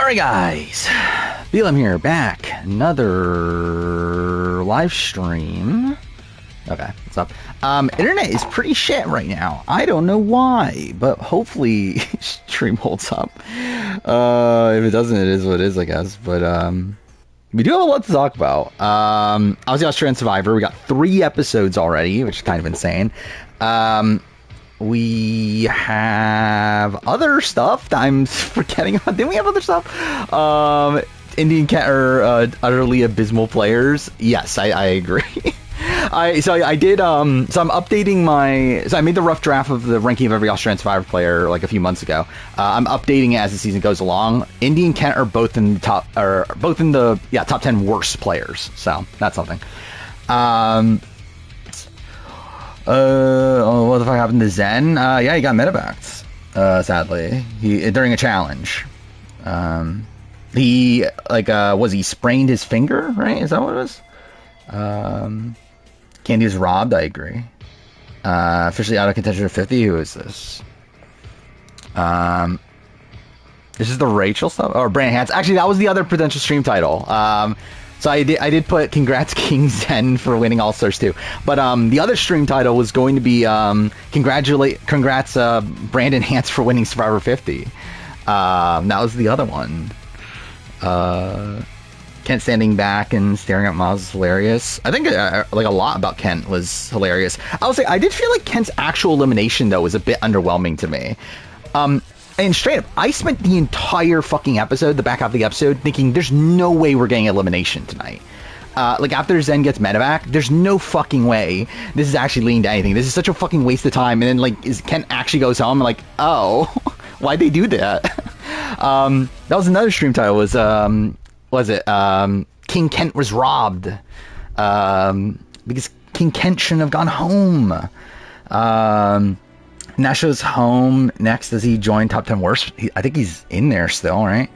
Alright guys, BLM here, back, another live stream. Okay, what's up? Internet is pretty shit right now. I don't know why, but hopefully stream holds up. If it doesn't, it is what it is, I guess. But we do have a lot to talk about. Obviously Australian Survivor, we got 3 episodes already, which is kind of insane. We have other stuff that I'm forgetting about. Didn't we have other stuff? Indian cat are utterly abysmal players. Yes, I agree. So I'm updating so I made the rough draft of the ranking of every Australian Survivor player like a few months ago. I'm updating it as the season goes along. Indy and Kent are both in the top, top 10 worst players. So that's something. What the fuck happened to Zen? Yeah, he got medevaced, sadly. During a challenge. He sprained his finger, right? Is that what it was? Candy is robbed, I agree. Officially out of contention for 50. Who is this? This is the Rachel stuff? Or Brand Hands. Actually, that was the other potential stream title. So I did put congrats King Zen for winning All Stars 2. But the other stream title was going to be congrats Brandon Hance for winning Survivor 50. That was the other one. Kent standing back and staring at Miles is hilarious. I think a lot about Kent was hilarious. I will say I did feel like Kent's actual elimination though was a bit underwhelming to me. And straight up, I spent the entire fucking episode, the back half of the episode, thinking there's no way we're getting elimination tonight. After Zen gets medevac, there's no fucking way this is actually leading to anything. This is such a fucking waste of time. And then, Kent actually goes home and oh, why'd they do that? That was another stream title, King Kent was robbed. Because King Kent shouldn't have gone home. Nasho's home next. Does he join top 10 worst? I think he's in there still, right?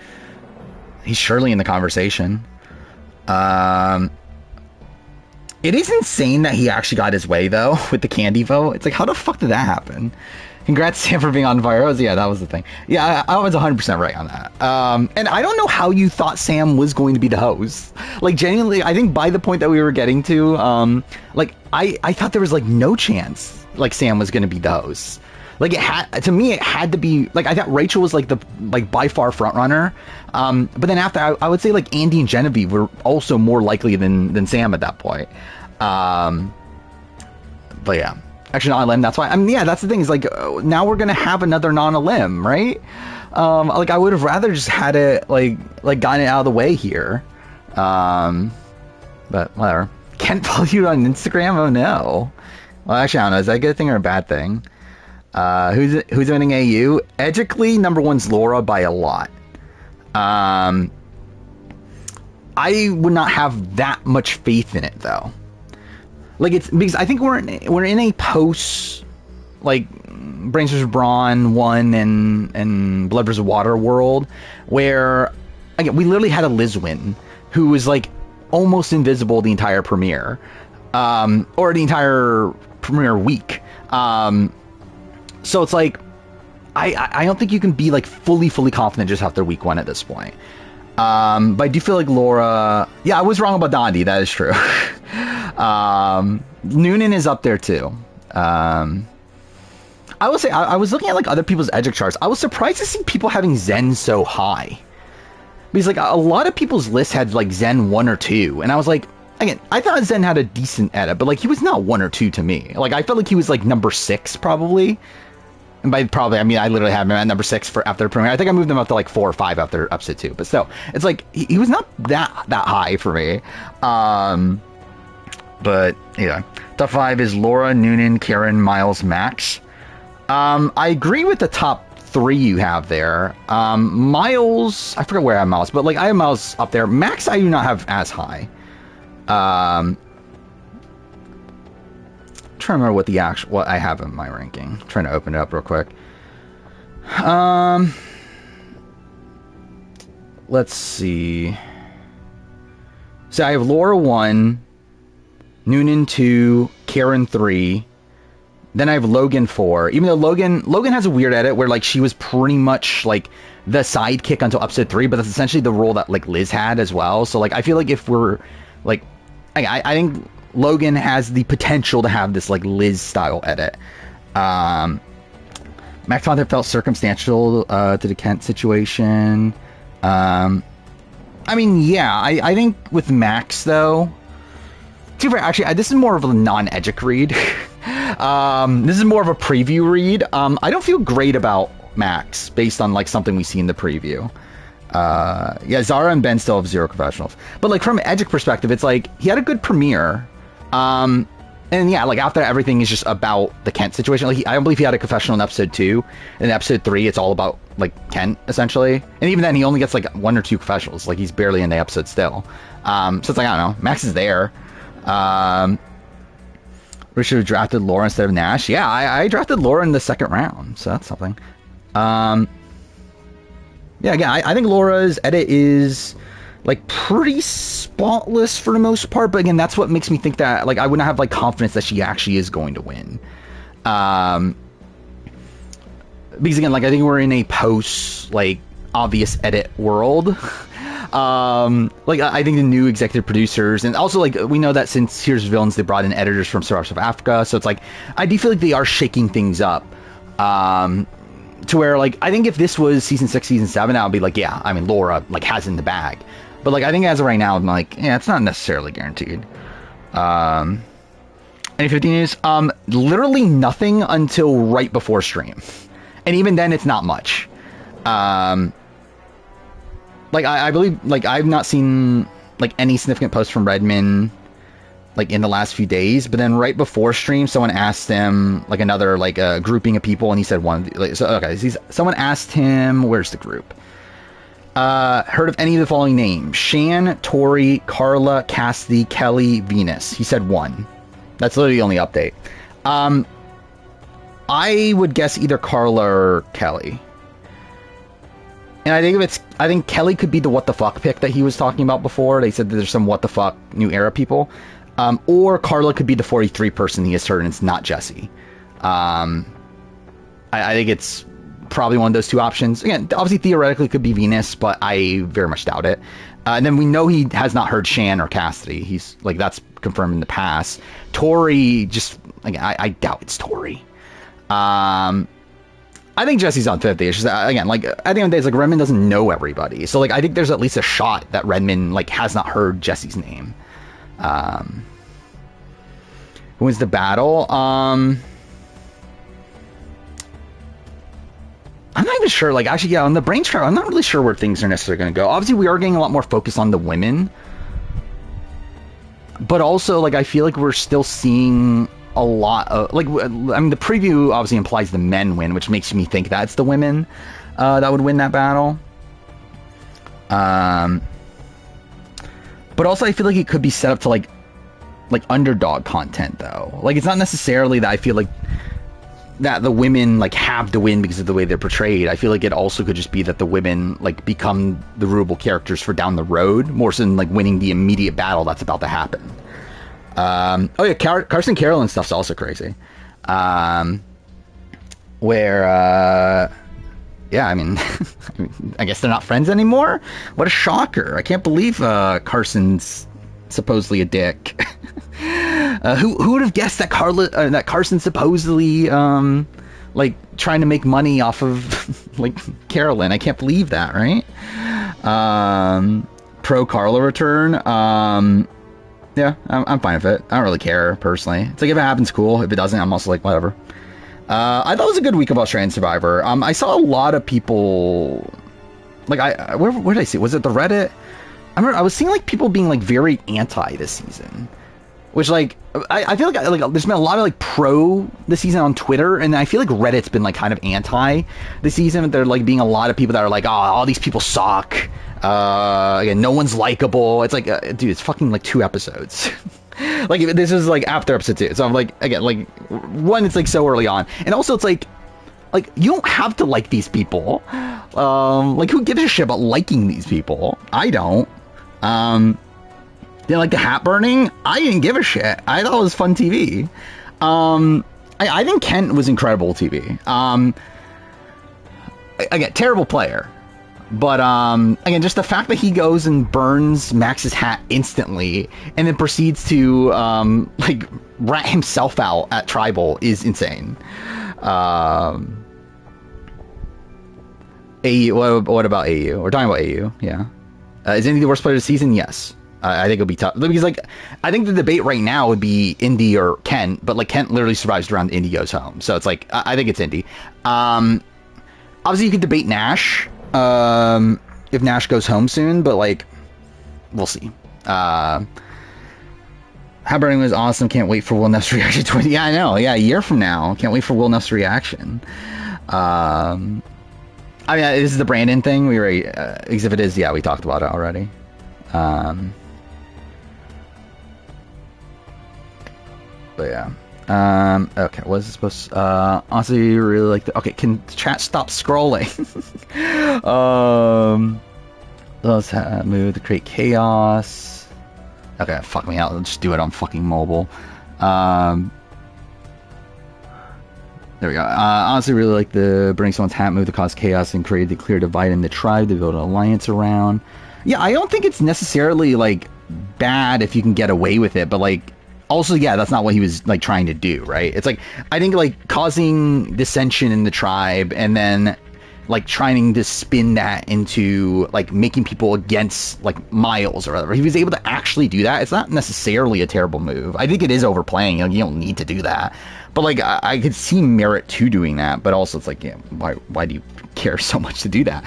He's surely in the conversation. It is insane that he actually got his way, though, with the candy vote. It's how the fuck did that happen? Congrats, Sam, for being on fire. Yeah, that was the thing. Yeah, I was 100% right on that. And I don't know how you thought Sam was going to be the host. Genuinely, I think by the point that we were getting to, I thought there was, no chance, Sam was going to be the host. It had to be, I thought Rachel was, the by far front runner. But then after, I would say, Andy and Genevieve were also more likely than Sam at that point. But yeah. Actually, non-elim, that's why. That's the thing, is, now we're gonna have another non-elim, right? I would have rather just had it, gotten it out of the way here. But whatever. Can't follow you on Instagram? Oh, no. Well, actually, I don't know. Is that a good thing or a bad thing? Who's winning AU? Edgically, number 1's Laura by a lot. I would not have that much faith in it, though. It's because I think we're in a post Brains vs. Brawn 1 and Blood vs. Water world where again we literally had a Liz win who was almost invisible the entire premiere, or the entire premiere week. So it's I don't think you can be fully confident just after week 1 at this point. But I do feel Laura. Yeah, I was wrong about Dondi. That is true. Noonan is up there too. I will say I was looking at other people's edgic charts. I was surprised to see people having Zen so high, because a lot of people's lists had Zen 1 or 2, and I was again, I thought Zen had a decent edit, but he was not 1 or 2 to me. I felt he was number 6 probably. And by probably, I mean, I literally had him at number 6 for after the premiere. I think I moved him up to 4 or 5 after episode 2. But still, it's he was not that high for me. But yeah, top 5 is Laura, Noonan, Karen, Miles, Max. I agree with the top 3 you have there. Miles, I forget where I have Miles, but I have Miles up there. Max, I do not have as high. Trying to remember what I have in my ranking. Trying to open it up real quick. Let's see. So I have Laura 1, Noonan 2, Karen 3, Then I have Logan 4. Even though Logan has a weird edit where like she was pretty much like the sidekick until episode 3, but that's essentially the role that like Liz had as well. So like I feel like if we're like, I think Logan has the potential to have this like Liz style edit. Max content felt circumstantial to the Kent situation. I mean, yeah, I think with Max though, actually, this is more of a non-edgic read. This is more of a preview read. I don't feel great about Max based on like something we see in the preview. Yeah, Zara and Ben still have 0 confessionals, but like from an edgic perspective, it's like he had a good premiere. And yeah, like after everything is just about the Kent situation. Like I don't believe he had a confessional in episode 2. In episode 3, it's all about like Kent essentially. And even then, he only gets like 1 or 2 confessionals. Like he's barely in the episode still. So it's like I don't know. Max is there. We should have drafted Laura instead of Nash. Yeah, I drafted Laura in the 2nd round, so that's something. Yeah, again, I think Laura's edit is like pretty spotless for the most part, but again, that's what makes me think that like I wouldn't have like confidence that she actually is going to win. Because again, like I think we're in a post like obvious edit world. Like I think the new executive producers, and also like we know that since Here's Villains, they brought in editors from South Africa, so it's like I do feel like they are shaking things up. To where like I think if this was season 6, season 7, I would be like, yeah, I mean Laura like has in the bag, but like I think as of right now, I'm like, yeah, it's not necessarily guaranteed. Any 50 news? Literally nothing until right before stream, and even then, it's not much. Like I believe like I've not seen like any significant posts from Redmond like in the last few days, but then right before stream someone asked him like another like a grouping of people, and he said one like, so okay, someone asked him where's the group, heard of any of the following names: Shan, Tori, Carla, Cassidy, Kelly, Venus. He said 1. That's literally the only update. I would guess either Carla or Kelly. And I think Kelly could be the what the fuck pick that he was talking about before. They said that there's some what the fuck new era people. Or Carla could be the 43 person he has heard, and it's not Jesse. I think it's probably one of those 2 options. Again, obviously theoretically it could be Venus, but I very much doubt it. And then we know he has not heard Shan or Cassidy. He's like, that's confirmed in the past. Tori, just like I doubt it's Tori. I think Jesse's on 50. It's just, again, like, at the end of the day, it's like Redmond doesn't know everybody. So, like, I think there's at least a shot that Redmond, like, has not heard Jesse's name. Who wins the battle? I'm not even sure. Like, actually, yeah, on the brain trial, I'm not really sure where things are necessarily going to go. Obviously, we are getting a lot more focus on the women. But also, like, I feel like we're still seeing a lot of like I mean the preview obviously implies the men win, which makes me think that's the women that would win that battle. But also I feel like it could be set up to like underdog content though. Like it's not necessarily that I feel like that the women like have to win because of the way they're portrayed. I feel like it also could just be that the women like become the rootable characters for down the road more so than like winning the immediate battle that's about to happen. Oh yeah, Carson Carroll and stuff's also crazy. Where, yeah, I mean, I guess they're not friends anymore. What a shocker! I can't believe Carson's supposedly a dick. Who would have guessed that Carson's supposedly like trying to make money off of like Carolyn? I can't believe that, right? Pro Carla return. Yeah, I'm fine with it. I don't really care, personally. It's like, if it happens, cool. If it doesn't, I'm also like, whatever. I thought it was a good week of Australian Survivor. I saw a lot of people... Like, where did I see? Was it the Reddit? I remember I was seeing, like, people being, like, very anti this season. Which, like, I feel like there's been a lot of, like, pro this season on Twitter, and I feel like Reddit's been, like, kind of anti this season. There, like, being a lot of people that are like, oh, all these people suck. Again, no one's likable. It's like, dude, it's fucking, like, 2 episodes. Like, this is, like, after episode 2. So I'm like, again, like, one, it's, like, so early on. And also, it's like, you don't have to like these people. Like, who gives a shit about liking these people? I don't. Like the hat burning, I didn't give a shit. I thought it was fun TV. I think Kent was incredible TV. Again, terrible player. But, again, just the fact that he goes and burns Max's hat instantly and then proceeds to, like, rat himself out at Tribal is insane. AU, what about AU? We're talking about AU, yeah. Is Indy the worst player of the season? Yes. I think it'll be tough. Because, like, I think the debate right now would be Indy or Kent, but, like, Kent literally survives around Indy goes home. So it's like, I think it's Indy. Obviously, you could debate Nash. If Nash goes home soon, but like, we'll see. How Burning was awesome. Can't wait for Will Neff's reaction to it. Yeah, I know. Yeah, a year from now. Can't wait for Will Neff's reaction. I mean, this is the Brandon thing. We already, Exhibit is, yeah, we talked about it already. But yeah. Okay, what is it supposed to, honestly, really like the, okay, can chat stop scrolling? Let's move to create chaos. Okay, fuck me out, let's just do it on fucking mobile. There we go. Honestly, really like the burning someone's hat move to cause chaos and create the clear divide in the tribe to build an alliance around. Yeah, I don't think it's necessarily, like, bad if you can get away with it, but, like, also, yeah, that's not what he was, like, trying to do, right? It's like, I think, like, causing dissension in the tribe and then, like, trying to spin that into, like, making people against, like, Miles or whatever. He was able to actually do that. It's not necessarily a terrible move. I think it is overplaying. You don't need to do that. But, like, I could see merit to doing that. But also, it's like, yeah, why do you care so much to do that?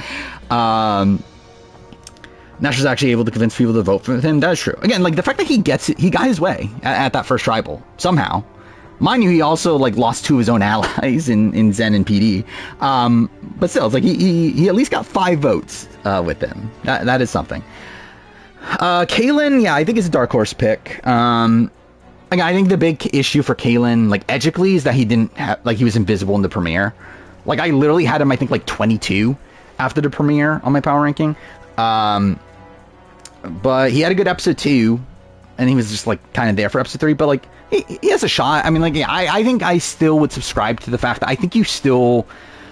Nash was actually able to convince people to vote for him. That is true. Again, like, the fact that he gets it, he got his way at that first tribal somehow. Mind you, he also, like, lost 2 of his own allies in Zen and PD. But still, it's like he at least got 5 votes with them. That is something. Kalen, yeah, I think it's a dark horse pick. Again, I think the big issue for Kalen, like, edgically, is that he didn't have, like, he was invisible in the premiere. Like, I literally had him, I think, like, 22 after the premiere on my power ranking. But he had a good episode 2, and he was just, like, kind of there for episode 3, but, like, he has a shot. I mean, like, yeah, I think I still would subscribe to the fact that I think you still,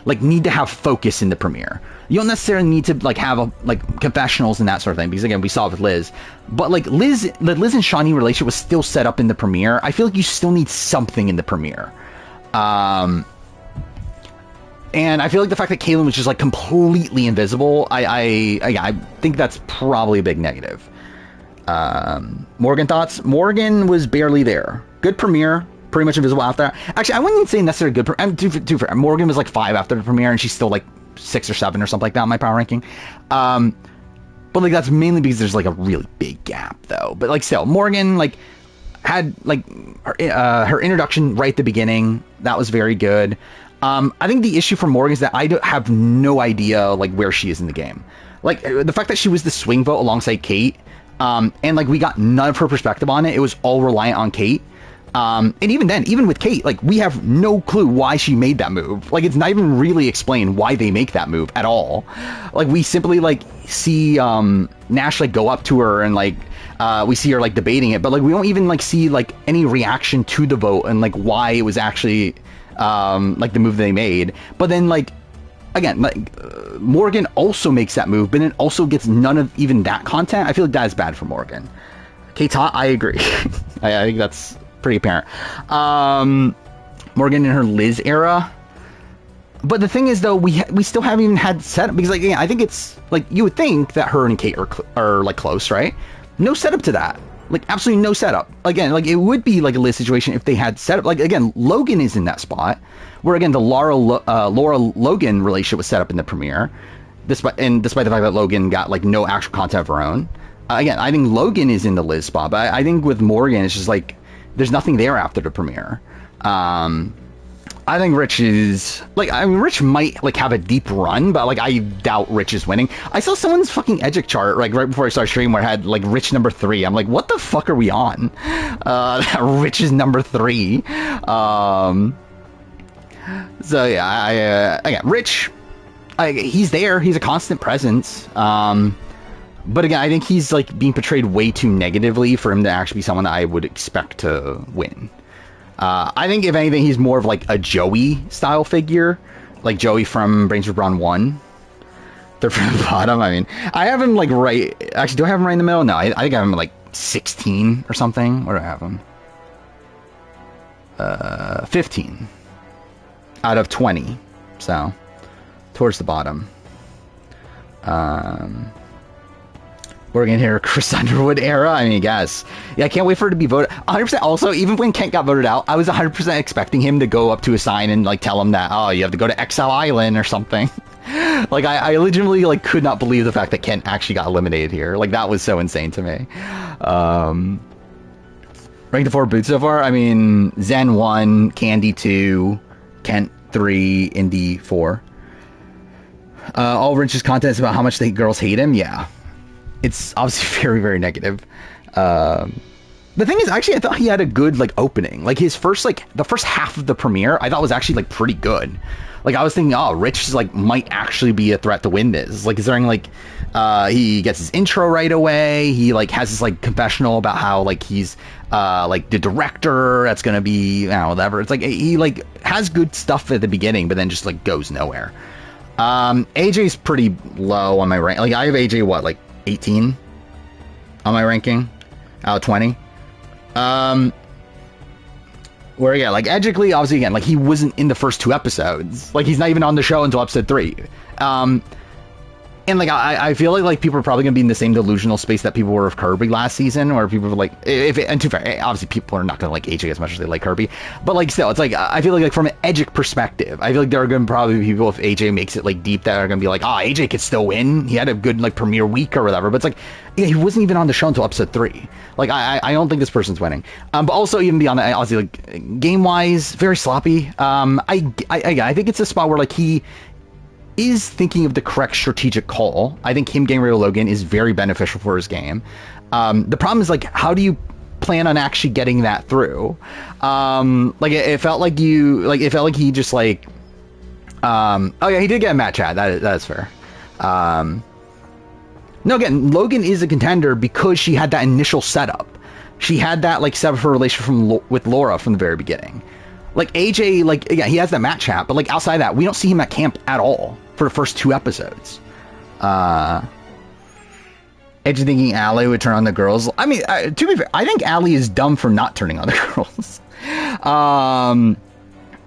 like, need to have focus in the premiere. You don't necessarily need to, like, have, like, confessionals and that sort of thing, because, again, we saw it with Liz. But, like, the Liz and Shawnee relationship was still set up in the premiere. I feel like you still need something in the premiere. And I feel like the fact that Kalen was just, like, completely invisible, I think that's probably a big negative. Morgan thoughts? Morgan was barely there. Good premiere, pretty much invisible after that. Actually, I wouldn't even say necessarily good. Morgan was, like, 5 after the premiere, and she's still, like, 6 or 7 or something like that on my power ranking. But, like, that's mainly because there's, like, a really big gap, though. But, like, still, Morgan, like, had, like, her introduction right at the beginning. That was very good. I think the issue for Morgan is that I have no idea, like, where she is in the game. Like, the fact that she was the swing vote alongside Kate, and, like, we got none of her perspective on it. It was all reliant on Kate. And even then, even with Kate, like, we have no clue why she made that move. Like, it's not even really explained why they make that move at all. Like, we simply, like, see Nash, like, go up to her and, like, we see her, like, debating it. But, like, we don't even, like, see, like, any reaction to the vote and, like, why it was actually... like the move they made. But then, like, again, like, Morgan also makes that move, but it also gets none of even that content. I feel like that is bad for Morgan. Kate Tot, I agree. I think that's pretty apparent. Morgan in her Liz era. But the thing is, though, we still haven't even had setup, because, like, yeah, I think it's, like, you would think that her and Kate are like, close, right? No setup to that. Like, absolutely no setup. Again, like, it would be, like, a Liz situation if they had setup. Like, again, Logan is in that spot, where, again, the Laura-Logan relationship was set up in the premiere, despite the fact that Logan got, like, no actual content of her own. Again, I think Logan is in the Liz spot, but I think with Morgan, it's just, like, there's nothing there after the premiere. I think Rich is, like, I mean, Rich might, like, have a deep run, but, like, I doubt Rich is winning. I saw someone's fucking edgic chart, like, right before I started streaming, where it had, like, Rich number 3. I'm like, what the fuck are we on? Rich is number 3. So, yeah, again, Rich, he's there. He's a constant presence. But, again, I think he's, like, being portrayed way too negatively for him to actually be someone that I would expect to win. I think if anything, he's more of like a Joey style figure, like Joey from Brains for Brawn 1. They're from the bottom. I mean, I have him like right. Actually, do I have him right in the middle? No, I think I have him like 16 or something. Where do I have him? 15 out of 20. So towards the bottom. We're gonna hear Chris Underwood era. I mean, I guess. Yeah, I can't wait for it to be voted. 100%. Also, even when Kent got voted out, I was 100% expecting him to go up to a sign and like tell him that, oh, you have to go to Exile Island or something. Like, I legitimately like could not believe the fact that Kent actually got eliminated here. Like, that was so insane to me. Rank the 4 boots so far. I mean, Zen 1, Candy 2, Kent 3, Indy 4. All Wrench's content is about how much the girls hate him. Yeah. It's obviously very, very negative. The thing is, actually, I thought he had a good, like, opening. Like, his first, like, the first half of the premiere, I thought was actually, like, pretty good. Like, I was thinking, oh, Rich, like, might actually be a threat to win this. Like, considering, like, he gets his intro right away. He, like, has this, like, confessional about how, like, he's, like, the director that's gonna be, I don't know, whatever. It's like, he, like, has good stuff at the beginning, but then just, like, goes nowhere. AJ's pretty low on my rank. Like, I have AJ, what, like, 18 on my ranking out of 20. Where, yeah, like, edgically, obviously, again, like, he wasn't in the first 2 episodes. Like, he's not even on the show until episode 3. And, like, I feel like people are probably going to be in the same delusional space that people were of Kirby last season, where people were like, and to be fair, obviously people are not going to like AJ as much as they like Kirby, but, like, still, it's like, I feel like from an edgic perspective, I feel like there are going to probably be people, if AJ makes it, like, deep, that are going to be like, AJ could still win. He had a good, like, premiere week or whatever, but it's like, yeah, he wasn't even on the show until episode 3. Like, I don't think this person's winning. But also, even beyond that, obviously, like, game-wise, very sloppy. I think it's a spot where, like, he is thinking of the correct strategic call. I think him getting rid of Logan is very beneficial for his game. The problem is, like, how do you plan on actually getting that through? Like, it felt like he just, like, oh yeah, he did get a match chat. That is fair. No, again, Logan is a contender because she had that initial setup. She had that, like, setup for a relationship with Laura from the very beginning. Like, AJ, like, yeah, he has that match chat, but, like, outside of that, we don't see him at camp at all for the first 2 episodes. Edge thinking Allie would turn on the girls. I mean, to be fair, I think Allie is dumb for not turning on the girls.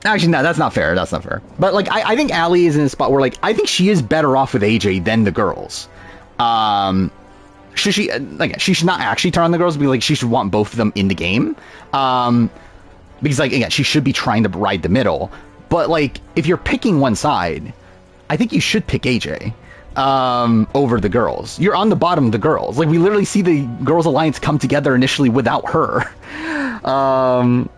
Actually, no, that's not fair. That's not fair. But, like, I think Allie is in a spot where, like, I think she is better off with AJ than the girls. Should she, like, she should not actually turn on the girls, but, like, she should want both of them in the game. Because, like, again, she should be trying to ride the middle. But, like, if you're picking one side, I think you should pick AJ over the girls. You're on the bottom of the girls. Like, we literally see the Girls Alliance come together initially without her.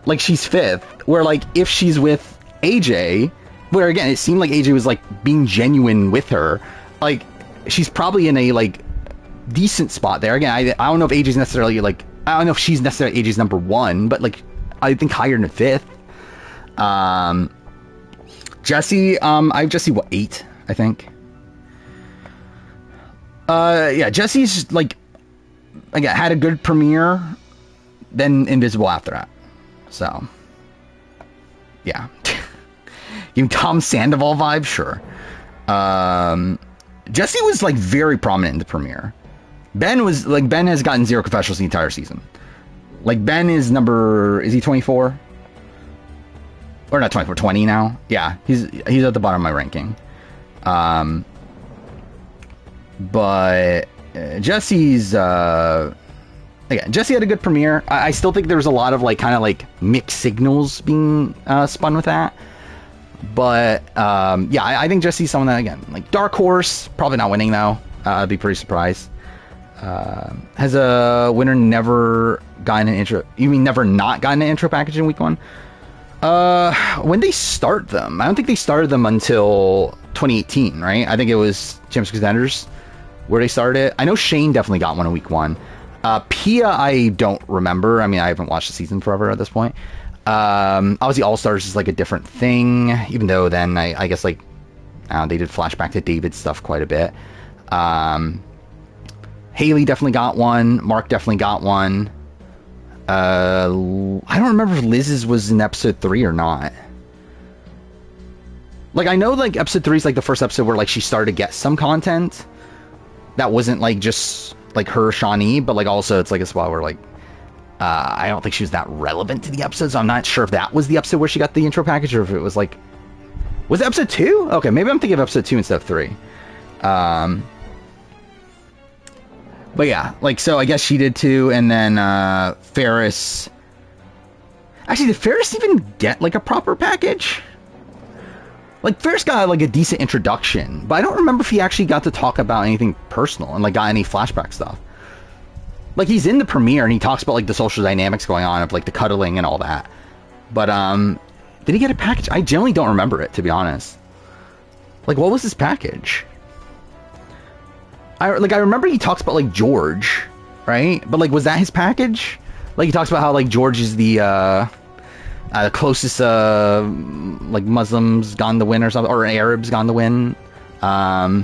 Like, she's 5th. Where, like, if she's with AJ, where, again, it seemed like AJ was, like, being genuine with her, like, she's probably in a, like, decent spot there. Again, I don't know if AJ's necessarily, like, I don't know if she's necessarily AJ's number 1, but, like, I think higher than 5th. Jesse, I have Jesse, what, 8, I think? Yeah, Jesse's, like, again, had a good premiere, then invisible after that. So, yeah. Give Tom Sandoval vibe? Sure. Jesse was, like, very prominent in the premiere. Ben has gotten 0 confessionals the entire season. Like, Ben is is he 24? Or not 24, 20 now? Yeah, he's at the bottom of my ranking. But Jesse's, again, Jesse had a good premiere. I still think there was a lot of, like, kind of, like, mixed signals being spun with that. But, yeah, I think Jesse's someone that, again, like, dark horse, probably not winning, though. I'd be pretty surprised. Has a winner never gotten an intro? You mean never not gotten an intro package in week 1? When they start them, I don't think they started them until 2018, right? I think it was Champions Contenders where they started it. I know Shane definitely got one in week 1. Pia, I don't remember. I mean, I haven't watched the season forever at this point. Obviously, All Stars is, like, a different thing, even though then I guess, like, they did flashback to David's stuff quite a bit. Haley definitely got one. Mark definitely got one. I don't remember if Liz's was in episode 3 or not. Like, I know, like, episode 3 is, like, the first episode where, like, she started to get some content that wasn't, like, just, like, her, Shawnee, but, like, also it's, like, a spot where, like, I don't think she was that relevant to the episode, so I'm not sure if that was the episode where she got the intro package, or if it was, like... Was it episode 2? Okay, maybe I'm thinking of episode 2 instead of 3. But, yeah, like, so I guess she did, too, and then, Ferris... Actually, did Ferris even get, like, a proper package? Like, Ferris got, like, a decent introduction, but I don't remember if he actually got to talk about anything personal and, like, got any flashback stuff. Like, he's in the premiere and he talks about, like, the social dynamics going on of, like, the cuddling and all that. But, did he get a package? I generally don't remember it, to be honest. Like, what was his package? I remember he talks about, like, George, right? But, like, was that his package? Like, he talks about how, like, George is the closest, like, Muslims gone to win or something, or Arabs gone to win. But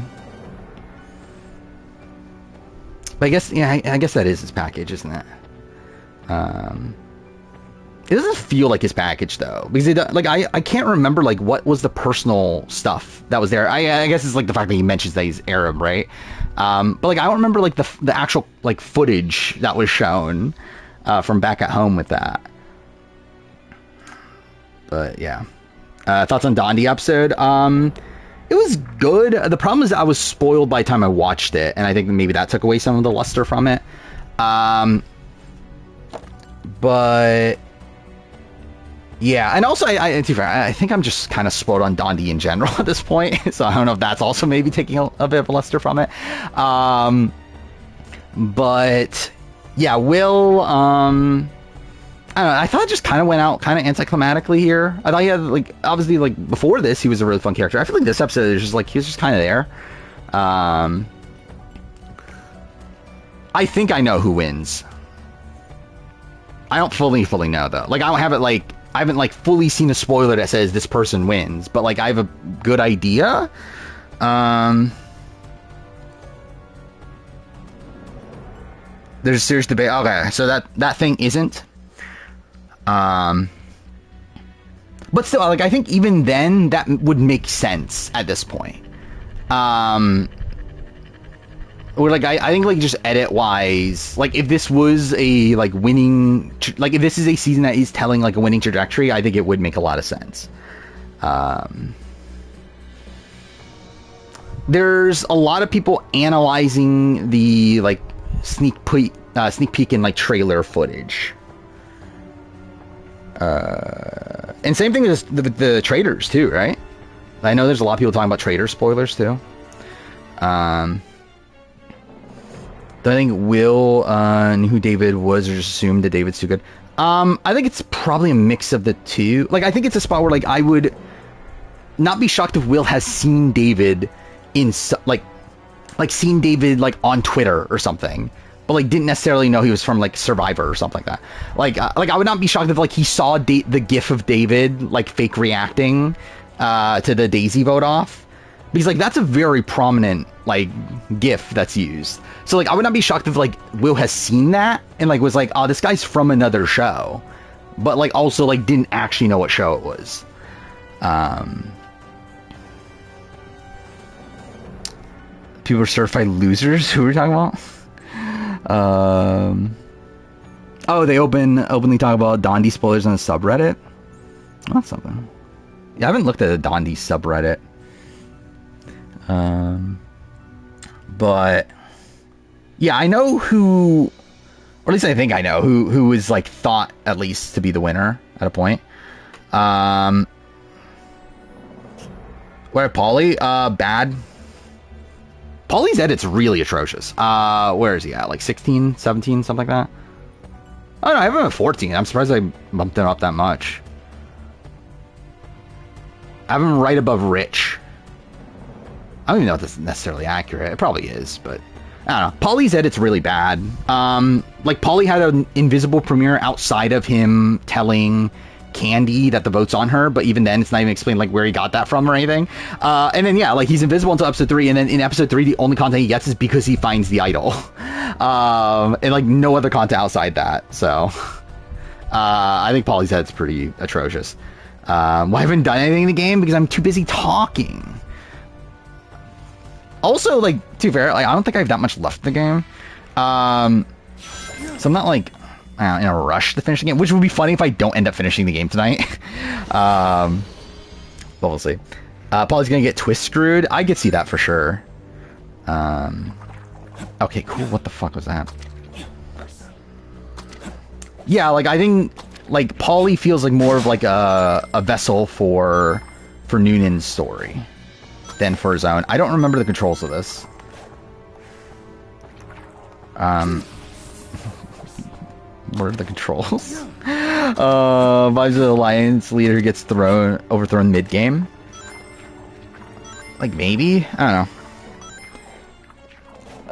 I guess, yeah, I guess that is his package, isn't it? It doesn't feel like his package, though, because I can't remember, like, what was the personal stuff that was there. I guess it's, like, the fact that he mentions that he's Arab, right? But, like, I don't remember, like, the actual, like, footage that was shown from back at home with that. But, yeah. Thoughts on Dondi episode? It was good. The problem is that I was spoiled by the time I watched it, and I think maybe that took away some of the luster from it. But... yeah, and also, to be fair, I think I'm just kind of spoiled on Dondi in general at this point, so I don't know if that's also maybe taking a bit of luster from it. But, yeah, Will, I don't know, I thought it just kind of went out kind of anticlimactically here. I thought he had, like, obviously, like, before this, he was a really fun character. I feel like this episode is just, like, he was just kind of there. I think I know who wins. I don't fully know, though. Like, I don't have it, like, I haven't, like, fully seen a spoiler that says this person wins, but, like, I have a good idea. There's a serious debate. Okay, so that thing isn't. But still, like, I think even then that would make sense at this point. Or, like, I think, like, just edit-wise, like, if this was a, like, winning... like, if this is a season that is telling, like, a winning trajectory, I think it would make a lot of sense. There's a lot of people analyzing the, like, sneak peek and, like, trailer footage. And same thing as the traders, too, right? I know there's a lot of people talking about trader spoilers, too. Do I think Will knew who David was, or just assumed that David's too good? I think it's probably a mix of the two. Like, I think it's a spot where, like, I would not be shocked if Will has seen David in, like seen David, like, on Twitter or something, but, like, didn't necessarily know he was from, like, Survivor or something like that. Like I would not be shocked if, like, he saw the gif of David, like, fake reacting to the Daisy vote off. Because, like, that's a very prominent, like, GIF that's used. So, like, I would not be shocked if, like, Will has seen that and, like, was like, oh, this guy's from another show. But, like, also, like, didn't actually know what show it was. People are certified losers? Who are we talking about? Oh, they openly talk about Dondi spoilers on the subreddit? Oh, that's something. Yeah, I haven't looked at the Dondi subreddit. But yeah, I know who, or at least I think I know who is, like, thought at least to be the winner at a point. Where Paulie? Bad. Paulie's edit's really atrocious. Where is he at? Like 16, 17, something like that? Oh no, I have him at 14. I'm surprised I bumped him up that much. I have him right above Rich. I don't even know if that's necessarily accurate. It probably is, but I don't know. Paulie's edit's really bad. Like, Paulie had an invisible premiere outside of him telling Candy that the vote's on her, but even then, it's not even explained, like, where he got that from or anything. And then, yeah, like, he's invisible until episode 3, and then in episode 3, the only content he gets is because he finds the idol. And, like, no other content outside that, so... I think Polyset's pretty atrocious. Why I haven't done anything in the game? Because I'm too busy talking. Also, like, to be fair, like, I don't think I have that much left in the game. So I'm not, like, in a rush to finish the game, which would be funny if I don't end up finishing the game tonight. But we'll see. Polly's gonna get twist screwed. I could see that for sure. Okay, cool. What the fuck was that? Yeah, like, I think, like, Polly feels like more of, like, a vessel for Noonan's story than for his own. I don't remember the controls of this. What are the controls? Vibes of the Alliance leader gets overthrown mid-game. Like, maybe? I don't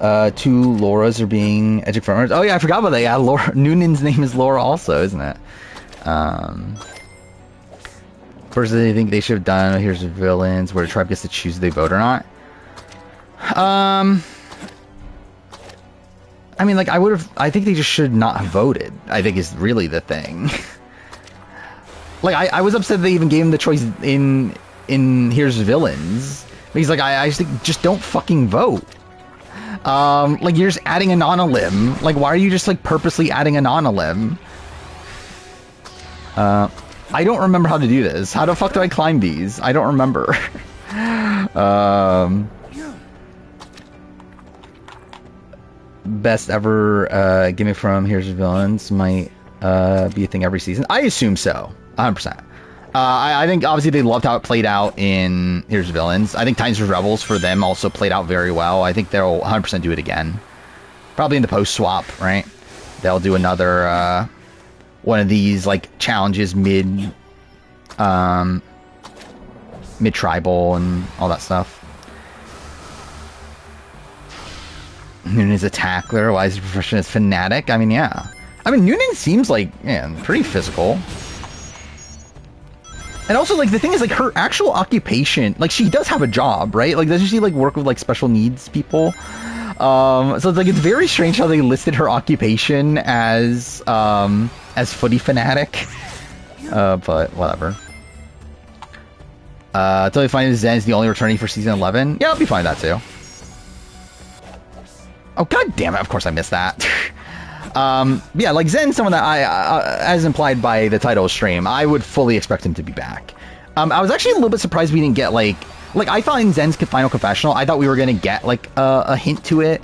know. 2 Lauras are being edgic farmers. Oh yeah, I forgot about that. Yeah, Laura, Noonan's name is Laura also, isn't it? First, they think they should have done Here's the Villains, where the tribe gets to choose if they vote or not. I mean, like, I think they just should not have voted, I think is really the thing. Like, I was upset they even gave him the choice in Here's the Villains. Because, like, I just don't fucking vote. Like, you're just adding a non-limb. Like, why are you just, like, purposely adding a non-limb? I don't remember how to do this. How the fuck do I climb these? I don't remember. Best ever gimmick from Here's the Villains might be a thing every season. I assume so. 100%. I think obviously they loved how it played out in Here's the Villains. I think Titans vs Rebels for them also played out very well. I think they'll 100% do it again. Probably in the post swap, right? They'll do another one of these like challenges mid tribal and all that stuff. Noonan is a tackler. Why is his profession as fanatic? I mean, yeah. I mean, Noonan seems like, yeah, pretty physical. And also, like, the thing is, like, her actual occupation, like, she does have a job, right? Like, doesn't she, like, work with, like, special needs people? So it's, like, it's very strange how they listed her occupation as footy fanatic. But whatever. Totally fine if Zen is the only returning for season 11. Yeah, I'll be fine with that, too. Oh, god damn it, of course I missed that. Yeah, like Zen, someone that as implied by the title stream, I would fully expect him to be back. I was actually a little bit surprised we didn't get, like I thought in Zen's final confessional, I thought we were going to get, like, a hint to it.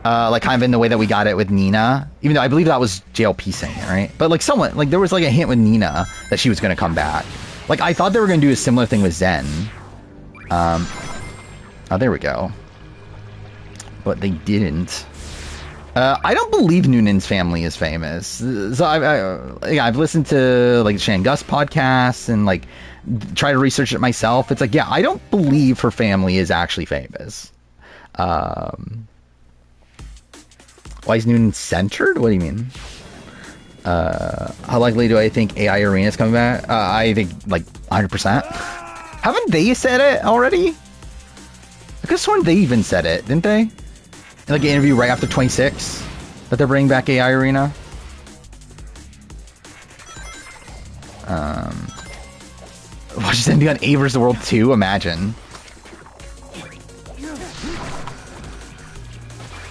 Like, kind of in the way that we got it with Nina. Even though I believe that was JLP saying it, right? But, like, someone, like, there was, like, a hint with Nina that she was going to come back. Like, I thought they were going to do a similar thing with Zen. Oh, there we go. But they didn't. I don't believe Noonan's family is famous. So I've listened to like Shan Gus podcasts and like try to research it myself. It's like, yeah, I don't believe her family is actually famous. Why is Noonan centered? What do you mean? How likely do I think AI Arena is coming back? I think like 100%. Haven't they said it already? I could have sworn they even said it, didn't they? Like an interview right after 26 that they're bringing back AI Arena. Watch this ending on A vs. the World 2, imagine.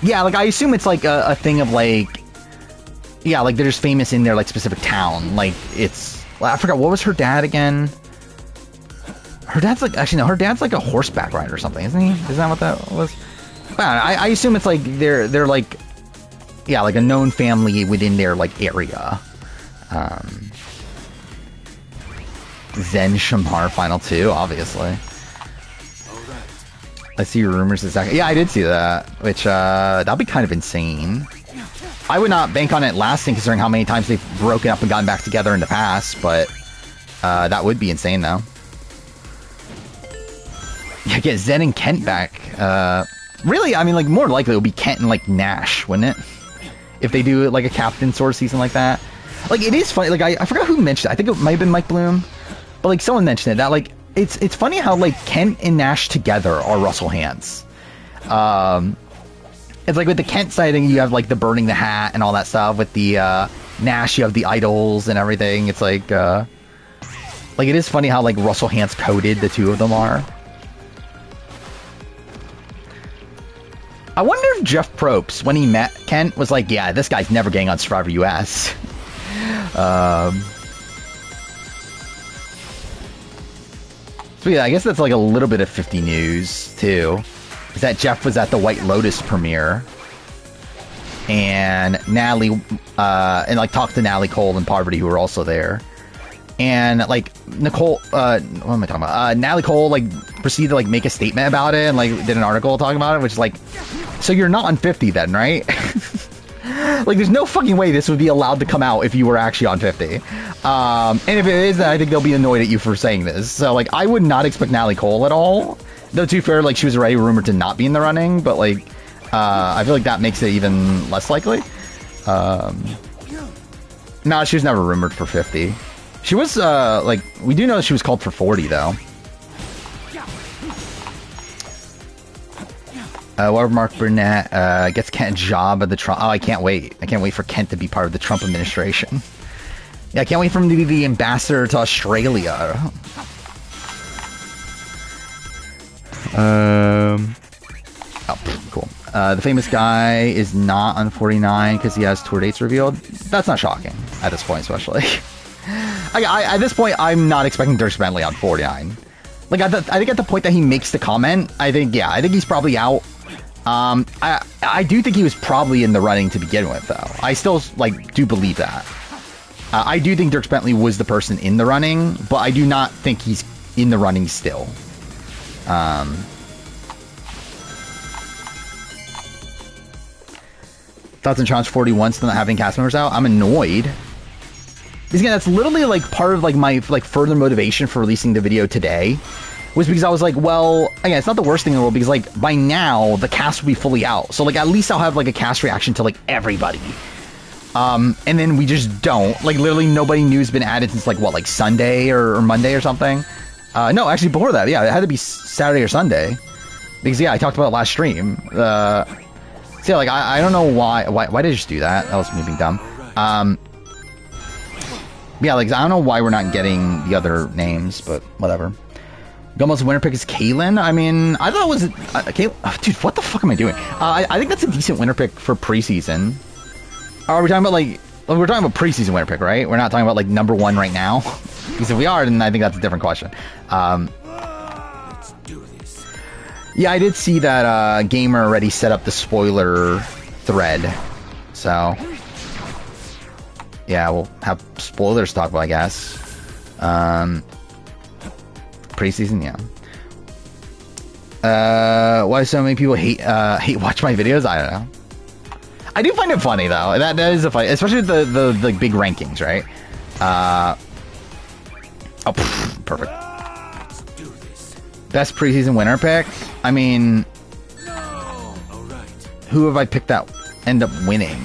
Yeah, like I assume it's like a thing of like, yeah, like they're just famous in their like specific town. Like it's, I forgot, what was her dad again? Her dad's like, actually no, her dad's like a horseback rider or something, isn't he? Isn't that what that was? I assume it's like they're like, yeah, like a known family within their like area. Zen Shamar Final 2, obviously. I see rumors exactly. Yeah, I did see that, which that'd be kind of insane. I would not bank on it lasting, considering how many times they've broken up and gotten back together in the past. But that would be insane, though. Yeah, get Zen and Kent back. Really, I mean, like, more likely it'll be Kent and, like, Nash, wouldn't it? If they do, like, a Captain Sword season like that. Like, it is funny. Like, I forgot who mentioned it. I think it might have been Mike Bloom. But, like, someone mentioned it. That, like, it's funny how, like, Kent and Nash together are Russell Hands. It's like with the Kent sighting, you have, like, the burning the hat and all that stuff. With the Nash, you have the idols and everything. It's like it is funny how like Russell Hantz coded the two of them are. I wonder if Jeff Probst, when he met Kent, was like, yeah, this guy's never getting on Survivor US. So yeah, I guess that's like a little bit of 50 news too. Is that Jeff was at the White Lotus premiere, and Natalie, and like talked to Natalie Cole and Parvati, who were also there. And like Nicole, what am I talking about? Natalie Cole like proceeded to like make a statement about it and like did an article talking about it, which is like, so you're not on 50 then, right? Like, there's no fucking way this would be allowed to come out if you were actually on 50. And if it is, then I think they'll be annoyed at you for saying this. So, like, I would not expect Natalie Cole at all. Though, to be fair, like, she was already rumored to not be in the running. But, like, I feel like that makes it even less likely. No, she was never rumored for 50. She was, like, we do know she was called for 40, though. Mark Burnett gets Kent a job at the Trump. Oh, I can't wait. I can't wait for Kent to be part of the Trump administration. Yeah, I can't wait for him to be the ambassador to Australia. Oh, cool. The famous guy is not on 49 because he has tour dates revealed. That's not shocking at this point, especially. At this point, I'm not expecting Dirk Bentley on 49. Like, I think at the point that he makes the comment, I think he's probably out. I do think he was probably in the running to begin with, though. I still, like, do believe that. I do think Dirk Bentley was the person in the running, but I do not think he's in the running still. Thoughts on Challenge 41 still not having cast members out? I'm annoyed. Because again, that's literally like part of like my like further motivation for releasing the video today, was because I was like, well, again, it's not the worst thing in the world because like by now the cast will be fully out, so like at least I'll have like a cast reaction to like everybody. And then we just don't, like, literally nobody new has been added since like what, like Sunday or Monday or something. No, actually before that, yeah, it had to be Saturday or Sunday, because yeah, I talked about it last stream. So yeah, like I don't know why did I just do that? That was me being dumb. Yeah, like, I don't know why we're not getting the other names, but whatever. Gummo's winner pick is Kaylin. I mean, I thought it was... Kaylin... Oh, dude, what the fuck am I doing? I think that's a decent winner pick for preseason. Are we talking about, like... We're talking about preseason winner pick, right? We're not talking about, like, number one right now? Because if we are, then I think that's a different question. Let's do this. Yeah, I did see that Gamer already set up the spoiler thread. So... yeah, we'll have spoilers to talk about, I guess. Preseason, yeah. Why so many people hate watch my videos? I don't know. I do find it funny though. That is a funny, especially with the big rankings, right? Oh, perfect. Best preseason winner pick. I mean, who have I picked that end up winning?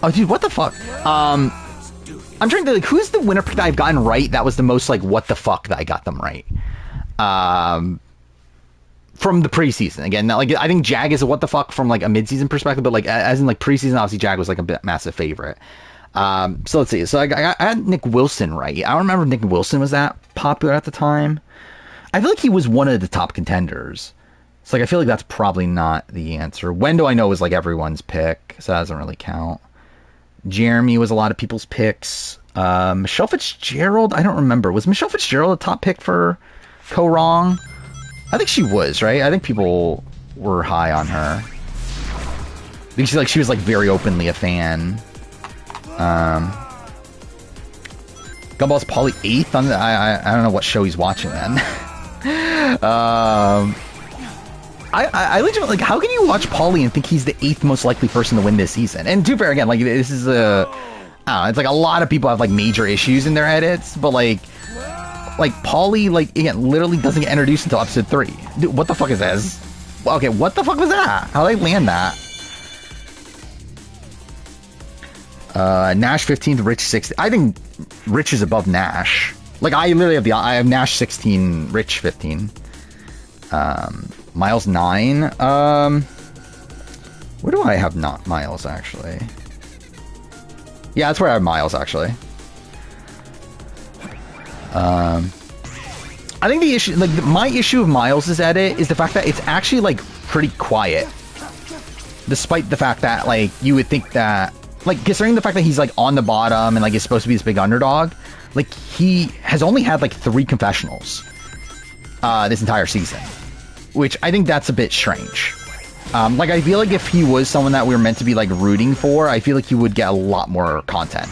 Oh, dude, what the fuck? I'm trying to, like, who's the winner pick that I've gotten right that was the most, like, what the fuck that I got them right? From the preseason. Again, like, I think Jag is a what the fuck from, like, a mid-season perspective, but, like, as in, like, preseason, obviously, Jag was, like, a massive favorite. So let's see. So I had Nick Wilson right. I don't remember if Nick Wilson was that popular at the time. I feel like he was one of the top contenders. So, like, I feel like that's probably not the answer. Wendo, I know, was, like, everyone's pick, so that doesn't really count. Jeremy was a lot of people's picks. Michelle Fitzgerald, I don't remember. Was Michelle Fitzgerald a top pick for Co Wrong? I think she was, right? I think people were high on her. Because she was like very openly a fan. Gumball's probably 8th on the, I don't know what show he's watching then. I legitimately, like, how can you watch Paulie and think he's the 8th most likely person to win this season? And to be fair, again, like, this is a, I don't know, it's like a lot of people have, like, major issues in their edits, but, like, Paulie, like, again, literally doesn't get introduced until episode 3. Dude, what the fuck is this? Okay, what the fuck was that? How did I land that? Nash 15th, Rich 16th. I think Rich is above Nash. Like, I literally have I have Nash 16, Rich 15. Miles 9. Where do I have not Miles, actually? Yeah, that's where I have Miles, actually. I think the issue, like, my issue of Miles' edit is the fact that it's actually, like, pretty quiet. Despite the fact that, like, you would think that, like, considering the fact that he's, like, on the bottom and, like, is supposed to be this big underdog, like, he has only had, like, 3 confessionals this entire season. Which I think that's a bit strange. Like, I feel like if he was someone that we were meant to be, like, rooting for, I feel like he would get a lot more content.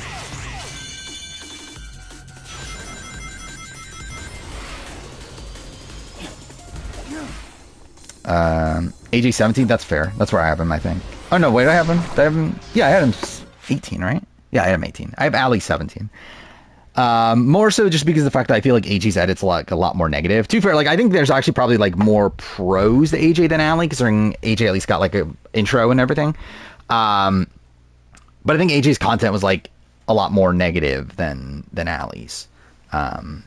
AJ 17, that's fair. That's where I have him, I think. Oh, no, wait, I have him. Did I have him? Yeah, I had him 18, right? Yeah, I had him 18. I have Ali 17. More so just because of the fact that I feel like AJ's edit's like a lot more negative. To be fair, like, I think there's actually probably like more pros to AJ than Ali, considering AJ at least got like an intro and everything. But I think AJ's content was like a lot more negative than Ali's. But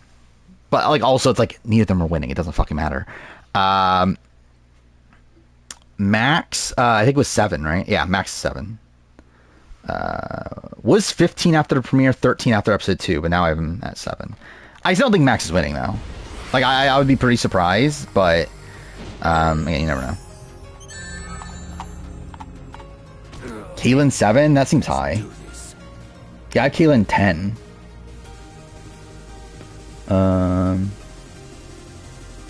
like also it's like neither of them are winning. It doesn't fucking matter. Max, I think it was 7, right? Yeah, Max 7. Was 15 after the premiere, 13 after episode 2, but now I have him at 7. I still think Max is winning though. Like I would be pretty surprised, but again, you never know. Kaylin 7, that seems high. Yeah, I have Kaylin 10.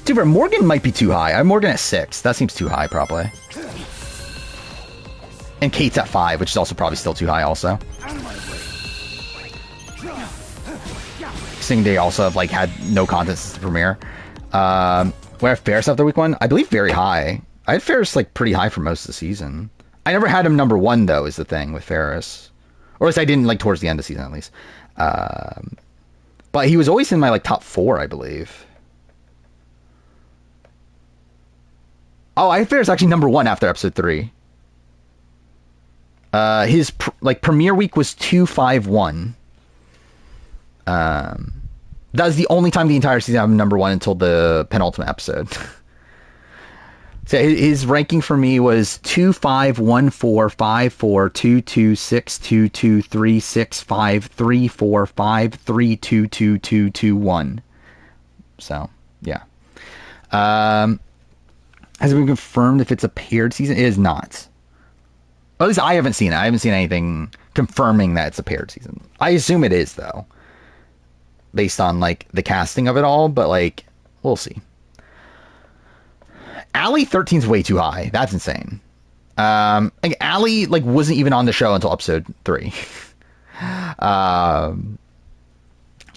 Dude, Morgan might be too high. I have Morgan at 6. That seems too high, probably. And Kate's at 5, which is also probably still too high, also. Seeing they also have, like, had no content since the premiere. Where I have Ferris after week 1? I believe very high. I had Ferris, like, pretty high for most of the season. I never had him number 1, though, is the thing with Ferris. Or at least I didn't, like, towards the end of the season, at least. But he was always in my, like, top 4, I believe. Oh, I had Ferris actually number 1 after episode 3. His premiere week was 251. That was the only time the entire season I have him number 1 until the penultimate episode. So his ranking for me was 251454226623653453222221. So yeah. Has it been confirmed if it's a paired season? It is not. At least I haven't seen it. I haven't seen anything confirming that it's a paired season. I assume it is, though. Based on, like, the casting of it all. But, like, we'll see. Ali 13 is way too high. That's insane. Like, Ali, like, wasn't even on the show until episode 3.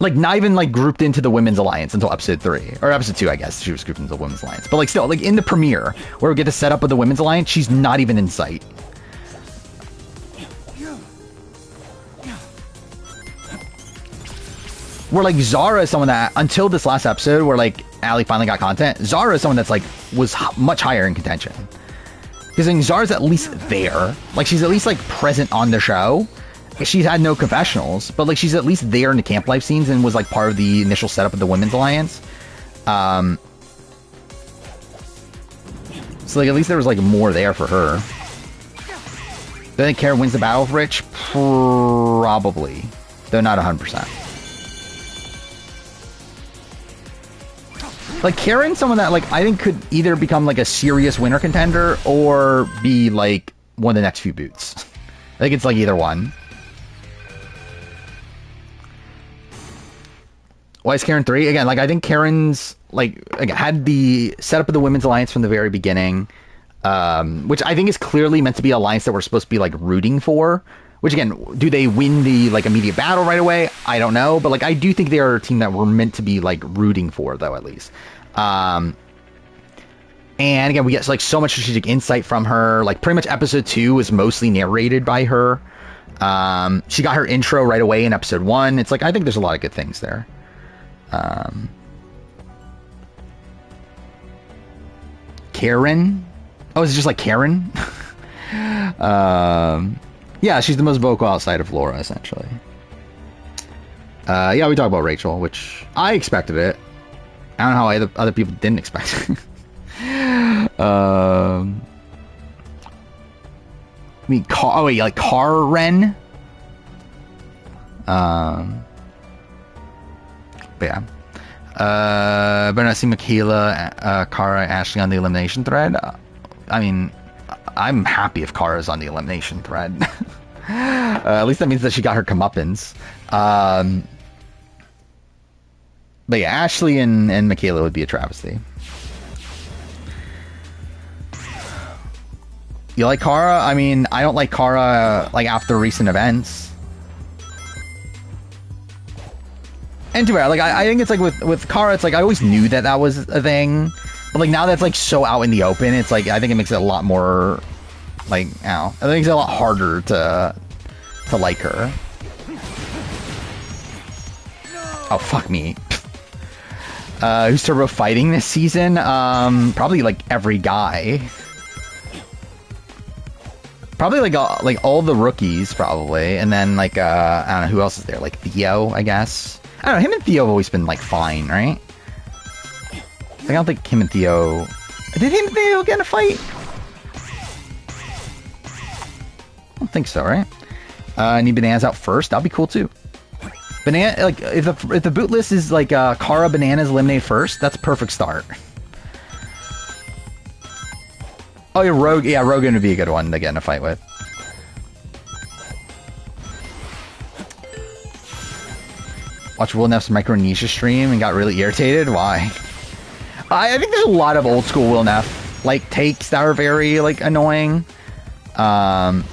Like, not even, like, grouped into the Women's Alliance until episode 3. Or episode 2, I guess. She was grouped into the Women's Alliance. But, like, still, like, in the premiere, where we get the setup of the Women's Alliance, she's not even in sight. Where, like, Zara is someone that, until this last episode, where, like, Ali finally got content, Zara is someone that's, like, was much higher in contention. Because, I mean, Zara's at least there. Like, she's at least, like, present on the show. She's had no confessionals, but, like, she's at least there in the camp life scenes and was, like, part of the initial setup of the Women's Alliance. So, like, at least there was, like, more there for her. Do I think Karen wins the battle with Rich? Probably. Though not 100%. Like, Karen's someone that, like, I think could either become, like, a serious winner contender or be, like, one of the next few boots. I think it's, like, either one. Why is Karen 3? Again, like, I think Karen's, like, had the setup of the Women's Alliance from the very beginning, which I think is clearly meant to be an alliance that we're supposed to be, like, rooting for. Which, again, do they win the, like, immediate battle right away? I don't know. But, like, I do think they are a team that we're meant to be, like, rooting for, though, at least. And, again, we get, like, so much strategic insight from her. Like, pretty much episode 2 is mostly narrated by her. She got her intro right away in episode 1. It's, like, I think there's a lot of good things there. Karen? Oh, is it just, like, Karen? Yeah, she's the most vocal outside of Laura, essentially. Yeah, we talked about Rachel, which I expected it. I don't know how other people didn't expect it. I mean, like Karen? But yeah. Better not see Michaela, Kara, Ashley on the elimination thread. I mean, I'm happy if Kara's on the elimination thread. At least that means that she got her comeuppance. But yeah, Ashley and Michaela would be a travesty. You like Kara? I mean, I don't like Kara, like, after recent events. And to be fair, like, I think it's like with Kara, it's like I always knew that that was a thing. But like now that's like so out in the open, it's like I think it makes it a lot more like, I think it's a lot harder to like her. Oh fuck me. Who's turbo fighting this season? Probably like every guy. Probably like all the rookies probably, and then like I don't know who else is there, like Theo, I guess. I don't know, him and Theo have always been like fine, right? I don't think him and Theo... Did him and Theo get in a fight? I don't think so, right? Need Bananas out first? That'll be cool too. Banana, like, if the boot list is like Kara, Bananas eliminate first, that's a perfect start. Oh yeah, Rogue. Yeah, Rogan would be a good one to get in a fight with. Watch Will Neff's Micronesia stream and got really irritated. Why? I think there's a lot of old school Will Neff like takes that are very like annoying. Like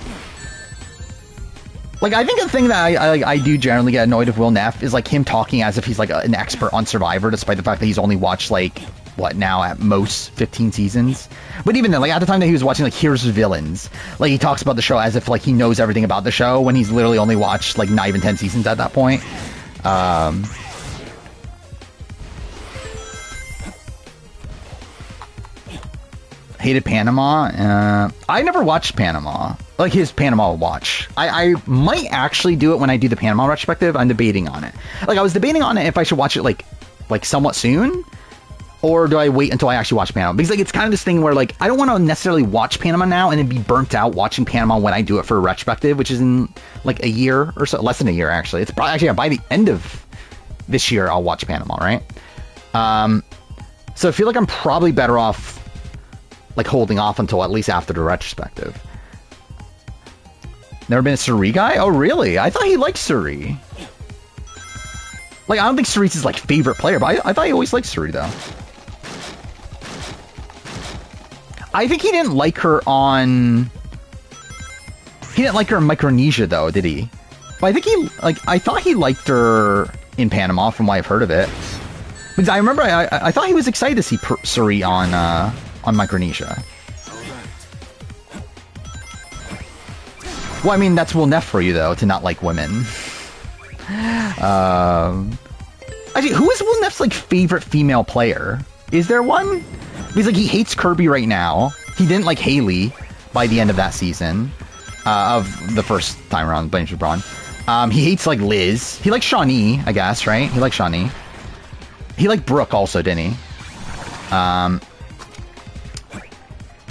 I think the thing that I do generally get annoyed with Will Neff is like him talking as if he's like an expert on Survivor, despite the fact that he's only watched like what now at most 15 seasons. But even then, like at the time that he was watching like Here's Villains, like he talks about the show as if like he knows everything about the show when he's literally only watched like not even 10 seasons at that point. Hated Panama. I never watched Panama. Like his Panama watch. I might actually do it when I do the Panama retrospective. I'm debating on it. Like I was debating on it if I should watch it like somewhat soon, or do I wait until I actually watch Panama? Because like it's kind of this thing where like I don't want to necessarily watch Panama now and then be burnt out watching Panama when I do it for a retrospective, which is in like a year or so, less than a year actually. It's probably actually by the end of this year I'll watch Panama, right? So I feel like I'm probably better off like holding off until at least after the retrospective. Never been a Suri guy? Oh really? I thought he liked Suri. Like I don't think Suri's his like favorite player, but I thought he always liked Suri though. I think he didn't like her on... He didn't like her in Micronesia though, did he? But I think he I thought he liked her in Panama from what I've heard of it. Because I remember I thought he was excited to see Suri on Micronesia. Well, I mean, that's Will Neff for you, though, to not like women. Actually, who is Will Neff's, like, favorite female player? Is there one? Because, like, he hates Kirby right now. He didn't like Haley by the end of that season. Of the first time around, playing with Brawn. He hates, like, Liz. He likes Shawnee, I guess, right? He likes Shawnee. He liked Brooke also, didn't he?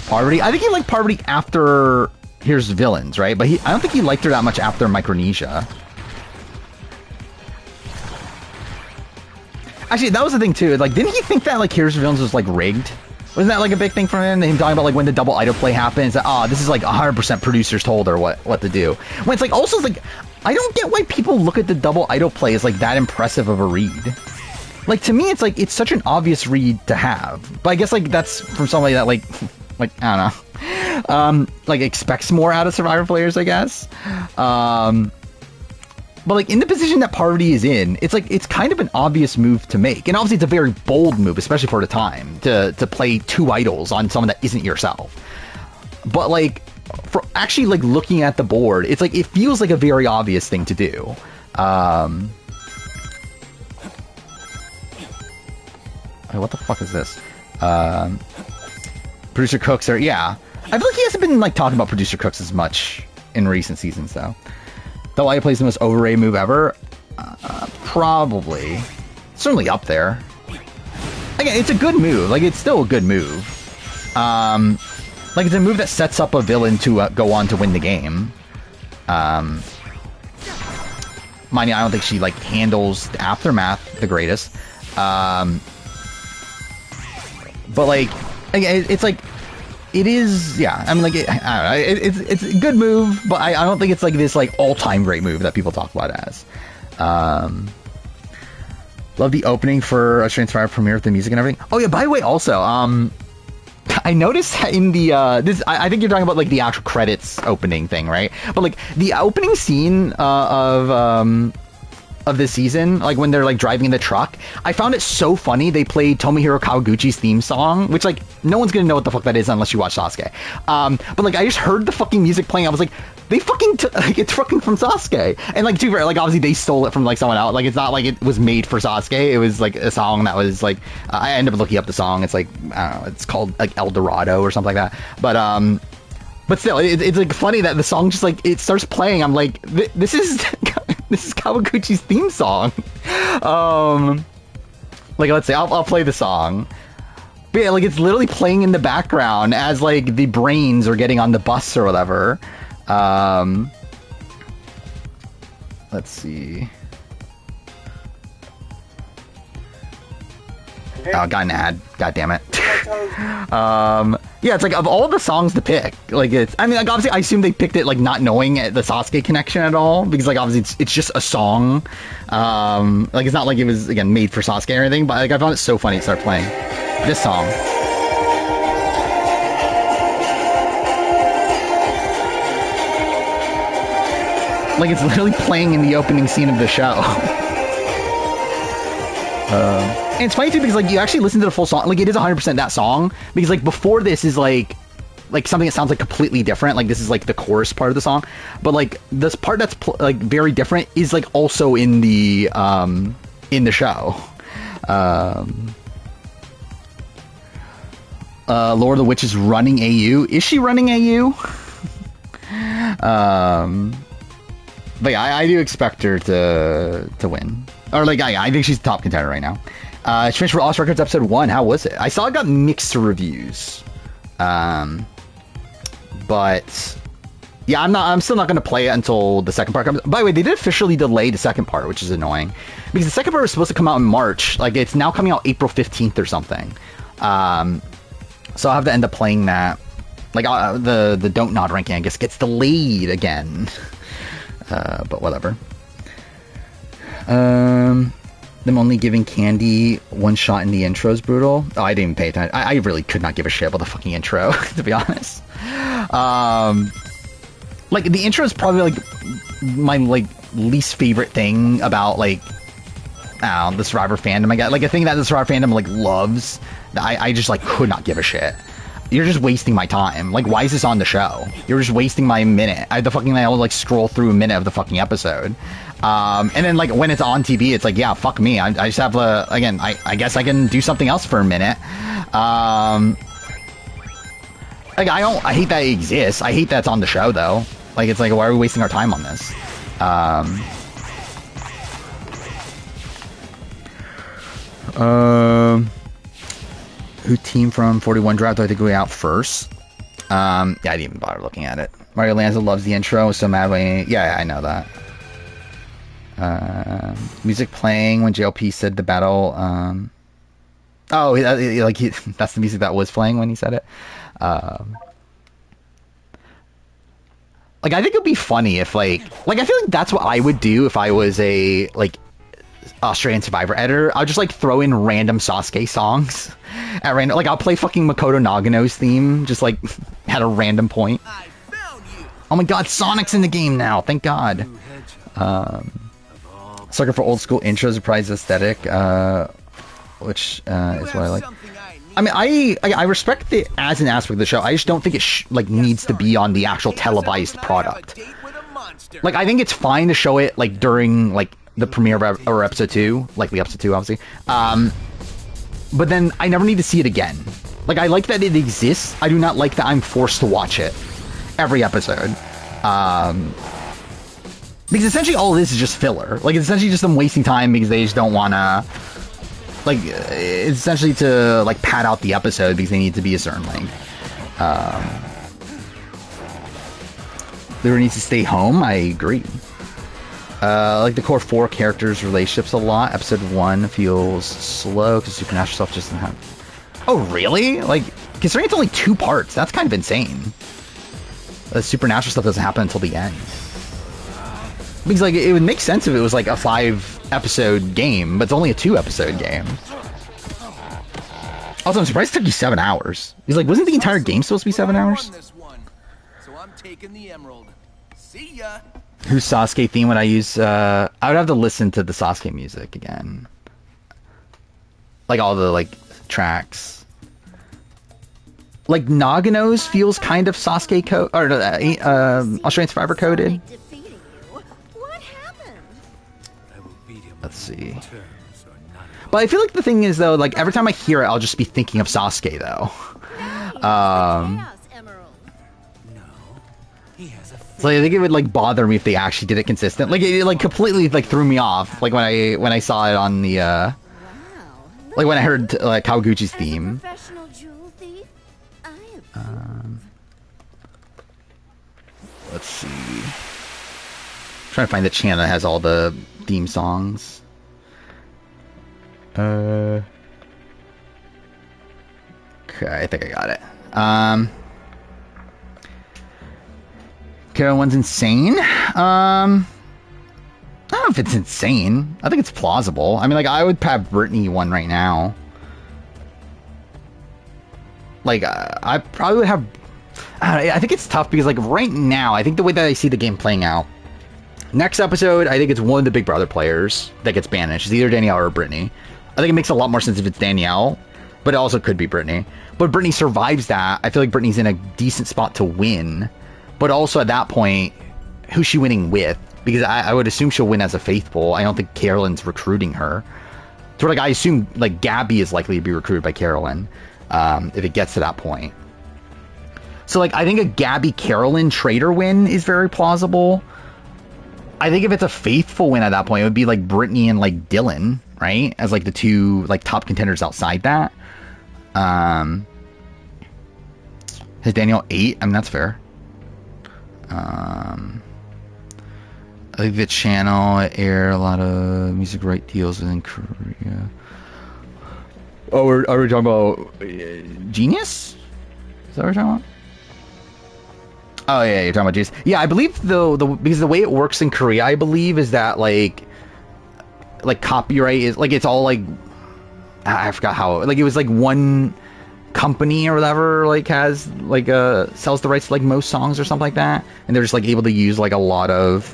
Parvati. I think he liked Parvati after Here's Villains, right? But I don't think he liked her that much after Micronesia. Actually, that was the thing too. Like, didn't he think that like Here's Villains was like rigged? Wasn't that like a big thing for him? Him talking about like when the double idol play happens. That, this is like 100% producers told her what to do. When it's like also it's like I don't get why people look at the double idol play as like that impressive of a read. Like to me, it's like it's such an obvious read to have. But I guess like that's from somebody that like I don't know, like expects more out of Survivor players, I guess. But like in the position that Parvati is in, it's like it's kind of an obvious move to make, and obviously it's a very bold move, especially for the time to play two idols on someone that isn't yourself. But like for actually like looking at the board, it's like it feels like a very obvious thing to do. Wait, what the fuck is this? Producer Cooks are, yeah. I feel like he hasn't been like talking about Producer Cooks as much in recent seasons though. Though I plays the most overrated move ever, probably. Certainly up there. Again, it's a good move. Like it's still a good move. Like it's a move that sets up a villain to go on to win the game. Mind you, I don't think she like handles the aftermath the greatest. But like, it's like, it is, yeah. I mean, like, I don't know. It's a good move, but I don't think it's like this like all-time great move that people talk about it as. Love the opening for Australian Survivor premiere with the music and everything. Oh yeah, by the way, also, I noticed in the this, I think you're talking about like the actual credits opening thing, right? But like the opening scene of this season, like when they're like driving in the truck, I found it so funny. They played Tomohiro Kawaguchi's theme song, which like no one's gonna know what the fuck that is unless you watch Sasuke. But like I just heard the fucking music playing. I was like, they fucking like, it's fucking from Sasuke. And like, to be fair, like obviously they stole it from like someone else. Like it's not like it was made for Sasuke. It was like a song that was like I ended up looking up the song. It's like, I don't know, it's called like El Dorado or something like that. But still, it's like funny that the song just like it starts playing. I'm like, this is this is Kawaguchi's theme song. Like let's say I'll play the song. But yeah, like it's literally playing in the background as like the brains are getting on the bus or whatever. Let's see. Oh, I got an ad. God damn it. Yeah, it's like of all the songs to pick, like it's. I mean, like obviously, I assume they picked it like not knowing the Sasuke connection at all, because like obviously it's just a song. Like it's not like it was again made for Sasuke or anything. But like I found it so funny to start playing this song. Like it's literally playing in the opening scene of the show. And it's funny too because like you actually listen to the full song, like it is 100% that song, because like before this is like something that sounds like completely different. Like this is like the chorus part of the song, but like this part that's like very different is like also in the show. Lord of the Witch is running AU. Is she running AU? But yeah, I do expect her to win. Or like, I think she's the top contender right now. She finished for Lost Records episode 1. How was it? I saw it got mixed reviews. But yeah, I'm still not going to play it until the second part comes. By the way, they did officially delay the second part, which is annoying, because the second part was supposed to come out in March. Like it's now coming out April 15th or something. So I'll have to end up playing that. Like the Don't Nod ranking, I guess, gets delayed again. But whatever. Them only giving Candy one shot in the intro is brutal. Oh, I didn't even pay attention. I really could not give a shit about the fucking intro, to be honest. Like the intro is probably like my like least favorite thing about like the Survivor fandom. I got like a thing that the Survivor fandom like loves. I just like could not give a shit. You're just wasting my time. Like, why is this on the show? You're just wasting my minute. I'll like scroll through a minute of the fucking episode. And then like when it's on TV, it's like, yeah, fuck me. I just have again, I guess I can do something else for a minute. Like I hate that it exists. I hate that it's on the show though. Like it's like, why are we wasting our time on this? Who team from 41 draft do I think will be out first? Yeah, I didn't even bother looking at it. Mario Lanza loves the intro, so mad when yeah, I know that. Music playing when JLP said the battle. That's the music that was playing when he said it. Like I think it'd be funny if like I feel like that's what I would do if I was a like Australian Survivor editor. I'll just like throw in random Sasuke songs at random. Like I'll play fucking Makoto Nagano's theme just like at a random point. Oh my god, Sonic's in the game now. Thank God. Sucker for old school intros, surprise aesthetic, which is what I like. I mean, I respect it as an aspect of the show. I just don't think it like needs to be on the actual televised product. Like I think it's fine to show it like during like the premiere or episode 2, likely episode 2, obviously. But then I never need to see it again. Like I like that it exists. I do not like that I'm forced to watch it every episode. Because essentially all of this is just filler. Like it's essentially just them wasting time because they just don't want to. Like it's essentially to like pad out the episode because they need to be a certain length. Liver needs to stay home. I agree. Like the core 4 characters' relationships a lot. Episode 1 feels slow because supernatural stuff just doesn't have... Oh, really? Like, considering it's only 2 parts, that's kind of insane. The supernatural stuff doesn't happen until the end. Because, like, it would make sense if it was, like, a 5-episode game, but it's only a 2-episode game. Also, I'm surprised it took you 7 hours. He's like, wasn't the entire game supposed to be 7 hours? So I'm taking the emerald. See ya. Whose Sasuke theme would I use? I would have to listen to the Sasuke music again. Like all the like tracks. Like Nagano's feels kind of Sasuke code or Australian Survivor coded. What happened? Let's see. But I feel like the thing is though, like every time I hear it, I'll just be thinking of Sasuke though. So I think it would like bother me if they actually did it consistent. Like it like completely like threw me off. Like when I saw it on the like when I heard Kawaguchi's theme. Let's see. Trying to find the channel that has all the theme songs. Okay, I think I got it. Carol one's insane. I don't know if it's insane. I think it's plausible. I mean, like, I would have Brittany one right now. Like, I probably would have... I think it's tough because, like, right now, I think the way that I see the game playing out, next episode, I think it's one of the Big Brother players that gets banished. It's either Danielle or Brittany. I think it makes a lot more sense if it's Danielle, but it also could be Brittany. But Brittany survives that. I feel like Brittany's in a decent spot to win. But also at that point, who's she winning with? Because I would assume she'll win as a faithful. I don't think Carolyn's recruiting her. So like I assume like Gabby is likely to be recruited by Carolyn if it gets to that point. So like I think a Gabby Carolyn traitor win is very plausible. I think if it's a faithful win at that point, it would be like Brittany and like Dylan, right? As like the 2 like top contenders outside that. Has Danielle 8? I mean that's fair. I think the channel air a lot of music right deals within Korea. Oh, are we talking about Genius? Is that what we're talking about? Oh yeah, you're talking about Genius. Yeah, I believe though because the way it works in Korea, I believe is that like copyright is like it's all like I forgot how like it was like one company or whatever like has like sells the rights to like most songs or something like that, and they're just like able to use like a lot of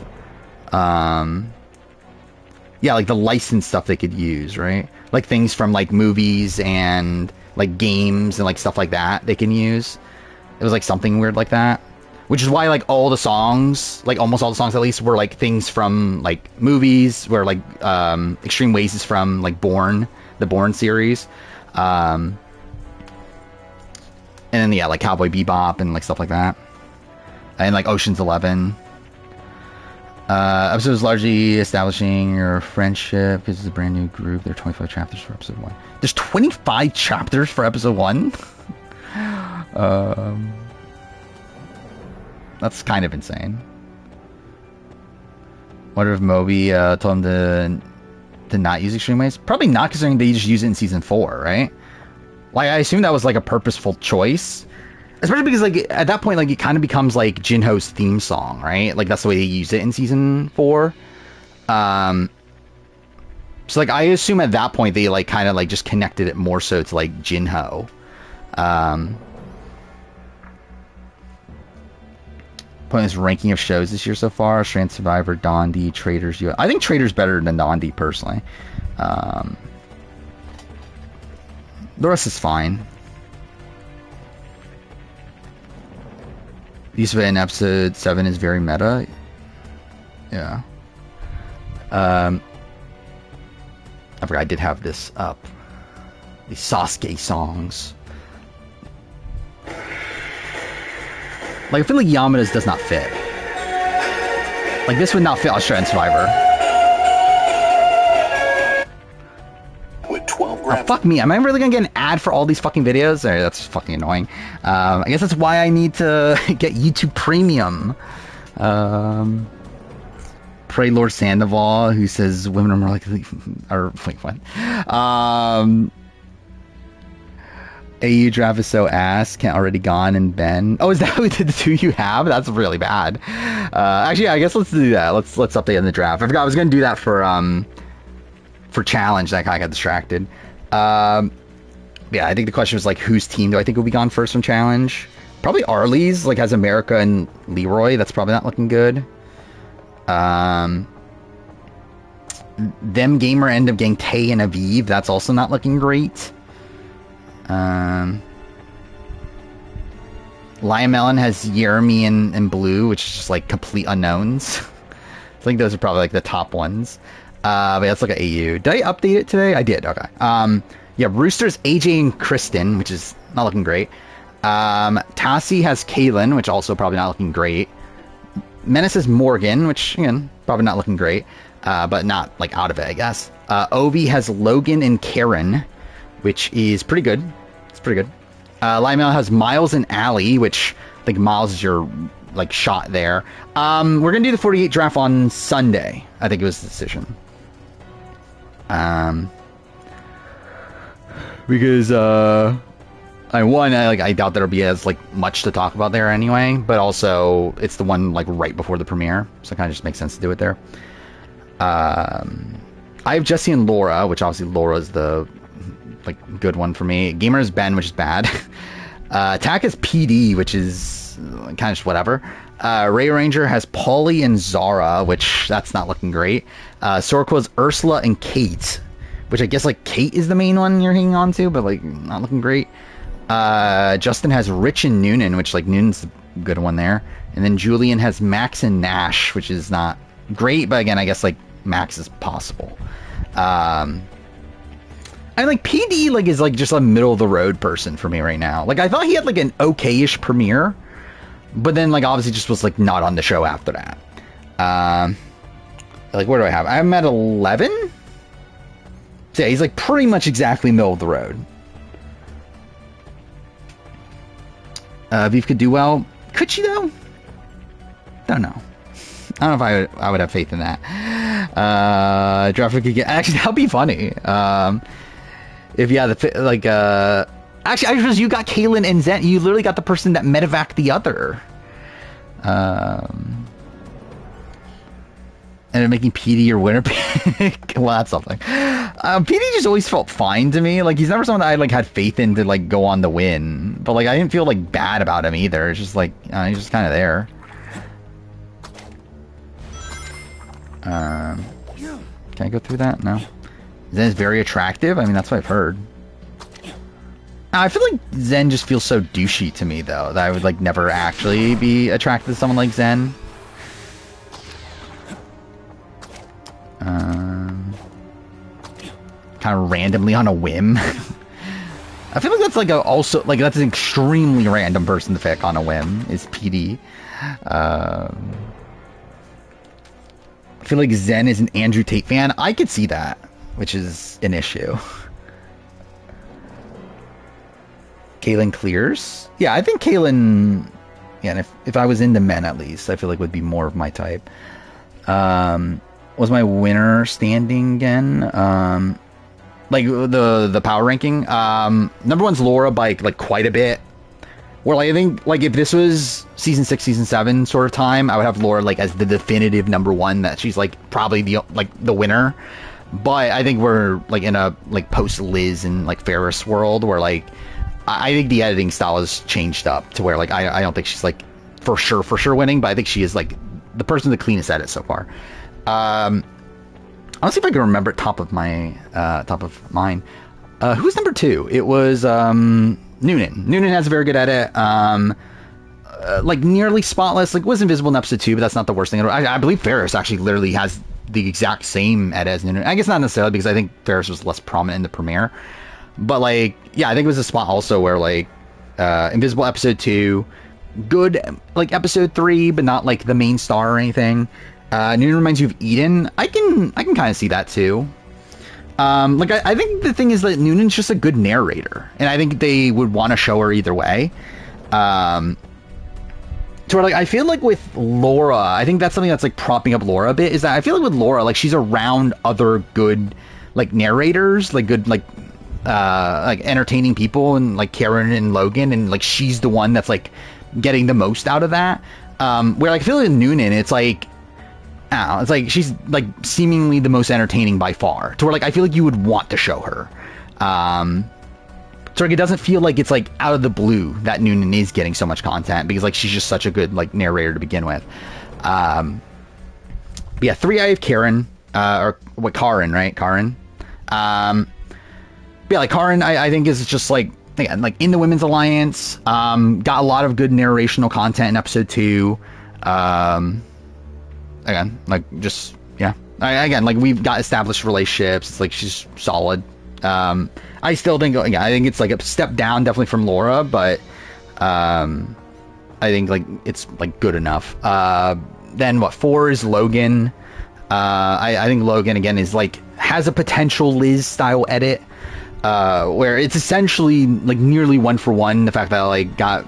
yeah, like the licensed stuff they could use, right? Like things from like movies and like games and like stuff like that they can use. It was like something weird like that, which is why like all the songs, like almost all the songs at least, were like things from like movies, where like Extreme Ways is from like Born, the Born series. And then, yeah, like Cowboy Bebop and, like, stuff like that. And, like, Ocean's 11. Episode is largely establishing your friendship. This is a brand new group. There are 25 chapters for episode 1. There's 25 chapters for episode 1? That's kind of insane. Wonder if Moby told him to not use Extreme Ways? Probably not, considering they just use it in Season 4, right? Like, I assume that was, like, a purposeful choice. Especially because, like, at that point, like, it kind of becomes, like, Jinho's theme song, right? Like, that's the way they use it in Season 4. So, like, I assume at that point they, like, kind of, like, just connected it more so to, like, Jinho. Putting this ranking of shows this year so far: Australian Survivor, Dondi, Traders. I think Traders better than Dondi, personally. The rest is fine. Use of it in episode 7 is very meta. Yeah. I forgot I did have this up. These Sasuke songs. Like, I feel like Yamada's does not fit. Like, this would not fit Australian Survivor. Oh, fuck me. Am I really gonna get an ad for all these fucking videos? That's fucking annoying. I guess that's why I need to get YouTube Premium. Pray Lord Sandoval, who says women are more likely, or wait, what? AU draft is so ass, can't already gone and Ben. Oh, is that who the two you have? That's really bad. Actually, I guess let's do that. Let's update in the draft. I forgot I was gonna do that for challenge. That kind of got distracted. Yeah, I think the question was like, whose team do I think will be gone first from challenge? Probably Arlie's, like, has America and Leroy. That's probably not looking good. Them Gamer end up getting Tay and Aviv. That's also not looking great. Lion Melon has Jeremy and Blue, which is just like complete unknowns. I think those are probably like the top ones. But let's look at AU. Did I update it today? I did. Okay. Yeah, Roosters, AJ and Kristen, which is not looking great. Tassie has Kaylin, which also probably not looking great. Menace has Morgan, which again probably not looking great, but not like out of it, I guess. Ovi has Logan and Karen, which is pretty good. It's pretty good. Lionel has Miles and Allie, which I think Miles is your like shot there. We're gonna do the 48 draft on Sunday. I think it was the decision. Because I doubt there'll be as like much to talk about there anyway, but also it's the one like right before the premiere, so it kind of just makes sense to do it there. I have Jesse and Laura, which obviously Laura's the like good one for me. Gamer is Ben, which is bad. Attack is PD, which is kind of just whatever. Ray Ranger has Paulie and Zara, which that's not looking great. Sorqua's Ursula and Kate, which I guess like Kate is the main one you're hanging on to, but like not looking great. Justin has Rich and Noonan, which like Noonan's the good one there. And then Julian has Max and Nash, which is not great, but again, I guess like Max is possible. And like PD like is like just a middle of the road person for me right now. Like I thought he had like an okay-ish premiere, but then like obviously just was like not on the show after that. Like where do I have? I'm at 11. So yeah, he's like pretty much exactly middle of the road. Viv could do well. Could she though? Don't know. I don't know if I would have faith in that. Draft could get actually that'd be funny. If you had the like actually I suppose you got Kaylin and Zen. You literally got the person that medevaced the other. And making PD your winner pick. Well, that's something. PD just always felt fine to me. Like he's never someone that I like had faith in to like go on the win. But like I didn't feel like bad about him either. It's just like he's just kind of there. Can I go through that? No. Zen is very attractive. I mean, that's what I've heard. I feel like Zen just feels so douchey to me, though, that I would like never actually be attracted to someone like Zen. Kind of randomly on a whim. I feel like that's like also like that's an extremely random person to pick on a whim is PD. I feel like Zen is an Andrew Tate fan. I could see that, which is an issue. Kaylin clears. Yeah, I think Kaylin. Yeah, and if I was into men at least, I feel like would be more of my type. Was my winner standing again? Like the power ranking. Number one's Laura by like quite a bit. Well, I think like if this was season 6, season 7 sort of time, I would have Laura like as the definitive number one. That she's like probably the winner. But I think we're like in a like post Liz and like Ferris world where like I think the editing style has changed up to where like I don't think she's like for sure winning, but I think she is like the person with the cleanest edit so far. I'll see if I can remember top of mine. Who's number 2? It was Noonan. Noonan has a very good edit. Like nearly spotless. Like was invisible in episode 2, but that's not the worst thing. I believe Ferris actually literally has the exact same edit as Noonan. I guess not necessarily because I think Ferris was less prominent in the premiere. But like, yeah, I think it was a spot also where like invisible episode 2, good like episode 3, but not like the main star or anything. Noonan reminds you of Eden. I can kind of see that too. Like I think the thing is that Noonan's just a good narrator, and I think they would want to show her either way. So to where, like, I feel like with Laura, I think that's something that's like propping up Laura a bit, is that I feel like with Laura, like, she's around other good like narrators, like good like entertaining people, and like Karen and Logan, and like she's the one that's like getting the most out of that. Where like, I feel like with Noonan, it's like, I don't know, it's like she's like seemingly the most entertaining by far, to where like I feel like you would want to show her. So like, it doesn't feel like it's like out of the blue that Noonan is getting so much content, because like she's just such a good like narrator to begin with. But yeah, 3 I have Karen, or what, Karen, right? Karen. But yeah, like Karen, I think is just like, again, like in the Women's Alliance, got a lot of good narrational content in episode 2. Again, like just, yeah. Again, like we've got established relationships. It's like she's solid. I still think, yeah, I think it's like a step down definitely from Laura, but I think like it's like good enough. Then what, 4 is Logan. I think Logan again is like, has a potential Liz style edit, where it's essentially like nearly 1-for-1. The fact that I like got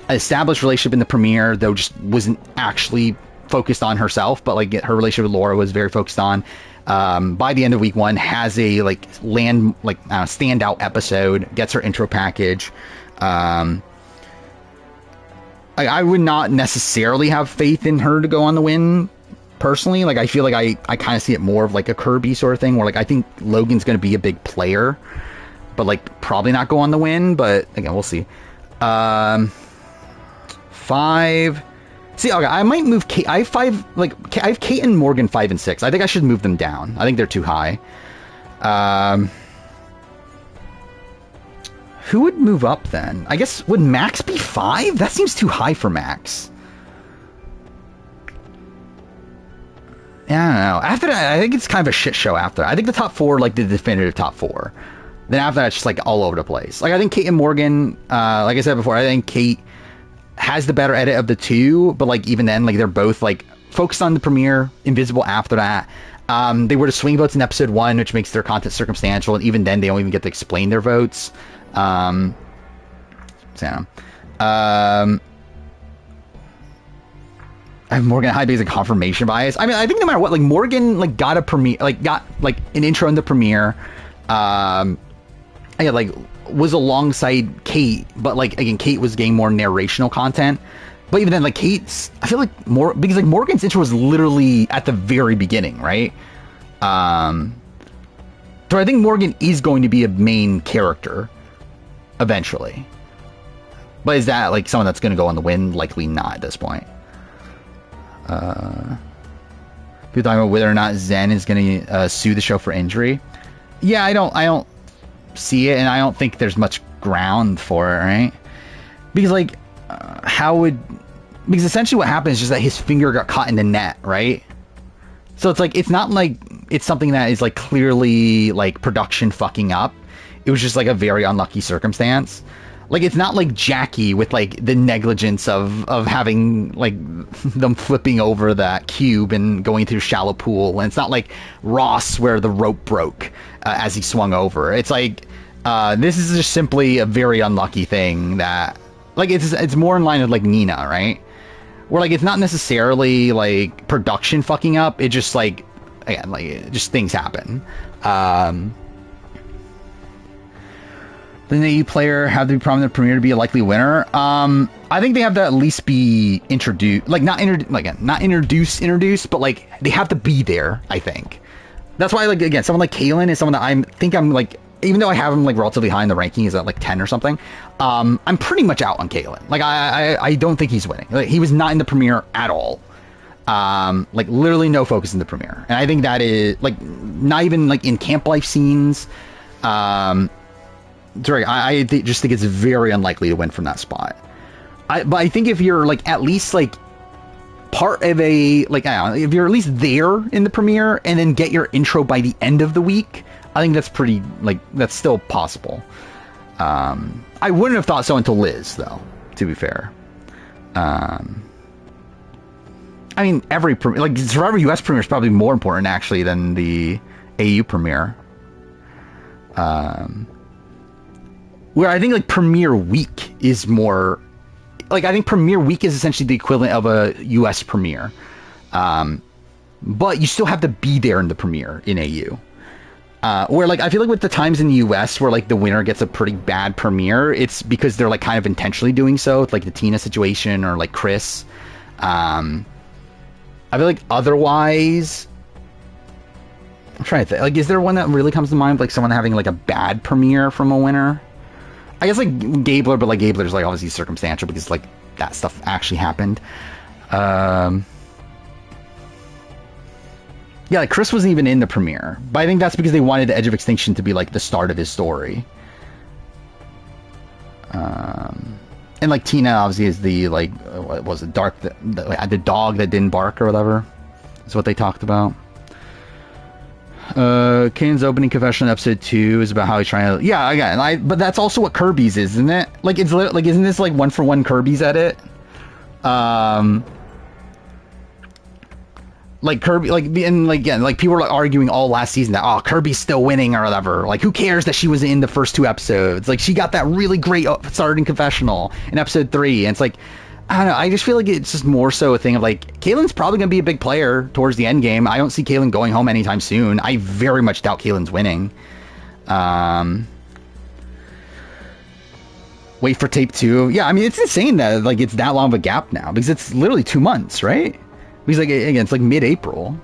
an established relationship in the premiere, though just wasn't actually focused on herself, but like her relationship with Laura was very focused on. By the end of week 1, has a like standout episode, gets her intro package. I would not necessarily have faith in her to go on the win personally. Like I feel like I kind of see it more of like a Kirby sort of thing, where like I think Logan's going to be a big player, but like probably not go on the win. But again, we'll see. 5. See, okay, I might move Kate. I have 5, like, I have Kate and Morgan 5 and 6. I think I should move them down. I think they're too high. Who would move up then? I guess, would Max be 5? That seems too high for Max. Yeah, I don't know. After that, I think it's kind of a shit show after. I think the top 4, like, the definitive top 4. Then after that, it's just, like, all over the place. Like, I think Kate and Morgan, like I said before, I think Kate has the better edit of the 2, but like even then, like they're both like focused on the premiere, invisible after that. They were to swing votes in episode 1, which makes their content circumstantial, and even then they don't even get to explain their votes. I have Morgan high because of confirmation bias. I mean, I think no matter what, like Morgan like got a premiere, like got like an intro in the premiere. Yeah, like was alongside Kate, but like again, Kate was getting more narrational content. But even then, like Kate's, I feel like more, because like Morgan's intro was literally at the very beginning, right? So I think Morgan is going to be a main character eventually. But is that like someone that's going to go on the win? Likely not at this point. People talking about whether or not Zen is going to sue the show for injury. Yeah, I don't see it, and I don't think there's much ground for it, right? Because like, because essentially what happened is just that his finger got caught in the net, right? So it's like, it's not like it's something that is like clearly like production fucking up. It was just like a very unlucky circumstance. Like, it's not like Jackie with like the negligence of having like them flipping over that cube and going through shallow pool, and it's not like Ross where the rope broke as he swung over. It's like this is just simply a very unlucky thing that like it's more in line with like Nina, right? Where like it's not necessarily like production fucking up. It just like, again, like just things happen. The AE player have to be prominent premiere to be a likely winner. I think they have to at least be introduced, like not introduced, but like they have to be there. I think that's why, like, again, someone like Kaylin is someone that I'm like, even though I have him like relatively high in the rankings at like 10 or something, I'm pretty much out on Kaylin. Like I don't think he's winning. Like, he was not in the premiere at all. Like literally no focus in the premiere, and I think that is like not even like in camp life scenes. Sorry, I just think it's very unlikely to win from that spot. But I think if you're like at least like part of a, like, I don't know, if you're at least there in the premiere and then get your intro by the end of the week, I think that's pretty, like, that's still possible. I wouldn't have thought so until Liz, though, to be fair. I mean, every like Survivor US premiere is probably more important actually than the AU premiere. Where I think like premiere week is more like I think premiere week is essentially the equivalent of a US premiere. But you still have to be there in the premiere in AU. Where like I feel like with the times in the US where like the winner gets a pretty bad premiere, it's because they're like kind of intentionally doing so, with like the Tina situation or like Chris. I feel like otherwise, I'm trying to think. Like, is there one that really comes to mind? Like someone having like a bad premiere from a winner? I guess like Gabler, but like Gabler's like obviously circumstantial because like that stuff actually happened. Yeah, like Chris wasn't even in the premiere, but I think that's because they wanted the Edge of Extinction to be like the start of his story. And like Tina obviously is the like what was it, the dog that didn't bark or whatever. That's what they talked about. Kane's opening confession in episode 2 is about how he's trying to again, but that's also what Kirby's is, isn't it? Like it's like isn't this like 1-for-1 Kirby's edit? Like Kirby, like and like again, like people were like arguing all last season that Kirby's still winning or whatever. Like who cares that she was in the first 2 episodes? Like she got that really great starting confessional in episode 3, and it's like I don't know. I just feel like it's just more so a thing of like Kaylin's probably gonna be a big player towards the end game. I don't see Kaylin going home anytime soon. I very much doubt Kaylin's winning. Wait for tape 2. Yeah, I mean it's insane that like it's that long of a gap now because it's literally 2 months, right? Because like again, it's like mid-April,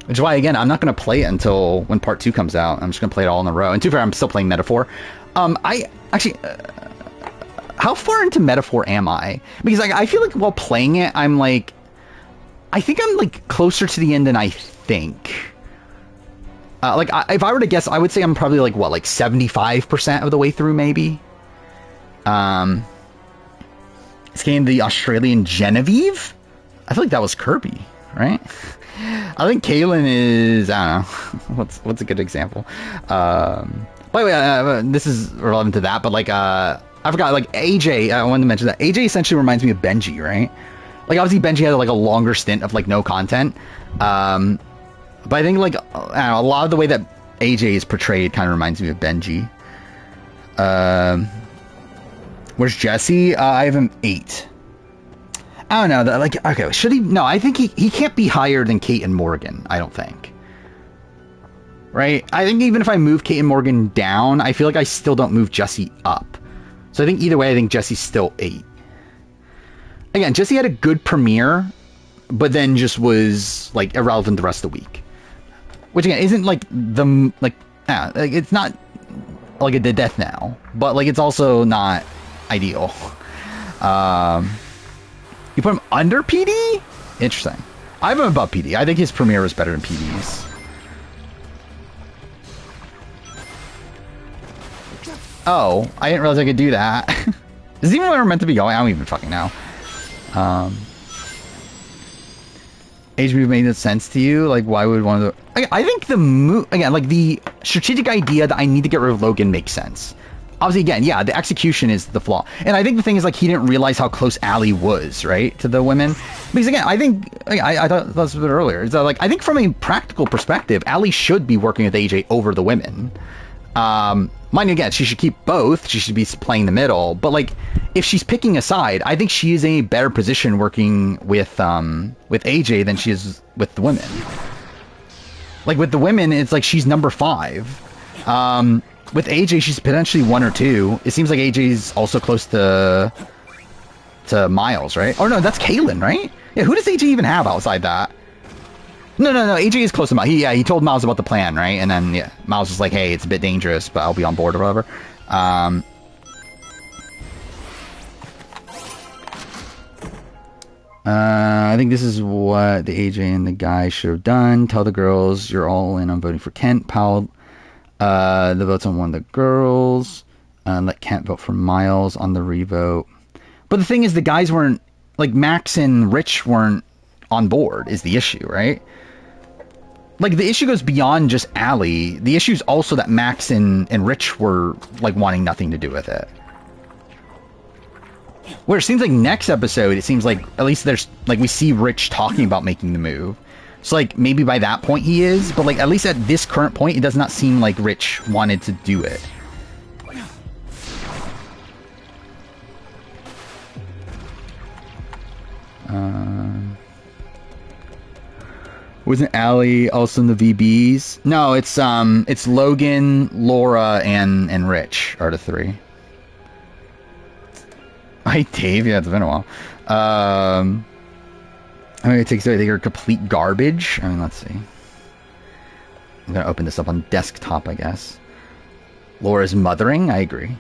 which is why again I'm not gonna play it until when part 2 comes out. I'm just gonna play it all in a row. And to be fair, I'm still playing Metaphor. I actually, how far into Metaphor am I? Because like I feel like while playing it, I'm like, I think I'm like closer to the end than I think. Like if I were to guess, I would say I'm probably like what, like 75% of the way through, maybe. This game, the Australian Genevieve. I feel like that was Kirby, right? I think Kaylin is, I don't know, what's a good example? By the way, this is relevant to that, but like, I forgot, like AJ, I wanted to mention that. AJ essentially reminds me of Benji, right? Like obviously Benji had like a longer stint of like no content. But I think like, I don't know, a lot of the way that AJ is portrayed kind of reminds me of Benji. Where's Jesse? I have him 8. I don't know. Like, okay, should he? No, I think he can't be higher than Kate and Morgan. I don't think. Right? I think even if I move Kate and Morgan down, I feel like I still don't move Jesse up. So I think either way, I think Jesse's still 8. Again, Jesse had a good premiere, but then just was like irrelevant the rest of the week. Which again isn't like it's not like a death now, but like it's also not ideal. You put him under PD? Interesting. I have him above PD. I think his premiere was better than PD's. Oh, I didn't realize I could do that. Is it even where we're meant to be going? I don't even fucking know. Age move made sense to you? Like, why would one of the... I think the move... Again, like, the strategic idea that I need to get rid of Logan makes sense. Obviously, again, yeah, the execution is the flaw. And I think the thing is, like, he didn't realize how close Allie was, right, to the women. Because, again, I think... I thought this was earlier. Is that, like, I think from a practical perspective, Allie should be working with AJ over the women. Mind you, again, she should keep both. She should be playing the middle. But, like, if she's picking a side, I think she is in a better position working with AJ than she is with the women. Like, with the women, it's like she's number 5. With AJ, she's potentially 1 or 2. It seems like AJ's also close to Miles, right? Oh, no, that's Kaylin, right? Yeah, who does AJ even have outside that? No, AJ is close to Miles. He told Miles about the plan, right? And then, yeah, Miles was like, hey, it's a bit dangerous, but I'll be on board or whatever. I think this is what the AJ and the guy should have done. Tell the girls you're all in on voting for Kent. Powell, the votes on one of the girls. Let Kent vote for Miles on the revote. But the thing is, the guys weren't, like, Max and Rich weren't on board is the issue, right? Like, the issue goes beyond just Allie. The issue is also that Max and Rich were, like, wanting nothing to do with it. Where it seems like next episode, it seems like, at least there's, like, we see Rich talking about making the move. So, like, maybe by that point he is, but, like, at least at this current point, it does not seem like Rich wanted to do it. Wasn't Allie also in the VBs? No, it's Logan, Laura, and Rich are the three. Hi, Dave. Yeah, it's been a while. I mean, it takes away. They are complete garbage. I mean, let's see. I'm gonna open this up on desktop, I guess. Laura's mothering. I agree. All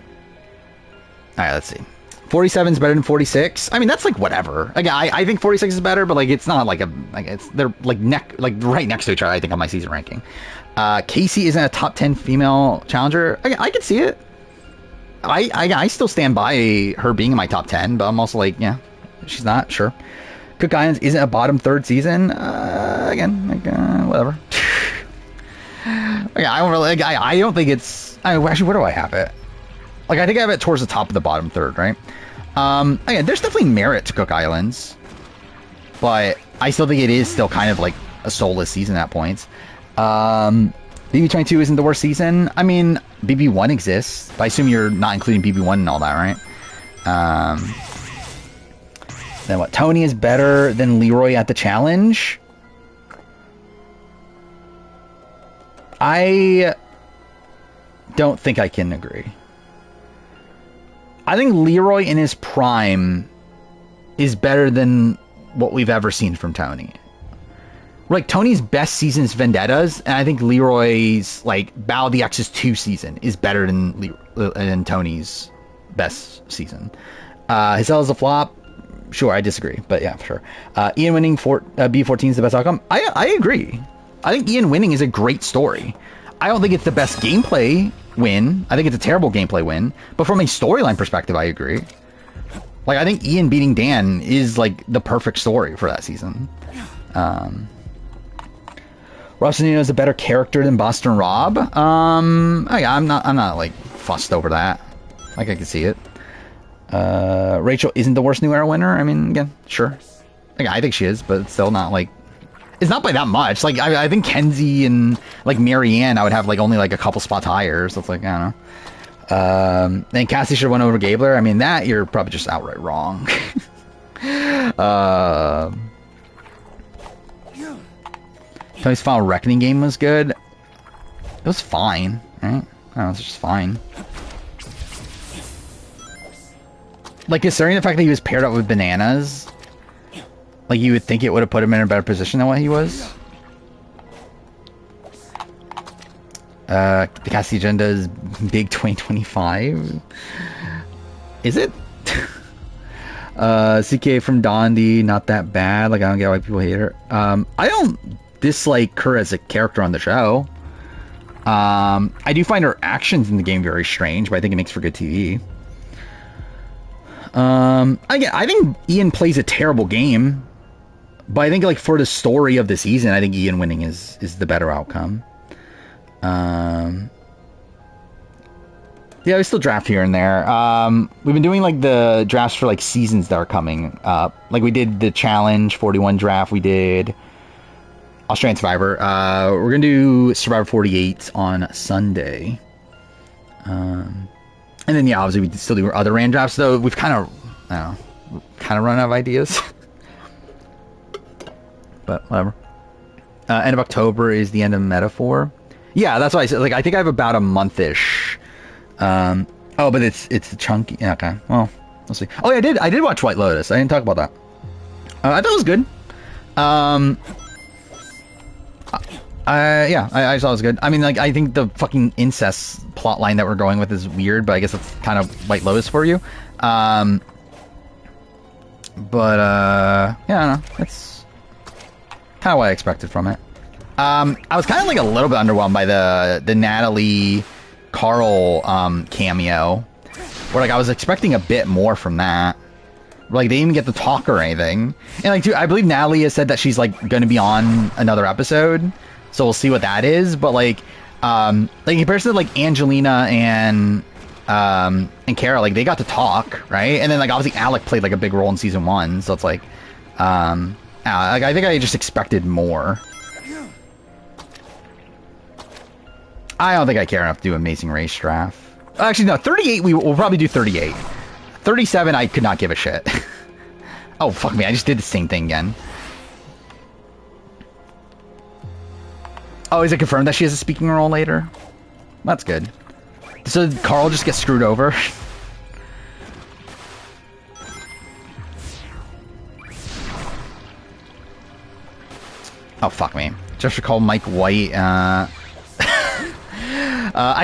right, let's see. 47 is better than 46. I mean, that's like whatever. Like, I think 46 is better, but like it's not like they're like right next to each other. I think on my season ranking. Casey isn't a top 10 female challenger. I could see it. I still stand by her being in my top 10, but I'm also like, yeah, she's not, sure. Cook Islands isn't a bottom third season. Again, like, whatever. I don't really, I don't think it's, actually, where do I have it? Like, I think I have it towards the top of the bottom third, right? Again, there's definitely merit to Cook Islands, but I still think it is still kind of like a soulless season at points. BB22 isn't the worst season. I mean, BB1 exists, but I assume you're not including BB1 and all that, right? Then what? Tony is better than Leroy at the challenge? I don't think I can agree. I think Leroy in his prime is better than what we've ever seen from Tony. Like, Tony's best season is Vendettas, and I think Leroy's, like, Battle of the X's 2 season is better than Tony's best season. Hisel is a flop. Sure, I disagree, but yeah, sure. Ian winning B14 is the best outcome. I agree. I think Ian winning is a great story. I don't think it's the best gameplay win. I think it's a terrible gameplay win. But from a storyline perspective, I agree. Like, I think Ian beating Dan is, like, the perfect story for that season. Rossonino is a better character than Boston Rob. I'm not like fussed over that. Like, I can see it. Rachel isn't the worst New Era winner. I mean, again, sure. Like, I think she is, but it's still not like, it's not by that much. Like, I think Kenzie and like Marianne, I would have like only like a couple spots higher. So it's like, I don't know. And Cassie should have won over Gabler. I mean, that you're probably just outright wrong. Tony's Final Reckoning game was good. It was fine, right? I don't know, it was just fine. Like, considering the fact that he was paired up with Bananas, like, you would think it would have put him in a better position than what he was. The Cassie agenda is big 2025. Is it? CK from Dondi, not that bad. Like, I don't get why people hate her. I don't dislike her as a character on the show. I do find her actions in the game very strange, but I think it makes for good TV. I think Ian plays a terrible game, but I think, like, for the story of the season, I think Ian winning is the better outcome. Yeah, we still draft here and there. We've been doing, like, the drafts for, like, seasons that are coming up. Like, we did the Challenge 41 draft. We did Australian Survivor. We're gonna do Survivor 48 on Sunday. And then, yeah, obviously we still do other random drafts, though we've kind of, I don't know, run out of ideas. But whatever. End of October is the end of Metaphor. Yeah, that's why I said, like, I think I have about a month-ish. Oh, but it's chunky. Yeah, okay. Well, we'll see. Oh, yeah, I did watch White Lotus. I didn't talk about that. I thought it was good. Yeah, I thought it was good. I mean, like, I think the fucking incest plotline that we're going with is weird, but I guess that's kind of White Lotus for you. But, yeah, I don't know. It's kind of what I expected from it. I was kind of, like, a little bit underwhelmed by the Natalie Carl cameo, where, like, I was expecting a bit more from that. Like, they didn't even get to talk or anything. And, like, dude, I believe Natalie has said that she's, like, going to be on another episode. So we'll see what that is. But, like in comparison to, like, Angelina and Kara, like, they got to talk, right? And then, like, obviously Alec played, like, a big role in season 1. So it's like, I think I just expected more. I don't think I care enough to do Amazing Race draft. Actually, no, 38, we'll probably do 38. 37, I could not give a shit. Oh, fuck me. I just did the same thing again. Oh, is it confirmed that she has a speaking role later? That's good. So did Carl just get screwed over? Oh, fuck me. Just recall Mike White. I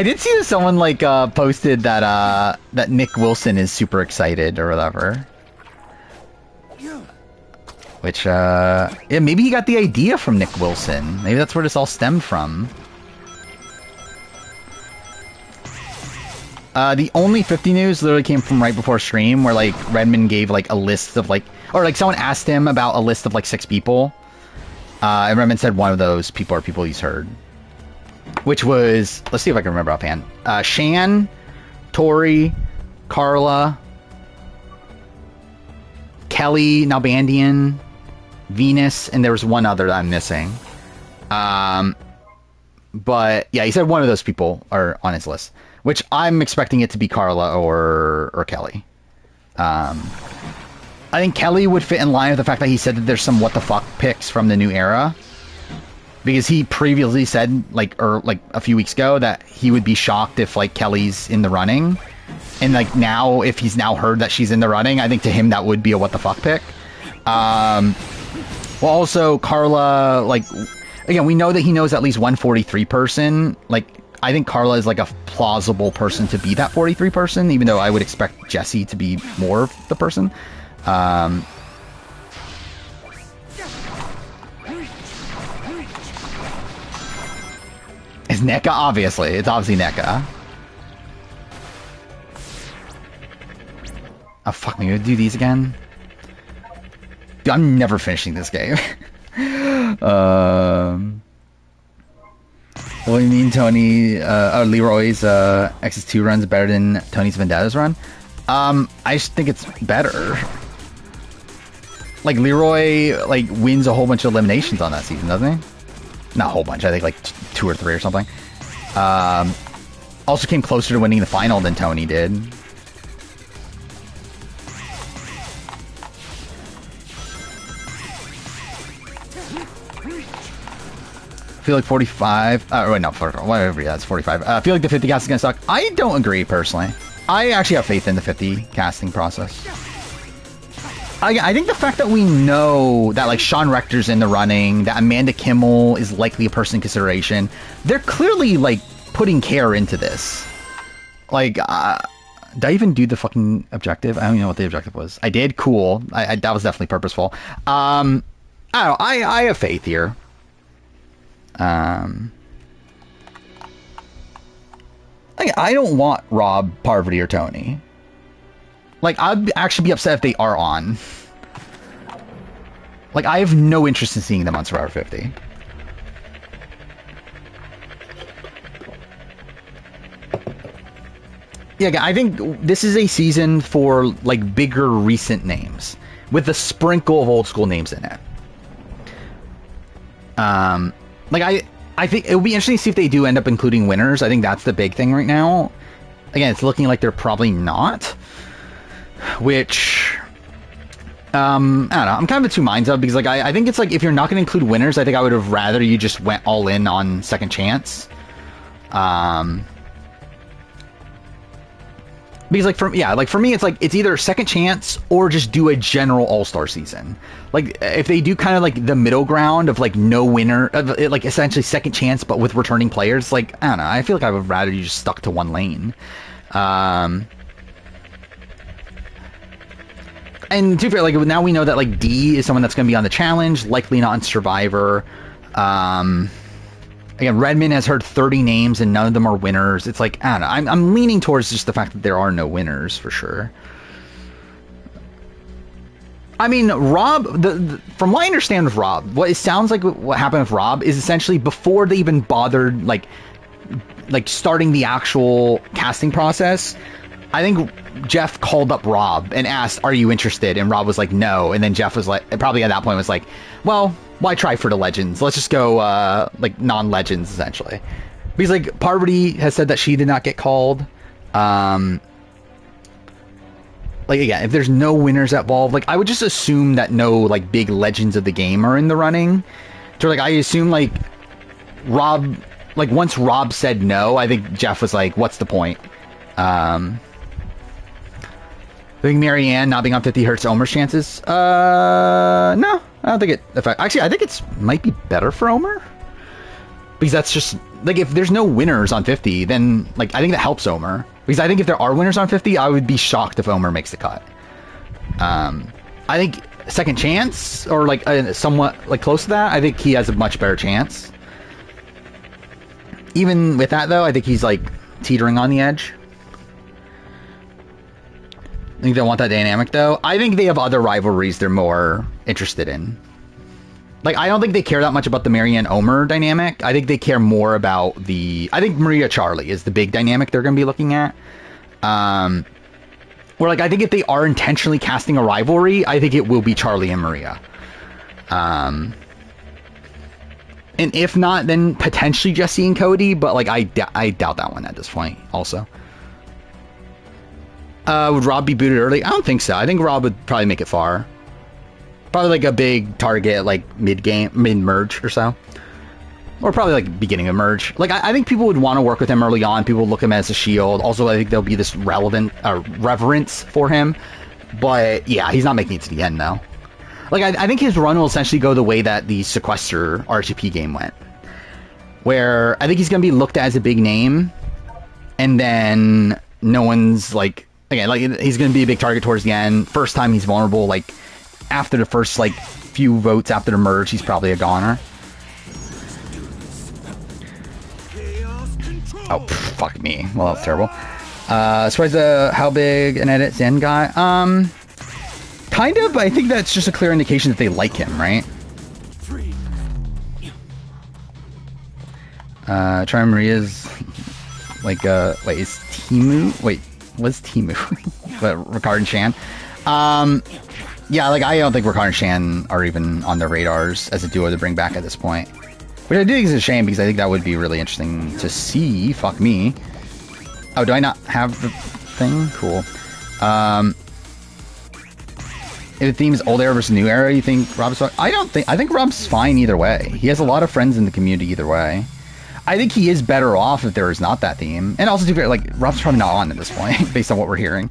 did see that someone, like, posted that, that Nick Wilson is super excited or whatever. Which, yeah, maybe he got the idea from Nick Wilson. Maybe that's where this all stemmed from. The only 50 news literally came from right before stream, where, like, Redmond gave, like, a list of, like... Or, like, someone asked him about a list of, like, 6 people. And Redmond said one of those people are people he's heard. Which was... Let's see if I can remember offhand. Shan, Tori, Carla, Kelly, Nalbandian, Venus, and there was one other that I'm missing. But, yeah, he said one of those people are on his list. Which I'm expecting it to be Carla or Kelly. I think Kelly would fit in line with the fact that he said that there's some what the fuck picks from the new era. Because he previously said, like a few weeks ago, that he would be shocked if, like, Kelly's in the running. And, like, now, if he's now heard that she's in the running, I think to him that would be a what the fuck pick. Well, also, Carla, like, again, we know that he knows at least one 43 person. Like, I think Carla is, like, a plausible person to be that 43 person, even though I would expect Jesse to be more the person. It's NECA, obviously. It's obviously NECA. Oh, fuck me. I'm gonna do these again? Dude, I'm never finishing this game. What do you mean Tony, Leroy's X2 run's better than Tony's Vendetta's run? I just think it's better. Like, Leroy, like, wins a whole bunch of eliminations on that season, doesn't he? Not a whole bunch, I think like 2 or 3 or something. Also came closer to winning the final than Tony did. I feel like 45, wait, no, whatever, yeah, it's 45. I feel like the 50 cast is gonna suck. I don't agree, personally. I actually have faith in the 50 casting process. I think the fact that we know that, like, Sean Rector's in the running, that Amanda Kimmel is likely a person in consideration, they're clearly, like, putting care into this. Like, did I even do the fucking objective? I don't even know what the objective was. I did? Cool. That was definitely purposeful. I don't know. I have faith here. I don't want Rob, Parvati, or Tony. Like, I'd actually be upset if they are on. Like, I have no interest in seeing them on Survivor 50. Yeah, I think this is a season for, like, bigger recent names. With a sprinkle of old school names in it. Like, I think it would be interesting to see if they do end up including winners. I think that's the big thing right now. Again, it's looking like they're probably not. Which, I don't know. I'm kind of of two minds of, because, like, I think it's like, if you're not going to include winners, I think I would have rather you just went all in on second chance. Because, like, for me, it's like, it's either second chance or just do a general all-star season. Like, if they do kind of like the middle ground of, like, no winner, like, essentially second chance, but with returning players, like, I don't know. I feel like I would rather you just stuck to one lane. And to be fair, like, now we know that, like, D is someone that's going to be on the challenge, likely not on Survivor. Again, Redmond has heard 30 names and none of them are winners. It's like, I don't know. I'm leaning towards just the fact that there are no winners for sure. I mean, Rob, from what I understand with Rob, what it sounds like what happened with Rob is essentially before they even bothered, like starting the actual casting process, I think Jeff called up Rob and asked, "Are you interested?" And Rob was like, "No." And then Jeff was like, probably at that point was like, "Well, why try for the legends? Let's just go like non-legends essentially." Because, like, Parvati has said that she did not get called. like, again, if there's no winners involved, like, I would just assume that no, like, big legends of the game are in the running. So, like, I assume, like, Rob, like, once Rob said no, I think Jeff was like, what's the point? I think Marianne not being on 50 hurts Omer's chances. No, I don't think it affects. Actually, I think it's might be better for Omer. Because that's just, like, if there's no winners on 50, then, like, I think that helps Omer. Because I think if there are winners on 50, I would be shocked if Omer makes the cut. I think second chance, or, like, somewhat, like, close to that, I think he has a much better chance. Even with that, though, I think he's, like, teetering on the edge. I think they want that dynamic, though. I think they have other rivalries they're more interested in. Like, I don't think they care that much about the Marianne-Omer dynamic. I think they care more about the... I think Maria-Charlie is the big dynamic they're going to be looking at. Where, like, I think if they are intentionally casting a rivalry, I think it will be Charlie and Maria. And if not, then potentially Jesse and Cody, but, like, I doubt that one at this point, also. Would Rob be booted early? I don't think so. I think Rob would probably make it far. Probably like a big target, like mid-merge or so. Or probably like beginning of merge. Like, I think people would want to work with him early on. People would look at him as a shield. Also, I think there'll be this reverence for him. But yeah, he's not making it to the end now. Like, I think his run will essentially go the way that the Sequester RTP game went. Where I think he's going to be looked at as a big name. And then no one's like... Again, like, he's going to be a big target towards the end. First time he's vulnerable, like... After the first, like, few votes after the merge, he's probably a goner. Oh, fuck me. Well, that was terrible. As far as how big an edit Zen got, kind of, but I think that's just a clear indication that they like him, right? Try Maria's, like, wait, is Timu? Wait, what's Timu? Ricard and Shan? Yeah, like, I don't think Ricard and Shan are even on their radars as a duo to bring back at this point. Which I do think is a shame, because I think that would be really interesting to see. Fuck me. Oh, do I not have the thing? Cool. If the theme is old era versus new era, you think Rob's fine? I think Rob's fine either way. He has a lot of friends in the community either way. I think he is better off if there is not that theme. And also, to be fair, like, Rob's probably not on at this point, based on what we're hearing.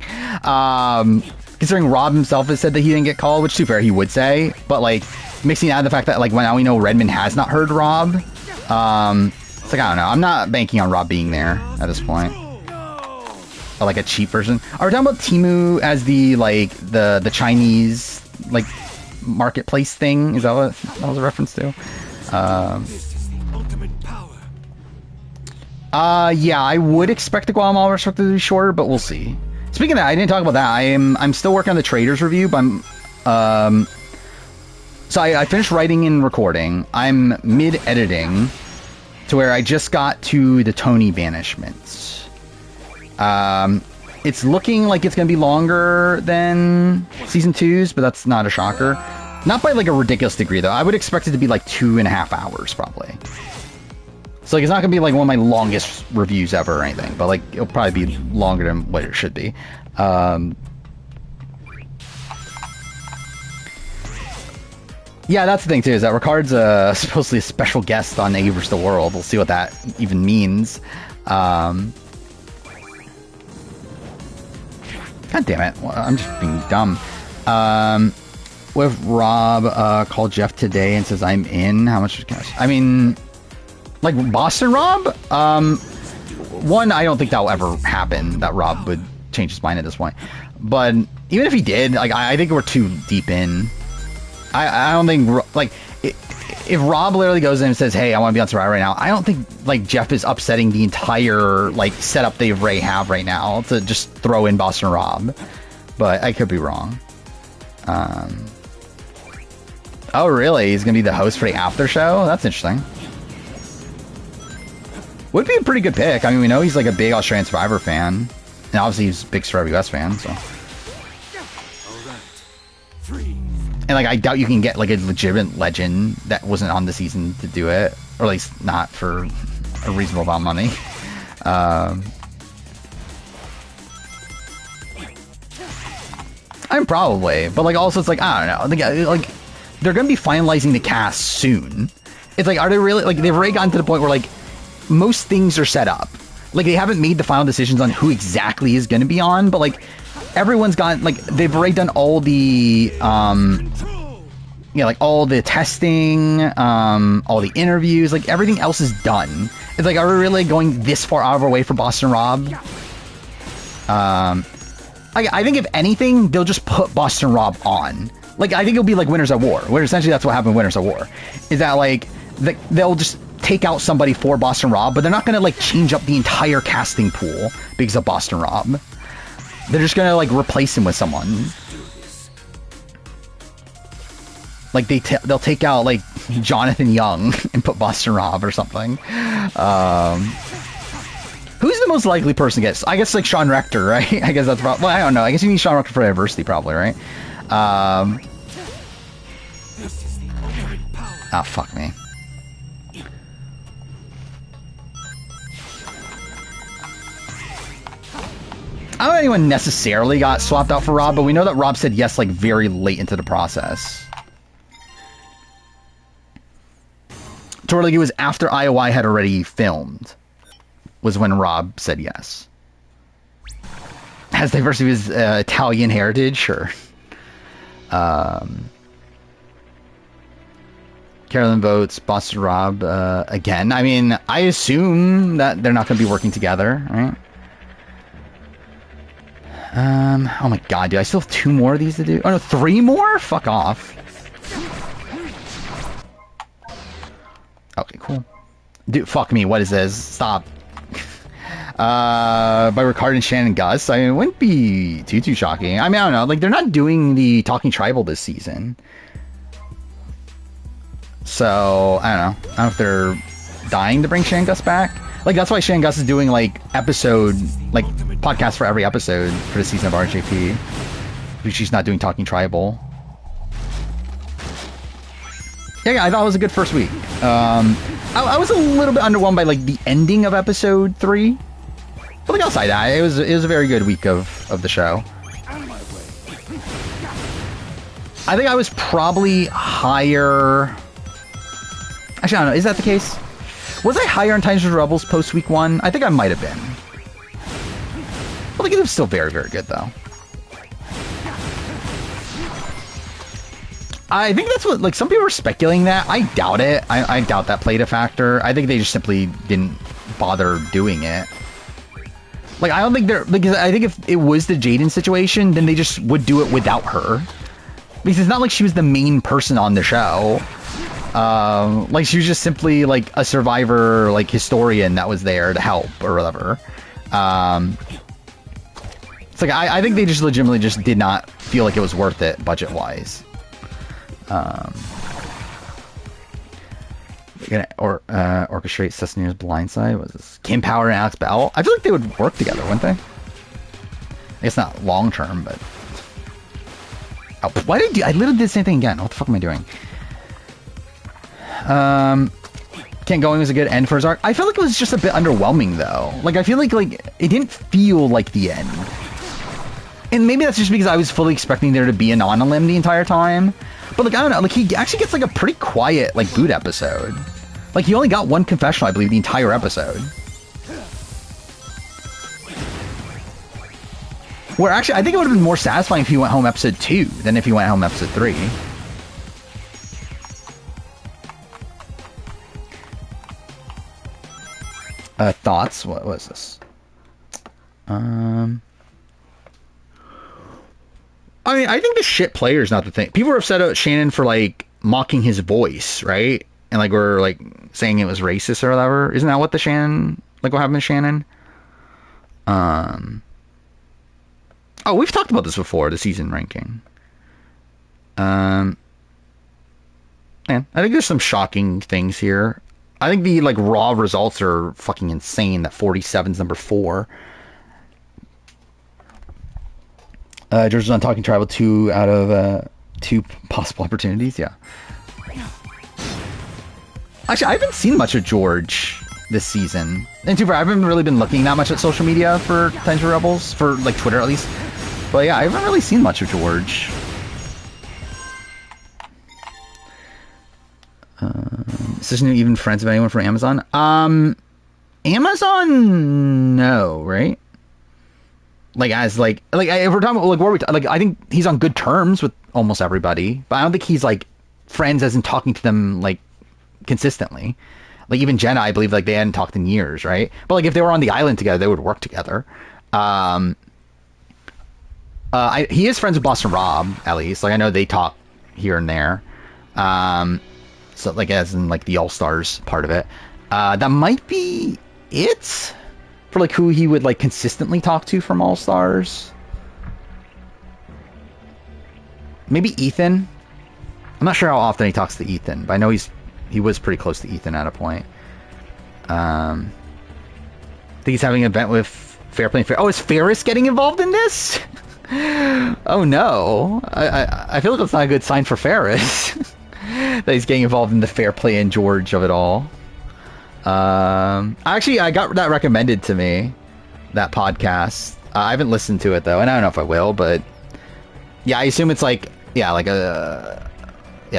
Considering Rob himself has said that he didn't get called, which, to be fair, he would say. But, like, mixing out the fact that, like, now we know Redmond has not heard Rob. It's like, I don't know. I'm not banking on Rob being there at this point. Or, like, a cheap version. Are we talking about Temu as the, like, the Chinese, like, marketplace thing? Is that what that was a reference to? Yeah, I would expect the Guatemala Retrospective to be shorter, but we'll see. Speaking of that, I didn't talk about that. I'm still working on the Traders review, but so I finished writing and recording. I'm mid-editing to where I just got to the Tony banishments. It's looking like it's going to be longer than Season 2's, but that's not a shocker. Not by, like, a ridiculous degree, though. I would expect it to be, like, 2.5 hours, probably. So, like, it's not going to be, like, one of my longest reviews ever or anything, but, like, it'll probably be longer than what it should be. Yeah, that's the thing, too, is that Ricard's supposedly a special guest on A vs. the World. We'll see what that even means. God damn it. Well, I'm just being dumb. With Rob called Jeff today and says, I'm in. How much cash? I mean... Like, Boston Rob? One, I don't think that will ever happen, that Rob would change his mind at this point. But even if he did, like, I think we're too deep in. I don't think, like, if Rob literally goes in and says, hey, I want to be on Survivor right now, I don't think, like, Jeff is upsetting the entire, like, setup they Ray have right now to just throw in Boston Rob. But I could be wrong. Oh, really? He's going to be the host for the after show? That's interesting. Would be a pretty good pick. I mean, we know he's like a big Australian Survivor fan. And obviously he's a big Survivor US fan, so. And, like, I doubt you can get, like, a legitimate legend that wasn't on the season to do it. Or at least not for a reasonable amount of money. I'm probably, but like also it's like I don't know, like they're gonna be finalizing the cast soon. It's like, are they really like they've already gotten to the point where like most things are set up. Like they haven't made the final decisions on who exactly is gonna be on, but like everyone's got like they've already done all the like all the testing, all the interviews, like everything else is done. It's like, are we really going this far out of our way for Boston Rob? I think if anything, they'll just put Boston Rob on. Like, I think it'll be like Winners at War, where essentially that's what happened in Winners at War. Is that like, they'll just take out somebody for Boston Rob, but they're not going to like change up the entire casting pool because of Boston Rob. They're just going to like replace him with someone. Like they'll take out like Jonathan Young and put Boston Rob or something. Who's the most likely person to get? I guess like Sean Rector, right? I guess that's probably. Well, I don't know. I guess you need Sean Rector for diversity, probably, right? Oh, fuck me. I don't know anyone necessarily got swapped out for Rob, but we know that Rob said yes like very late into the process. To where like it was after IOI had already filmed was when Rob said yes. Has diversity of his Italian heritage? Sure. Carolyn votes Boston Rob again. I mean, I assume that they're not going to be working together, right? Oh my god, dude, I still have 2 more of these to do. Oh no, 3 more? Fuck off. Okay, cool. Dude, fuck me, what is this? Stop. By Ricard and Shannon Gus. I mean, it wouldn't be too shocking. I mean, I don't know. Like, they're not doing the Talking Tribal this season. So, I don't know. I don't know if they're dying to bring Shannon Gus back. Like, that's why Shannon Gus is doing, like, podcast for every episode for the season of RJP. Because she's not doing Talking Tribal. Yeah, I thought it was a good first week. I was a little bit underwhelmed by, like, the ending of episode 3. But, like, outside that, it was a very good week of the show. I think I was probably higher... Actually, I don't know. Is that the case? Was I higher on Titans vs. Rebels post week 1? I think I might have been. But, like, it was still very, very good, though. I think that's what, like, some people were speculating that. I doubt it. I doubt that played a factor. I think they just simply didn't bother doing it. Like, I don't think they're... Because I think if it was the Jaden situation, then they just would do it without her. Because it's not like she was the main person on the show. Like, she was just simply, like, a survivor, like, historian that was there to help or whatever. It's like, I think they just legitimately just did not feel like it was worth it budget-wise. We're gonna orchestrate Sesna's Blindside. Was this Kim Power and Alex Bell? I feel like they would work together, wouldn't they? I guess not long term, but oh, why did I do? I literally did the same thing again. What the fuck am I doing? Can't Going was a good end for his arc. I feel like it was just a bit underwhelming though. Like I feel like it didn't feel like the end. And maybe that's just because I was fully expecting there to be an on-a-limb the entire time. But, like, I don't know. Like, he actually gets, like, a pretty quiet, like, boot episode. Like, he only got 1 confessional, I believe, the entire episode. Where, actually, I think it would have been more satisfying if he went home episode 2 than if he went home episode 3. Thoughts? What was this? I mean, I think the shit player is not the thing. People are upset at Shannon for, like, mocking his voice, right? And, like, we're, like, saying it was racist or whatever. Isn't that what the Shannon... Like, what happened to Shannon? Oh, we've talked about this before, the season ranking. Man, I think there's some shocking things here. I think the, like, raw results are fucking insane. That 47's number 4. George's on Talking Tribal 2 out of 2 possible opportunities. Yeah. Actually, I haven't seen much of George this season. And too far, I haven't really been looking that much at social media for Titans vs. Rebels, for like Twitter at least. But yeah, I haven't really seen much of George. Isn't even friends with anyone from Amazon? Amazon, no, right? Like as like if we're talking about like what are we like, I think he's on good terms with almost everybody, but I don't think he's like friends as in talking to them like consistently. Like even Jenna, I believe like they hadn't talked in years, right? But like if they were on the island together, they would work together. He is friends with Boston Rob, at least. Like I know they talk here and there. So like as in like the All Stars part of it. That might be it for like who he would like consistently talk to from All Stars. Maybe Ethan. I'm not sure how often he talks to Ethan, but I know he was pretty close to Ethan at a point. I think he's having an event with Fair Play and Fair. Oh, is Ferris getting involved in this? Oh no. I feel like that's not a good sign for Ferris. That he's getting involved in the Fair Play and George of it all. Actually, I got that recommended to me, that podcast. I haven't listened to it though, and I don't know if I will, but yeah, I assume it's like, yeah, like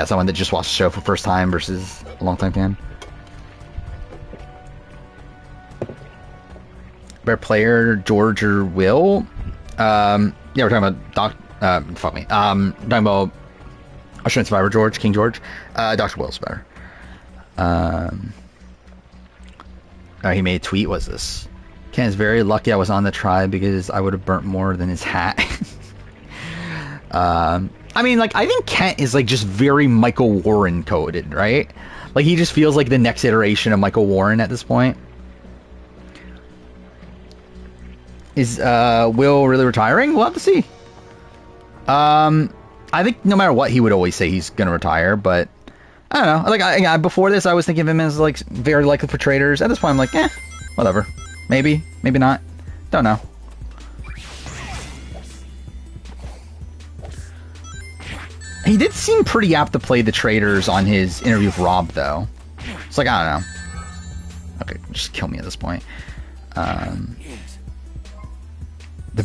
someone that just watched the show for the first time versus a long time fan. Better player, George or Will? Yeah, we're talking about fuck me. Talking about Australian Survivor George, King George. Dr. Will's better. He made a tweet. What's this? Ken is very lucky I was on the tribe because I would have burnt more than his hat. I mean, like, I think Kent is like just very Michael Warren coded, right? Like he just feels like the next iteration of Michael Warren at this point. Is Will really retiring? We'll have to see. I think no matter what, he would always say he's gonna retire, but I don't know. Like before this, I was thinking of him as like very likely for traders. At this point, I'm like, whatever. Maybe not. Don't know. He did seem pretty apt to play the traders on his interview with Rob, though. It's like, I don't know. Okay, just kill me at this point. They're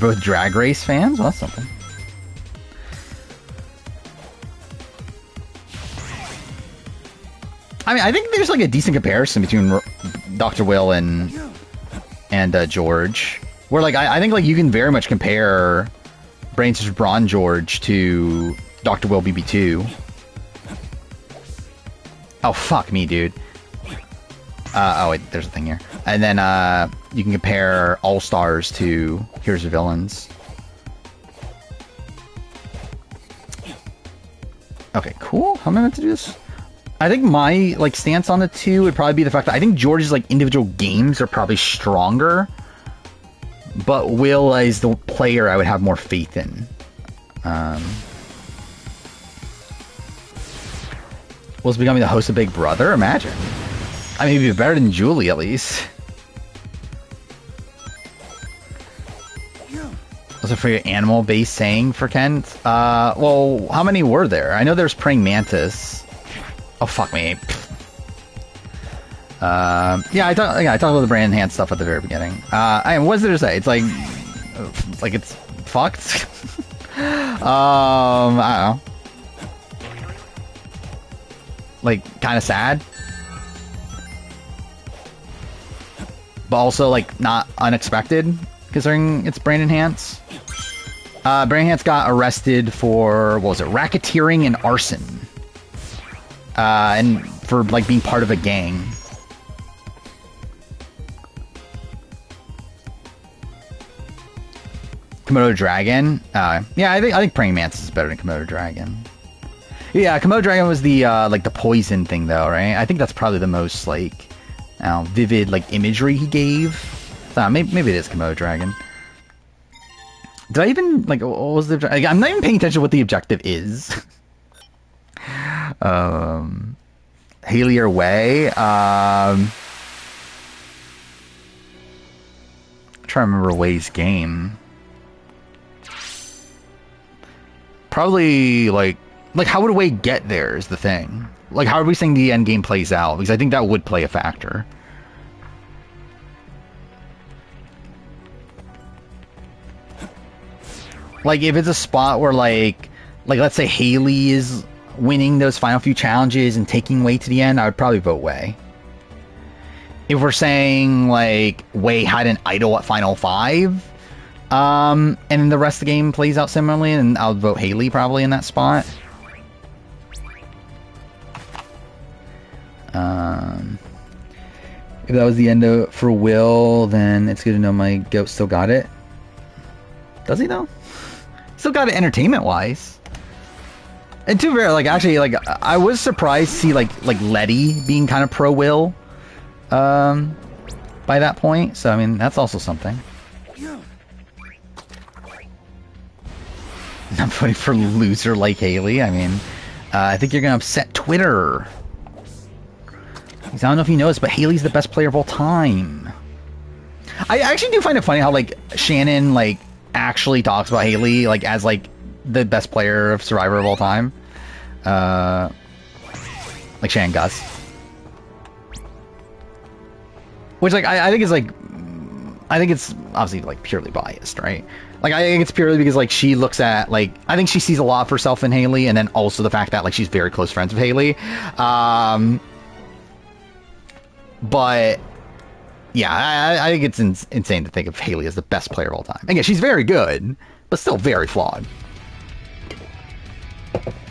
both Drag Race fans? Well, that's something. I mean, I think there's like a decent comparison between Dr. Will and George. Where like I think like you can very much compare Brain's Brawn George to Dr. Will BB2. Oh fuck me, dude. Oh wait, there's a thing here. And then you can compare All Stars to Here's the Villains. Okay, cool. How am I meant to do this? I think my like stance on the two would probably be the fact that I think George's like individual games are probably stronger, but Will is the player I would have more faith in. Will's becoming the host of Big Brother? Imagine. I mean, he'd be better than Julie, at least. Also for your animal-based saying for Kent? Well, how many were there? I know there's praying mantis. Oh, fuck me. Yeah, I talked about the brand enhanced stuff at the very beginning. What is there to say? It's like it's fucked. I don't know. Like, kind of sad. But also, like, not unexpected, considering it's brain enhanced. Brain enhanced got arrested for, what was it, racketeering and arson. And for, like, being part of a gang. Komodo Dragon? Yeah, I think Praying Mantis is better than Komodo Dragon. Yeah, Komodo Dragon was the, like, the poison thing, though, right? I think that's probably the most, like, vivid, like, imagery he gave. Maybe it is Komodo Dragon. Did I even, like, what was the... I'm not even paying attention to what the objective is. Haley or Way? I'm trying to remember Way's game. Probably, like, how would Way get there is the thing. Like, how are we saying the end game plays out? Because I think that would play a factor. Like, if it's a spot where, like let's say Haley is winning those final few challenges and taking Wei to the end, I would probably vote Wei. If we're saying, like, Wei had an idol at Final 5, and the rest of the game plays out similarly, and I'll vote Haley probably in that spot. If that was the end for Will, then it's good to know my goat still got it. Does he though? Still got it entertainment-wise. And to be fair, like, actually, like, I was surprised to see like Letty being kind of pro Will, by that point. So I mean, that's also something. I'm voting for loser like Haley. I mean, I think you're gonna upset Twitter. I don't know if you know this, but Haley's the best player of all time. I actually do find it funny how, like, Shannon, like, actually talks about Haley, like, as, like, the best player of Survivor of all time. Like Shannon Gus. Which, like, I think is, like, I think it's obviously, like, purely biased, right? Like, I think it's purely because, like, she looks at, like, I think she sees a lot of herself in Haley, and then also the fact that, like, she's very close friends with Haley. But yeah, I think it's insane to think of Haley as the best player of all time. Again, she's very good, but still very flawed.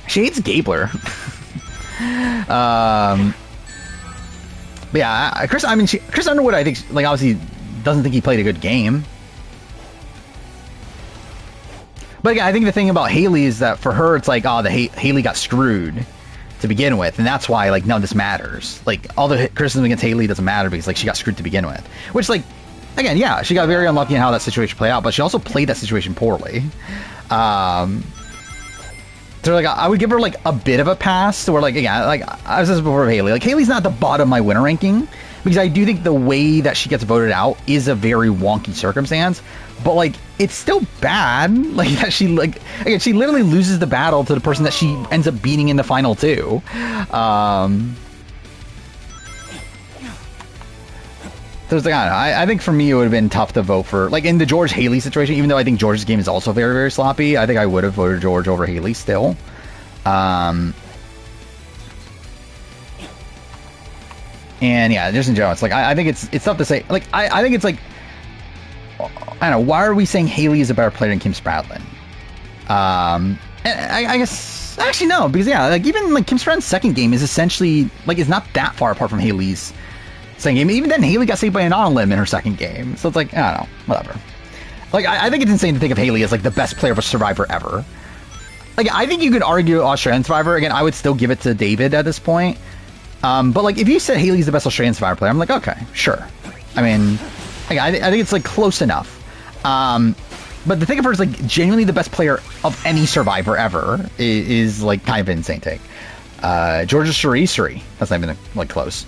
She hates Gabler. But yeah, Chris Underwood, I think, like, obviously doesn't think he played a good game. But again, I think the thing about Haley is that for her, it's like, oh, Haley got screwed to begin with, and that's why, like, none of this matters. Like, all the criticism against Haley doesn't matter because, like, she got screwed to begin with. Which, like, again, yeah, she got very unlucky in how that situation played out, but she also played that situation poorly. So, like, I would give her, like, a bit of a pass to where, like, again, like, I was saying before with Haley, like, Haley's not at the bottom of my winner ranking because I do think the way that she gets voted out is a very wonky circumstance, but, like, it's still bad. Like, that she, like, again, she literally loses the battle to the person that she ends up beating in the final two. So it's like, I don't know, I think for me it would have been tough to vote for, like, in the George Haley situation, even though I think George's game is also very, very sloppy, I think I would have voted George over Haley still. And yeah, just in general, it's like, I think it's tough to say, like, I think it's like, I don't know, why are we saying Haley is a better player than Kim Spradlin? And I guess, actually no, because yeah, like, even, like, Kim Spradlin's second game is essentially, like, is not that far apart from Haley's second game. Even then, Haley got saved by an on-limb in her second game. So it's like, I don't know, whatever. Like, I think it's insane to think of Haley as, like, the best player of a Survivor ever. Like, I think you could argue Australian Survivor. Again, I would still give it to David at this point. But, like, if you said Haley's the best Australian Survivor player, I'm like, okay, sure. I mean, like, I think it's, like, close enough. But the thing of her is, like, genuinely the best player of any Survivor ever is like, kind of an insane take. Georgia Suri. That's not even, like, close.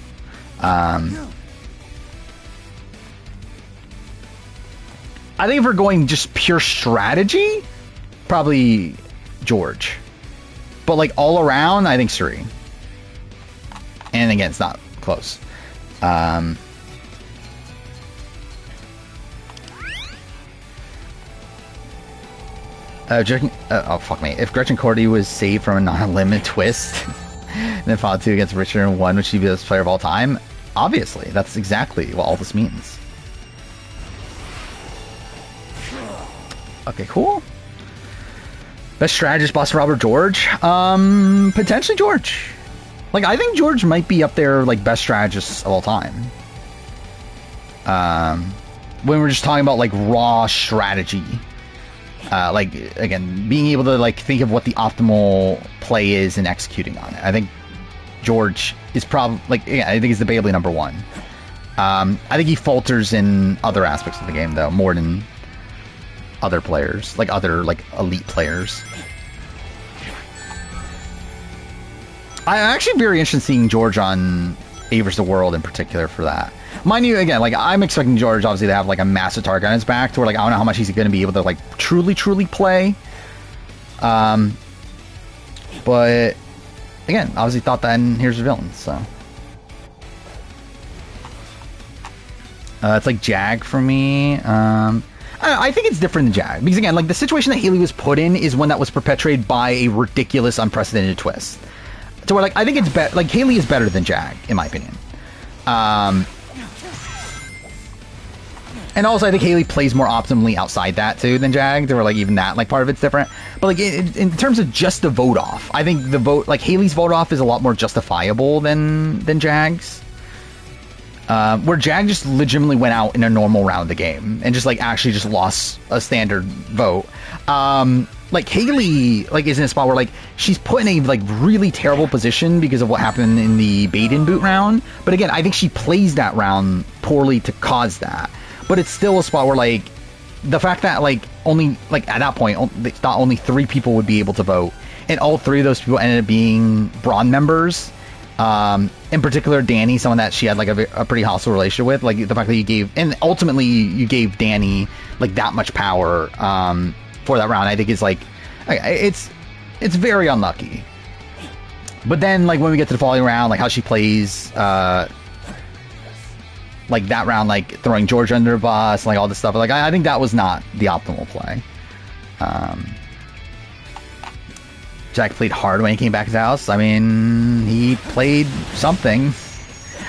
I think if we're going just pure strategy, probably George. But, like, all around, I think Suri. And again, it's not close. Oh, fuck me. If Gretchen Cordy was saved from a non-limit twist, and then fought 2 against Richard and 1, would she be the best player of all time? Obviously. That's exactly what all this means. Okay, cool. Best strategist, boss Robert George? Potentially George. Like, I think George might be up there, like, best strategists of all time. When we're just talking about, like, raw strategy. Like, again, being able to, like, think of what the optimal play is and executing on it. I think George is probably, like, yeah, I think he's debatably number 1. I think he falters in other aspects of the game, though, more than other players, like other, like, elite players. I'm actually very interested in seeing George on A vs. the World in particular for that. Mind you, again, like, I'm expecting George, obviously, to have, like, a massive target on his back to where, like, I don't know how much he's going to be able to, like, truly play. But, again, obviously thought that in Here's the Villain, so. It's like Jag for me. I think it's different than Jag. Because again, like, the situation that Haley was put in is one that was perpetuated by a ridiculous, unprecedented twist. So where, like, I think it's better. Like, Haley is better than Jag, in my opinion. And also, I think Haley plays more optimally outside that, too, than Jag. They were, like, even that, like, part of it's different. But, like, in terms of just the vote off, I think the vote, like, Haley's vote off is a lot more justifiable than Jag's. Where Jag just legitimately went out in a normal round of the game and just, like, actually just lost a standard vote. Like, Haley, like, is in a spot where, like, she's put in a, like, really terrible position because of what happened in the bait-in boot round. But again, I think she plays that round poorly to cause that. But it's still a spot where, like, the fact that, like, only, like, at that point, they thought only 3 people would be able to vote, and all 3 of those people ended up being Brawn members. In particular, Danny, someone that she had, like, a pretty hostile relationship with. Like, the fact that you gave, and ultimately you gave Danny, like, that much power, for that round, I think is, like, it's very unlucky. But then, like, when we get to the following round, like, how she plays, like, that round, like, throwing George under a bus, like, all this stuff. Like, I think that was not the optimal play. Jack played hard when he came back to his house. I mean, he played something.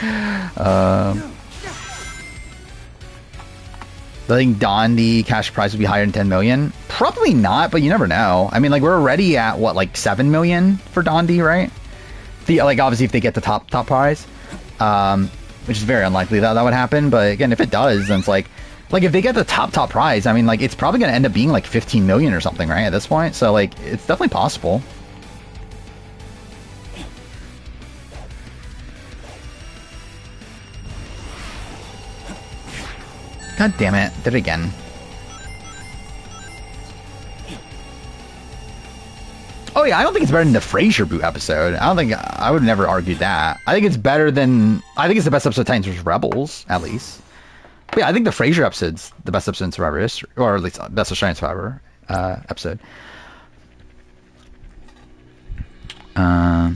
I think the cash prize would be higher than 10 million. Probably not, but you never know. I mean, like, we're already at, what, like, 7 million for Dondi, right? Like, obviously, if they get the top prize. Which is very unlikely that would happen, but again, if it does, then it's like if they get the top prize, I mean, like, it's probably going to end up being like 15 million or something, right, at this point. So, like, it's definitely possible. God damn it, did it again. Oh yeah, I don't think it's better than the Frasier boot episode. I would never argue that. I think it's better than, I think it's the best episode of Titans vs. Rebels, at least. But yeah, I think the Frasier episode's the best episode in Survivor history, or at least best Australian Survivor episode. Yeah,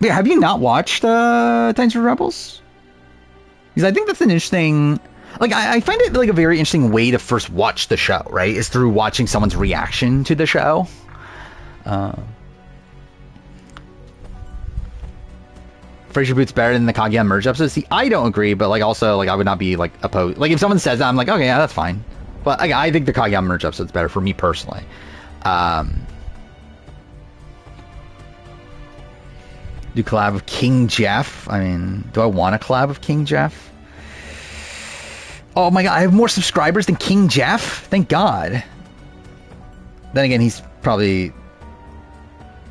have you not watched Titans vs. Rebels? Because I think that's an interesting, like, I find it like a very interesting way to first watch the show, right? Is through watching someone's reaction to the show. Frasier Boot's better than the Kaguya merge episode. See, I don't agree, but, like, also, like, I would not be, like, opposed. Like, if someone says that, I'm like, okay, yeah, that's fine. But like, I think the Kaguya merge episode's better for me personally. Do collab with King Jeff? I mean, do I want to collab with King Jeff? Oh my god, I have more subscribers than King Jeff? Thank God. Then again, he's probably,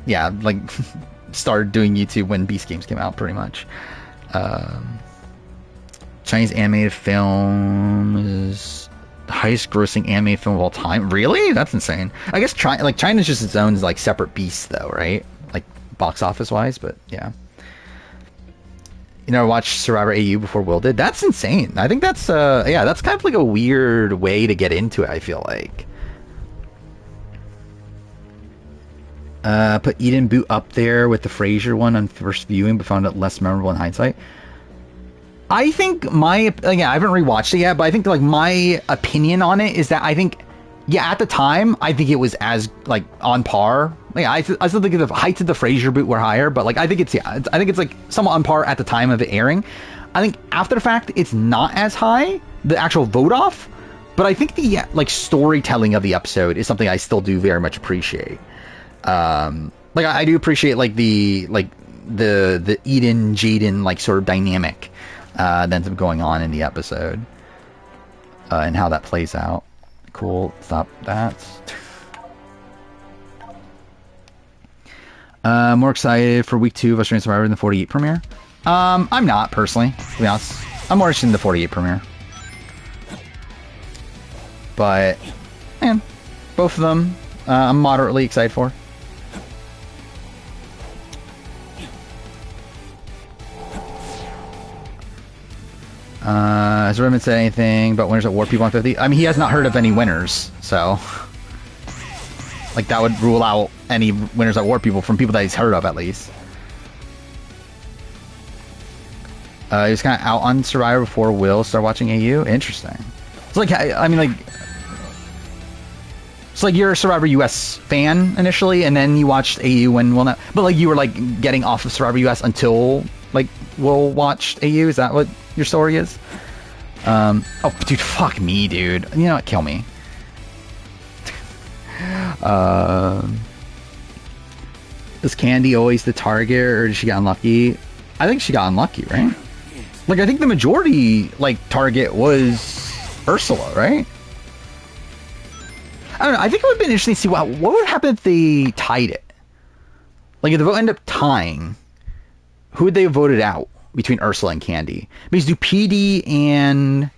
yeah, like, started doing YouTube when Beast Games came out, pretty much. Chinese animated film is the highest grossing animated film of all time. Really? That's insane. I guess China's just its own, like, separate beast, though, right? Like, box office wise, but yeah. You never watched Survivor AU before Will did? That's insane. I think that's yeah, that's kind of like a weird way to get into it, I feel like. Put Eden Boot up there with the Frasier one on first viewing, but found it less memorable in hindsight. I think I haven't rewatched it yet, but I think, like, my opinion on it is that I think, yeah, at the time, I think it was as, like, on par. Like, I still think the heights of the Frasier boot were higher, but, like, I think it's like somewhat on par at the time of it airing. I think after the fact, it's not as high, the actual vote off, but I think the, like, storytelling of the episode is something I still do very much appreciate. Like, I do appreciate, like, the Eden Jaden, like, sort of dynamic that ends up going on in the episode, and how that plays out. Cool. Stop that. More excited for week 2 of Australian Survivor than the 48 premiere. I'm not, personally, to be honest. I'm more interested in the 48 premiere. But, man, both of them, I'm moderately excited for. Has Redmond said anything about winners at War People on 50? I mean, he has not heard of any winners, so, like, that would rule out any winners at War People from people that he's heard of, at least. He was kind of out on Survivor before Will started watching AU. Interesting. So like, I mean, like, so like you're a Survivor US fan initially, and then you watched AU and well, not, but like you were like getting off of Survivor US until like Will watched AU. Is that what your story is? Oh, dude, fuck me, dude. You know what? Kill me. Is Candy always the target, or did she get unlucky? I think she got unlucky, right? Like, I think the majority, like, target was Ursula, right? I don't know. I think it would have been interesting to see what would happen if they tied it. Like, if the vote ended up tying, who would they have voted out between Ursula and Candy? Because do PD and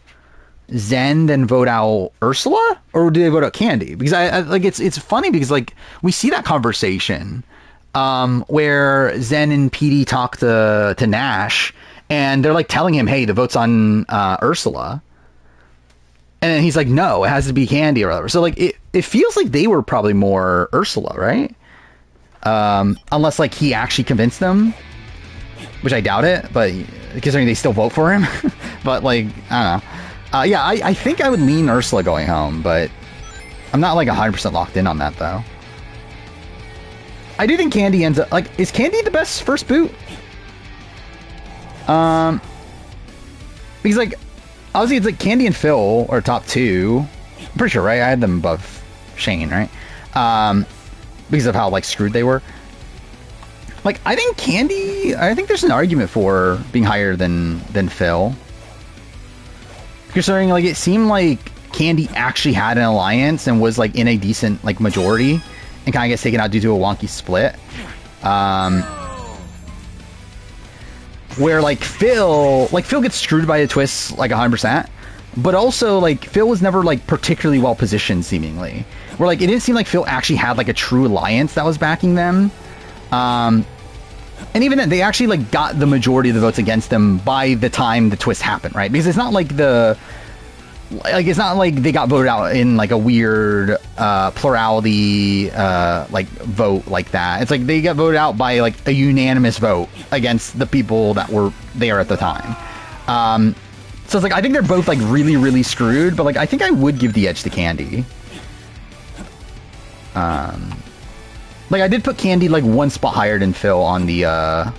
Zen then vote out Ursula, or do they vote out Candy? Because I like it's funny because like we see that conversation where Zen and PD talk to Nash, and they're like telling him, "Hey, the vote's on Ursula," and then he's like, "No, it has to be Candy or whatever." So like it feels like they were probably more Ursula, right? Unless like he actually convinced them, which I doubt it, but considering they still vote for him. But like I don't know. Yeah, I think I would lean Ursula going home, but I'm not like 100% locked in on that though. I do think Candy ends up like, is Candy the best first boot? Because like obviously it's like Candy and Phil are top two. I'm pretty sure, right? I had them above Shane, right? Because of how like screwed they were. Like I think there's an argument for being higher than Phil. Considering like it seemed like Candy actually had an alliance and was like in a decent like majority and kind of gets taken out due to a wonky split. Where like Phil gets screwed by the twists like 100%, but also like Phil was never like particularly well positioned seemingly. Where like it didn't seem like Phil actually had like a true alliance that was backing them. And even then, they actually like got the majority of the votes against them by the time the twist happened, right? Because it's not like it's not like they got voted out in like a weird plurality like vote like that. It's like they got voted out by like a unanimous vote against the people that were there at the time. So it's like I think they're both like really, really screwed, but like I think I would give the edge to Candy. Like, I did put Candy, like, one spot higher than Phil on the,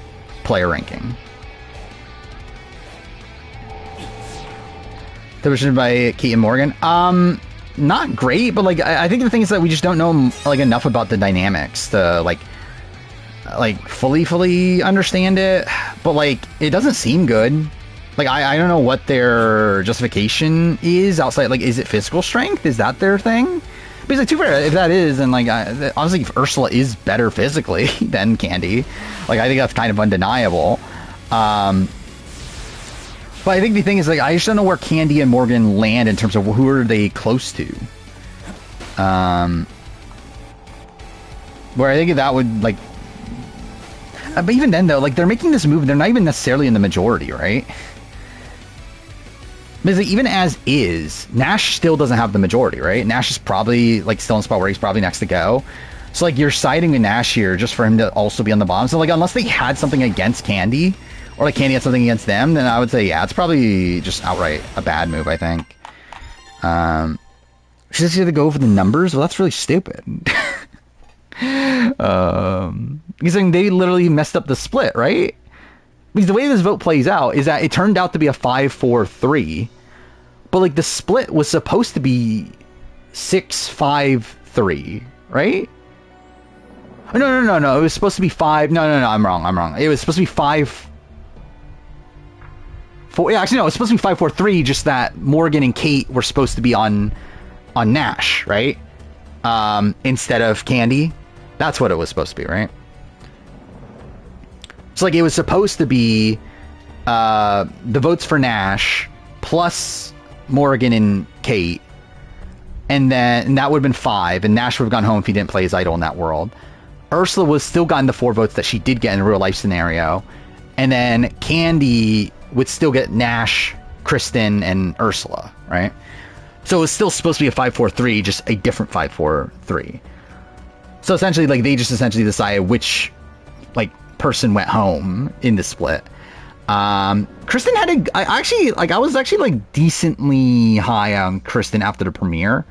player ranking. Television by Kate and Morgan. Not great, but, like, I think the thing is that we just don't know, like, enough about the dynamics to, like, fully understand it. But, like, it doesn't seem good. Like, I don't know what their justification is outside. Like, is it physical strength? Is that their thing? Because, like, too fair, if that is, then, like, honestly, if Ursula is better physically than Candy, like, I think that's kind of undeniable. But I think the thing is, like, I just don't know where Candy and Morgan land in terms of who are they close to. Where I think that would, like... but even then, though, like, they're making this move, they're not even necessarily in the majority, right? Because like, even as is, Nash still doesn't have the majority, right? Nash is probably like still in a spot where he's probably next to go. So like you're siding with Nash here just for him to also be on the bottom. So like unless they had something against Candy, or like Candy had something against them, then I would say yeah, it's probably just outright a bad move. I think. Should just either go for the numbers? Well, that's really stupid. Because they literally messed up the split, right? Because the way this vote plays out is that it turned out to be a 5-4-3, but like the split was supposed to be 6-5-3, right? Oh, no. It was supposed to be 5. No. I'm wrong. It was supposed to be 5. 4. Yeah, actually, no. It was supposed to be 5-4-3. Just that Morgan and Kate were supposed to be on Nash, right? Instead of Candy. That's what it was supposed to be, right? So, like, it was supposed to be the votes for Nash plus Morgan and Kate, and that would have been 5, and Nash would have gone home if he didn't play his idol in that world. Ursula was still gotten the 4 votes that she did get in a real-life scenario, and then Candy would still get Nash, Kristen, and Ursula, right? So it was still supposed to be a 5-4-3, just a different 5-4-3. So essentially, like, they just essentially decided which, like, person went home in the split. Kristen had I was actually like decently high on Kristen after the premiere.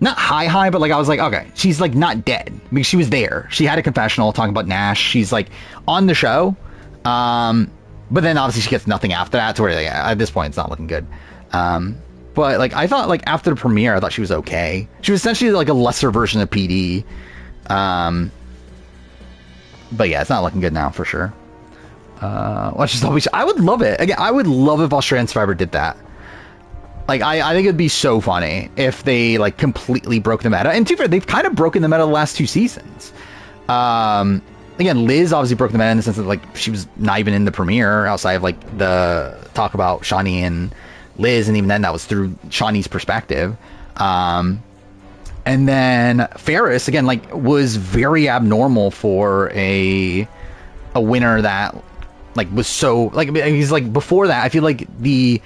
Not high, but like I was like, okay, she's like not dead because she was there. She had a confessional talking about Nash. She's like on the show. But then obviously she gets nothing after that, to where like, at this point it's not looking good. But like I thought like after the premiere, I thought she was okay. She was essentially like a lesser version of PD. But yeah, it's not looking good now for sure. Let's just always. I would love it. Again, I would love if Australian Survivor did that. Like, I think it'd be so funny if they, like, completely broke the meta. And to be fair, they've kind of broken the meta the last 2 seasons. Again, Liz obviously broke the meta in the sense that, like, she was not even in the premiere outside of, like, the talk about Shawnee and Liz. And even then, that was through Shawnee's perspective. And then Ferris, again, like, was very abnormal for a winner that, like, was so... Like, he's, like, before that, I feel like the...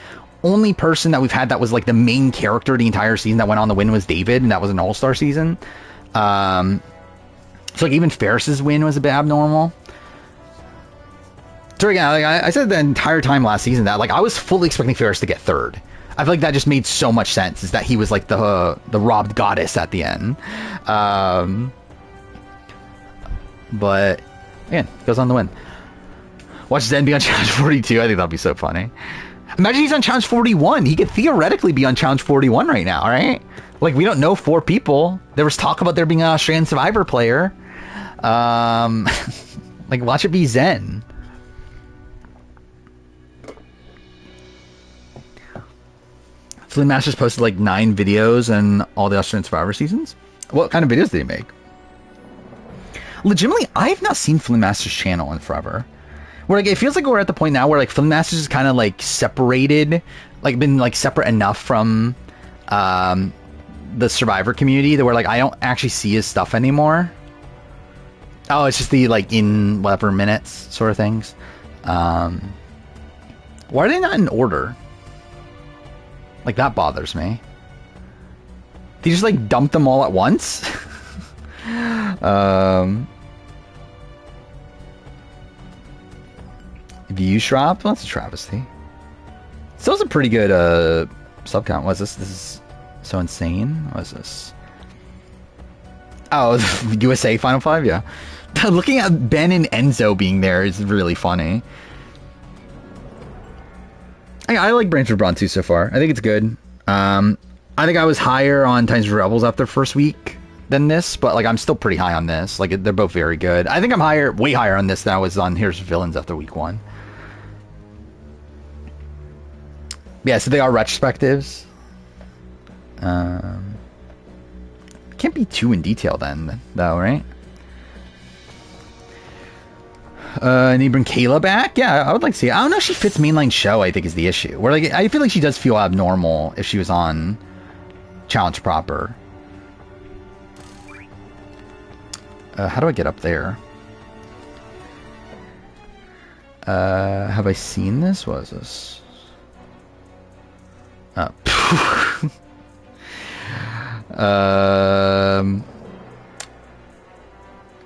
only person that we've had that was like the main character the entire season that went on the win was David, and that was an all-star season. So like even Ferris's win was a bit abnormal. So again, like I said the entire time last season that like I was fully expecting Ferris to get third. I feel like that just made so much sense, is that he was like the robbed goddess at the end. But again, goes on the win. Watch Zen be on Challenge 42. I think that'd be so funny. Imagine he's on Challenge 41. He could theoretically be on Challenge 41 right now, right? Like, we don't know 4 people. There was talk about there being an Australian Survivor player. Like, watch it be Zen. Flynn Masters posted, like, 9 videos in all the Australian Survivor seasons. What kind of videos did he make? Legitimately, I have not seen Flynn Masters' channel in forever. Where like it feels like we're at the point now where like Film Masters is kind of like separated, like been like separate enough from the Survivor community that where like I don't actually see his stuff anymore. Oh, it's just the like in whatever minutes sort of things. Why are they not in order? Like that bothers me. They just like dump them all at once. Views drop? Well, that's a travesty. Still, a pretty good sub count. What's this? This is so insane. What is this? Oh, USA Final 5? Yeah. Looking at Ben and Enzo being there is really funny. I like Brains for Brawn 2 so far. I think it's good. I think I was higher on Titans for Rebels after first week than this, but like I'm still pretty high on this. Like they're both very good. I think I'm way higher on this than I was on Here's Villains after week 1. Yeah, so they are retrospectives. Can't be too in detail then, though, right? And you bring Kayla back? Yeah, I would like to see it. I don't know if she fits mainline show, I think, is the issue. Where like I feel like she does feel abnormal if she was on Challenge proper. How do I get up there? Have I seen this? What is this?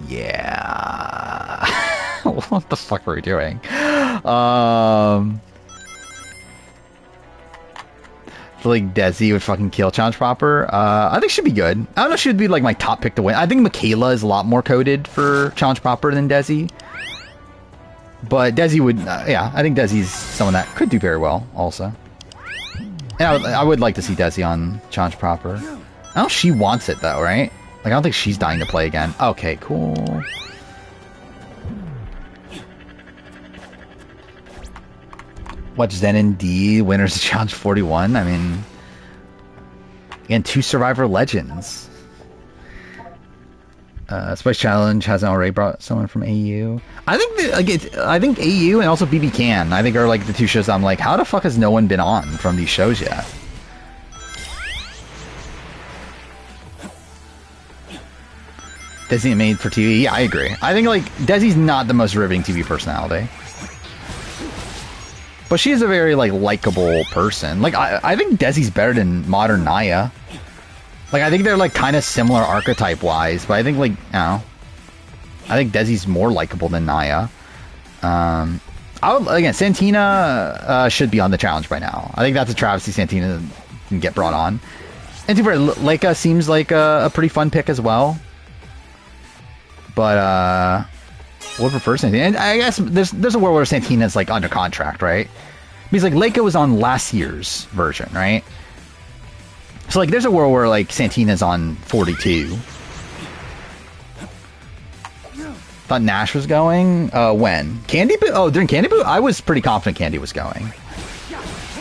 Yeah. What the fuck were we doing? Like Desi would fucking kill Challenge proper. I think she'd be good. I don't know if she'd be like my top pick to win. I think Michaela is a lot more coded for Challenge proper than Desi. But Desi would, yeah, I think Desi's someone that could do very well also. And I would like to see Desi on Challenge proper. I don't know if she wants it though, right? Like I don't think she's dying to play again. Okay, cool. Watch Zen and D winners of Challenge 41. I mean, again, 2 Survivor legends. Spice Challenge hasn't already brought someone from AU. I think I think AU and also BB Can, I think are like the 2 shows I'm like, how the fuck has no one been on from these shows yet? Desi made for TV. Yeah, I agree. I think like Desi's not the most riveting TV personality. But she is a very, like, likable person. Like, I think Desi's better than modern Naya. Like, I think they're, like, kind of similar archetype-wise. But I think, like, I don't know. I think Desi's more likable than Naya. I Again, Santina should be on the challenge by now. I think that's a travesty Santina can get brought on. And Leica seems like a pretty fun pick as well. But we'll prefer Santina. And I guess there's a world where Santina's like under contract, right? Because like Leica was on last year's version, right? So like there's a world where like Santina's on 42. Thought Nash was going. When? Candy Boot? Oh, during Candy Boot? I was pretty confident Candy was going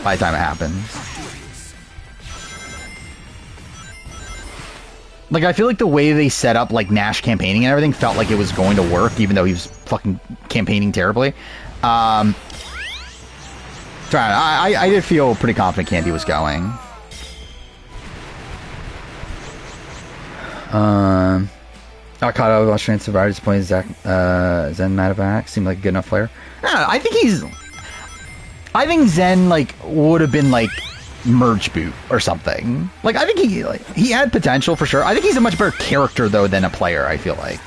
by the time it happened. Like, I feel like the way they set up, like, Nash campaigning and everything felt like it was going to work, even though he was fucking campaigning terribly. I did feel pretty confident Candy was going. Avocado, Australian Survivor, disappointed Zen Mataback seemed like a good enough player. I think Zen, like, would have been, like, merge boot or something. Like, I think he had potential for sure. I think he's a much better character, though, than a player, I feel like.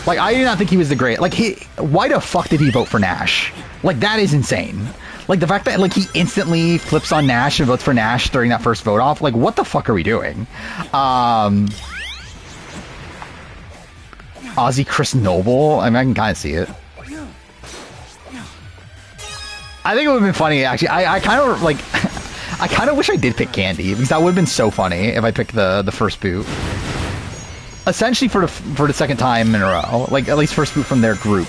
Like, I do not think he was the great... Like, why the fuck did he vote for Nash? Like, that is insane. Like, the fact that, like, he instantly flips on Nash and votes for Nash during that first vote off, like, what the fuck are we doing? Aussie Chris Noble? I mean, I can kind of see it. I think it would have been funny, actually. I kind of, like... I kind of wish I did pick Candy, because that would have been so funny if I picked the first boot. Essentially for the second time in a row. Like, at least first boot from their group.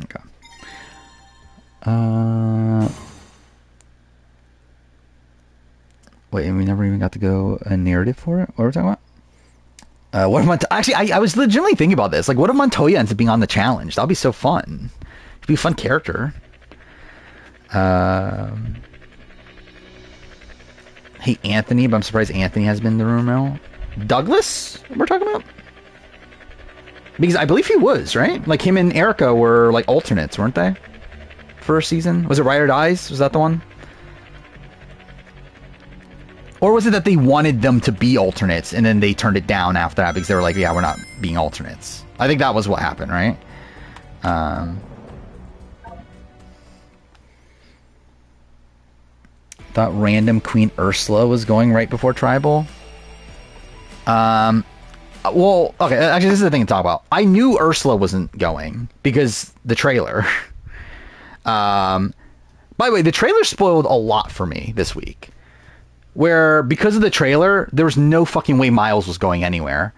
Okay. Wait, and we never even got to go a narrative for it? What were we talking about? What if actually, I was legitimately thinking about this. Like, what if Montoya ends up being on the challenge? That'd be so fun. It'd be a fun character. Hey, Anthony, but I'm surprised Anthony has been in the room now. Douglas, we're talking about? Because I believe he was, right? Like, him and Erica were, like, alternates, weren't they? For a season? Was it Ride or Dies? Was that the one? Or was it that they wanted them to be alternates and then they turned it down after that because they were like, yeah, we're not being alternates. I think that was what happened, right? Thought random Queen Ursula was going right before Tribal. Well, okay, actually this is the thing to talk about. I knew Ursula wasn't going because the trailer. By the way, the trailer spoiled a lot for me this week. Where, because of the trailer, there was no fucking way Miles was going anywhere.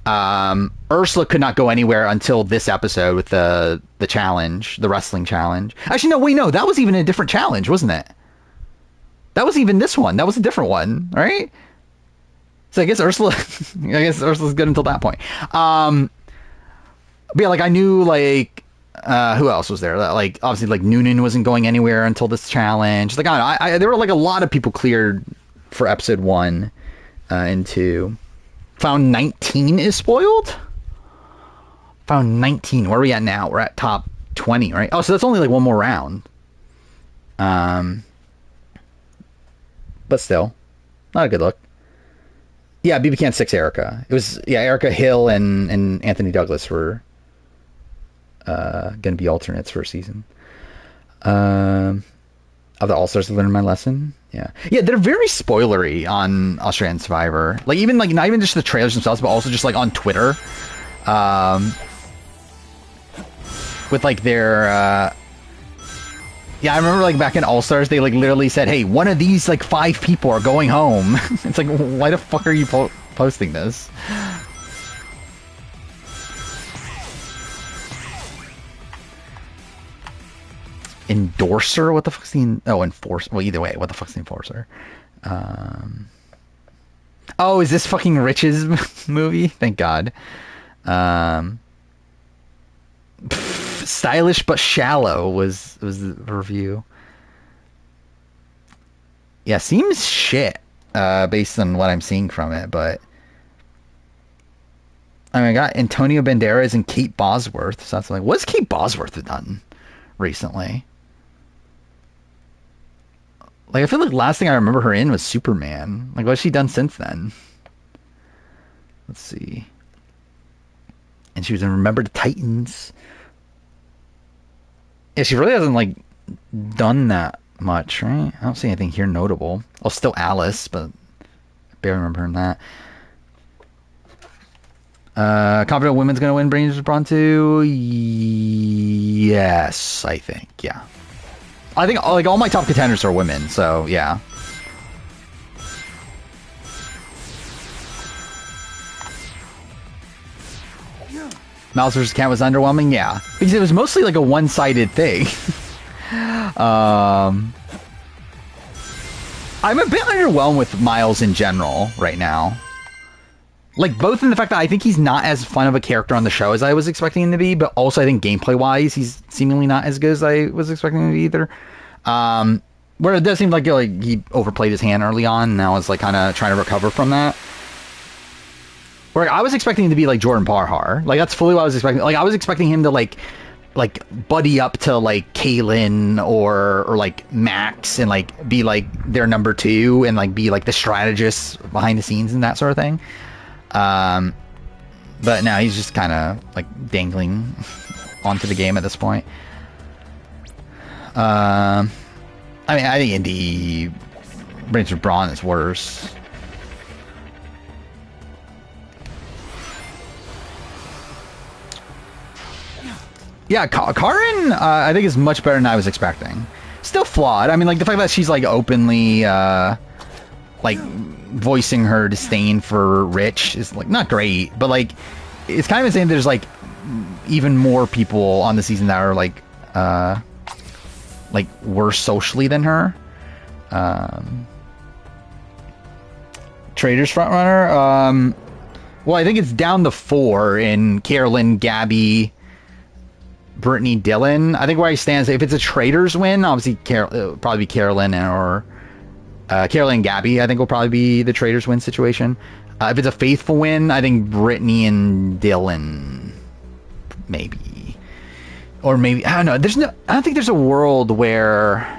Ursula could not go anywhere until this episode with the challenge, the wrestling challenge. Actually, no, wait, no, that was even a different challenge, wasn't it? That was even this one. That was a different one, right? So I guess Ursula's good until that point. But yeah, like, I knew, like, who else was there? Like, obviously, like, Noonan wasn't going anywhere until this challenge. Like, I don't know, there were, like, a lot of people cleared for episode 1 and 2. Found 19 is spoiled? Found 19. Where are we at now? We're at top 20, right? Oh, so that's only like one more round. But still, not a good look. Yeah, BB Can 6 Erica. It was, yeah, Erica Hill and Anthony Douglas were going to be alternates for a season. Of the All-Stars, I learned my lesson. Yeah, they're very spoilery on Australian Survivor. Like, even, like, not even just the trailers themselves, but also just, like, on Twitter. With, like, their, yeah, I remember, like, back in All-Stars, they, like, literally said, hey, one of these, like, 5 people are going home. It's like, why the fuck are you posting this? Endorser? What the fuck's the... Oh, enforcer. Well, either way, what the fuck's the enforcer? Oh, is this fucking Rich's movie? Thank God. Stylish but shallow was the review. Yeah, seems shit, based on what I'm seeing from it, but... I mean, I got Antonio Banderas and Kate Bosworth. So that's like... What's Kate Bosworth done recently? Like, I feel like the last thing I remember her in was Superman. Like, what's she done since then? Let's see. She was in Remember the Titans. Yeah, she really hasn't like done that much, right? I don't see anything here notable. Oh, still Alice, but I barely remember her in that. Confident Women's gonna win Brawn 2? Yes, I think. Yeah. I think like all my top contenders are women, so yeah. Mouse vs. Cat was underwhelming, yeah. Because it was mostly like a one-sided thing. I'm a bit underwhelmed with Miles in general right now. Like, both in the fact that I think he's not as fun of a character on the show as I was expecting him to be, but also I think gameplay-wise, he's seemingly not as good as I was expecting him to be either. Where it does seem like he overplayed his hand early on, and now is like kind of trying to recover from that. Where I was expecting him to be like Jordan Parhar. Like, that's fully what I was expecting. Like, I was expecting him to like buddy up to like Kaylin or like Max and like be like their number 2 and like be like the strategist behind the scenes and that sort of thing. But now he's just kind of like dangling onto the game at this point. I mean, I think Indy Brains of Brawn is worse. Yeah, Karin, I think is much better than I was expecting. Still flawed. I mean, like the fact that she's like openly like voicing her disdain for Rich is like not great, but like it's kind of insane. There's like even more people on the season that are like worse socially than her. Traders frontrunner. Well, I think it's down to 4 in Carolyn, Gabby, Brittany, Dylan. I think where he stands, if it's a Traders win, obviously it'll probably be Carolyn or Carolyn and Gabby. I think will probably be the Traders win situation. If it's a Faithful win, I think Brittany and Dylan, maybe, or maybe I don't know. I don't think there's a world where.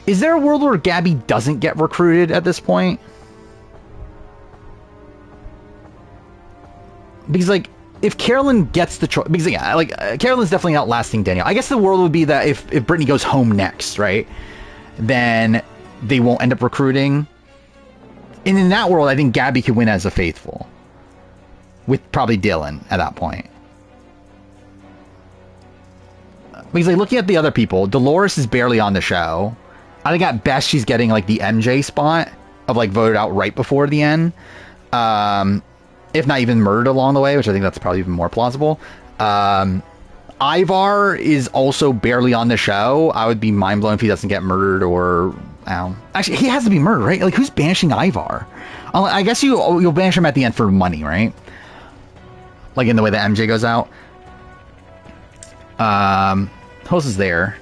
Is there a world where Gabby doesn't get recruited at this point? Because like. If Carolyn gets the choice, because yeah, like Carolyn's definitely outlasting Danielle. I guess the world would be that if Brittany goes home next, right, then they won't end up recruiting. And in that world, I think Gabby could win as a Faithful, with probably Dylan at that point. Because like looking at the other people, Dolores is barely on the show. I think at best she's getting like the MJ spot of like voted out right before the end. If not even murdered along the way, which I think that's probably even more plausible. Ivar is also barely on the show. I would be mind blown if he doesn't get murdered or... Actually, he has to be murdered, right? Like, who's banishing Ivar? I guess you'll banish him at the end for money, right? Like in the way that MJ goes out. Who else is there?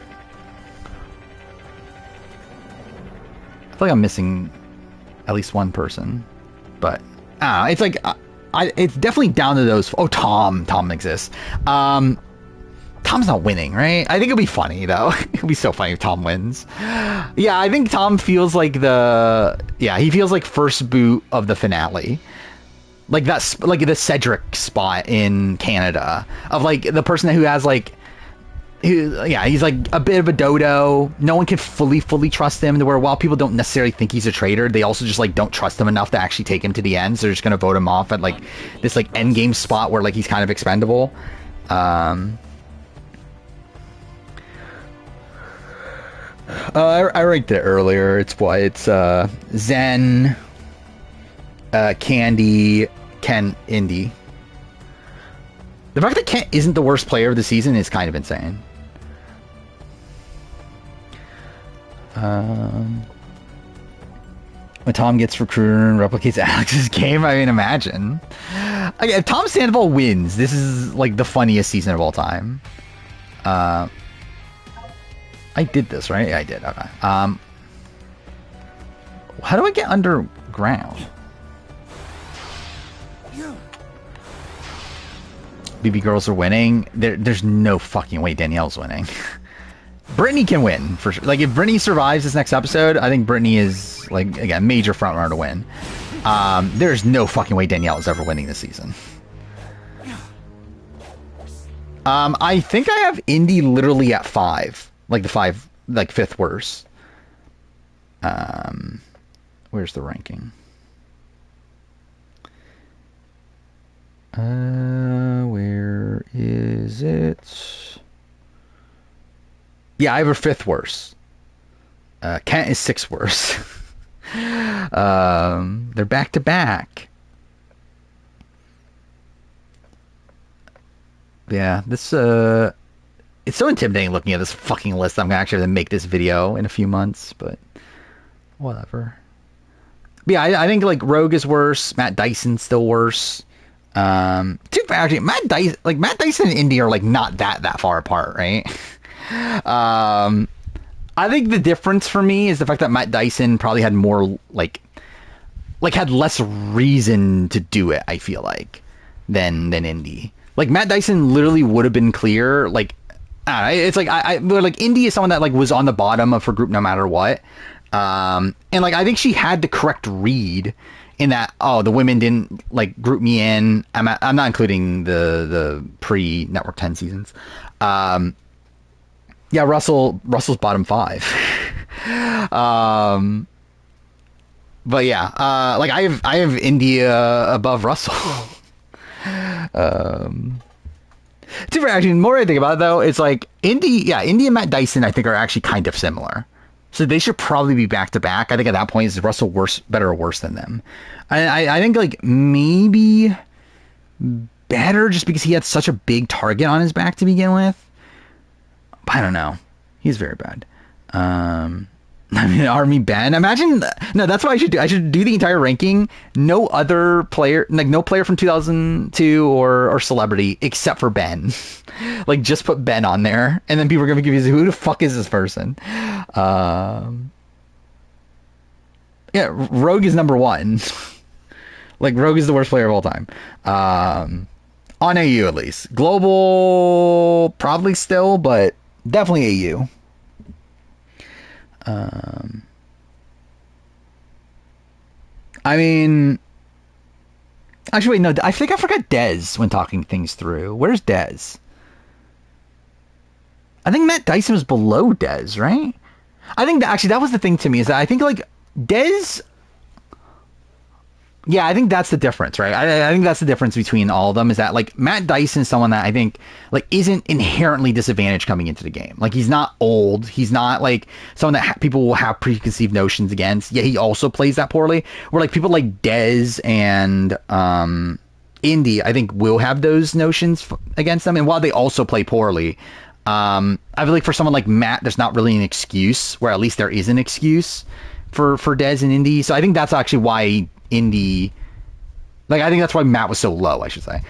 I feel like I'm missing at least one person. But, it's like... it's definitely down to those. Oh, Tom exists. Tom's not winning, right? I think it'll be funny though. It'll be so funny if Tom wins. Yeah, I think Tom feels like he feels like first boot of the finale. Like that's like the Cedric spot in Canada of like the person who has like. He's like a bit of a dodo. No one can fully trust him, to where while people don't necessarily think he's a traitor, they also just like don't trust him enough to actually take him to the end. So they're just gonna vote him off at like this like end game spot where like he's kind of expendable. I ranked it earlier. It's Zen, Candy, Ken, Indy. The fact that Kent isn't the worst player of the season is kind of insane. When Tom gets recruited and replicates Alex's game, I mean, imagine. Okay, if Tom Sandoval wins, this is like the funniest season of all time. I did this, right? Yeah, I did. Okay. How do I get underground? BB girls are winning. There's no fucking way Danielle's winning. Brittany can win for sure. Like if Brittany survives this next episode, I think Brittany is like again major front runner to win. There's no fucking way Danielle is ever winning this season. I think I have Indy literally at 5, like the 5, like 5th worst. Where's the ranking? Where is it? Yeah, I have her 5th worst. Kent is 6th worst. They're back to back. Yeah, this it's so intimidating looking at this fucking list. I'm gonna actually have to make this video in a few months, but whatever. But yeah, I think like Rogue is worse. Matt Dyson's still worse. Actually, Matt Dyson and Indy are like not that far apart, right? I think the difference for me is the fact that Matt Dyson probably had more like had less reason to do it. I feel like than Indy. Like Matt Dyson literally would have been clear. Like it's like like Indy is someone that like was on the bottom of her group no matter what. And like I think she had the correct read in that the women didn't like group me in. I'm not including the pre Network 10 seasons. Yeah, Russell's bottom 5. But yeah, like I have India above Russell. Actually, the more I think about it though, it's like Indy and Matt Dyson I think are actually kind of similar. So they should probably be back to back. I think at that point is Russell better or worse than them. I think like maybe better just because he had such a big target on his back to begin with. I don't know. He's very bad. I mean, Army Ben. Imagine. No, that's what I should do. I should do the entire ranking. No other player, like no player from 2002 or celebrity except for Ben. Like just put Ben on there, and then people are gonna be confused. Who the fuck is this person? Yeah, Rogue is number 1. Like Rogue is the worst player of all time. On AU at least. Global probably still, but definitely AU. I mean, actually, wait, no, I think I forgot Dez when talking things through. Where's Dez? I think Matt Dyson was below Dez, right? I think actually that was the thing to me is that I think like Dez. Yeah, I think that's the difference, right? I think that's the difference between all of them is that like Matt Dyson is someone that I think like isn't inherently disadvantaged coming into the game. Like he's not old. He's not like someone that people will have preconceived notions against. Yeah, he also plays that poorly. Where like people like Dez and Indy, I think will have those notions against them. And while they also play poorly, I feel like for someone like Matt, there's not really an excuse. Where at least there is an excuse for Dez and Indy. So I think that's actually why Indy, like I think that's why Matt was so low, I should say.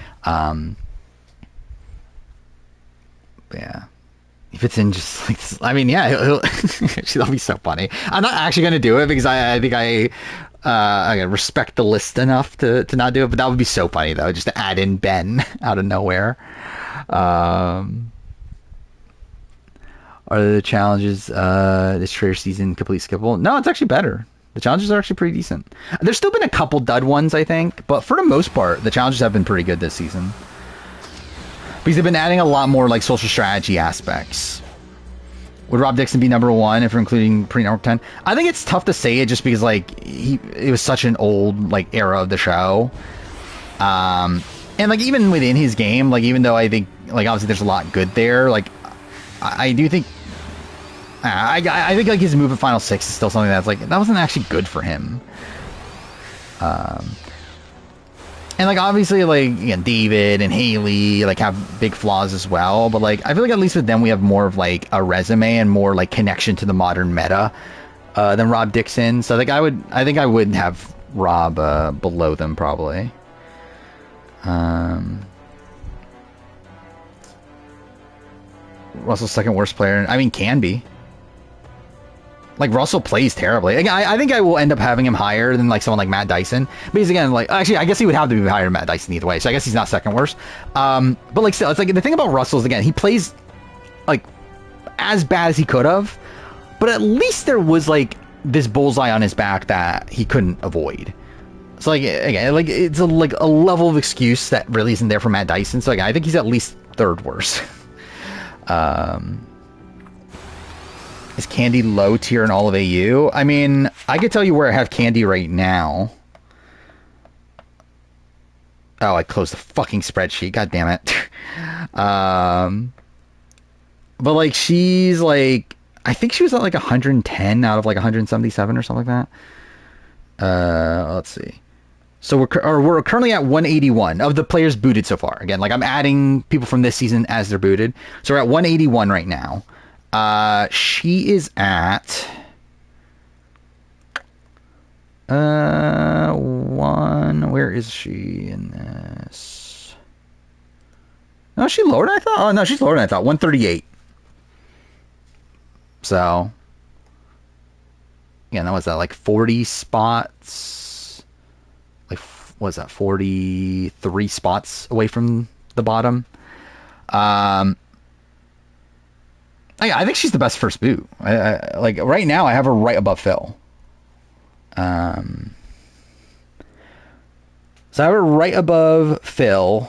Yeah, he fits in just like this. I mean, yeah, that'll be so funny. I'm not actually gonna do it because I think I respect the list enough to not do it, but that would be so funny though, just to add in Ben out of nowhere. Are the challenges this trader season complete skippable? No, it's actually better. The challenges are actually pretty decent. There's still been a couple dud ones, I think, but for the most part, the challenges have been pretty good this season. Because they've been adding a lot more like social strategy aspects. Would Rob Dixon be number 1 if we're including pre-Network 10? I think it's tough to say it just because like it was such an old like era of the show. And like even within his game, like even though I think like obviously there's a lot good there, like I do think I think like his move at Final 6 is still something that's like that wasn't actually good for him. And like obviously like again, David and Haley like have big flaws as well, but like I feel like at least with them we have more of like a resume and more like connection to the modern meta than Rob Dixon. So like I think I would have Rob below them probably. Russell's second worst player. I mean, can be. Like Russell plays terribly. I think I will end up having him higher than like someone like Matt Dyson. Because again, like actually, I guess he would have to be higher than Matt Dyson either way. So I guess he's not second worst. But like still, it's like the thing about Russell is again he plays like as bad as he could have, but at least there was like this bullseye on his back that he couldn't avoid. So like again, like it's a level of excuse that really isn't there for Matt Dyson. So like I think he's at least third worst. Is Candy low tier in all of AU? I mean, I could tell you where I have Candy right now. Oh, I closed the fucking spreadsheet. God damn it. But like, she's like, I think she was at like 110 out of like 177 or something like that. Let's see. So we're currently at 181 of the players booted so far. Again, like I'm adding people from this season as they're booted. So we're at 181 right now. She is at where is she in this? No, she lower than I thought. Oh no, she's lower than I thought. 138. So yeah, that was that like 40 spots. Like what was that 43 spots away from the bottom? I think she's the best first boot. I like right now I have her right above Phil. So I have her right above Phil.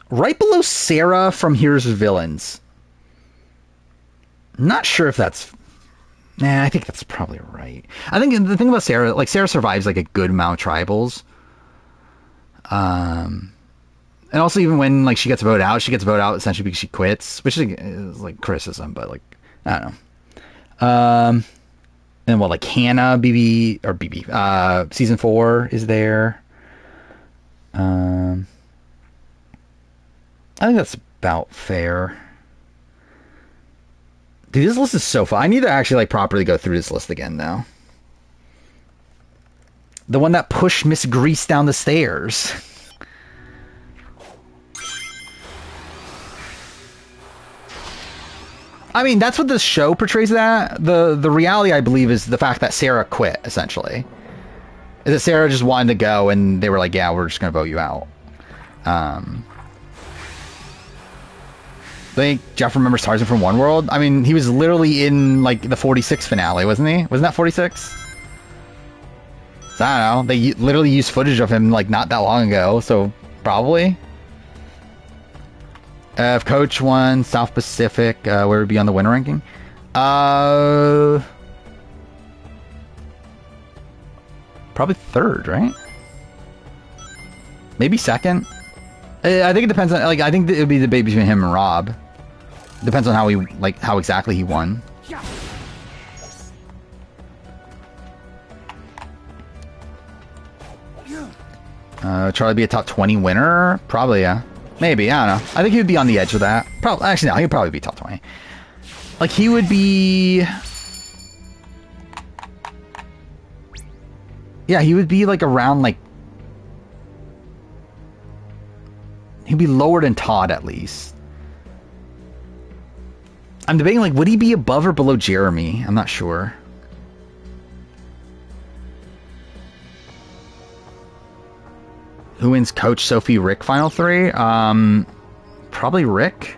Right below Sarah from Here's Villains. Not sure if that's... Nah, I think that's probably right. I think the thing about Sarah, like Sarah survives like a good amount of tribals. And also even when like she gets voted out essentially because she quits, which is like criticism, but like, I don't know. And what, like Hannah, season 4 is there. I think that's about fair. Dude, this list is so fun. I need to actually like properly go through this list again now. The one that pushed Miss Grease down the stairs. I mean, that's what the show portrays that. The reality, I believe, is the fact that Sarah quit, essentially. Is that Sarah just wanted to go, and they were like, yeah, we're just going to vote you out. I think Jeff remembers Tarzan from One World. I mean, he was literally in, like, the 46 finale, wasn't he? Wasn't that 46? So, I don't know. They literally used footage of him, like, not that long ago, so probably. If Coach won South Pacific, where would it be on the winner ranking? Probably third, right? Maybe second. I think it depends on, like, I think it would be the debate between him and Rob. Depends on how how exactly he won. Charlie be a top 20 winner? Probably, yeah. Maybe, I don't know. I think he would be on the edge of that. Probably, actually, no, he'd probably be top 20. Like, he would be... Yeah, he would be, like, around, like... He'd be lower than Todd, at least. I'm debating, like, would he be above or below Jeremy? I'm not sure. Who wins Coach, Sophie, Rick final 3? Probably Rick.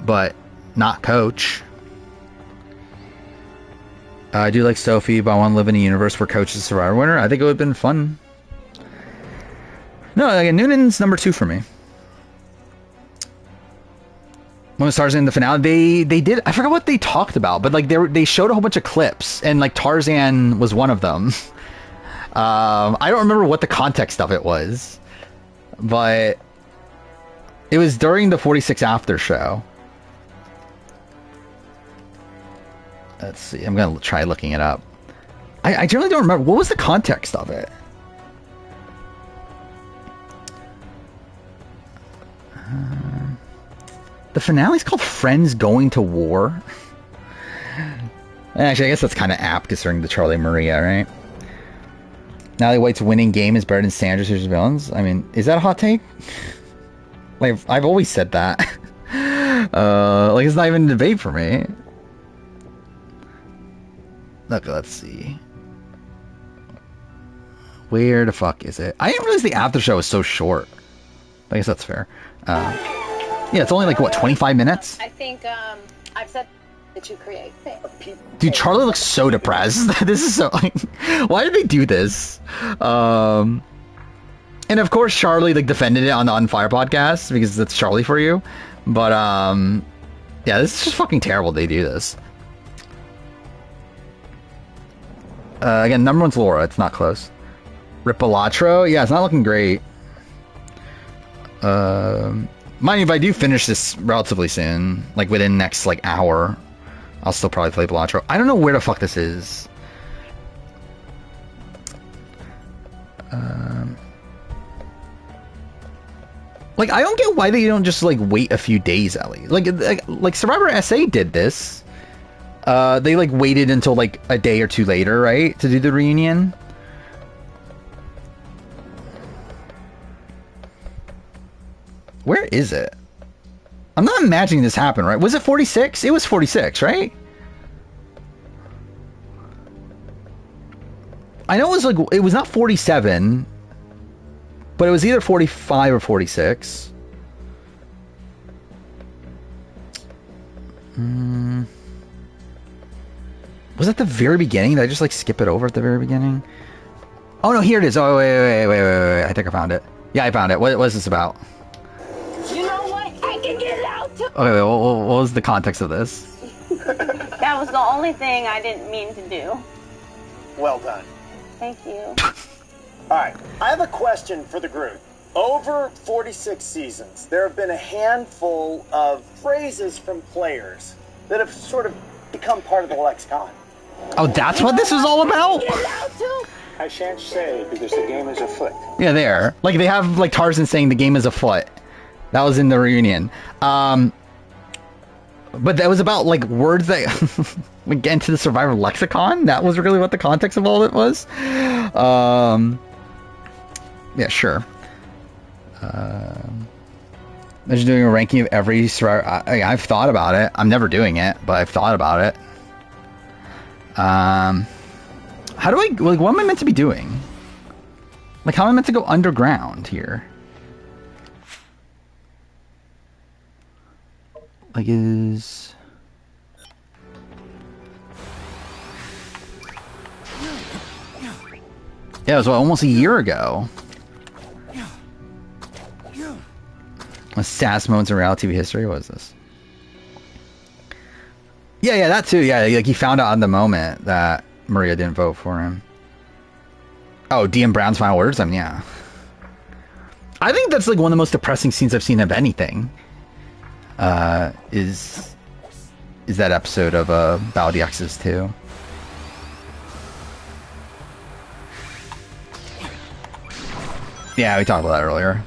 But not Coach. I do like Sophie, but I want to live in a universe where Coach is the Survivor winner. I think it would have been fun. No, like, Noonan's number 2 for me. When Tarzan in the finale, they did, I forgot what they talked about, but like they showed a whole bunch of clips, and like Tarzan was one of them. I don't remember what the context of it was, but it was during the 46 after show. Let's see. I'm going to try looking it up. I generally don't remember. What was the context of it? The finale's called Friends Going to War. Actually, I guess that's kind of apt considering the Charlie Maria, right? Natalie White's winning game is better than Sandra's vs. Villains. I mean, is that a hot take? Like, I've always said that. Like, it's not even a debate for me. Look, let's see. Where the fuck is it? I didn't realize the after show was so short. I guess that's fair. Yeah, it's only like, what, 25 minutes? I think, I've said that you create. Dude, Charlie looks so depressed. This is so, like, why did they do this? And of course, Charlie like defended it on the Unfire podcast because that's Charlie for you. But yeah, this is just fucking terrible. They do this. Again, number one's Laura. It's not close. Ripolatro, yeah, it's not looking great. Mind you, if I do finish this relatively soon, like within next like hour, I'll still probably play Pilatro. I don't know where the fuck this is. Like, I don't get why they don't just like wait a few days at least. Like Survivor SA did this. They like waited until like a day or two later, right, to do the reunion. Where is it? I'm not imagining this happened, right? Was it 46? It was 46, right? I know it was like, it was not 47, but it was either 45 or 46. Was that the very beginning? Did I just like skip it over at the very beginning? Oh no, here it is. Oh wait. I think I found it. Yeah, I found it. What is this about? You know what? I can get it out too. Okay, wait, what was the context of this? That was the only thing I didn't mean to do. Well done. Thank you. All right, I have a question for the group. Over 46 seasons, there have been a handful of phrases from players that have sort of become part of the lexicon. Oh, that's what this is all about? I shan't say because the game is afoot. Yeah, there. Like, they have, like, Tarzan saying the game is afoot. That was in the reunion. But that was about, like, words that like, get into the Survivor lexicon? That was really what the context of all of it was? Yeah, sure. Imagine doing a ranking of every Survivor. I've thought about it. I'm never doing it, but I've thought about it. How do I, like, what am I meant to be doing? Like, how am I meant to go underground here? Like, is... Yeah, it was what, almost a year ago. Sass moments in reality TV history. What is this? Yeah, that too. Yeah, like he found out on the moment that Maria didn't vote for him. Oh, DM Brown's final words? I mean, yeah. I think that's like one of the most depressing scenes I've seen of anything. Is that episode of Battle of the X's too. Yeah, we talked about that earlier.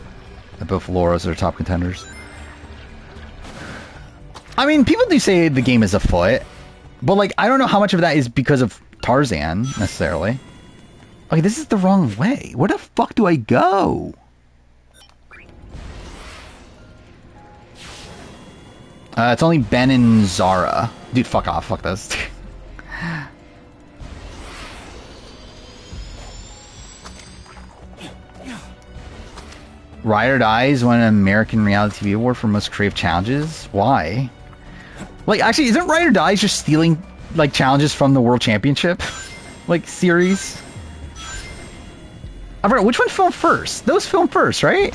That both Laura's are top contenders. I mean, people do say the game is afoot, but like, I don't know how much of that is because of Tarzan necessarily. Okay, this is the wrong way. Where the fuck do I go? It's only Ben and Zara. Dude, fuck off. Fuck this. Ride or Dies won an American Reality TV Award for Most Creative Challenges. Why? Like, actually, isn't Ride or Dies just stealing, like, challenges from the World Championship? Like, series? I forgot, which one filmed first? Those filmed first, right?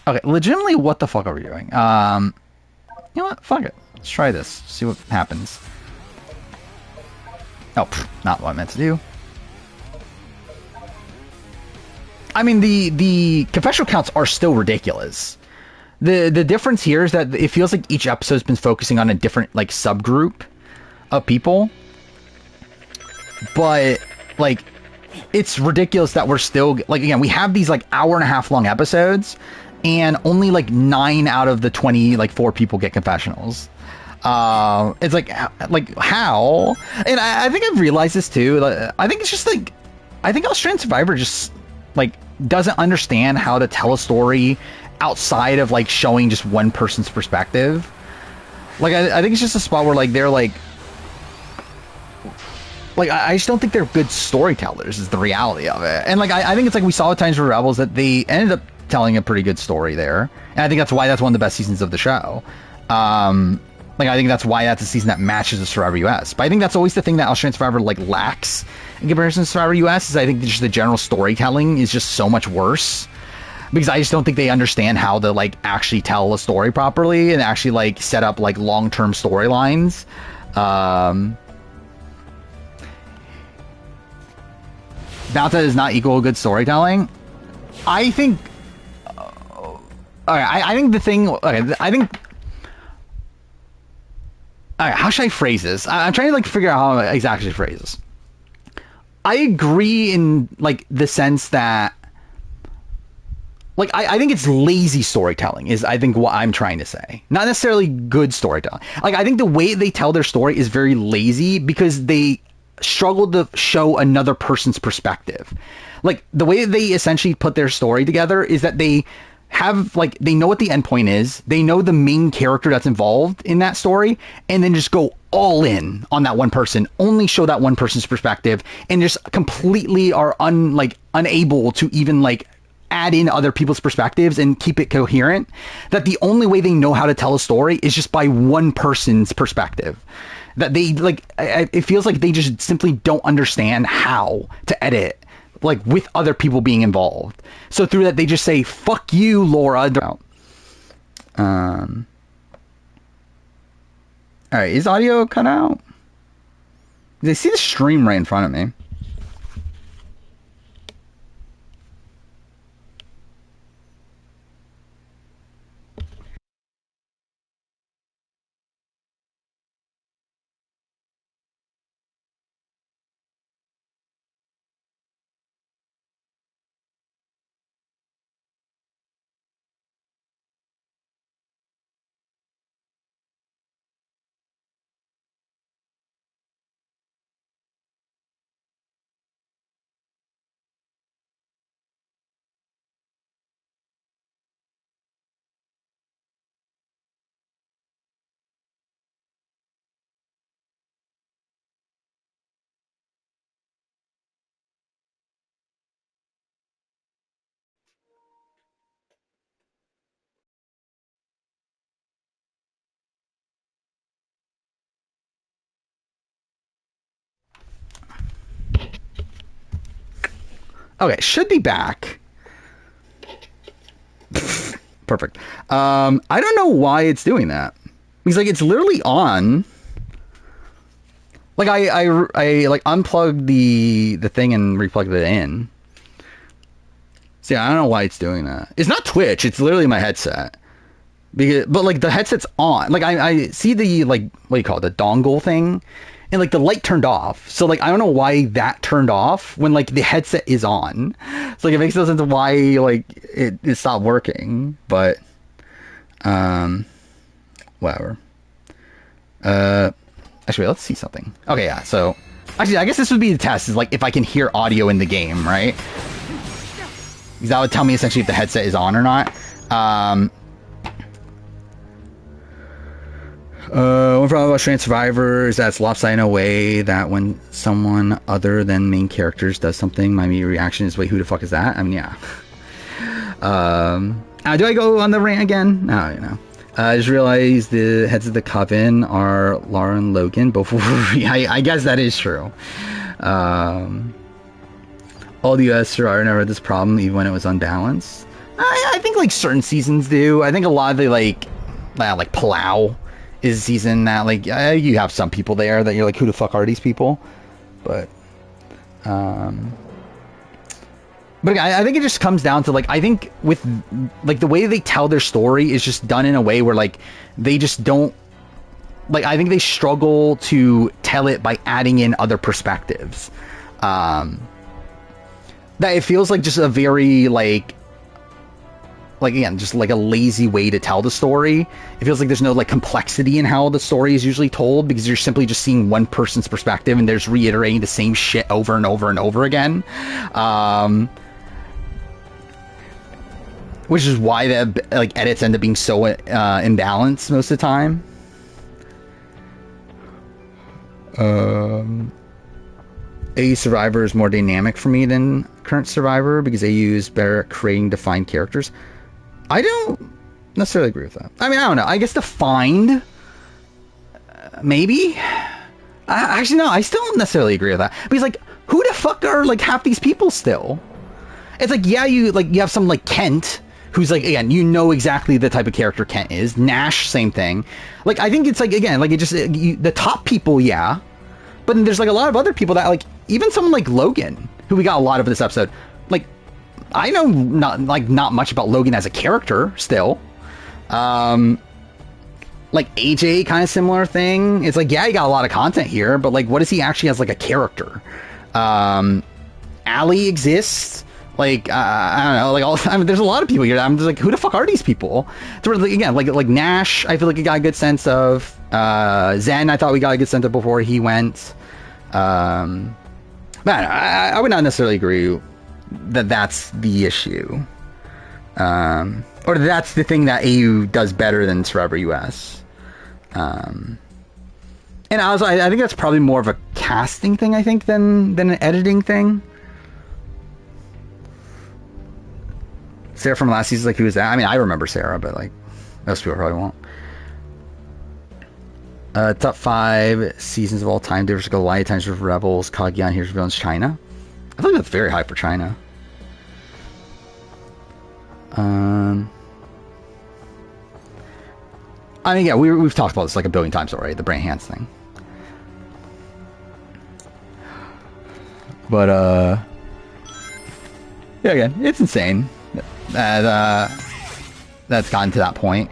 Okay, legitimately, what the fuck are we doing? You know what? Fuck it. Let's try this. See what happens. Oh, not what I meant to do. I mean, the confessional counts are still ridiculous. The difference here is that it feels like each episode's been focusing on a different, like, subgroup of people. But, like, it's ridiculous that we're still, like, again, we have these, like, hour-and-a-half long episodes, and only, like, 9 out of the 20, like, 4 people get confessionals. It's like, how? And I think I've realized this, too. I think it's just, like, I think Australian Survivor just, like, doesn't understand how to tell a story outside of, like, showing just one person's perspective. Like, I think it's just a spot where, like, they're, like, I just don't think they're good storytellers is the reality of it. And, like, I think it's like we saw at times for Rebels that they ended up telling a pretty good story there. And I think that's why that's one of the best seasons of the show. Like, I think that's why that's a season that matches the Survivor US. But I think that's always the thing that Australian Survivor, like, lacks in comparison to Survivor US is I think just the general storytelling is just so much worse. Because I just don't think they understand how to like actually tell a story properly and actually like set up like long-term storylines. Not that is not equal to good storytelling. I think. I think the thing. Okay, I think. All right, how should I phrase this? I'm trying to like figure out how I exactly phrase this. I agree in like the sense that. Like, I think it's lazy storytelling is, I think, what I'm trying to say. Not necessarily good storytelling. Like, I think the way they tell their story is very lazy because they struggle to show another person's perspective. Like, the way they essentially put their story together is that they have, like, they know what the end point is. They know the main character that's involved in that story, and then just go all in on that one person. Only show that one person's perspective, and just completely are unable to even, like, add in other people's perspectives and keep it coherent. That the only way they know how to tell a story is just by one person's perspective. That they like, it feels like they just simply don't understand how to edit like with other people being involved. So through that they just say fuck you, Laura. All right, is audio cut out? They see the stream right in front of me. Okay, should be back. Perfect. I don't know why it's doing that. Because like it's literally on. Like I like unplugged the thing and replugged it in. So yeah, I don't know why it's doing that. It's not Twitch. It's literally my headset. But like the headset's on. Like I see the like what do you call it, the dongle thing, and like the light turned off. So like I don't know why that turned off when like the headset is on. So like it makes no sense why like it stopped working. But whatever. Actually, let's see something. Okay, yeah. So actually, I guess this would be the test. Is like if I can hear audio in the game, right? Because that would tell me essentially if the headset is on or not. One problem about Australian Survivor is that it's lopsided in a way that when someone other than main characters does something, my immediate reaction is, wait, who the fuck is that? I mean, yeah. Do I go on the rant again? No, you know. I just realized the heads of the coven are Laura and Logan, both I guess that is true. All the US Survivor never had this problem, even when it was unbalanced. I think like certain seasons do. I think a lot of the like Palau is a season that like you have some people there that you're like, who the fuck are these people? But I think it just comes down to like, I think with like the way they tell their story is just done in a way where like they just don't like, I think they struggle to tell it by adding in other perspectives. That it feels like just a very like again, just like a lazy way to tell the story. It feels like there's no like complexity in how the story is usually told because you're simply just seeing one person's perspective and they're just reiterating the same shit over and over and over again. Which is why the like edits end up being so imbalanced most of the time. A Survivor is more dynamic for me than current Survivor because they use better at creating defined characters. I don't necessarily agree with that. I mean, I don't know. I guess defined, maybe. Actually, no. I still don't necessarily agree with that because, like, who the fuck are like half these people still? It's like, yeah, you have some like Kent, who's like, again, you know exactly the type of character Kent is. Nash, same thing. Like, I think it's like, again, like, it just, the top people, yeah. But then there's like a lot of other people that, like, even someone like Logan, who we got a lot of this episode. Like, I know not much about Logan as a character still. Like AJ, kind of similar thing. It's like, yeah, he got a lot of content here, but like, what is he actually as like a character? Allie exists. Like, I don't know, like, I mean, there's a lot of people here that I'm just like, who the fuck are these people? So, again, like Nash, I feel like we got a good sense of. Zen, I thought we got a good sense of before he went. Man, I would not necessarily agree that that's the issue. Or that's the thing that AU does better than Survivor US. And I think that's probably more of a casting thing, I think, than an editing thing. Sarah from last season, like, who was that? I mean, I remember Sarah, but like, most people probably won't. Top 5 seasons of all time. There's Goliath times with Rebels, Kaguya, Here's Villains, China. I think that's very high for China. I mean, yeah, we've talked about this like a billion times already, the Brain Hands thing. But, yeah, again, it's insane that, that's gotten to that point.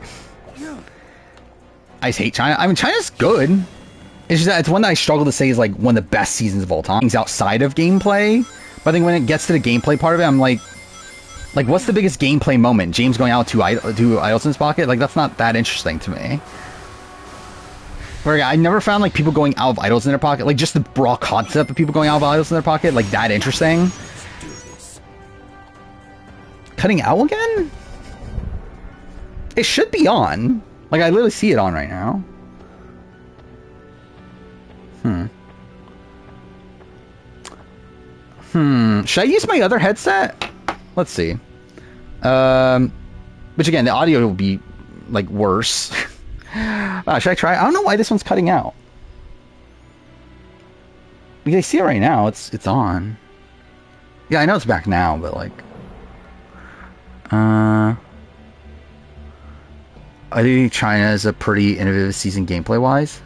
I just hate China. I mean, China's good. It's just that it's one that I struggle to say is like one of the best seasons of all time. Things outside of gameplay. But I think when it gets to the gameplay part of it, I'm like, what's the biggest gameplay moment? James going out to idols in his pocket? Like, that's not that interesting to me. Where I never found like people going out of idols in their pocket, like just the raw concept of people going out of idols in their pocket, like that interesting. Cutting out again? It should be on. Like, I literally see it on right now. Should I use my other headset? Let's see. Which again, the audio will be like worse. Should I try? I don't know why this one's cutting out. Because I see it right now. It's on. Yeah, I know it's back now, but like, I think China is a pretty innovative season gameplay wise.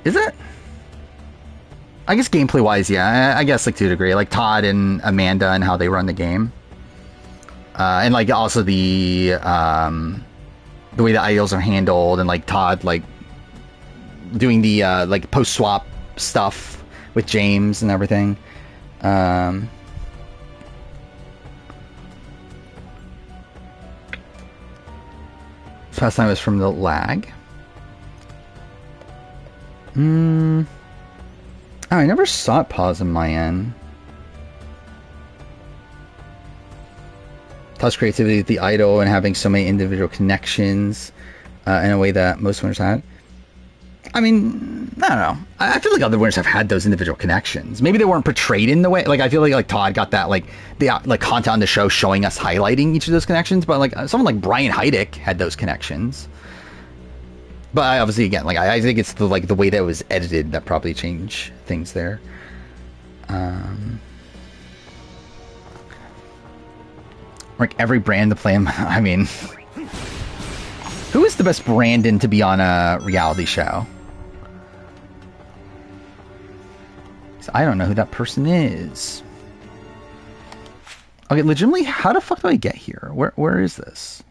Is it? I guess gameplay wise, yeah. I guess like to a degree, like Todd and Amanda and how they run the game, and like also the way the idols are handled, and like Todd like doing the like post swap stuff with James and everything. Last time was from the lag. Oh, I never saw it pause on my end. Todd's creativity with the idol and having so many individual connections in a way that most winners had. I mean, I don't know. I feel like other winners have had those individual connections. Maybe they weren't portrayed in the way. Like, I feel like Todd got that like the like content on the show showing us highlighting each of those connections. But like someone like Brian Heidick had those connections. But I obviously, again, like I think it's the like the way that it was edited that probably changed things there. Like every brand to play him. I mean, who is the best Brandon to be on a reality show? I don't know who that person is. Okay, legitimately, how the fuck do I get here? Where is this?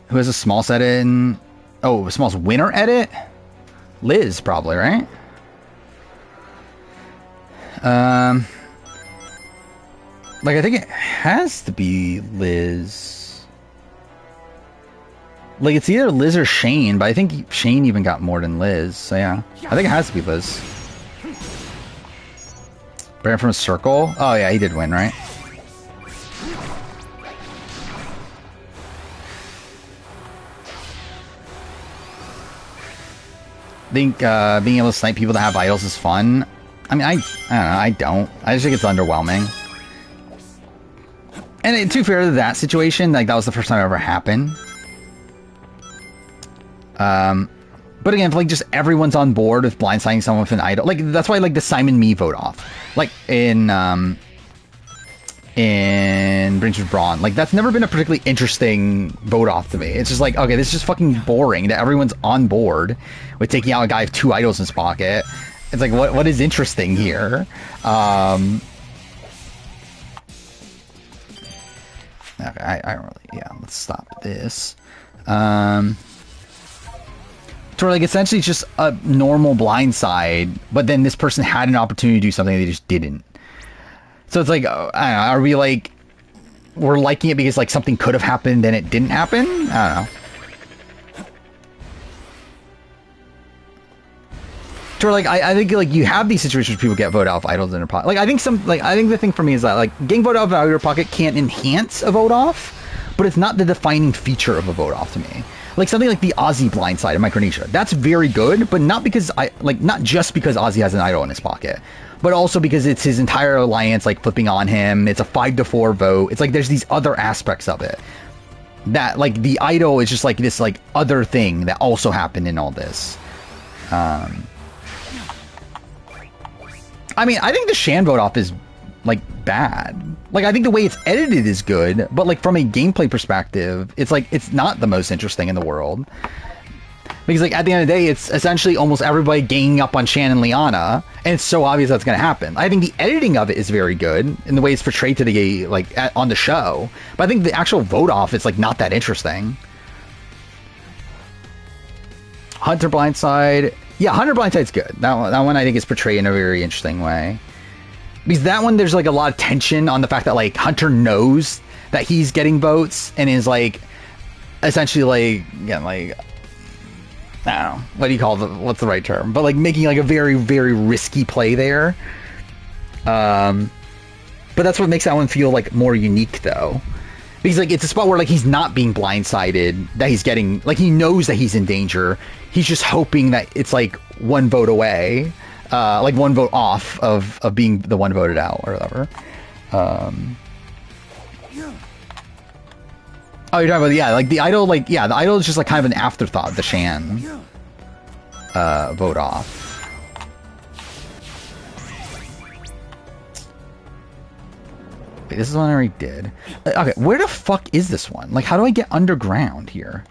Who has a small set in? Oh, a small winner edit? Liz, probably, right? Like, I think it has to be Liz. Like, it's either Liz or Shane, but I think Shane even got more than Liz. So, yeah. I think it has to be Liz. Brand from a circle? Oh, yeah, he did win, right? I think being able to snipe people that have idols is fun. I mean, I don't know. I don't. I just think it's underwhelming. And to be fair to that situation, like that was the first time it ever happened. But again, if like just everyone's on board with blindsiding someone with an idol, like that's why like the Simon Me vote off, like in Brings with Brawn, like that's never been a particularly interesting vote off to me. It's just like, okay, this is just fucking boring that everyone's on board with taking out a guy with 2 idols in his pocket. It's like, what is interesting here? Okay, I don't really, yeah, let's stop this. So like essentially it's just a normal blindside, but then this person had an opportunity to do something they just didn't. So it's like, I don't know, are we like, we're liking it because like something could have happened and it didn't happen? I don't know. So like, I think like you have these situations where people get voted out of idols in their pocket. Like I think the thing for me is that like getting voted out of your pocket can enhance a vote off, but it's not the defining feature of a vote off to me. Like something like the Ozzy blindside in Micronesia. That's very good, but not because not just because Ozzy has an idol in his pocket, but also because it's his entire alliance like flipping on him. It's a 5-4 vote. It's like there's these other aspects of it that like the idol is just like this like other thing that also happened in all this. I mean, I think the Shan vote off is like bad. Like I think the way it's edited is good, but like from a gameplay perspective, it's like it's not the most interesting in the world. Because like at the end of the day, it's essentially almost everybody ganging up on Shan and Liana, and it's so obvious that's going to happen. I think the editing of it is very good in the way it's portrayed to the on the show, but I think the actual vote off is like not that interesting. Hunter blindside, yeah, Hunter blindside's good. That one I think is portrayed in a very interesting way. Because that one, there's like a lot of tension on the fact that like Hunter knows that he's getting votes and is like essentially like, again, like, I don't know, what do you call it? What's the right term? But like making like a very, very risky play there. But that's what makes that one feel like more unique though. Because like it's a spot where like he's not being blindsided, that he's getting, like he knows that he's in danger. He's just hoping that it's like 1 vote away. Like 1 vote off of being the one voted out or whatever. Oh, you're talking about, yeah, like the idol, like, yeah, the idol is just like kind of an afterthought, the Shan vote off. Wait, this is one I already did. Okay, where the fuck is this one? Like, how do I get underground here?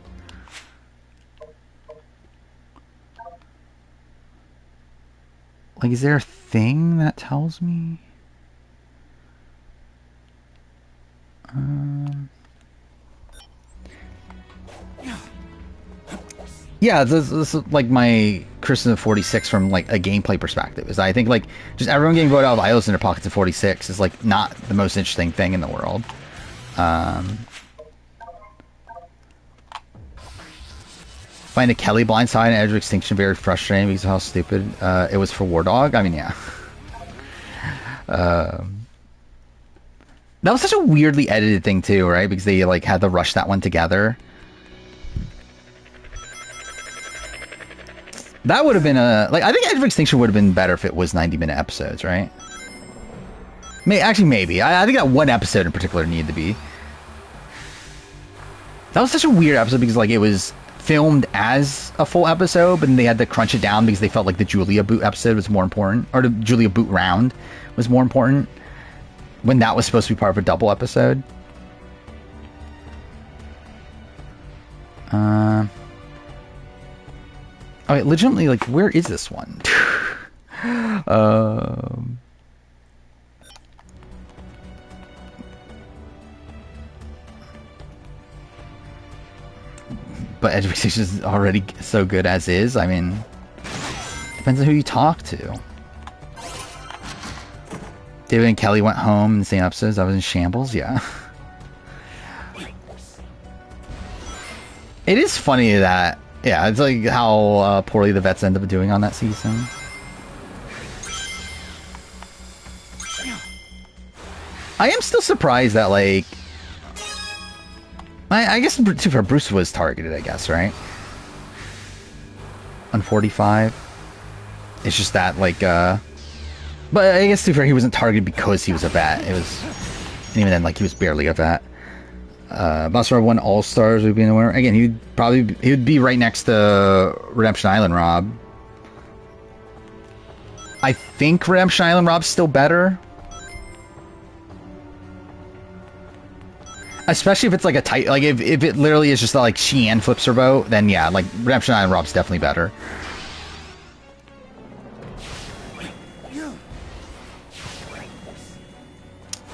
Like, is there a thing that tells me? Yeah, this is like my Kristen of 46 from like a gameplay perspective. Is I think like just everyone getting voted out of idols in their pockets at 46 is like not the most interesting thing in the world. Find a Kelly blindside and Edge of Extinction very frustrating because of how stupid it was for War Dog. I mean, yeah. That was such a weirdly edited thing too, right? Because they like had to rush that one together. That would have been a like I think Edge of Extinction would have been better if it was 90-minute episodes, right? Actually, maybe. I think that one episode in particular needed to be. That was such a weird episode because like it was filmed as a full episode, but then they had to crunch it down because they felt like the Julia Boot episode was more important, or the Julia Boot round was more important, when that was supposed to be part of a double episode. Oh, wait, legitimately, like, where is this one? But Edge of Extinction is already so good as is. I mean, depends on who you talk to. David and Kelly went home in the same episodes. I was in shambles, yeah. It is funny that, yeah, it's like how poorly the vets end up doing on that season. I am still surprised that, like, I guess Bruce was targeted, I guess, right? On 45. It's just that, like, but I guess to be fair, he wasn't targeted because he was a vet. It was And even then, like, he was barely at that. Buster won All Stars would be in the winner. Again, he would be right next to Redemption Island Rob. I think Redemption Island Rob's still better. Especially if it's like a tight, like if it literally is just like Sheehan flips her boat, then yeah, like Redemption Island Rob's definitely better.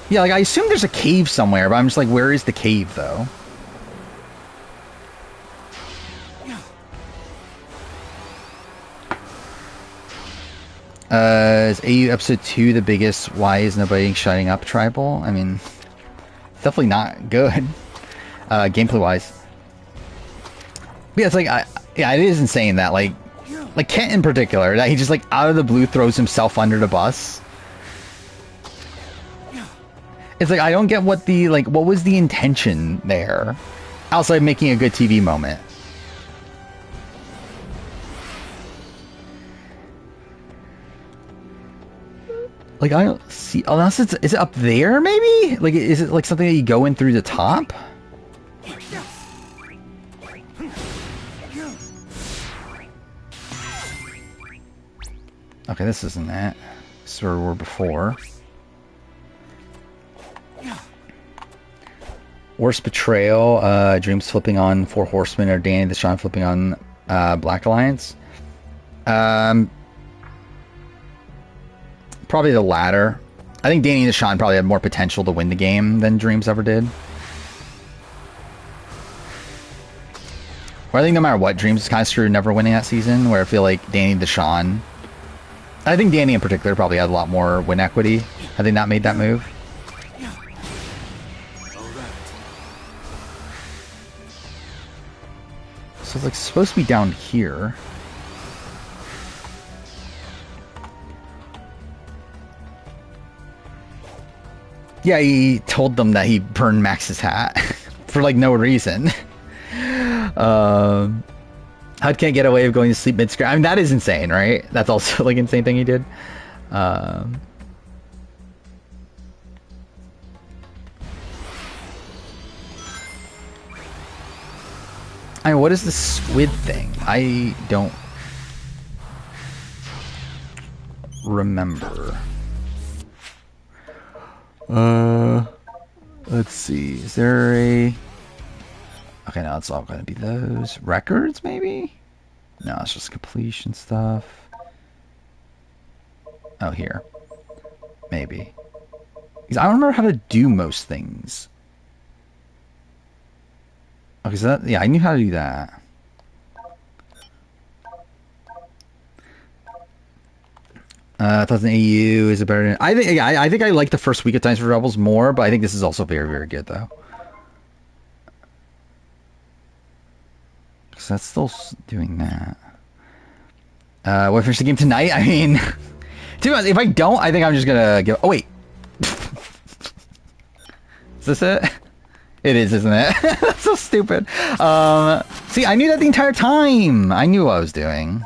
Yeah, like I assume there's a cave somewhere, but I'm just like, where is the cave though? Is AU episode 2 the biggest why is nobody shutting up tribal? I mean, it's definitely not good, gameplay wise. But yeah, it's like, yeah, it is insane that like Kent in particular, that he just like out of the blue throws himself under the bus. It's like, I don't get what the, like, what was the intention there? Outside making a good TV moment. Like, I don't see, unless it's, is it up there maybe? Like, is it like something that you go in through the top? Okay, this isn't that. This is where we were before. Worst betrayal, Dreams flipping on Four Horsemen or Danny Deshawn flipping on Black Alliance. Probably the latter. I think Danny Deshawn probably had more potential to win the game than Dreams ever did. Or I think no matter what, Dreams is kind of screwed never winning that season, where I feel like Danny Deshawn, I think Danny in particular probably had a lot more win equity had they not made that move. So it's like supposed to be down here. Yeah, he told them that he burned Max's hat for like no reason. Hud can't get away with going to sleep mid-screen. I mean, that is insane, right? That's also like an insane thing he did. I mean, what is the squid thing? I don't remember. Let's see. Is there a... Okay, now it's all going to be those. Records, maybe? No, it's just completion stuff. Oh, here. Maybe. Because I don't remember how to do most things. Okay, so that, yeah, I knew how to do that. I thought the AU is a better. I think, yeah, I think I like the first week of Times for Rebels more, but I think this is also very, very good though. Because that's still doing that. What finish the game tonight? I mean, to be honest, if I don't, I think I'm just gonna give. Oh wait, is this it? It is, isn't it? That's so stupid. See, I knew that the entire time. I knew what I was doing.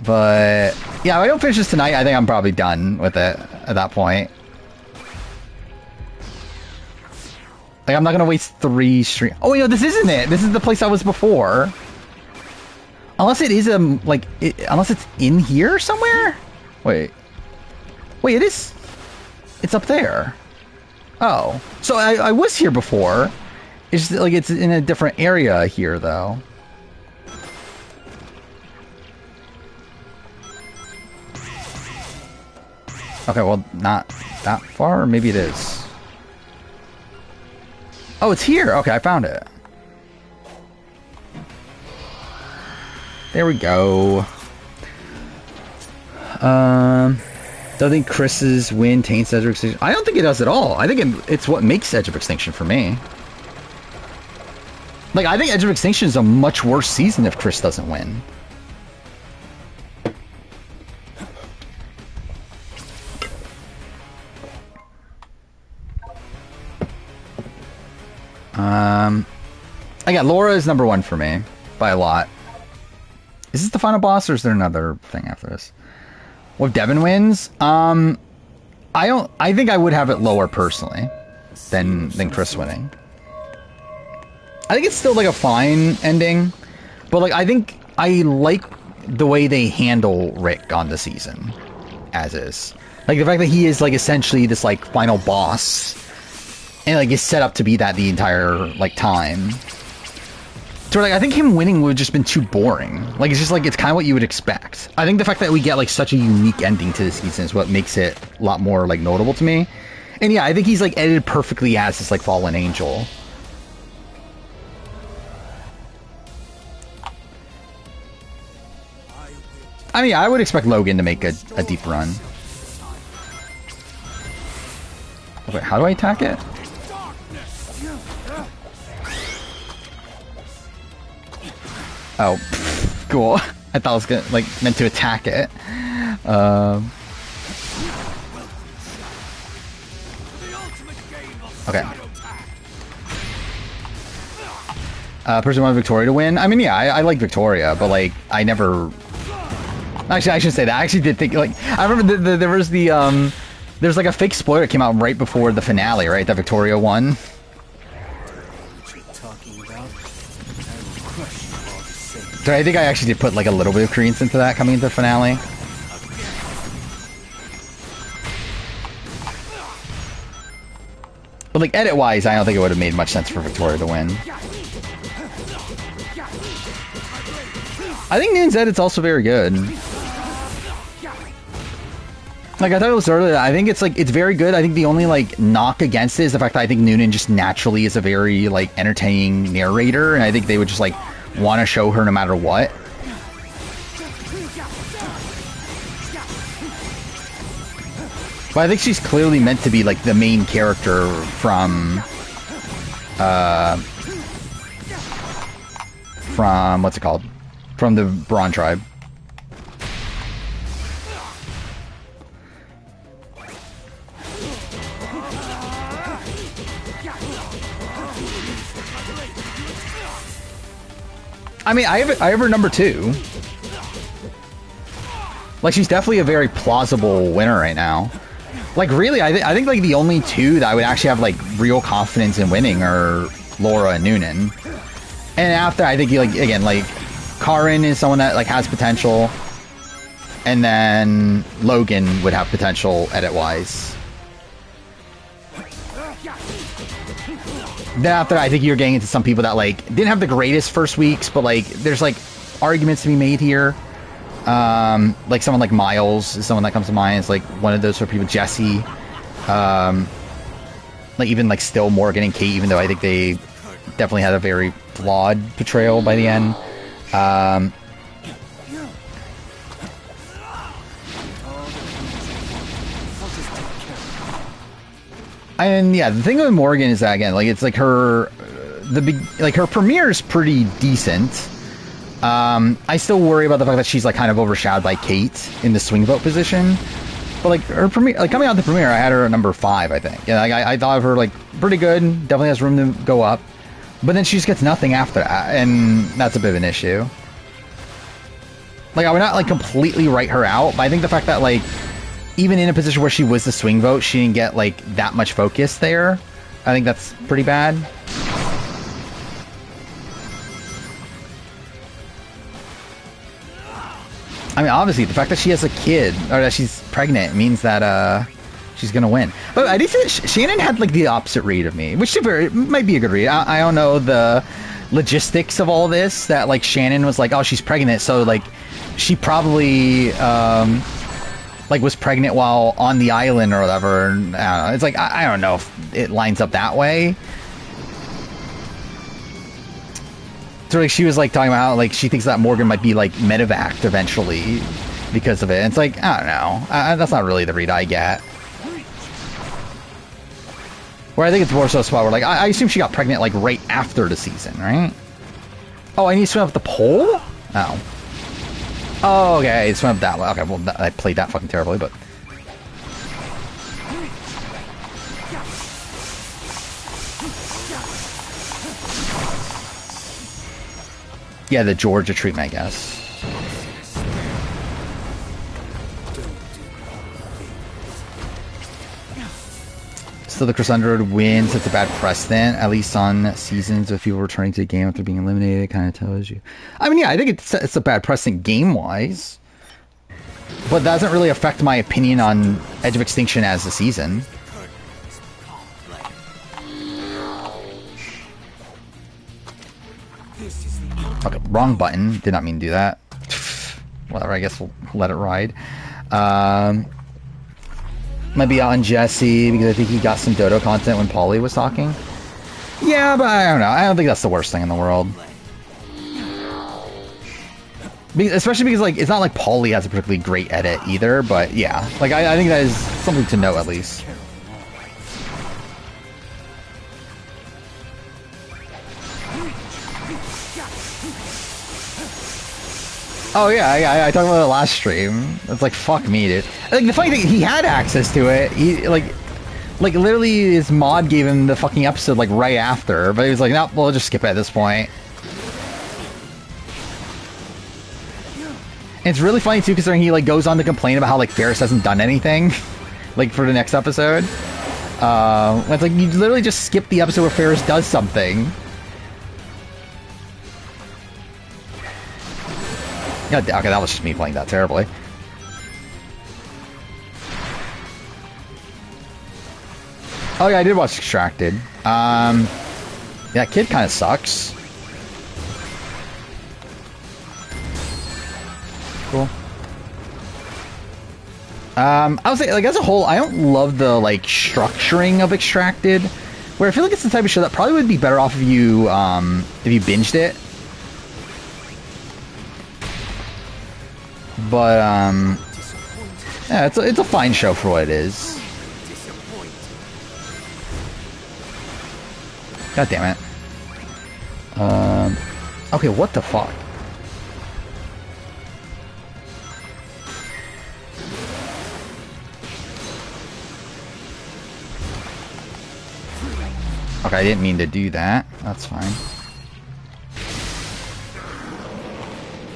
But yeah, if I don't finish this tonight, I think I'm probably done with it at that point. Like, I'm not gonna waste 3 streams. Oh, wait, no, this isn't it. This is the place I was before. Unless it is unless it's in here somewhere. Wait, it is. It's up there. Oh, so I was here before. It's just, like, it's in a different area here though. Okay, well, not that far, or maybe it is. Oh, it's here. Okay, I found it. There we go. Don't think Chris's win taints Edge of Extinction. I don't think it does at all. I think it's what makes Edge of Extinction for me. Like, I think Edge of Extinction is a much worse season if Chris doesn't win. Again, Laura is number 1 for me by a lot. Is this the final boss, or is there another thing after this? What if Devin wins? I think I would have it lower personally than Chris winning. I think it's still like a fine ending, but like I think I like the way they handle Rick on the season as is. Like the fact that he is like essentially this like final boss and like is set up to be that the entire like time. So like I think him winning would have just been too boring. Like it's just like it's kind of what you would expect. I think the fact that we get like such a unique ending to the season is what makes it a lot more like notable to me. And yeah, I think he's like edited perfectly as this like fallen angel. I mean, I would expect Logan to make a deep run. Wait, how do I attack it? Oh, cool. I thought I was gonna, like, meant to attack it. Okay. Person wanted Victoria to win. I mean, yeah, I like Victoria, but like, I never. Actually, I should say that. I actually did think, like, I remember there was the there's like a fake spoiler that came out right before the finale, right? That Victoria won. So I think I actually did put like a little bit of credence into that coming into the finale. But like edit-wise, I don't think it would have made much sense for Victoria to win. I think Noon's edit's also very good. Like I thought it was earlier, I think it's like it's very good. I think the only like knock against it is the fact that I think Noonan just naturally is a very like entertaining narrator, and I think they would just like want to show her no matter what. But I think she's clearly meant to be like the main character from what's it called? From the Brawn tribe. I mean, I have her number 2. Like, she's definitely a very plausible winner right now. Like, really, I think like the only 2 that I would actually have like real confidence in winning are Laura and Noonan. And after, I think like again, like Karin is someone that like has potential, and then Logan would have potential edit-wise. Then after, I think you're getting into some people that like didn't have the greatest first weeks, but like there's like arguments to be made here. Like someone like Miles is someone that comes to mind. It's like one of those sort of people. Jesse, like even like still Morgan and Kate, even though I think they definitely had a very flawed portrayal by the end. And yeah, the thing with Morgan is that again, like it's like her, her premiere is pretty decent. I still worry about the fact that she's like kind of overshadowed by Kate in the swing vote position. But like her premiere, like coming out the premiere, I had her at number 5, I think. Yeah, like I thought of her like pretty good, definitely has room to go up. But then she just gets nothing after that, and that's a bit of an issue. Like I would not like completely write her out, but I think the fact that like even in a position where she was the swing vote, she didn't get like that much focus there. I think that's pretty bad. I mean, obviously, the fact that she has a kid, or that she's pregnant, means that she's gonna win. But I did say that Shannon had like the opposite read of me, which might be a good read. I don't know the logistics of all this. That like Shannon was like, oh, she's pregnant, so like she probably like was pregnant while on the island or whatever. I don't know. It's like I don't know if it lines up that way. So like she was like talking about how like she thinks that Morgan might be like medevaced eventually because of it. And it's like I don't know. That's not really the read I get. Where I think it's more so a spot where like I assume she got pregnant like right after the season, right? Oh, I need to swim up the pole? Oh. Oh, okay, it swam up that way. Okay, well, I played that fucking terribly, but... Yeah, the Georgia treatment, I guess. Still, the Crescendo would win, so it's a bad precedent. At least on seasons of people returning to the game after being eliminated, kind of tells you. I mean, yeah, I think it's a bad precedent game-wise. But that doesn't really affect my opinion on Edge of Extinction as a season. Okay, wrong button. Did not mean to do that. Whatever, I guess we'll let it ride. Might be out on Jesse because I think he got some Dodo content when Paulie was talking. Yeah, but I don't know. I don't think that's the worst thing in the world. Especially because, like, it's not like Paulie has a particularly great edit either, but yeah. Like, I think that is something to know at least. Oh yeah, I talked about it last stream. It's like, fuck me, dude. Like, the funny thing, he had access to it. He, like literally his mod gave him the fucking episode, like, right after. But he was like, no, we'll just skip it at this point. And it's really funny, too, considering he, like, goes on to complain about how, like, Ferris hasn't done anything, like, for the next episode. It's like, you literally just skip the episode where Ferris does something. Yeah, okay, that was just me playing that terribly. Oh yeah, I did watch Extracted. Yeah, kid kind of sucks. Cool. I would say, like, as a whole, I don't love the, like, structuring of Extracted. Where I feel like it's the type of show that probably would be better off if you binged it. But, yeah, it's a fine show for what it is. God damn it. Okay, what the fuck? Okay, I didn't mean to do that. That's fine.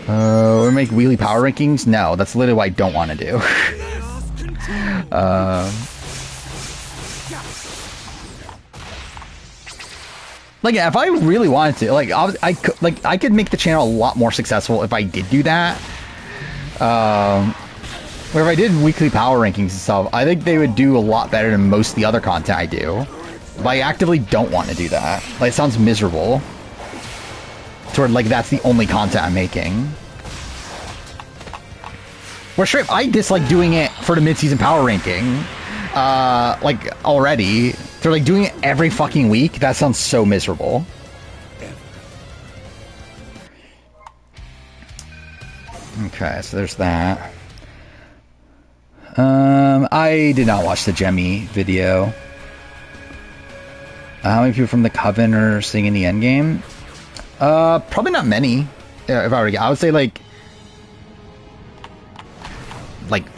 We make wheelie power rankings? No, that's literally what I don't want to do. Like, yeah, if I really wanted to, like, I could make the channel a lot more successful if I did do that. Where if I did weekly power rankings and stuff, I think they would do a lot better than most of the other content I do. But I actively don't want to do that. Like, it sounds miserable. Toward, like, that's the only content I'm making. Where straight up, I dislike doing it for the mid-season power ranking. Like, already. They're, like, doing it every fucking week. That sounds so miserable. Okay, so there's that. I did not watch the Jemmy video. How many people from the Coven are seeing in the endgame? Probably not many. If I were to guess, I would say like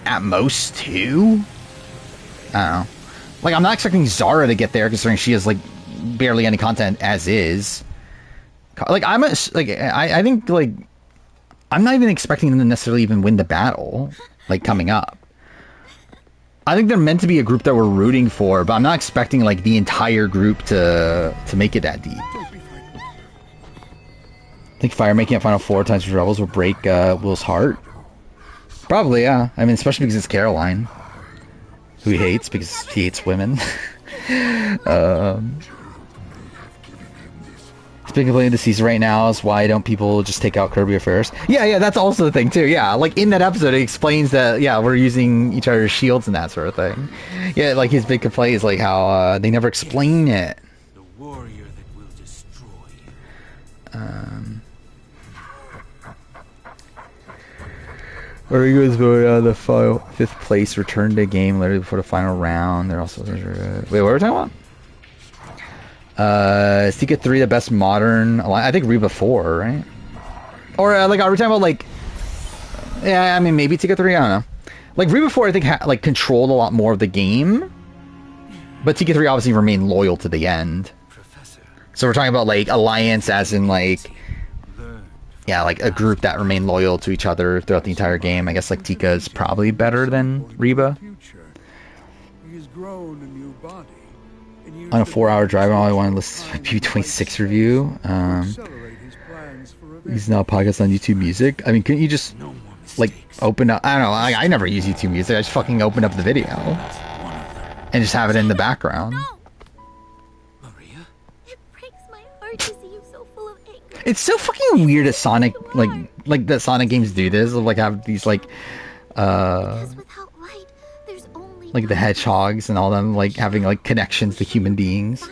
at most 2. I don't know. Like, I'm not expecting Zara to get there, considering she has like barely any content as is. Like, I think like I'm not even expecting them to necessarily even win the battle, like, coming up. I think they're meant to be a group that we're rooting for, but I'm not expecting like the entire group to make it that deep. I think Fire making it Final 4 times for Rebels will break Will's heart. Probably, yeah. I mean, especially because it's Caroline, who he hates because he hates women. Big complaint this season right now is why don't people just take out Kirby or Ferris? Yeah, that's also the thing too. Yeah, like in that episode, it explains that we're using each other's shields and that sort of thing. Yeah, like his big complaint is like how they never explain it. The warrior that will destroy you. Origo's voted on the 5th place, returned to game literally before the final round. They're also wait, what were we talking about? Tika 3 the best modern alliance? I think Reba 4, right? Or like, are we talking about like, yeah, I mean maybe Tika 3, I don't know. Like Reba 4 I think like controlled a lot more of the game, but Tika 3 obviously remained loyal to the end. So we're talking about like alliance as in like, yeah, like a group that remained loyal to each other throughout the entire game. I guess like Tika is probably better than Reba. He's grown a new body. On a 4-hour drive, all I want to listen to a P26 review. He's now podcast on YouTube Music. I mean, couldn't you just like open up? I don't know. I never use YouTube Music. I just fucking open up the video and just have it in the background. Maria? It breaks my heart to see you so full of anger. It's so fucking weird that Sonic like that Sonic games do this. Of like have these like Because without light, there's only like the hedgehogs and all them like having like connections to human beings.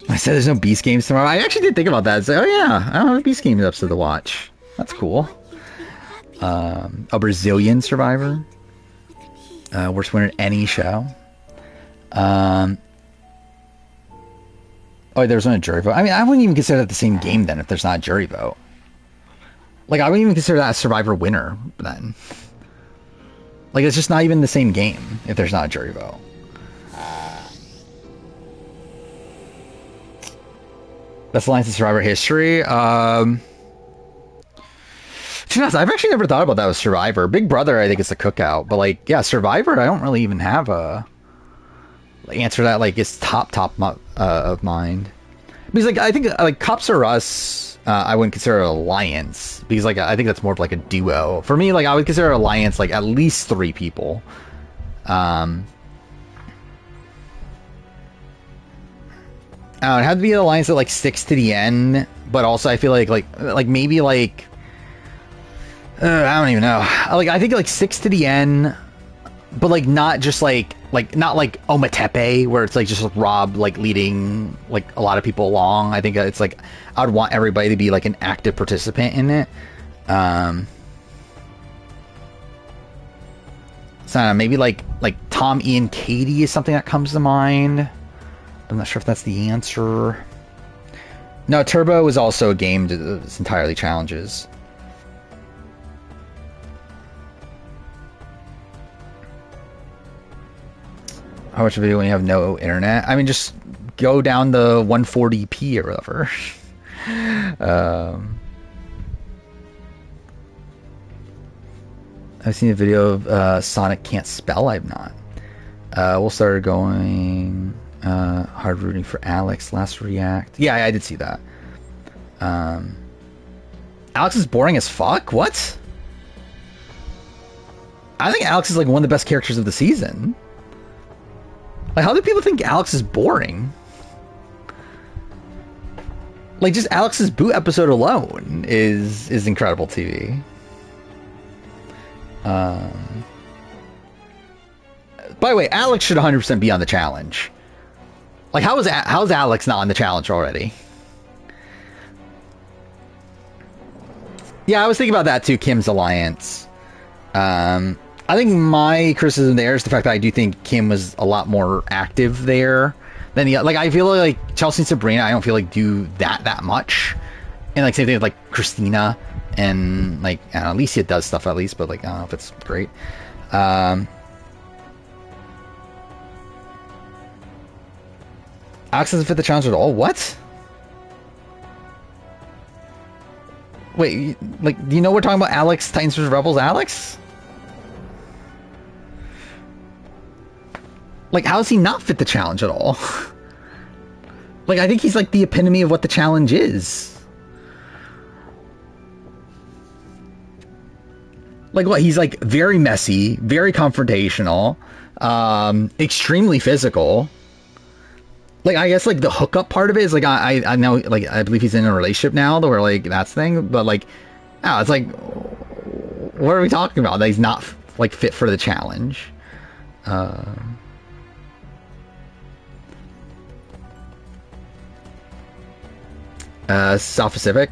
I said there's no Beast games tomorrow. I actually did think about that. It's like, oh yeah, I don't have a Beast games episode to watch. That's cool. A Brazilian Survivor. Worst winner in any show. Oh, there's not a jury vote. I mean, I wouldn't even consider that the same game then if there's not a jury vote. Like, I wouldn't even consider that a Survivor winner then. Like, it's just not even the same game if there's not a jury vote. Best alliance in Survivor history. To be honest, I've actually never thought about that with Survivor. Big Brother, I think it's a cookout, but like, yeah, Survivor, I don't really even have a answer that like is top of mind. Because like, I think like Cops R Us, I wouldn't consider an alliance because like I think that's more of like a duo. For me, like I would consider an alliance like at least 3 people. It had to be an alliance that like sticks to the end, but also I feel like maybe like I don't even know. Like I think like sticks to the end, but like not just like not like Ometepe where it's like just Rob like leading like a lot of people along. I think it's like I would want everybody to be like an active participant in it. So maybe like Tom, Ian, Katie is something that comes to mind. I'm not sure if that's the answer. No, Turbo was also a game that's entirely challenges. How much video when you have no internet? I mean, just go down the 140p or whatever. I've seen a video of Sonic can't spell. I've not. We'll start going... hard rooting for Alex. Last react. Yeah, I did see that. Alex is boring as fuck? What? I think Alex is like one of the best characters of the season. Like, how do people think Alex is boring? Like, just Alex's boot episode alone is incredible TV. By the way, Alex should 100% be on the challenge. Like, how's Alex not on the challenge already? Yeah, I was thinking about that too, Kim's alliance. I think my criticism there is the fact that I do think Kim was a lot more active there than the... Like, I feel like Chelsea and Sabrina, I don't feel like do that much. And, like, same thing with, like, Christina and, like, I don't know, Alicia does stuff at least, but, like, I don't know if it's great. Alex doesn't fit the challenge at all? What? Wait, like, do you know we're talking about Alex, Titans vs. Rebels Alex? Like, how does he not fit the challenge at all? Like, I think he's like the epitome of what the challenge is. Like, what? He's like very messy, very confrontational, extremely physical. Like, I guess like the hookup part of it is like, I know, like, I believe he's in a relationship now where like that's the thing, but like, oh, it's like, what are we talking about? That he's not like fit for the challenge. South Pacific.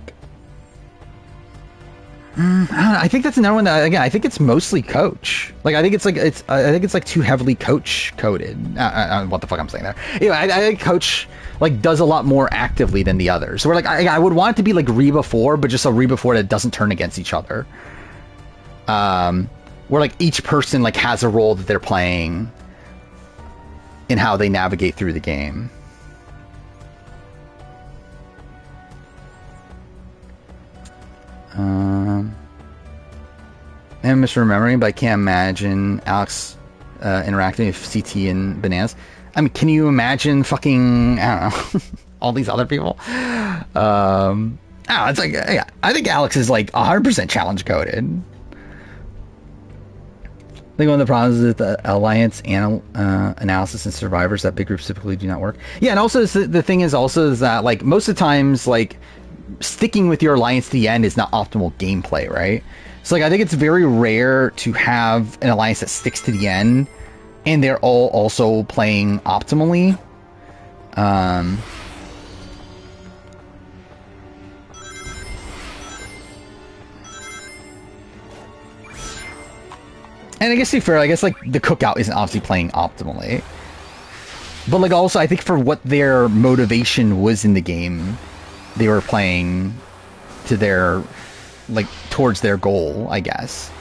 I don't know, I think that's another one that, again, I think it's mostly coach. Like, I think it's like too heavily coach coded. I don't know what the fuck I'm saying there. Anyway, I think coach like does a lot more actively than the others. So we're like, I would want it to be like Reba 4, but just a Reba 4 that doesn't turn against each other. Where like each person like has a role that they're playing in how they navigate through the game. I'm misremembering, but I can't imagine Alex interacting with CT and Bananas. I mean, can you imagine fucking, I don't know, all these other people? It's like, yeah, I think Alex is like 100% challenge coded. I think one of the problems with the alliance analysis and survivors that big groups typically do not work. Yeah, and also the thing is also is that like most of the times like sticking with your alliance to the end is not optimal gameplay, right? So like I think it's very rare to have an alliance that sticks to the end and they're all also playing optimally. And I guess to be fair, I guess like the cookout isn't obviously playing optimally. But like also I think for what their motivation was in the game, they were playing to their like towards their goal, I guess.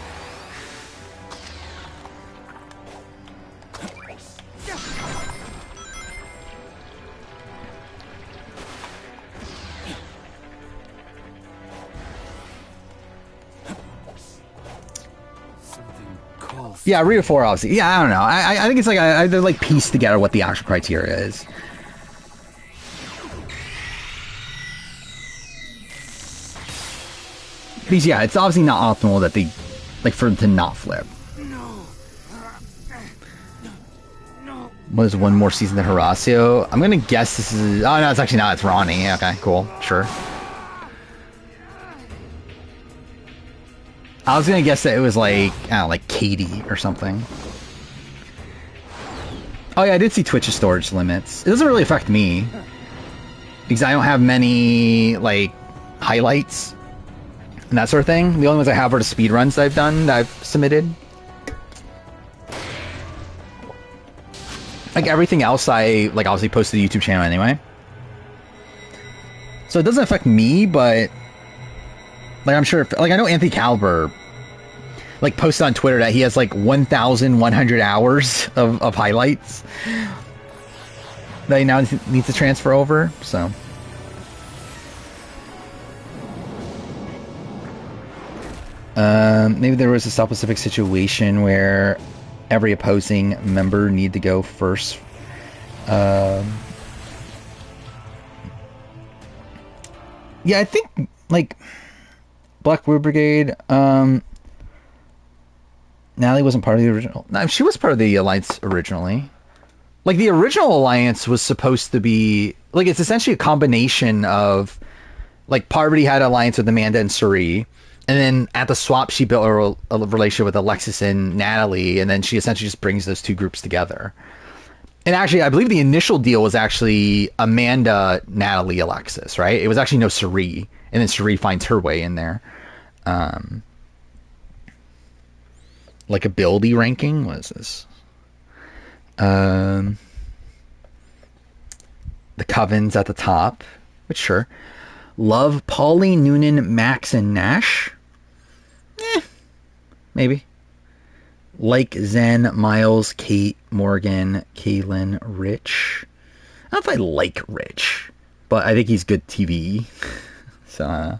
Yeah, Rita 4 obviously. Yeah, I don't know. I think it's like they're like pieced together what the actual criteria is. Because yeah, it's obviously not optimal that they like for them to not flip. What is one more season than Horacio? I'm gonna guess this is. Oh no, it's actually not. It's Ronnie. Okay, cool, sure. I was gonna guess that it was like, I don't know, like Katie or something. Oh yeah, I did see Twitch's storage limits. It doesn't really affect me because I don't have many like highlights and that sort of thing. The only ones I have are the speed runs that I've done, that I've submitted. Like everything else I like obviously post to the YouTube channel anyway. So it doesn't affect me, but like I'm sure, like I know Anthony Caliber like posted on Twitter that he has like 1,100 hours of highlights that he now needs to transfer over. So maybe there was a specific situation where every opposing member need to go first. Yeah, I think like Black Blue Brigade, Natalie wasn't part of the original. No, she was part of the Alliance originally. Like, the original Alliance was supposed to be... Like, it's essentially a combination of... Like, Parvati had an alliance with Amanda and Suri. And then at the swap, she built a relationship with Alexis and Natalie. And then she essentially just brings those two groups together. And actually, I believe the initial deal was actually Amanda, Natalie, Alexis, right? It was actually no Suri. And then Suri finds her way in there. Like ability ranking? What is this? The Covens at the top. Which, sure. Love, Paulie, Noonan, Max, and Nash? Maybe. Like Zen, Miles, Kate, Morgan, Kaylin, Rich. I don't know if I like Rich, but I think he's good TV. So,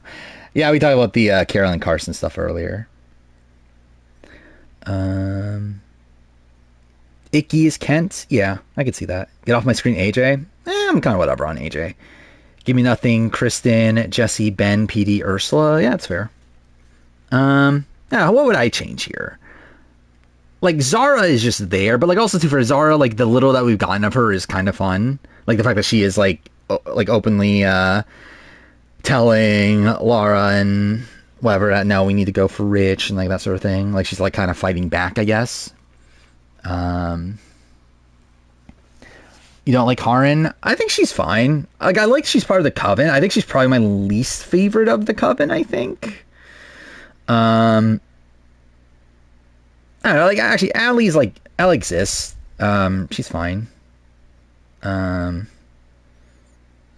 yeah, we talked about the Carolyn Carson stuff earlier. Icky is Kent. Yeah, I could see that. Get off my screen, AJ. I'm kind of whatever on AJ. Give me nothing. Kristen, Jesse, Ben, PD, Ursula. Yeah, that's fair. Yeah, what would I change here? Like, Zara is just there, but like also too for Zara, like the little that we've gotten of her is kind of fun. Like the fact that she is like openly telling Laura and whatever that no, we need to go for Rich and like that sort of thing. Like she's like kind of fighting back, I guess. You don't like Karin? I think she's fine. Like I like she's part of the Coven. I think she's probably my least favorite of the Coven, I think. I don't know, like actually Allie's like Allie exists. She's fine. So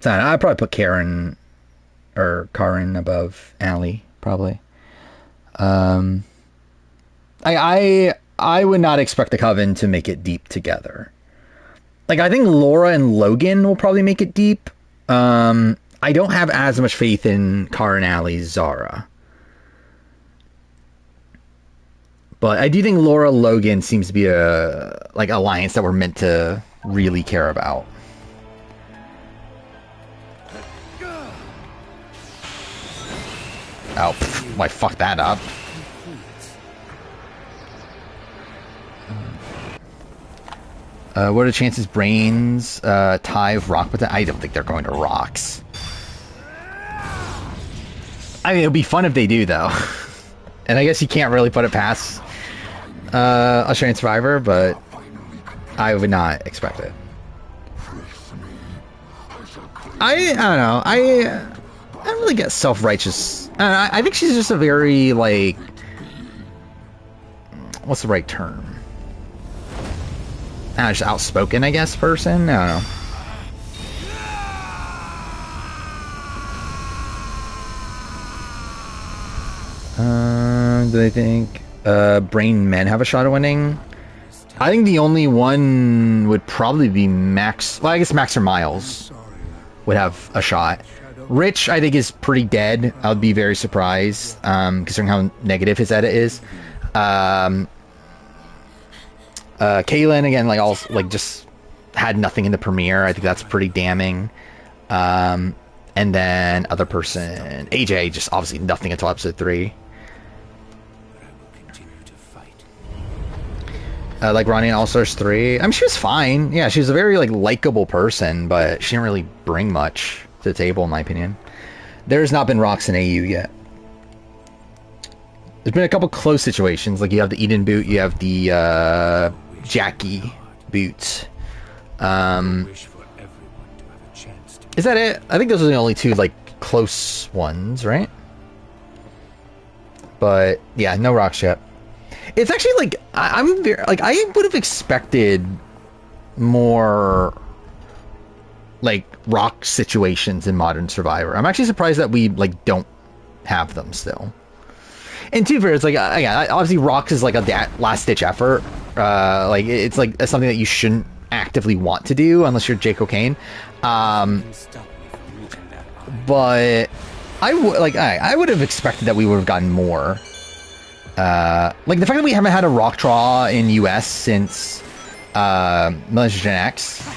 I'd probably put Karen or Karin above Allie, probably. I would not expect the Coven to make it deep together. Like I think Laura and Logan will probably make it deep. I don't have as much faith in Karin, Allie's Zara. But I do think Laura Logan seems to be a like alliance that we're meant to really care about. Oh, why fuck that up? What are the chances Brains tie rock with it? I don't think they're going to rocks. I mean, it would be fun if they do, though. And I guess you can't really put it past Australian Survivor, but I would not expect it. I don't know. I don't really get self-righteous. I think she's just a very, like... What's the right term? I don't know, just outspoken, I guess, person? I don't know. Do they think Brain men have a shot at winning? I think the only one would probably be Max. Well, I guess Max or Miles would have a shot. Rich, I think, is pretty dead. I would be very surprised, considering how negative his edit is. Kaylin, again, like, all, like, just had nothing in the premiere. I think that's pretty damning. And then other person, AJ, just obviously nothing until episode 3. Like Ronnie in All Stars 3. I mean, she was fine. Yeah, she was a very, like, likable person, but she didn't really bring much to the table, in my opinion. There's not been rocks in AU yet. There's been a couple close situations. Like, you have the Eden boot, you have the Jackie boot. Is that it? I think those are the only two, like, close ones, right? But yeah, no rocks yet. It's actually like I'm very, like, I would have expected more like rock situations in Modern Survivor. I'm actually surprised that we like don't have them still. And to be fair, it's like yeah, obviously rocks is like a last ditch effort. Like it's like it's something that you shouldn't actively want to do unless you're Jake O'Kane. But I would have expected that we would have gotten more. Like the fact that we haven't had a rock draw in US since Millennium Gen X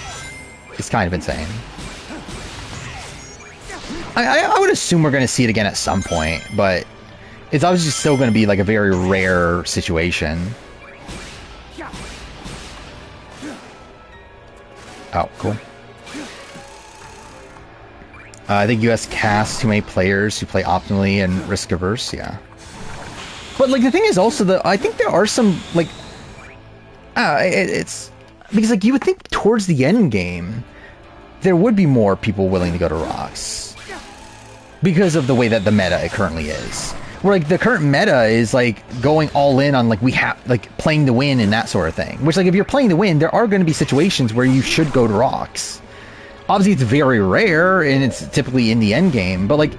is kind of insane. I would assume we're going to see it again at some point, but it's obviously still going to be like a very rare situation. Oh, cool. I think US casts too many players who play optimally and risk averse, yeah. But like the thing is also that I think there are some like it's because like you would think towards the end game there would be more people willing to go to rocks because of the way that the meta it currently is. Where like the current meta is like going all in on like we have like playing to win and that sort of thing. Which like if you're playing to win, there are going to be situations where you should go to rocks. Obviously it's very rare and it's typically in the end game, but like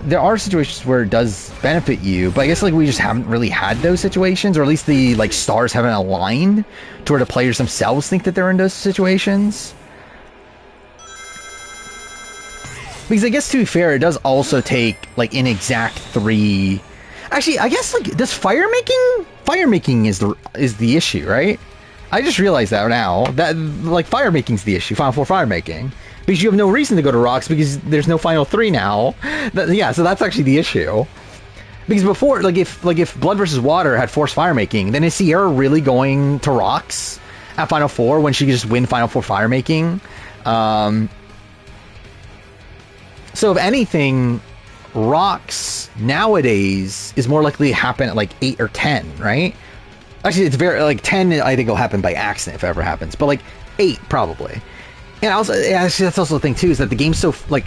there are situations where it does benefit you, but I guess like we just haven't really had those situations, or at least the like stars haven't aligned to where the players themselves think that they're in those situations. Because I guess to be fair, it does also take like an exact 3. Actually, I guess like does fire making is the issue, right? I just realized that now that like fire making's the issue, Final 4 fire making. Because you have no reason to go to rocks because there's no final 3 now. Yeah, so that's actually the issue. Because before, like if Blood vs. Water had forced fire making, then is Sierra really going to rocks at Final 4 when she could just win Final 4 fire making? So if anything, rocks nowadays is more likely to happen at like 8 or 10, right? Actually, it's very like 10. I think will happen by accident if it ever happens, but like 8 probably. And also, actually, that's also the thing too, is that the game's so, like,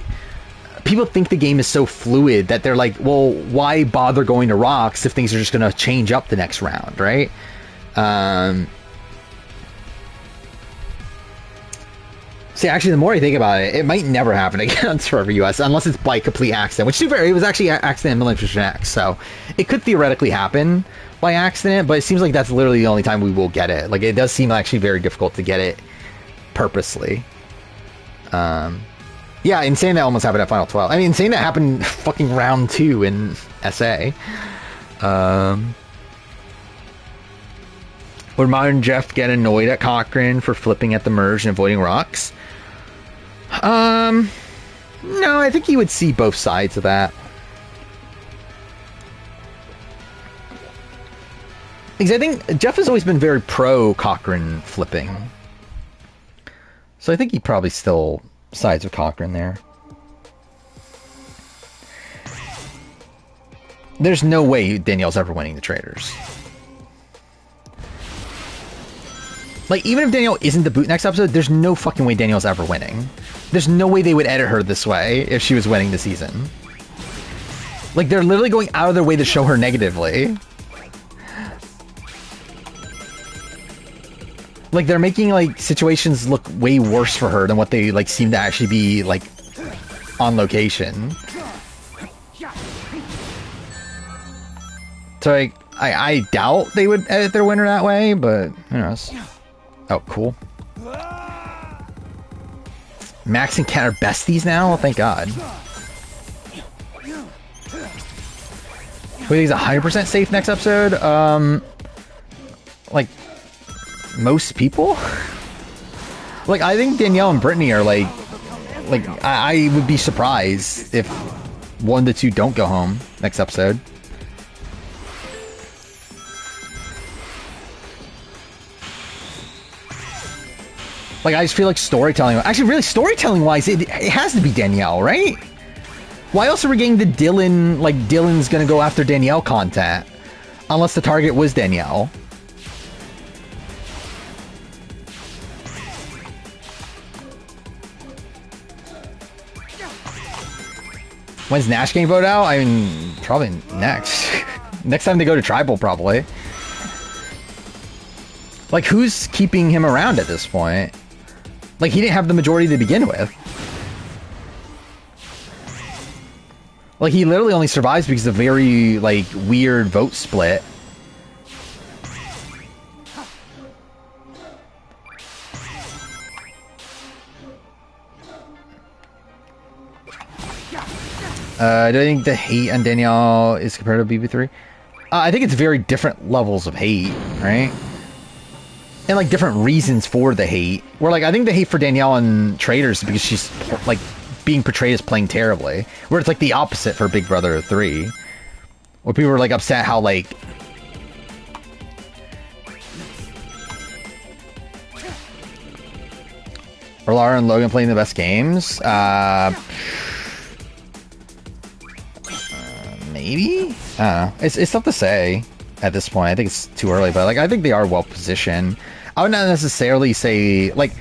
people think the game is so fluid that they're like, well, why bother going to rocks if things are just going to change up the next round, right? See, actually, the more I think about it, it might never happen again on Survivor US, unless it's by complete accident, which, to be fair, it was actually an accident in Millennium Gen X, so it could theoretically happen by accident, but it seems like that's literally the only time we will get it. Like, it does seem actually very difficult to get it purposely. Yeah, Insane that almost happened at Final 12. I mean, Insane that happened fucking round 2 in SA. Would Modern Jeff get annoyed at Cochran for flipping at the merge and avoiding rocks? No, I think he would see both sides of that. Because I think Jeff has always been very pro Cochran flipping. So I think he probably still sides with Cochran there. There's no way Danielle's ever winning the traders. Like, even if Danielle isn't the boot next episode, there's no fucking way Danielle's ever winning. There's no way they would edit her this way if she was winning the season. Like, they're literally going out of their way to show her negatively. Like, they're making, like, situations look way worse for her than what they, like, seem to actually be, like, on location. So, like, I doubt they would edit their winner that way, but who knows. Oh, cool. Max and Cat are besties now? Oh, thank God. Wait, he's 100% safe next episode? Like, most people? Like, I think Danielle and Brittany are, like I would be surprised if one of the two don't go home next episode. Like, I just feel like storytelling... Actually, really, storytelling-wise, it has to be Danielle, right? Why else are we getting the Dylan... Like, Dylan's gonna go after Danielle content? Unless the target was Danielle. When's Nash getting voted out? I mean, probably next. Next time they go to Tribal, probably. Like, who's keeping him around at this point? Like, he didn't have the majority to begin with. Like, he literally only survives because of a very, like, weird vote split. Do I think the hate on Danielle is compared to BB3? I think it's very different levels of hate, right? And, like, different reasons for the hate. Where, like, I think the hate for Danielle and Traders is because she's, like, being portrayed as playing terribly. Where it's, like, the opposite for Big Brother 3. Where people were, like, upset how, like... Are Lara and Logan playing the best games? Maybe? I don't know. It's tough to say at this point. I think it's too early, but, like, I think they are well positioned. I would not necessarily say, like,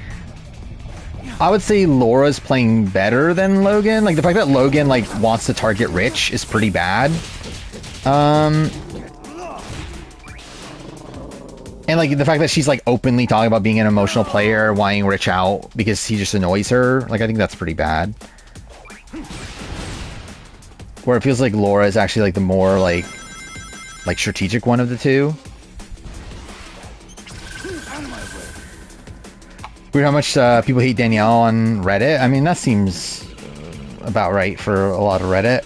I would say Laura's playing better than Logan. Like, the fact that Logan, like, wants to target Rich is pretty bad. And, like, the fact that she's, like, openly talking about being an emotional player, wanting Rich out because he just annoys her, like, I think that's pretty bad. Where it feels like Laura is actually, like, the more, like strategic one of the two. Weird how much people hate Danielle on Reddit. I mean, that seems about right for a lot of Reddit.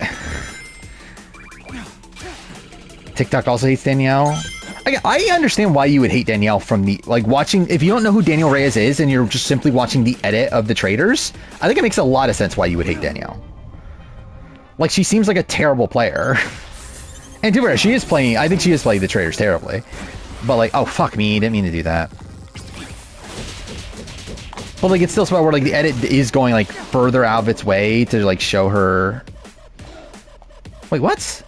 TikTok also hates Danielle. I understand why you would hate Danielle from the, like, watching, if you don't know who Daniel Reyes is and you're just simply watching the edit of the Traders, I think it makes a lot of sense why you would hate Danielle. Like, she seems like a terrible player. And to be fair, she is playing, I think she is playing the Traders terribly. But, like, oh, fuck me, didn't mean to do that. But, like, it's still smart where, like, the edit is going, like, further out of its way to, like, show her... Wait, what?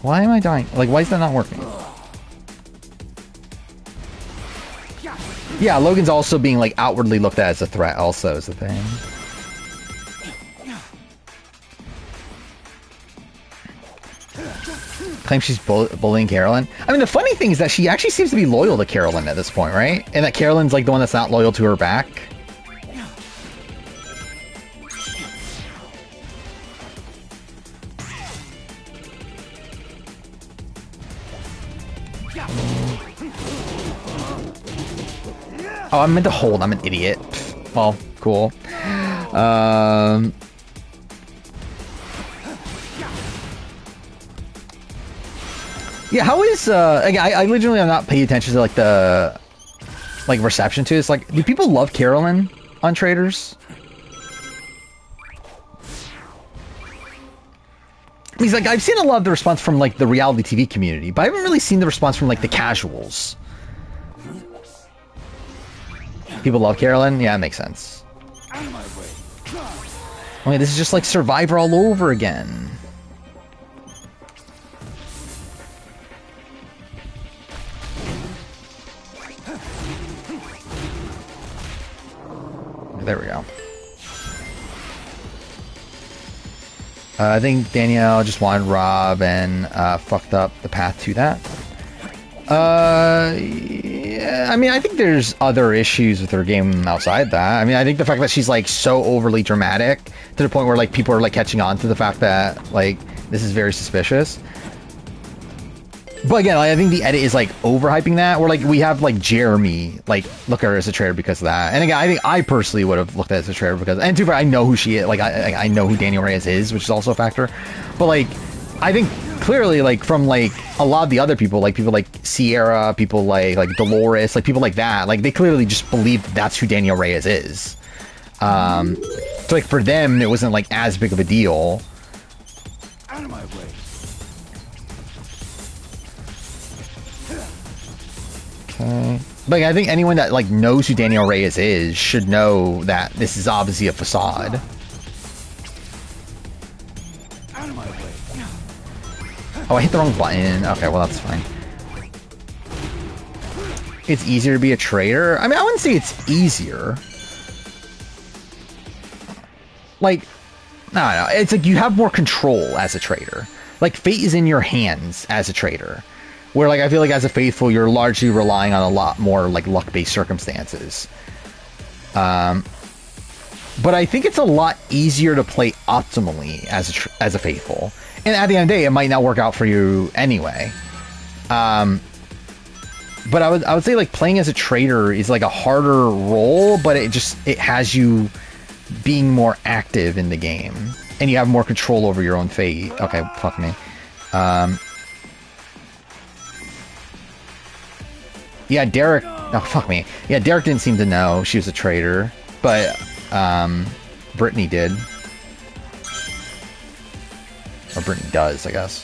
Why am I dying? Like, why is that not working? Yeah, Logan's also being, like, outwardly looked at as a threat also is the thing. Claims she's bullying Carolyn. I mean, the funny thing is that she actually seems to be loyal to Carolyn at this point, right? And that Carolyn's, like, the one that's not loyal to her back. Oh, I meant to hold. I'm an idiot. Well, cool. Yeah, how is again, I legitimately am not paying attention to like the like reception to this. Like, do people love Carolyn on Traders? He's like, I've seen a lot of the response from like the reality TV community, but I haven't really seen the response from like the casuals. People love Carolyn? Yeah, that makes sense. Okay, this is just like Survivor all over again. There we go. I think Danielle just wanted Rob and fucked up the path to that. Yeah, I mean, I think there's other issues with her game outside that. I mean, I think the fact that she's like so overly dramatic to the point where like people are like catching on to the fact that like this is very suspicious. But again, like, I think the edit is like overhyping that. Where like we have like Jeremy like look at her as a traitor because of that. And again, I think I personally would have looked at it as a traitor because, and too far, I know who she is. Like I know who Daniel Reyes is, which is also a factor. But like I think clearly like from like a lot of the other people like Sierra, people like Dolores, like people like that, like they clearly just believe that's who Daniel Reyes is. So like for them, it wasn't like as big of a deal. Out of my way. Okay. But I think anyone that like knows who Daniel Reyes is should know that this is obviously a facade. Out of my way. Oh, I hit the wrong button. Okay, well that's fine. It's easier to be a traitor? I mean, I wouldn't say it's easier. Like, no, it's like you have more control as a traitor. Like, fate is in your hands as a traitor. Where, like, I feel like as a faithful, you're largely relying on a lot more, like, luck-based circumstances. But I think it's a lot easier to play optimally as a faithful. And at the end of the day, it might not work out for you anyway. But I would say, like, playing as a traitor is, like, a harder role, but it has you being more active in the game. And you have more control over your own fate. Okay, fuck me. Yeah, Derek... Oh, fuck me. Yeah, Derek didn't seem to know she was a traitor. But, Brittany did. Or Brittany does, I guess.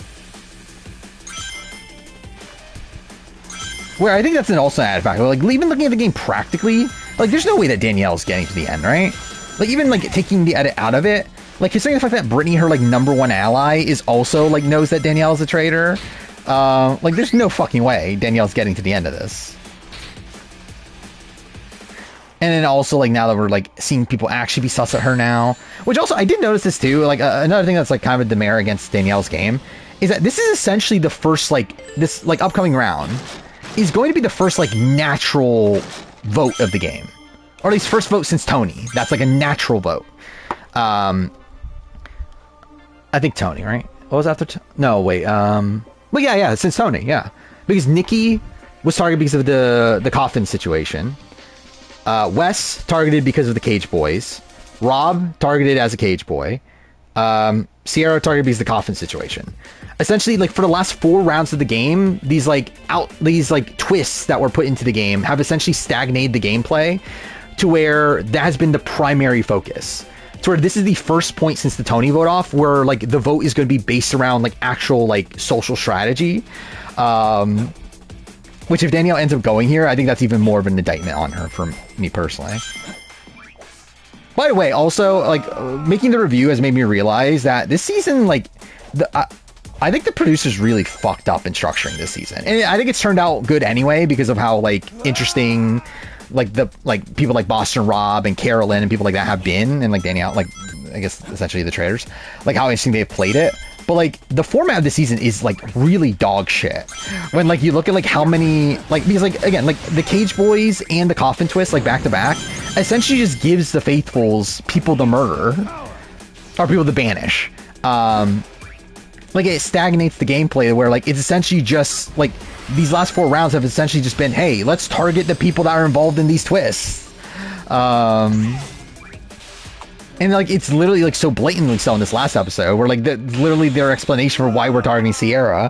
Where I think that's also an added factor. Like, even looking at the game practically, like, there's no way that Danielle's getting to the end, right? Like, even, like, taking the edit out of it, like, considering the fact that Brittany, her, like, #1 ally, is also, like, knows that Danielle's a traitor, like, there's no fucking way Danielle's getting to the end of this. And then also, like, now that we're, like, seeing people actually be sus at her now, which also, I did notice this, too, like, another thing that's, like, kind of a demerit against Danielle's game, is that this is essentially the first, like, this, like, upcoming round is going to be the first, like, natural vote of the game. Or at least first vote since Tony. That's, like, a natural vote. I think Tony, right? What was after? No, wait. Well, yeah, since Tony, yeah. Because Nikki was targeted because of the coffin situation. Wes targeted because of the Cage Boys. Rob targeted as a Cage Boy. Sierra targeted because of the coffin situation. Essentially, like, for the last 4 rounds of the game, these twists that were put into the game have essentially stagnated the gameplay to where that has been the primary focus. To where this is the first point since the Tony vote off where, like, the vote is going to be based around, like, actual, like, social strategy. Which, if Danielle ends up going here, I think that's even more of an indictment on her for me personally. By the way, also, like, making the review has made me realize that this season, like, I think the producers really fucked up in structuring this season. And I think it's turned out good anyway because of how, like, interesting, like, people like Boston Rob and Carolyn and people like that have been, and, like, Danielle, like, I guess, essentially the traders. Like, how interesting they've played it. But, like, the format of the season is, like, really dog shit. When, like, you look at, like, how many, like, because, like, again, like, the Cage Boys and the Coffin Twist, like, back to back, essentially just gives the Faithfuls people to murder. Or people to banish. Like, it stagnates the gameplay where, like, it's essentially just, like, these last 4 rounds have essentially just been, hey, let's target the people that are involved in these twists. And like it's literally like so blatantly so in this last episode where like literally their explanation for why we're targeting Sierra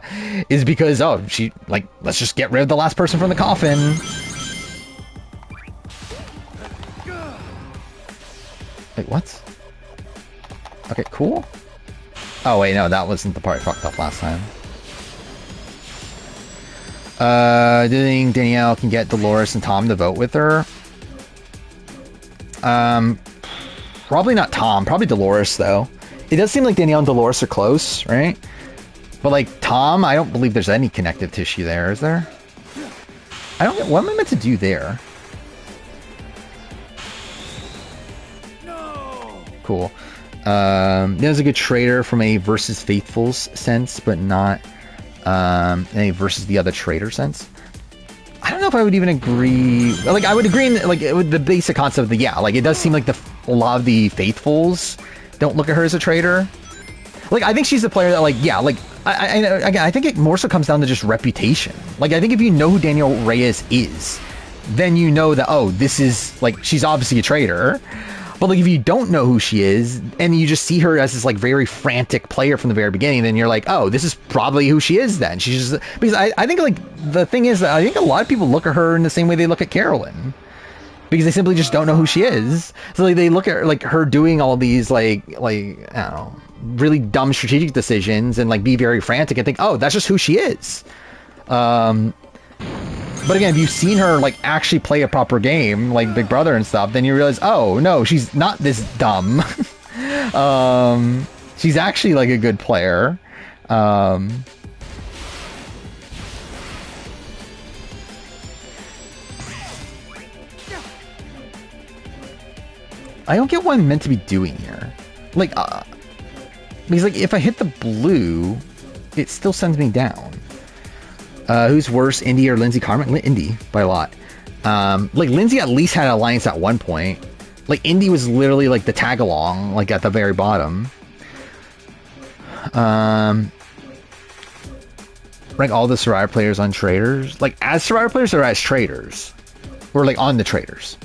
is because she like let's just get rid of the last person from the coffin. Wait, what? Okay, cool. Oh wait, no, that wasn't the part I fucked up last time. Do you think Danielle can get Dolores and Tom to vote with her? Probably not Tom. Probably Dolores, though. It does seem like Danielle and Dolores are close, right? But, like, Tom, I don't believe there's any connective tissue there, is there? I don't get... What am I meant to do there? No. Cool. There's a good traitor from a versus Faithfuls sense, but not a versus the other traitor sense. I don't know if I would even agree. Like, I would agree in, like, with the basic concept of the, yeah, like, it does seem like a lot of the Faithfuls don't look at her as a traitor. Like, I think she's the player that, like, yeah, like, I think it more so comes down to just reputation. Like, I think if you know who Danielle Reyes is, then you know that, oh, this is, like, she's obviously a traitor. But, like, if you don't know who she is, and you just see her as this, like, very frantic player from the very beginning, then you're like, oh, this is probably who she is then. She's just... Because I think, like, the thing is that I think a lot of people look at her in the same way they look at Carolyn. Because they simply just don't know who she is. So, like, they look at, like, her doing all these, like, I don't know, really dumb strategic decisions and, like, be very frantic and think, oh, that's just who she is. But again, if you've seen her, like, actually play a proper game, like Big Brother and stuff, then you realize, oh, no, she's not this dumb. She's actually, like, a good player. I don't get what I'm meant to be doing here. Like, because, like, if I hit the blue, it still sends me down. Who's worse, Indy or Lindsay Carmen? Indy, by a lot. Like, Lindsay at least had an alliance at one point. Like, Indy was literally, like, the tag-along, like, at the very bottom. Rank all the Survivor players on traders? Like, as Survivor players or as traders? Or, like, on the traders?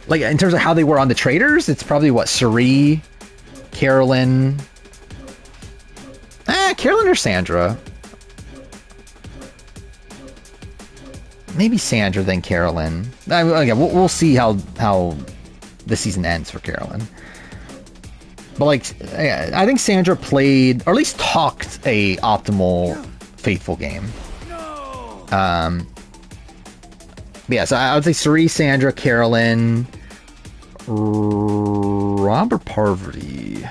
Like, in terms of how they were on the traders, it's probably, what, Suri, Carolyn... Carolyn or Sandra? Maybe Sandra, then Carolyn. Again, we'll see how the season ends for Carolyn. But, like, I think Sandra played, or at least talked, a optimal Faithful game. Yeah, so I would say Suri, Sandra, Carolyn, Rob or Parvati?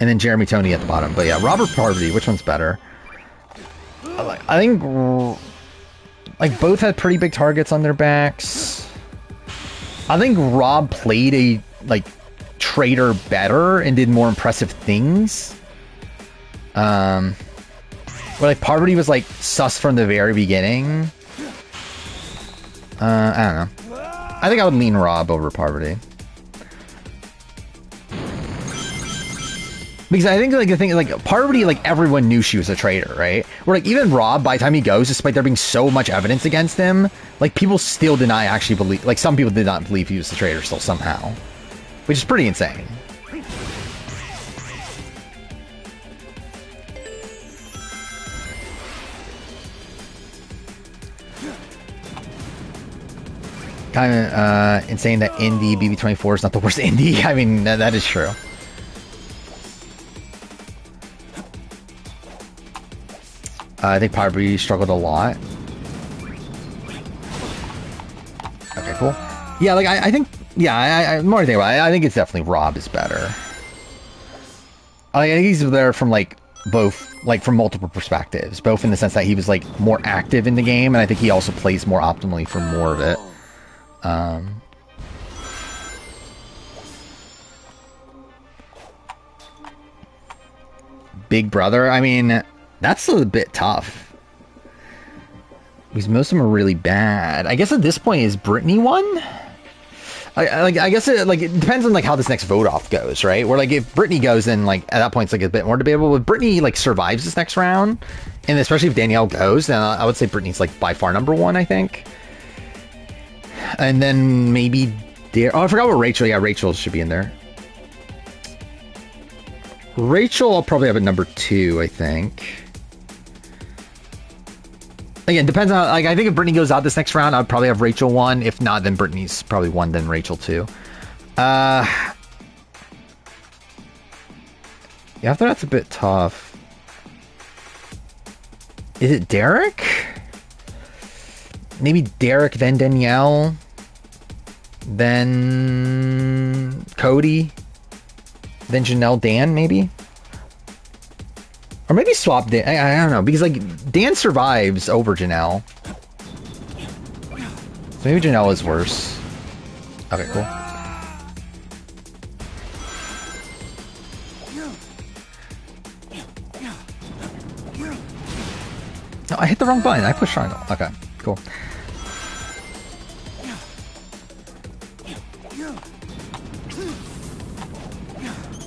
And then Jeremy Tony at the bottom. But yeah, Rob or Parvati, which one's better? I think, like, both had pretty big targets on their backs. I think Rob played a, like, traitor better and did more impressive things. Where, like, Parvati was, like, sus from the very beginning. I don't know. I think I would lean Rob over Parvati. Because I think, like, the thing, like, Parvati, like, everyone knew she was a traitor, right? Where, like, even Rob, by the time he goes, despite there being so much evidence against him, like, people still did not actually believe, like, some people did not believe he was the traitor still somehow. Which is pretty insane. Kind of insane that Indy BB24 is not the worst Indy. I mean, that is true. I think Parvati struggled a lot. Okay, cool. Yeah, like, I think, yeah, I more think about it, I think it's definitely Rob is better. I think he's there from, like, both, like, from multiple perspectives. Both in the sense that he was, like, more active in the game, and I think he also plays more optimally for more of it. Big Brother, I mean, that's a bit tough. Because most of them are really bad. I guess at this point, is Brittany one? I guess it depends on, like, how this next vote off goes, right? Where, like, if Brittany goes, then, like, at that point it's, like, a bit more debatable. If Brittany, like, survives this next round, and especially if Danielle goes, then I would say Brittany's, like, by far number one, I think. And then maybe Oh, I forgot what Rachel. Yeah, Rachel should be in there. Rachel, I'll probably have at number 2, I think. Again, depends on, like, I think if Brittany goes out this next round, I'd probably have Rachel 1. If not, then Brittany's probably 1, then Rachel 2. Yeah, after that's a bit tough. Is it Derek? Maybe Derek, then Danielle, then Cody, then Janelle, Dan, maybe? Or maybe swap Dan. I don't know, because, like, Dan survives over Janelle. So maybe Janelle is worse. Okay, cool. No, I hit the wrong button. I pushed triangle. Okay, cool.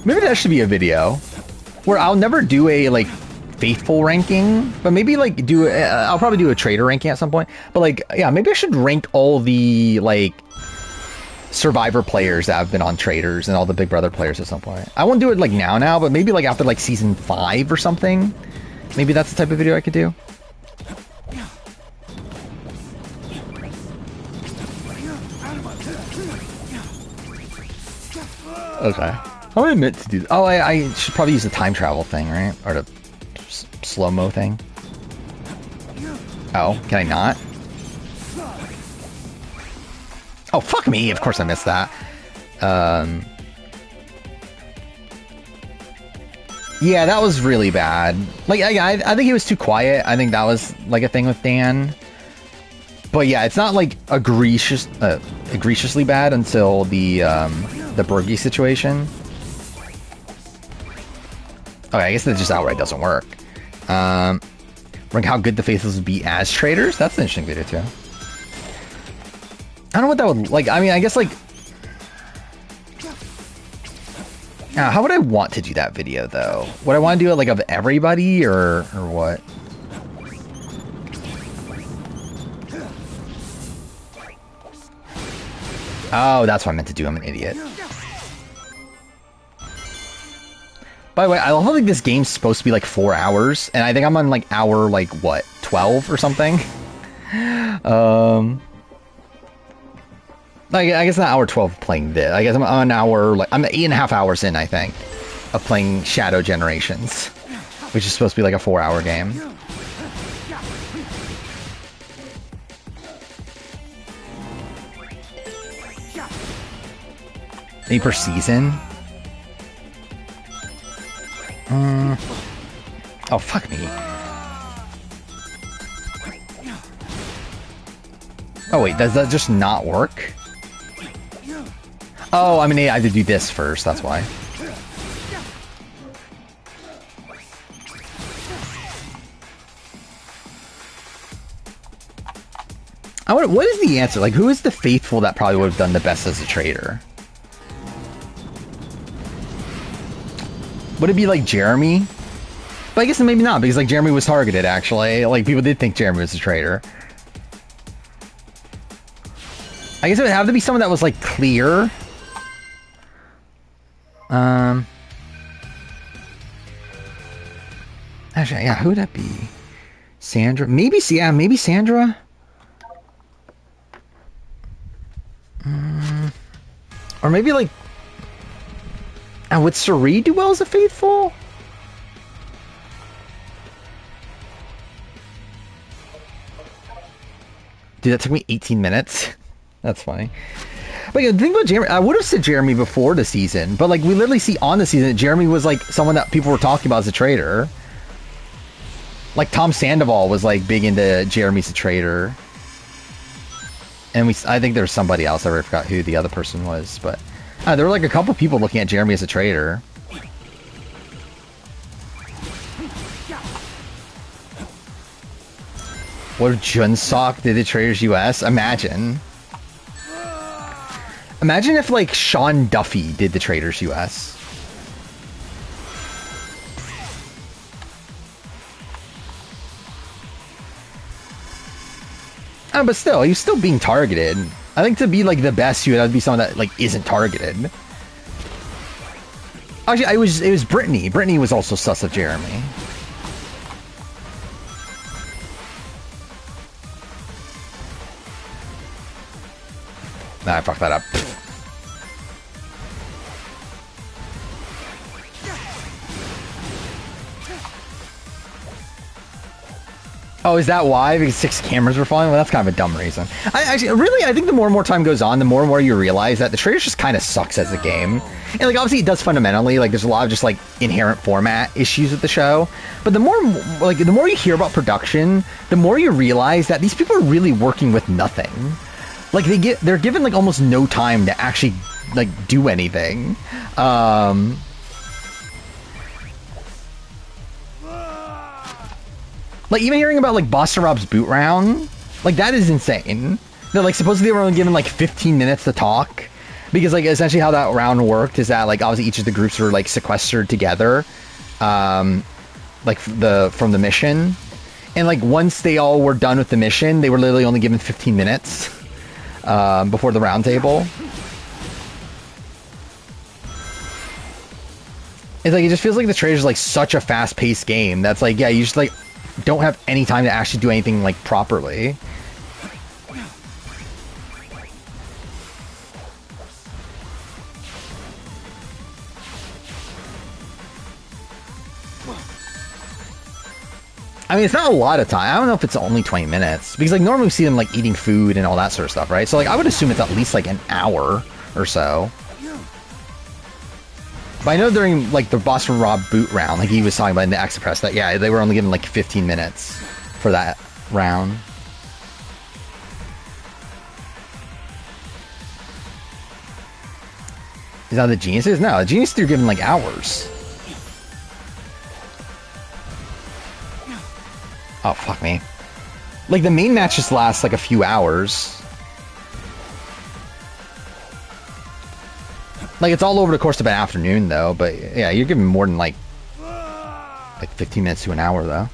Maybe that should be a video where I'll never do a, like, faithful ranking, but maybe, like, do I'll probably do a trader ranking at some point. But, like, yeah, maybe I should rank all the, like, Survivor players that have been on traders and all the Big Brother players at some point. I won't do it, like, now, but maybe, like, after, like, season 5 or something. Maybe that's the type of video I could do. Okay. How am I meant to do? Oh, I should probably use the time travel thing, right? Or the slow-mo thing. Oh, can I not? Oh, fuck me! Of course I missed that. Yeah, that was really bad. Like, I think he was too quiet. I think that was, like, a thing with Dan. But yeah, it's not, like, egregiously bad until the Bergie situation. Okay, I guess that just outright doesn't work. Rank how good the Faithfuls would be as traders? That's an interesting video, too. I don't know what that would... Like, I mean, I guess, like... how would I want to do that video, though? Would I want to do it, like, of everybody, or what? Oh, that's what I meant to do. I'm an idiot. By the way, I don't think this game's supposed to be like 4 hours, and I think I'm on like hour, like, what, 12 or something? Like, I guess not hour 12 playing this. I guess I'm on hour, like, I'm 8.5 hours in, I think, of playing Shadow Generations, which is supposed to be like a 4-hour game. Maybe per season? Oh, fuck me. Oh, wait, does that just not work? Oh, I mean, I had to do this first, that's why. What is the answer? Like, who is the faithful that probably would have done the best as a trader? Would it be like Jeremy? But I guess maybe not, because like Jeremy was targeted, actually. Like, people did think Jeremy was a traitor. I guess it would have to be someone that was like clear. Actually, yeah, who would that be? Sandra? Maybe, yeah, maybe Sandra? Or maybe like... And would Sari do well as a faithful? Dude, that took me 18 minutes. That's funny. But yeah, the thing about Jeremy, I would have said Jeremy before the season, but like we literally see on the season that Jeremy was like someone that people were talking about as a traitor. Like Tom Sandoval was like big into Jeremy's a traitor. And I think there was somebody else, I forgot who the other person was, but there were like a couple people looking at Jeremy as a traitor. What if Junsock did the Traders US? Imagine. Imagine if like Sean Duffy did the Traders US. But still, he was still being targeted. I think to be like the best, you would have to be someone that like isn't targeted. Actually, it was Brittany. Brittany was also sus of Jeremy. Nah, I fucked that up. Oh, is that why? Because 6 cameras were falling? Well, that's kind of a dumb reason. I think the more and more time goes on, the more and more you realize that the trailers just kind of sucks as a game. And, like, obviously it does fundamentally. Like, there's a lot of just, like, inherent format issues with the show. But the more you hear about production, the more you realize that these people are really working with nothing. Like, they're given, like, almost no time to actually, like, do anything. Like, even hearing about, like, Boston Rob's boot round, like, that is insane. They're, like, supposedly they were only given, like, 15 minutes to talk. Because, like, essentially how that round worked is that, like, obviously each of the groups were, like, sequestered together. Like, from the mission. And, like, once they all were done with the mission, they were literally only given 15 minutes. Before the round table. It's like, it just feels like the trailer's, like, such a fast-paced game. That's, like, yeah, you just, like, don't have any time to actually do anything, like, properly. I mean, it's not a lot of time. I don't know if it's only 20 minutes. Because, like, normally we see them, like, eating food and all that sort of stuff, right? So, like, I would assume it's at least, like, an hour or so. But I know during, like, the Boston Rob boot round, like he was talking about in the Express, that, yeah, they were only given, like, 15 minutes for that round. Is that the Geniuses? No, the Geniuses are given, like, hours. Oh, fuck me. Like, the main match just lasts, like, a few hours. Like, it's all over the course of an afternoon, though. But, yeah, you're giving more than, like 15 minutes to an hour, though.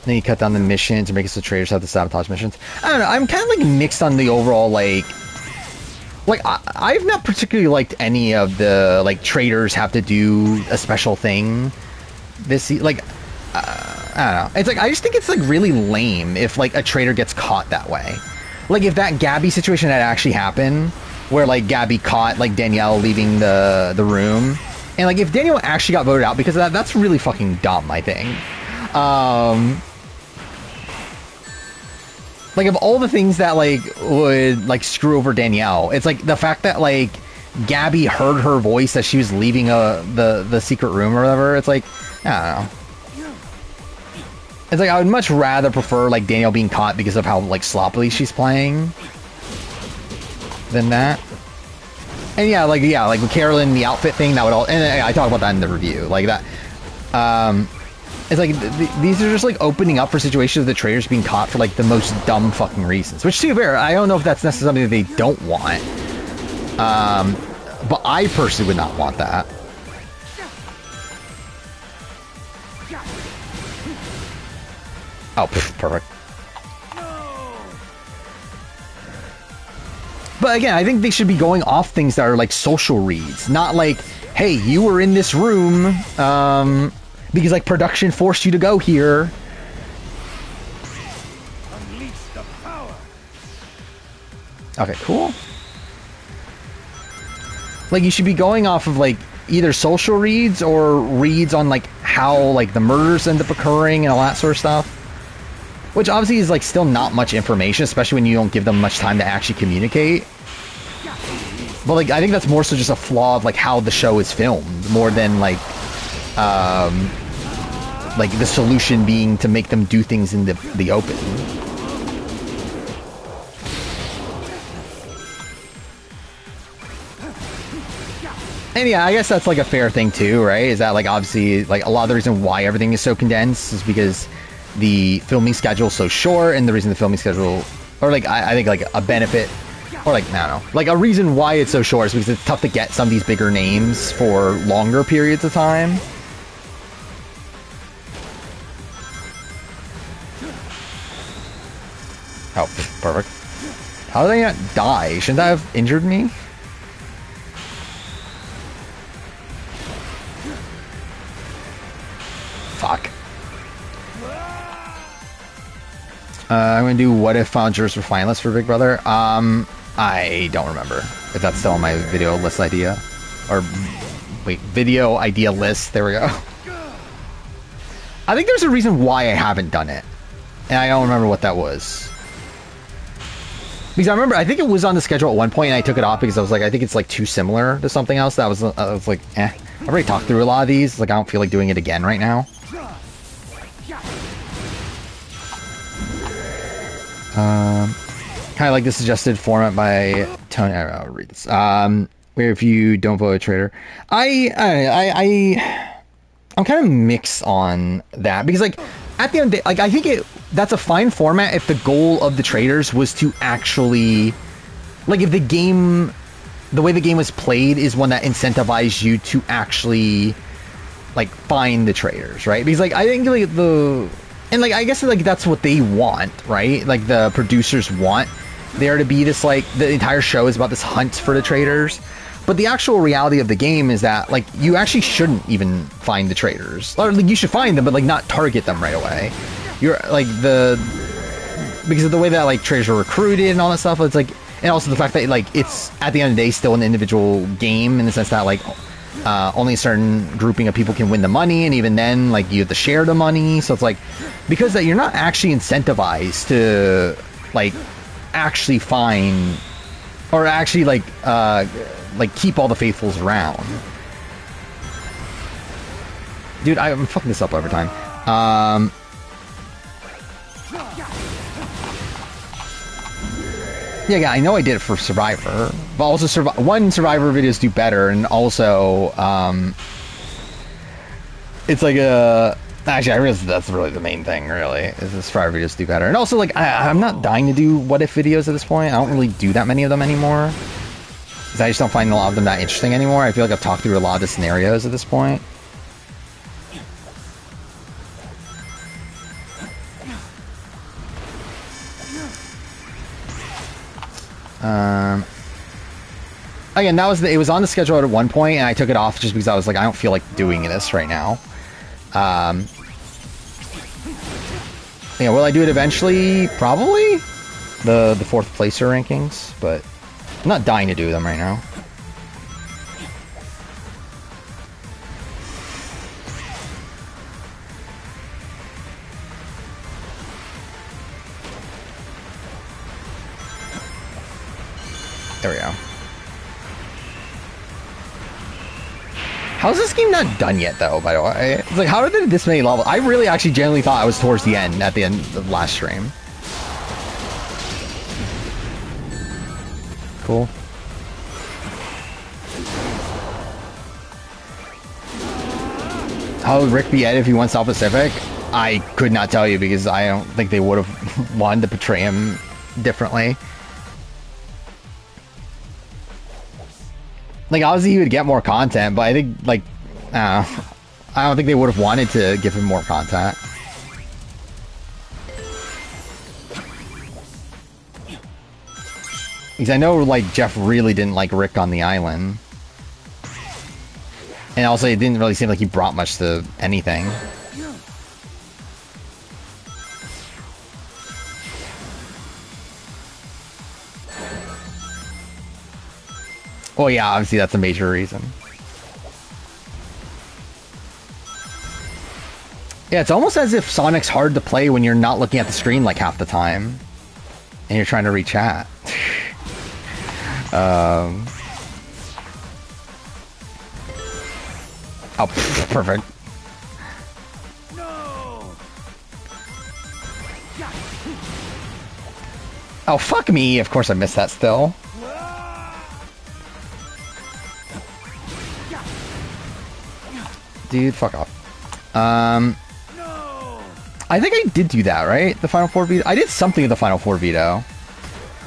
Then you cut down the missions and make it so traders have to sabotage missions. I don't know. I'm kind of, like, mixed on the overall, like... Like, I've not particularly liked any of the, like, traders have to do a special thing. Like, I don't know. It's like, I just think it's, like, really lame if, like, a trader gets caught that way. Like, if that Gabby situation had actually happened, where, like, Gabby caught, like, Danielle leaving the room, and, like, if Danielle actually got voted out because of that, that's really fucking dumb, I think. Like, of all the things that, like, would, like, screw over Danielle, it's, like, the fact that, like, Gabby heard her voice as she was leaving the secret room or whatever, it's, like, I don't know. It's like, I would much rather prefer, like, Danielle being caught because of how, like, sloppily she's playing than that. And yeah, like with Carolyn, the outfit thing, that would all, and I talk about that in the review, like that. It's like, these are just, like, opening up for situations of the traders being caught for, like, the most dumb fucking reasons. Which, to be fair, I don't know if that's necessarily something that they don't want. But I personally would not want that. Oh, perfect. But again, I think they should be going off things that are, like, social reads. Not like, hey, you were in this room, because, like, production forced you to go here. Okay, cool. Like, you should be going off of, like, either social reads or reads on, like, how, like, the murders end up occurring and all that sort of stuff. Which obviously is, like, still not much information, especially when you don't give them much time to actually communicate. But, like, I think that's more so just a flaw of, like, how the show is filmed, more than, like the solution being to make them do things in the open. And yeah, I guess that's, like, a fair thing too, right? Is that, like, obviously, like, a lot of the reason why everything is so condensed is because the filming schedule is so short, and the reason the filming schedule, or, like, I think, like, a benefit, or, like, I don't know, like, a reason why it's so short is because it's tough to get some of these bigger names for longer periods of time. Oh, perfect. How did I not die? Shouldn't that have injured me? Fuck. I'm gonna do what if found jurors were finalists for Big Brother. I don't remember if that's still on my video list idea. Or, wait, video idea list. There we go. I think there's a reason why I haven't done it. And I don't remember what that was. Because I remember, I think it was on the schedule at one point and I took it off because I was like, I think it's like too similar to something else. I was like, eh. I've already talked through a lot of these. Like, I don't feel like doing it again right now. Kind of like the suggested format by Tony. I'll read this. Where if you don't vote a traitor, I'm kind of mixed on that because like at the end of the day, like I think that's a fine format if the goal of the traitors was to actually, like, if the way the game was played is one that incentivized you to actually like find the traitors, right? Because like I think like and like I guess like that's what they want, right? Like the producers want there to be this, like, the entire show is about this hunt for the traitors, but the actual reality of the game is that like you actually shouldn't even find the traitors, or like you should find them but like not target them right away. You're like because of the way that like traitors are recruited and all that stuff. It's like, and also the fact that like it's at the end of the day still an individual game in the sense that like only a certain grouping of people can win the money, and even then like you have to share the money. So it's like, because that you're not actually incentivized to like actually find or actually like keep all the faithfuls around. Dude, I'm fucking this up every time. Yeah, I know I did it for Survivor, but also Survivor videos do better, and also it's like actually I realize that's really the main thing, really, is the Survivor videos do better. And also like I'm not dying to do what if videos at this point. I don't really do that many of them anymore because I just don't find a lot of them that interesting anymore. I feel like I've talked through a lot of the scenarios at this point. Again, it was on the schedule at one point, and I took it off just because I was like, I don't feel like doing this right now. Yeah, will I do it eventually? Probably. The fourth placer rankings, but I'm not dying to do them right now. There we go. How's this game not done yet, though, by the way? It's like, how are there this many levels? I really actually genuinely thought I was towards the end, at the end of last stream. Cool. How would Rick be Ed if he went South Pacific? I could not tell you because I don't think they would have wanted to portray him differently. Like, obviously he would get more content, but I think, like, I don't think they would have wanted to give him more content. Because I know, like, Jeff really didn't like Rick on the island. And also, it didn't really seem like he brought much to anything. Oh yeah, obviously that's a major reason. Yeah, it's almost as if Sonic's hard to play when you're not looking at the screen like half the time. And you're trying to read chat. Oh, perfect. Oh, fuck me. Of course I missed that still. Dude, fuck off. I think I did do that, right? The Final Four veto? I did something with the Final Four veto.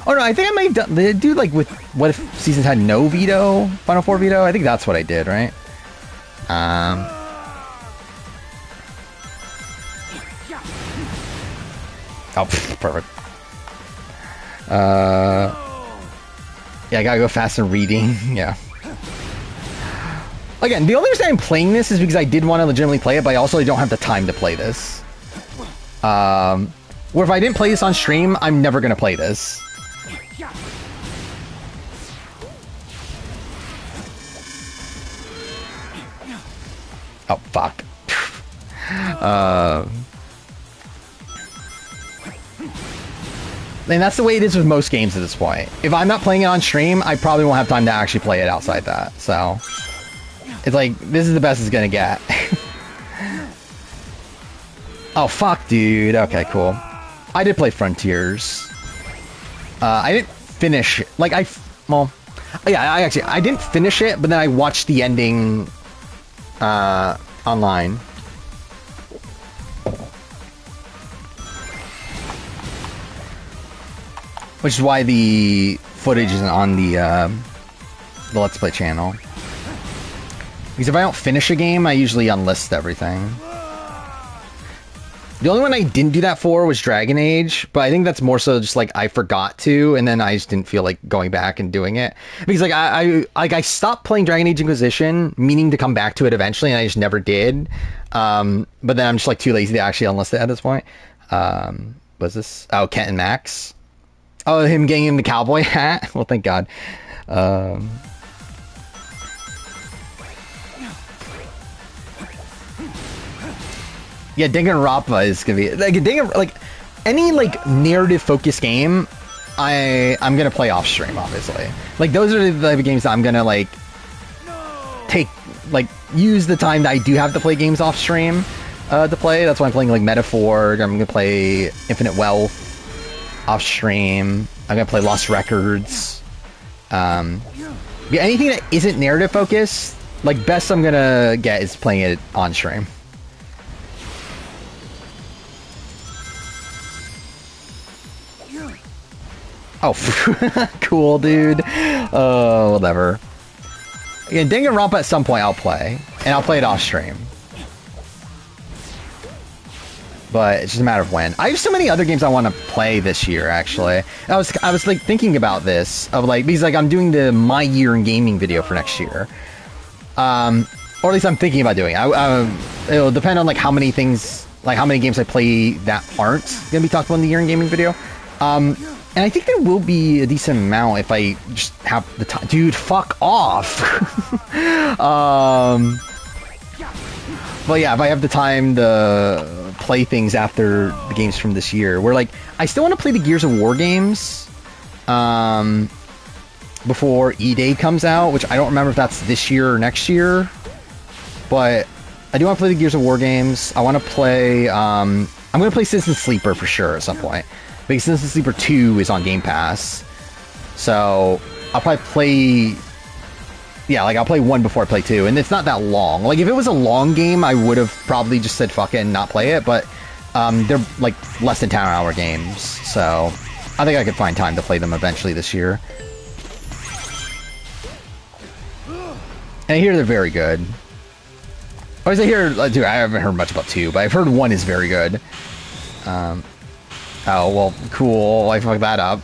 Oh no, I think I might have done, did I do like with what if seasons had no veto? Final Four veto? I think that's what I did, right? Oh, perfect. Yeah, I gotta go fast in reading. Yeah. Again, the only reason I'm playing this is because I did want to legitimately play it, but I also don't have the time to play this. Where if I didn't play this on stream, I'm never gonna play this. Oh, fuck. And that's the way it is with most games at this point. If I'm not playing it on stream, I probably won't have time to actually play it outside that. So, it's like, this is the best it's gonna get. Oh, fuck, dude. Okay, cool. I did play Frontiers. I didn't finish it. Like, well, yeah, I didn't finish it, but then I watched the ending, online. Which is why the footage isn't on the Let's Play channel. Because if I don't finish a game, I usually unlist everything. The only one I didn't do that for was Dragon Age, but I think that's more so just like I forgot to, and then I just didn't feel like going back and doing it. Because like I stopped playing Dragon Age Inquisition, meaning to come back to it eventually, and I just never did. But then I'm just like too lazy to actually unlist it at this point. What's this? Oh, Kent and Max. Oh, him getting him the cowboy hat? Well, thank God. Yeah, Danganronpa is gonna be like like any like narrative focused game. I'm gonna play off stream, obviously. Like those are the type of games that I'm gonna like use the time that I do have to play games off stream to play. That's why I'm playing like Metaphor. I'm gonna play Infinite Wealth off stream. I'm gonna play Lost Records. Yeah, anything that isn't narrative focused, like best I'm gonna get is playing it on stream. Oh, cool, dude. Oh, whatever. Again, Danganronpa at some point I'll play, and I'll play it off stream. But it's just a matter of when. I have so many other games I want to play this year, actually. I was like thinking about this, of like, because like I'm doing the My Year in Gaming video for next year. Or at least I'm thinking about doing it. It'll depend on like how many things, like how many games I play that aren't going to be talked about in the Year in Gaming video. And I think there will be a decent amount if I just have the time. Dude, fuck off. But yeah, if I have the time to play things after the games from this year, where like I still want to play the Gears of War games before E-Day comes out, which I don't remember if that's this year or next year. But I do want to play the Gears of War games. I want to play. I'm going to play Citizen Sleeper for sure at some point. Because Citizen Sleeper 2 is on Game Pass. So, I'll probably play... Yeah, like, I'll play 1 before I play 2. And it's not that long. Like, if it was a long game, I would have probably just said fuck it and not play it. But, they're, like, less than 10-hour games. So, I think I could find time to play them eventually this year. And I hear they're very good. Or as I hear... Dude, I haven't heard much about 2, but I've heard 1 is very good. Oh, well, cool. I fucked that up.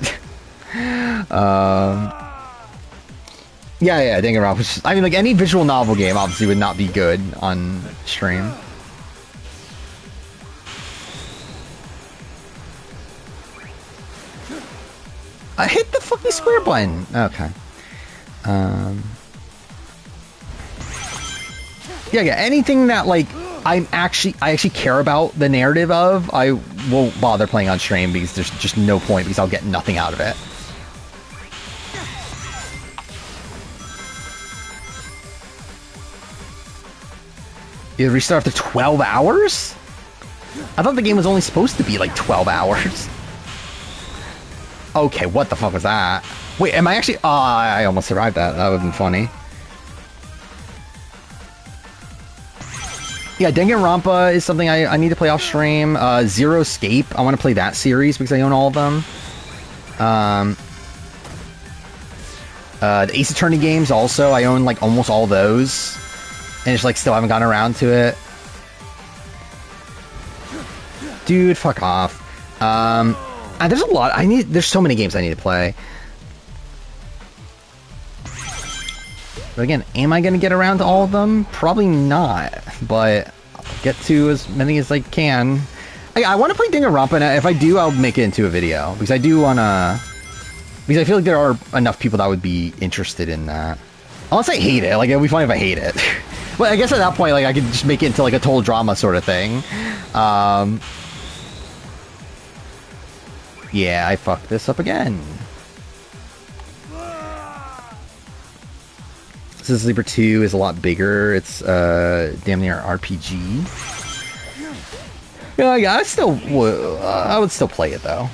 Yeah, Danganronpa. I mean, like, any visual novel game obviously would not be good on stream. I hit the fucking square button. Okay. Yeah, anything that, like, I actually care about the narrative of, I won't bother playing on stream because there's just no point because I'll get nothing out of it. You restart after 12 hours? I thought the game was only supposed to be like 12 hours. Okay, what the fuck was that? Wait, am I actually... Oh, I almost survived that. That would have been funny. Yeah, Danganronpa is something I need to play off stream. Zero Escape, I want to play that series because I own all of them. The Ace Attorney games also, I own like almost all those. And just like still haven't gotten around to it. Dude, fuck off. There's a lot. There's so many games I need to play. But again, am I going to get around to all of them? Probably not. But I'll get to as many as I can. I want to play Danganronpa, and if I do, I'll make it into a video. Because I do want to... Because I feel like there are enough people that would be interested in that. Unless I hate it. Like, it would be funny if I hate it. But I guess at that point, like, I could just make it into, like, a total drama sort of thing. Yeah, I fucked this up again. This Sleeper 2 is a lot bigger. It's damn near RPG. Yeah, I would still play it though.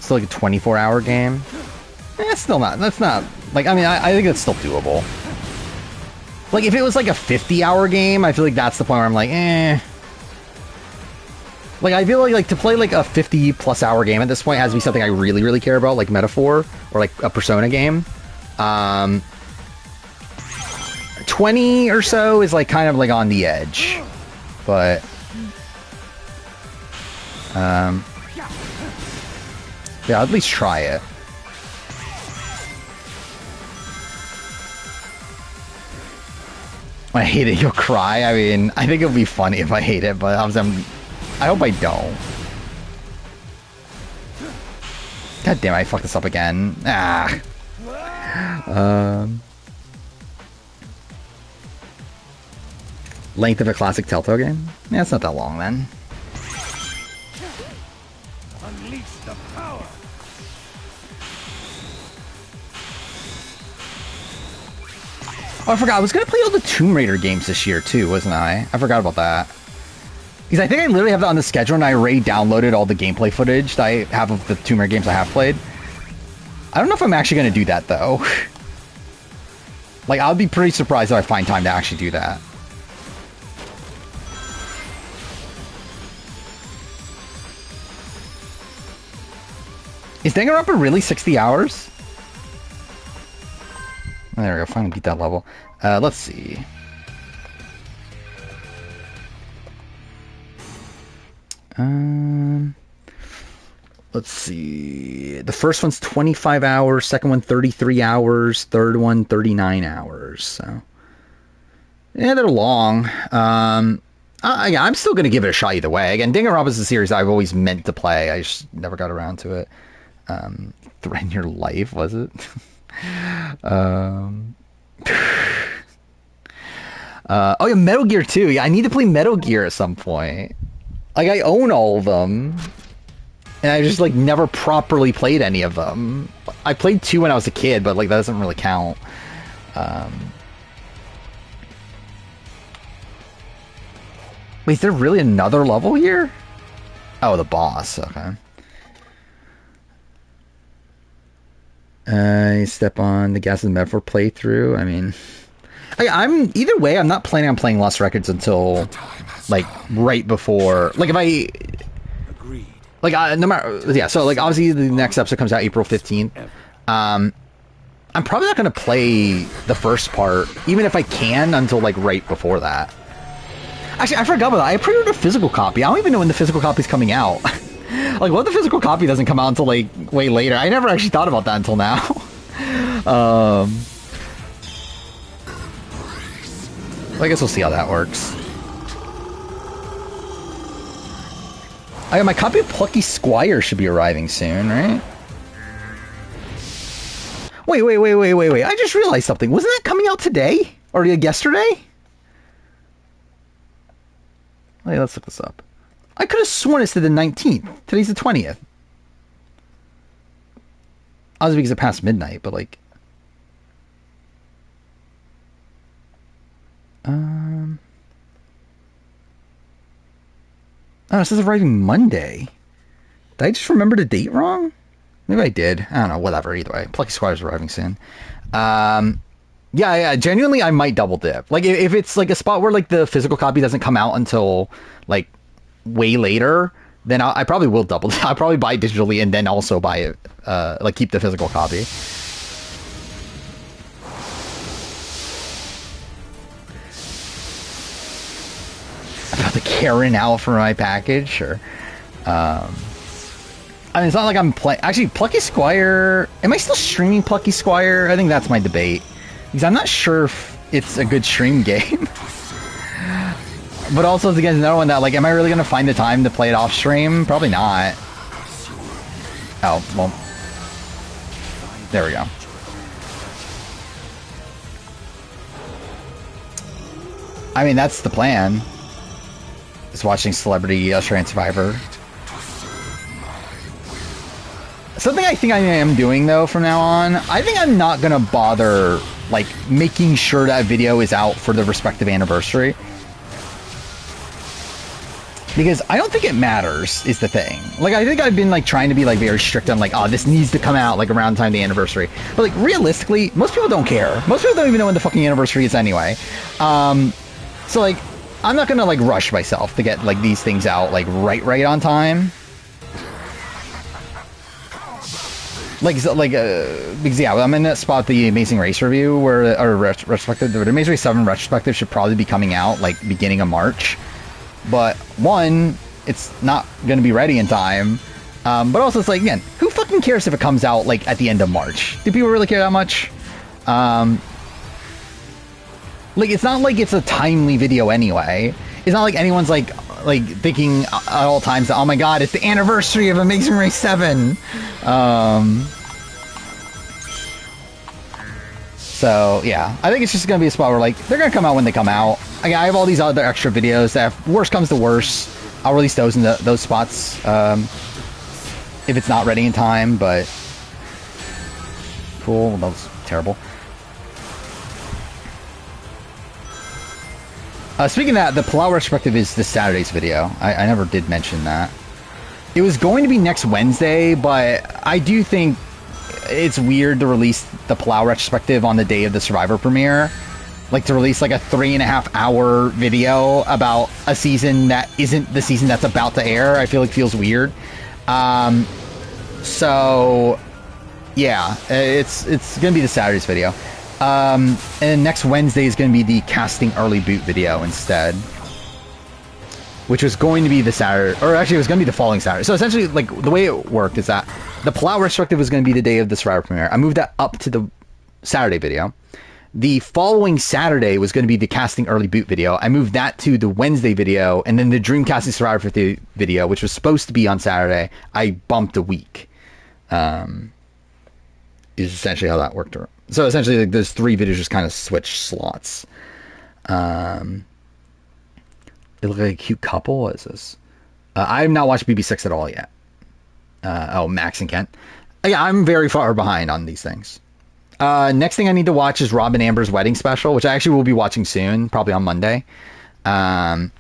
Still like a 24-hour game. It's still not. That's not like. I mean, I think it's still doable. Like if it was like a 50-hour game, I feel like that's the point where I'm like, eh. Like, I feel like to play, like, a 50-plus hour game at this point has to be something I really, really care about, like Metaphor, or, like, a Persona game. 20 or so is, like, kind of, like, on the edge. But, yeah, I'll at least try it. When I hate it, you'll cry. I mean, I think it'll be funny if I hate it, but I hope I don't. God damn it, I fucked this up again. Ah. Length of a classic Telltale game? Yeah, it's not that long then. Unleash the power. Oh, I forgot. I was gonna play all the Tomb Raider games this year too, wasn't I? I forgot about that. Because I think I literally have that on the schedule, and I already downloaded all the gameplay footage that I have of the Tomb Raider games I have played. I don't know if I'm actually going to do that, though. Like, I would be pretty surprised if I find time to actually do that. Is Danganronpa really 60 hours? Oh, there we go, finally beat that level. Let's see. Let's see. The first one's 25 hours, second one 33 hours, third one 39 hours. So, yeah, they're long. I'm still going to give it a shot either way. Again, Danganronpa is a series I've always meant to play. I just never got around to it. Threaten Your Life, was it? Oh yeah, Metal Gear 2. Yeah, I need to play Metal Gear at some point. Like, I own all of them, and I just, like, never properly played any of them. I played 2 when I was a kid, but, like, that doesn't really count. Wait, is there really another level here? Oh, the boss, okay. You step on the gas of the metaphor playthrough. I mean, I'm either way. I'm not planning on playing Lost Records until like right before. Like if I agreed. Like no matter. Yeah. So like obviously the next episode comes out April 15th. I'm probably not going to play the first part, even if I can, until like right before that. Actually, I forgot about that. I pre-ordered a physical copy. I don't even know when the physical copy is coming out. Like, what if the physical copy doesn't come out until, like, way later? I never actually thought about that until now. I guess we'll see how that works. My copy of Plucky Squire should be arriving soon, right? Wait. I just realized something. Wasn't that coming out today? Or yesterday? Wait, let's look this up. I could have sworn it's to the 19th. Today's the 20th. Obviously because it passed midnight, but like... Oh, it says arriving Monday. Did I just remember the date wrong? Maybe I did. I don't know, whatever, either way. Plucky Squire's arriving soon. Yeah, genuinely I might double dip. Like, if it's like a spot where like the physical copy doesn't come out until like way later, then I probably will double. I'll probably buy it digitally and then also buy it, like keep the physical copy. about the Karen out for my package, or I mean, it's not like I'm playing. Actually, Plucky Squire. Am I still streaming Plucky Squire? I think that's my debate, because I'm not sure if it's a good stream game. But also, again, another one that, like, am I really gonna find the time to play it off stream? Probably not. Oh well. There we go. I mean, that's the plan. Is watching Celebrity Australian Survivor. Something I think I am doing, though, from now on, I think I'm not gonna bother, like, making sure that video is out for the respective anniversary. Because I don't think it matters, is the thing. Like, I think I've been, like, trying to be, like, very strict on, like, oh, this needs to come out, like, around the time of the anniversary. But, like, realistically, most people don't care. Most people don't even know when the fucking anniversary is anyway. So, like, I'm not gonna, like, rush myself to get, like, these things out, like, right on time. Because, yeah, I'm in that spot, the Amazing Race review, or Retrospective, the Amazing Race 7 Retrospective should probably be coming out, like, beginning of March. But, one, it's not going to be ready in time. But also, it's like, again, who fucking cares if it comes out, like, at the end of March? Do people really care that much? Like, it's not like it's a timely video anyway. It's not like anyone's, like thinking at all times that, oh my god, it's the anniversary of Amazing Race 7. So, yeah. I think it's just going to be a spot where, like, they're going to come out when they come out. I have all these other extra videos that, if worst comes to worst, I'll release those in those spots. If it's not ready in time, but... Cool. That was terrible. Speaking of that, the Palau Retrospective is this Saturday's video. I never did mention that. It was going to be next Wednesday, but I do think it's weird to release the Palau Retrospective on the day of the Survivor premiere. Like, to release, like, a 3.5-hour video about a season that isn't the season that's about to air, I feel like feels weird. So, yeah, it's going to be the Saturday's video. And next Wednesday is going to be the casting early boot video instead. Which was going to be the Saturday, or actually it was going to be the following Saturday. So essentially, like, the way it worked is that the Palau Retrospective was going to be the day of the Survivor premiere. I moved that up to the Saturday video. The following Saturday was going to be the casting early boot video. I moved that to the Wednesday video, and then the Dreamcasting Survivor 50 video, which was supposed to be on Saturday, I bumped a week. Is essentially how that worked. So essentially, like, those three videos just kind of switched slots. They look like a cute couple. What is this? I have not watched BB6 at all yet. Oh, Max and Kent. Yeah, I'm very far behind on these things. Next thing I need to watch is Rob and Amber's wedding special, which I actually will be watching soon, probably on Monday. Like,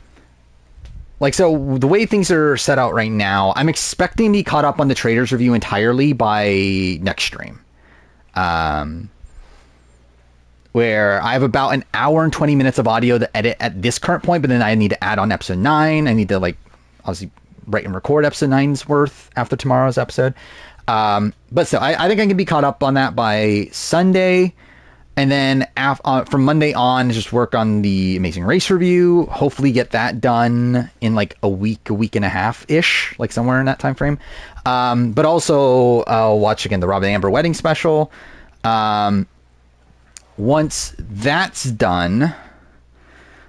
so the way things are set out right now, I'm expecting to be caught up on the Traders review entirely by next stream. Where I have about an hour and 20 minutes of audio to edit at this current point, but then I need to add on episode 9. I need to, like, obviously write and record episode 9's worth after tomorrow's episode. But still, I think I can be caught up on that by Sunday. And then from Monday on, just work on the Amazing Race review. Hopefully get that done in, like, a week and a half-ish, like somewhere in that time frame. But also I'll watch, again, the Rob and Amber wedding special. Once that's done, I'm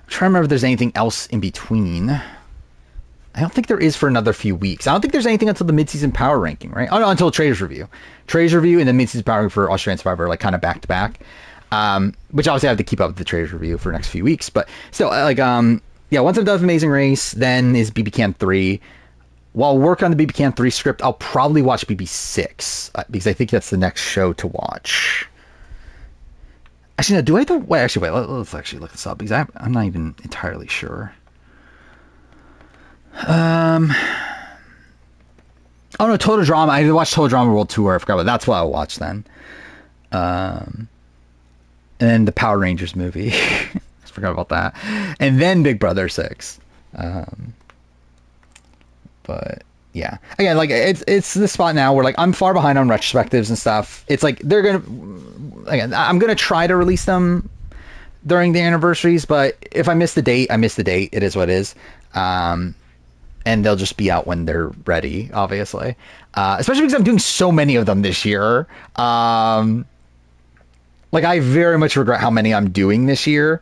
trying to remember if there's anything else in between. I don't think there is for another few weeks. I don't think there's anything until the mid-season power ranking, right? Oh, no, until Traders review. Traders review and then mid-season power ranking for Australian Survivor, like, kind of back-to-back. Which obviously I have to keep up with the Traders review for the next few weeks. But still, like, yeah, once I'm done with Amazing Race, then is BB Can 3. While I work on the BB Can 3 script, I'll probably watch BB6, because I think that's the next show to watch. Actually, no, do I have to... Wait, let's actually look this up, because I'm not even entirely sure. Oh, no, Total Drama. I watched Total Drama World Tour. I forgot about that. That's what I'll watch then. And then the Power Rangers movie. I forgot about that. And then Big Brother 6. But... yeah, again, like, it's the spot now where, like, I'm far behind on retrospectives and stuff. It's like they're gonna, again, I'm gonna try to release them during the anniversaries, but if I miss the date, I miss the date. It is what it is. And they'll just be out when they're ready, obviously. Especially because I'm doing so many of them this year. Like, I very much regret how many I'm doing this year.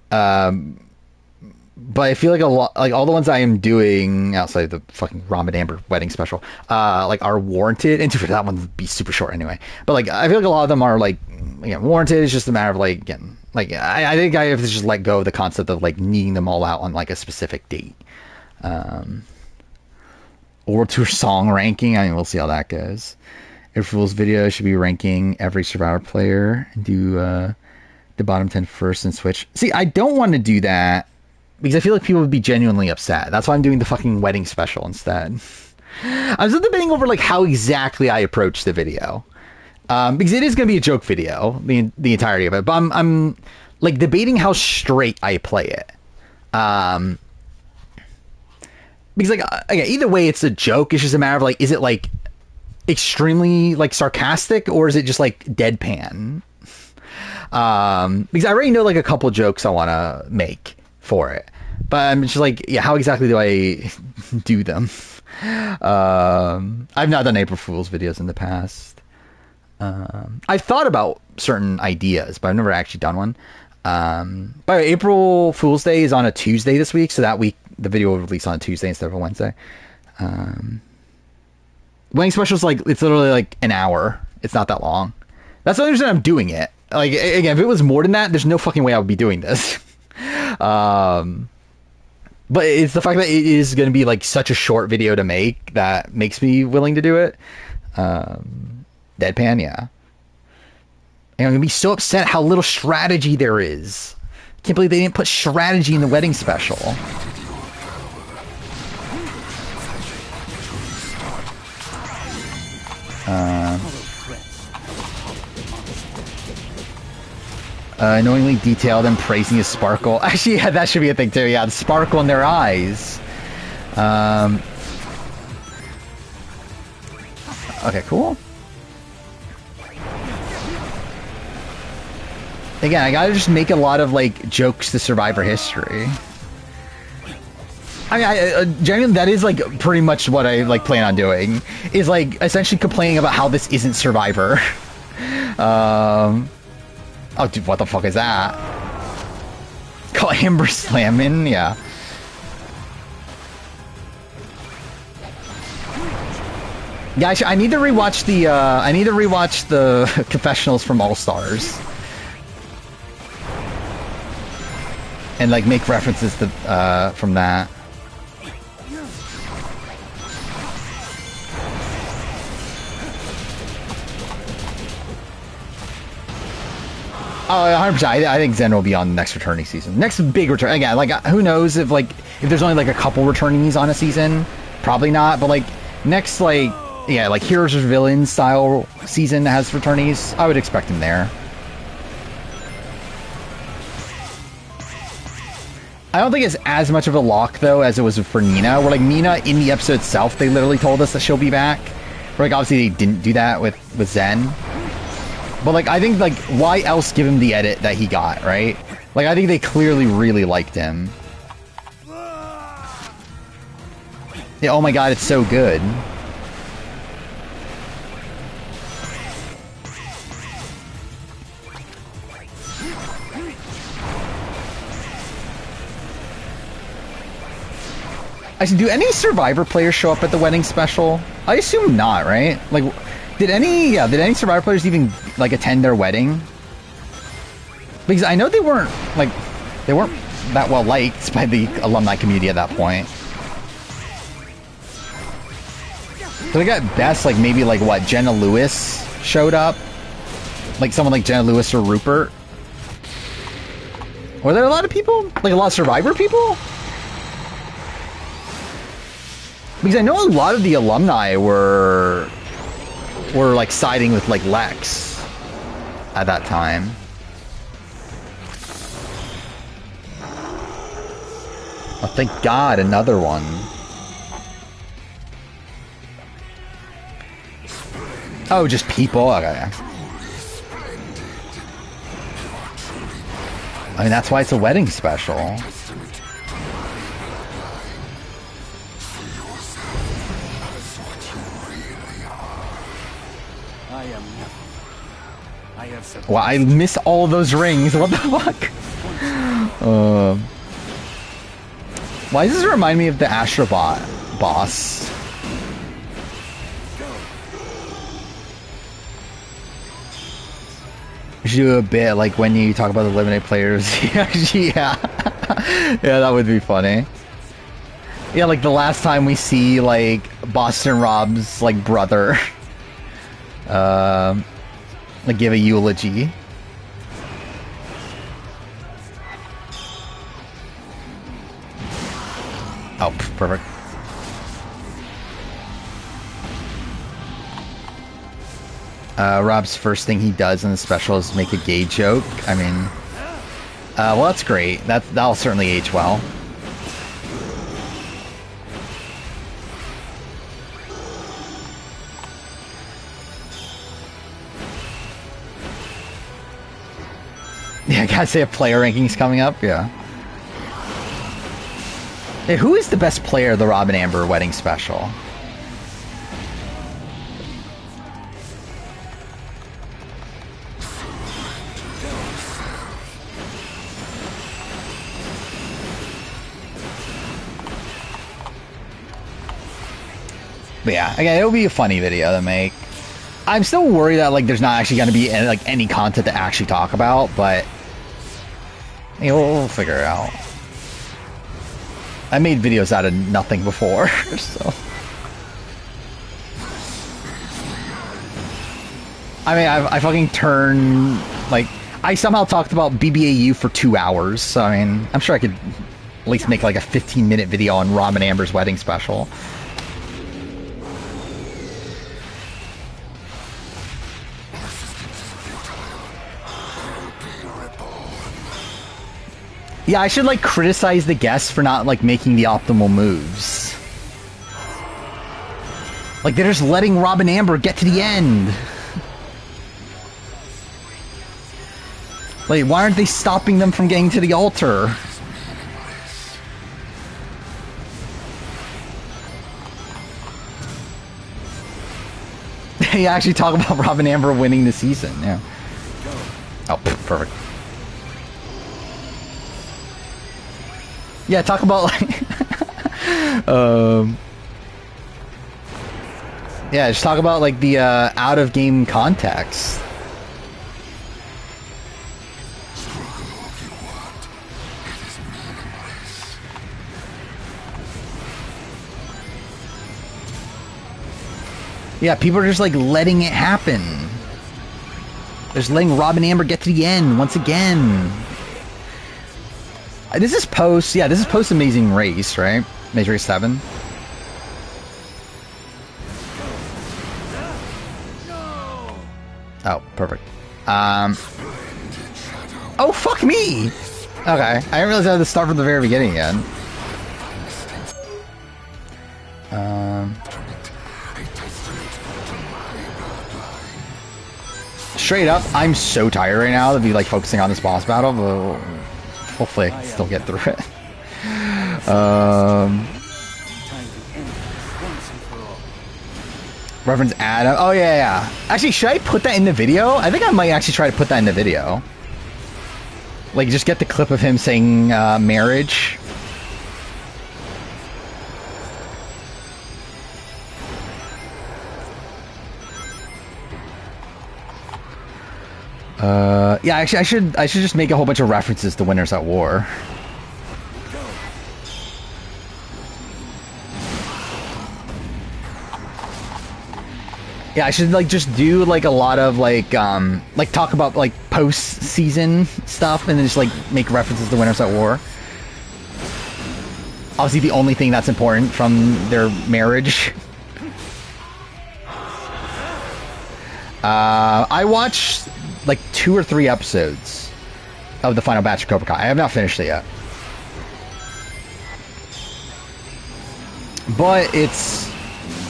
But I feel like a lot, like all the ones I am doing outside the fucking Ramen Amber wedding special, like are warranted. And that one would be super short anyway. But like, I feel like a lot of them are like, again, warranted. It's just a matter of like, again, like I think I have to just let go of the concept of like needing them all out on like a specific date. Or to song ranking. I mean, we'll see how that goes. If Rules video should be ranking every Survivor player and do the bottom 10 first and switch. See, I don't want to do that because I feel like people would be genuinely upset. That's why I'm doing the fucking wedding special instead. I'm still debating over like how exactly I approach the video, because it is going to be a joke video, the entirety of it. But I'm like debating how straight I play it. Because like again, either way, it's a joke. It's just a matter of like, is it like extremely like sarcastic or is it just like deadpan? Because I already know like a couple jokes I want to make for it, but I'm just like, yeah, how exactly do I do them? I've not done April Fool's videos in the past. I've thought about certain ideas, but I've never actually done one. By the way, April Fool's Day is on a Tuesday this week, so that week the video will release on a Tuesday instead of a Wednesday. Wedding special is like, it's literally like an hour. It's not that long. That's the only reason I'm doing it. Like, again, if it was more than that, there's no fucking way I would be doing this. But it's the fact that it is going to be like such a short video to make that makes me willing to do it. Deadpan, yeah. And I'm going to be so upset how little strategy there is. Can't believe they didn't put strategy in the wedding special. Knowingly detailed and praising his sparkle. Actually, yeah, that should be a thing too. Yeah, the sparkle in their eyes. Okay, cool. Again, I gotta just make a lot of like jokes to Survivor history. I mean, genuinely, that is like pretty much what I like plan on doing. Is like essentially complaining about how this isn't Survivor. Oh, dude, what the fuck is that? Call Amber slamming, yeah. Yeah, I need to rewatch the confessionals from All Stars. And like make references to from that. Oh, 100%. I think Zen will be on the next returning season. Next big return. Again, like, who knows if there's only like a couple returnees on a season? Probably not. But like next, like, yeah, like Heroes vs Villains style season that has returnees, I would expect him there. I don't think it's as much of a lock though as it was for Nina. Where like Nina in the episode itself, they literally told us that she'll be back. Where like obviously they didn't do that with Zen. But, like, I think, like, why else give him the edit that he got, right? Like, I think they clearly really liked him. Yeah, oh my god, it's so good. Actually, do any Survivor players show up at the wedding special? I assume not, right? Like... Did any Survivor players even, like, attend their wedding? Because I know they weren't that well liked by the alumni community at that point. So they got best, like, maybe, like, what, Jenna Lewis showed up? Like, someone like Jenna Lewis or Rupert? Were there a lot of people? Like, a lot of Survivor people? Because I know a lot of the alumni were like siding with like Lex at that time. Oh, thank God, another one. Oh, just people. Okay. I mean, that's why it's a wedding special. I have some. Well, I missed all those rings. What the fuck? Why does this remind me of the Astrobot boss? We should do a bit like when you talk about eliminate players. Yeah, yeah, that would be funny. Yeah, like the last time we see like Boston Rob's like brother, like give a eulogy. Oh, perfect. Rob's first thing he does in the special is make a gay joke. I mean, well, that's great. That'll certainly age well. Yeah, I gotta say, a player rankings coming up. Yeah. Hey, who is the best player of the Rob and Amber wedding special? But yeah, again, it'll be a funny video to make. I'm still worried that like there's not actually going to be any, like any content to actually talk about, but you know, we'll figure it out. I made videos out of nothing before, so. I mean, I fucking turned, like, I somehow talked about BBAU for 2 hours, so I mean, I'm sure I could at least make like a 15-minute video on Rob and Amber's wedding special. Yeah, I should like criticize the guests for not like making the optimal moves. Like they're just letting Rob and Amber get to the end. Like, why aren't they stopping them from getting to the altar? They actually talk about Rob and Amber winning the season, yeah. Oh, perfect. Yeah, talk about like yeah, just talk about like the out of game context. Yeah, people are just like letting it happen. They're just letting Rob and Amber get to the end once again. This is post, yeah, this is post Amazing Race, right? Amazing Race 7. Oh, perfect. Oh, fuck me! Okay, I didn't realize I had to start from the very beginning again. Straight up, I'm so tired right now to be like focusing on this boss battle, but hopefully I can still get through it. Reference Adam. Oh yeah, yeah. Actually, should I put that in the video? I think I might actually try to put that in the video. Like, just get the clip of him saying marriage. Yeah, actually, I should just make a whole bunch of references to Winners at War. Yeah, I should like just do like a lot of like talk about like post-season stuff and then just like make references to Winners at War. Obviously, the only thing that's important from their marriage. I watched like 2 or 3 episodes of the final batch of Cobra Kai. I have not finished it yet. But it's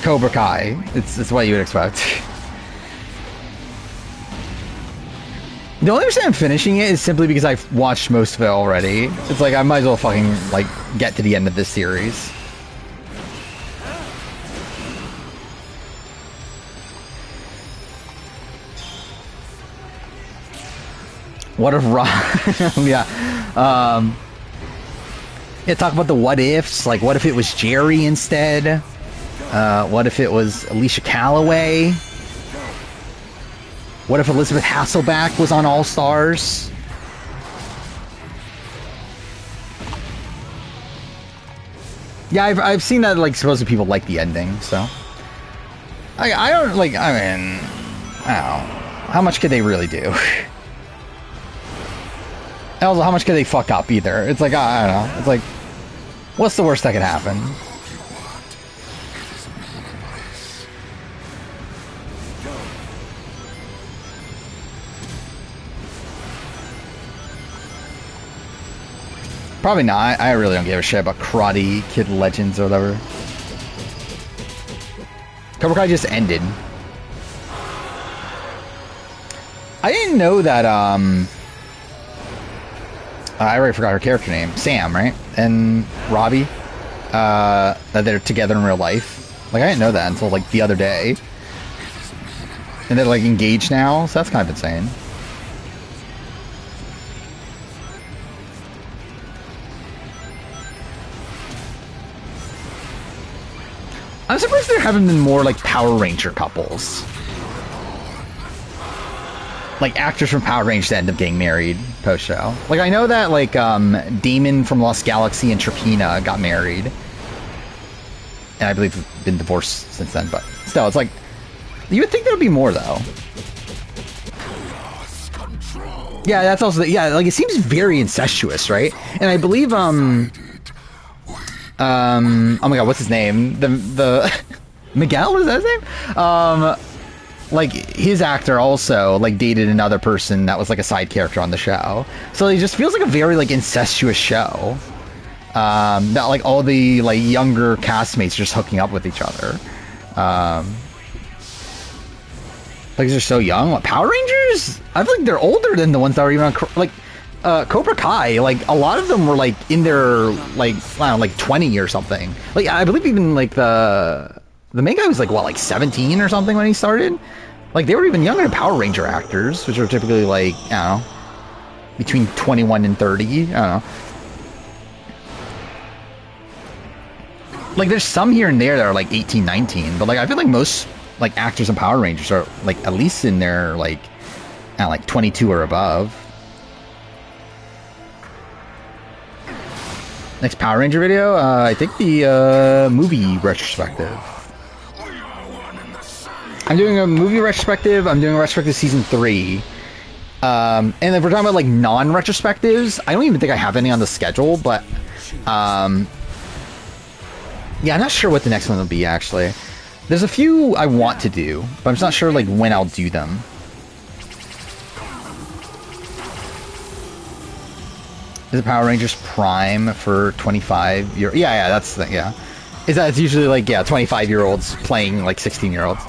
Cobra Kai. It's what you would expect. The only reason I'm finishing it is simply because I've watched most of it already. It's like I might as well fucking like get to the end of this series. What if yeah. Yeah, talk about the what ifs. Like, what if it was Jerry instead? What if it was Alicia Calloway? What if Elizabeth Hasselbeck was on All Stars? Yeah, I've seen that, like, supposedly people like the ending, so... I don't, like, I mean... I don't know. How much could they really do? And also, how much could they fuck up, either? It's like, I don't know. It's like, what's the worst that could happen? Probably not. I really don't give a shit about Karate Kid Legends or whatever. Cobra Kai just ended. I didn't know that, I already forgot her character name. Sam, right? And Robbie, that they're together in real life. Like, I didn't know that until, like, the other day. And they're, like, engaged now, so that's kind of insane. I'm surprised there haven't been more, like, Power Ranger couples. Like, actors from Power Rangers that end up getting married post-show. Like, I know that, like, Damon from Lost Galaxy and Trapina got married. And I believe have been divorced since then, but still, it's like... You would think there would be more, though. Yeah, that's also... Yeah, like, it seems very incestuous, right? And I believe, oh my god, what's his name? The Miguel, is that his name? Like, his actor also, like, dated another person that was, like, a side character on the show. So it just feels like a very, like, incestuous show. That, like, all the, like, younger castmates are just hooking up with each other. Like, they're so young. What, Power Rangers? I feel like they're older than the ones that were even on, like... Cobra Kai, like, a lot of them were, like, in their, like, I don't know, like, 20 or something. Like, I believe even, like, the main guy was, like, what, like, 17 or something when he started? Like, they were even younger than Power Ranger actors, which are typically, like, I don't know, between 21 and 30, I don't know. Like, there's some here and there that are, like, 18, 19, but, like, I feel like most, like, actors in Power Rangers are, like, at least in their, like, I don't know, like, 22 or above. Next Power Ranger video, I think the movie retrospective. I'm doing a movie retrospective. I'm doing a retrospective season 3. And if we're talking about like non-retrospectives, I don't even think I have any on the schedule, but yeah, I'm not sure what the next one will be actually. There's a few I want to do, but I'm just not sure like when I'll do them. Is it Power Rangers Prime for 25-year? Yeah, that's the thing, yeah. Is that it's usually like, yeah, 25-year-olds playing like 16-year-olds.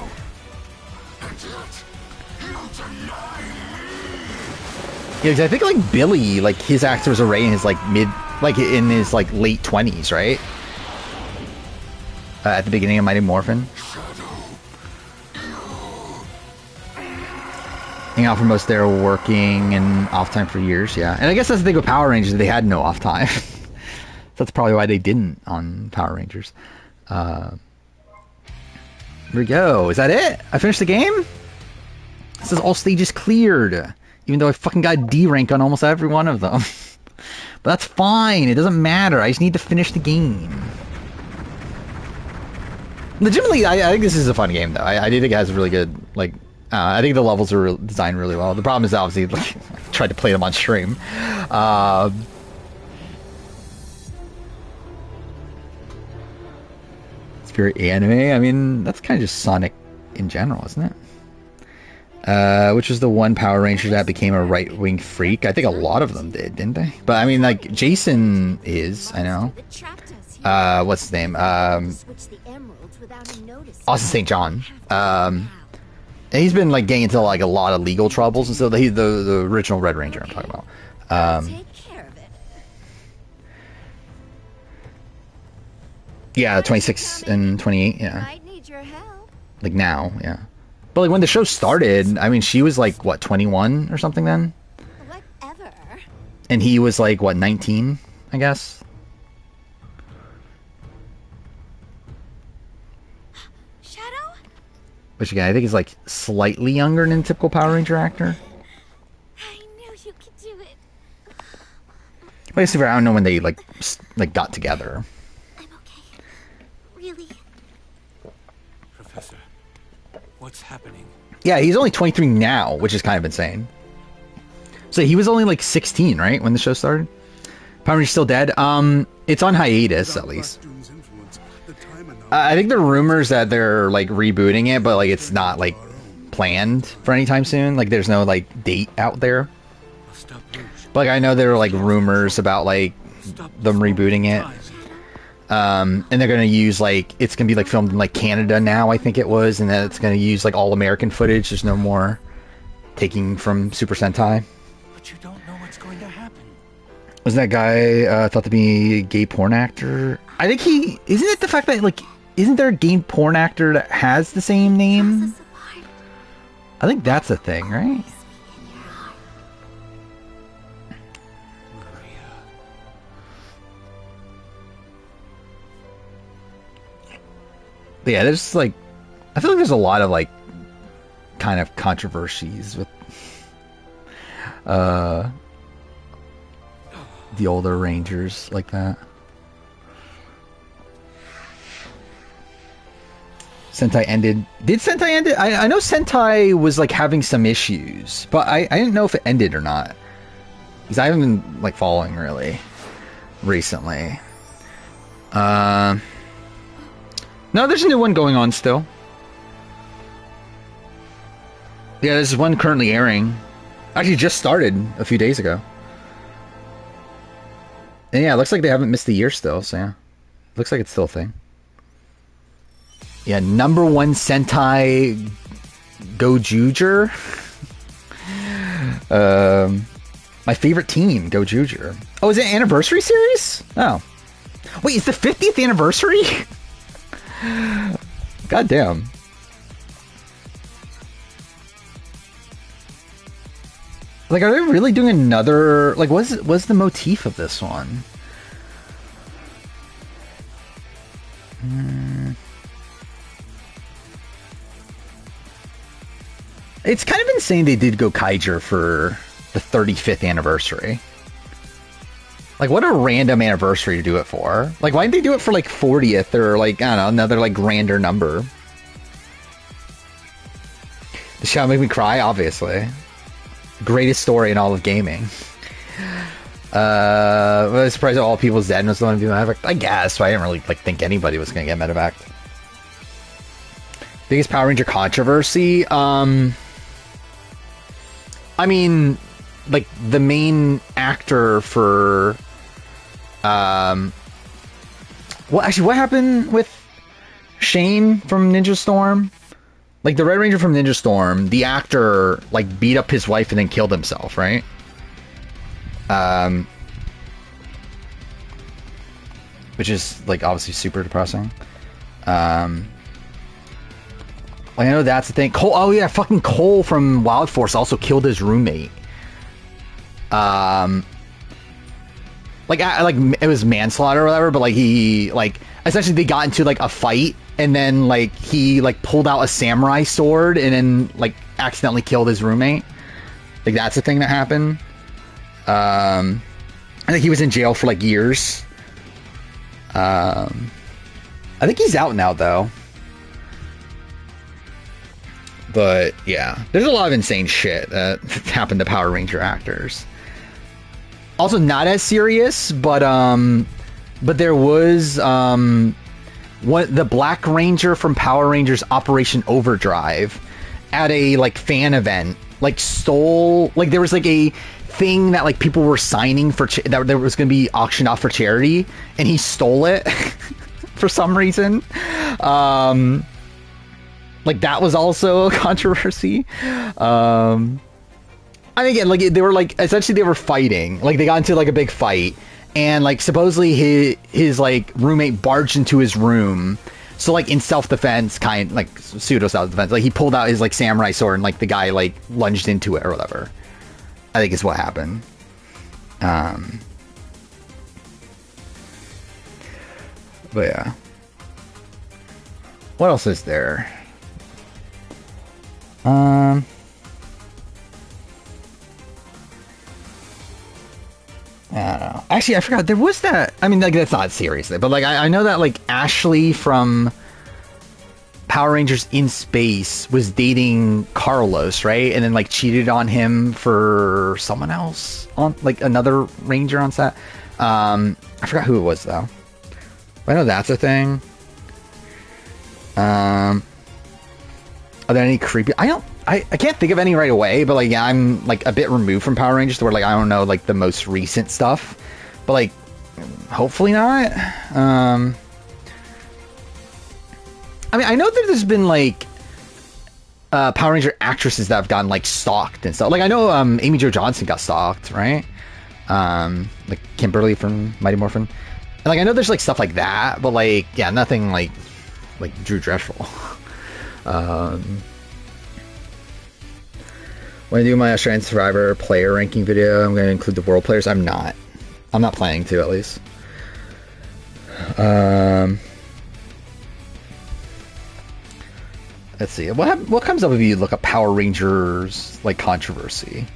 Yeah, because I think like Billy, like his actor was already in his like in his like late 20s, right? At the beginning of Mighty Morphin. Hang out for most of their working and off time for years, yeah. And I guess that's the thing with Power Rangers, they had no off time. That's probably why they didn't on Power Rangers. Here we go. Is that it? I finished the game? It says all stages cleared. Even though I fucking got D rank on almost every one of them. But that's fine. It doesn't matter. I just need to finish the game. Legitimately, I think this is a fun game, though. I do think it has really good, like... I think the levels are designed really well. The problem is obviously like, I tried to play them on stream. It's very anime. I mean, that's kind of just Sonic in general, isn't it? Which was the one Power Ranger that became a right-wing freak. I think a lot of them did, didn't they? But I mean, like Jason is. I know. What's his name? Austin St. John. And he's been like getting into like a lot of legal troubles, and so he's the original Red Ranger I'm talking about. Take care of it. Yeah, 26 and 28. Yeah, Might need your help. like now. Yeah, but like when the show started, I mean, she was like what 21 or something then. Whatever And he was like, what, 19, I guess? Shadow? Which again, I think is like slightly younger than a typical Power Ranger actor. I knew you could do it. But I don't know when they like got together. I'm okay. Really. Professor, what's happening? Yeah, he's only 23 now, which is kind of insane. So he was only like 16, right, when the show started? Power Ranger's still dead. It's on hiatus at least. I think there are rumors that they're like rebooting it, but like it's not like planned for any time soon. Like there's no like date out there. But like I know there are like rumors about like them rebooting it. And they're gonna use like it's gonna be like filmed in like Canada now, I think it was, and then it's gonna use like all American footage. There's no more taking from Super Sentai. But you don't know what's going to happen. Was that guy thought to be a gay porn actor? I think he isn't it the fact that like isn't there a gay porn actor that has the same name? I think that's a thing, right? But yeah, there's like, I feel like there's a lot of like, kind of controversies with, the older Rangers like that. Sentai ended. Did Sentai end it? I know Sentai was like having some issues, but I didn't know if it ended or not. Because I haven't been like following really recently. No, there's a new one going on still. Yeah, there's one currently airing. Actually, just started a few days ago. And yeah, it looks like they haven't missed a year still, so yeah. Looks like it's still a thing. Yeah, #1 Sentai Gojuger. My favorite team, Gojuger. Oh, is it an anniversary series? Oh. Wait, it's the 50th anniversary? God damn. Like, are they really doing another... Like, what's the motif of this one? It's kind of insane they did go Kaiser for the 35th anniversary. Like, what a random anniversary to do it for. Like, why didn't they do it for, like, 40th or, like, I don't know, another, like, grander number? The show made me cry, obviously. Greatest story in all of gaming. I was surprised that All People's Dead was the one to do medevac. I guess, but I didn't really, like, think anybody was going to get medevac. Biggest Power Ranger controversy? I mean... like the main actor for what happened with Shane from Ninja Storm? Like the Red Ranger from Ninja Storm, the actor like beat up his wife and then killed himself, right? Which is like obviously super depressing. I know that's the thing. Cole, oh yeah, fucking Cole from Wild Force also killed his roommate. Like it was manslaughter or whatever, but like he like essentially they got into like a fight and then like he like pulled out a samurai sword and then like accidentally killed his roommate. Like that's the thing that happened. I think he was in jail for like years. I think he's out now though. But yeah, there's a lot of insane shit that happened to Power Ranger actors. Also not as serious, but there was the Black Ranger from Power Rangers Operation Overdrive at a like fan event like stole, like there was like a thing that like people were signing for that there was going to be auctioned off for charity, and he stole it for some reason. Like that was also a controversy. And again, like they were like essentially they were fighting. Like they got into like a big fight, and like supposedly his like roommate barged into his room. So like in self-defense, kind like pseudo self-defense, like he pulled out his like samurai sword and like the guy like lunged into it or whatever. I think is what happened. But yeah. What else is there? I don't know. Actually, I forgot. There was that. I mean, like, that's not seriously, but like, I know that like Ashley from Power Rangers in Space was dating Carlos, right? And then like cheated on him for someone else on like another Ranger on set. I forgot who it was though. But I know that's a thing. Are there any creepy? I can't think of any right away, but like, yeah, I'm like a bit removed from Power Rangers to where like I don't know like the most recent stuff, but like hopefully not. I mean, I know that there's been like Power Ranger actresses that have gotten like stalked and stuff. Like I know Amy Jo Johnson got stalked, right? Like Kimberly from Mighty Morphin. And like I know there's like stuff like that, but like yeah, nothing like Drew Dreadful. When I do my Australian Survivor player ranking video, I'm going to include the world players. I'm not planning to, at least. Let's see. What comes up if you look up Power Rangers like controversy?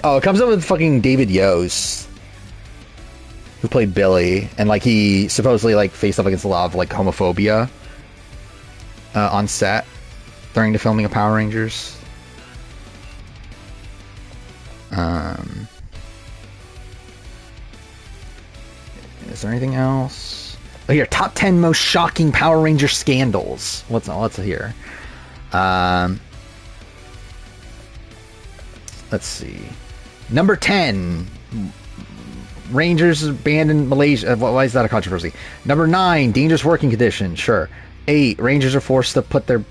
Oh, it comes up with fucking David Yost, who played Billy, and like he supposedly like faced up against a lot of like homophobia on set during the filming of Power Rangers. Is there anything else? Oh, here, top 10 most shocking Power Ranger scandals. What's here? Let's see. Number 10. Rangers banned in Malaysia. Why is that a controversy? Number 9. Dangerous working conditions. Sure. 8. Rangers are forced to put their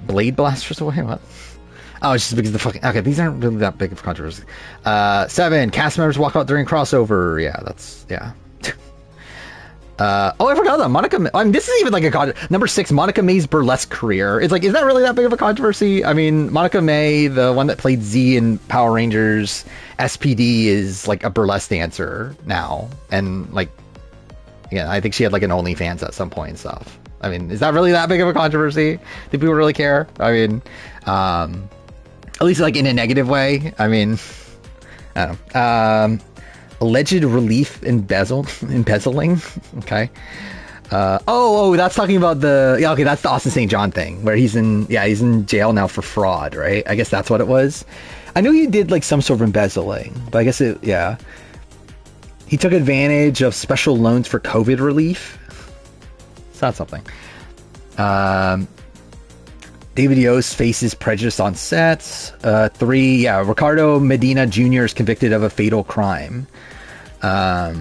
blade blasters away. What? Oh, it's just because the fucking... Okay, these aren't really that big of a controversy. 7. Cast members walk out during crossover. Yeah, that's... Yeah. Oh, I forgot that. Monica... I mean, this is even like a... Number 6, Monica May's burlesque career. It's like, is that really that big of a controversy? I mean, Monica May, the one that played Z in Power Rangers SPD, is like a burlesque dancer now. And like... Yeah, I think she had like an OnlyFans at some point and stuff. I mean, is that really that big of a controversy? Do people really care? I mean, at least like in a negative way. I mean, I don't know. Alleged relief embezzling. Okay. Oh, that's talking about the... Yeah, okay, that's the Austin St. John thing, where he's in jail now for fraud, right? I guess that's what it was. I knew he did like some sort of embezzling, but I guess yeah. He took advantage of special loans for COVID relief. It's not something. David Yost faces prejudice on sets. 3, yeah, Ricardo Medina Jr. is convicted of a fatal crime. Yeah,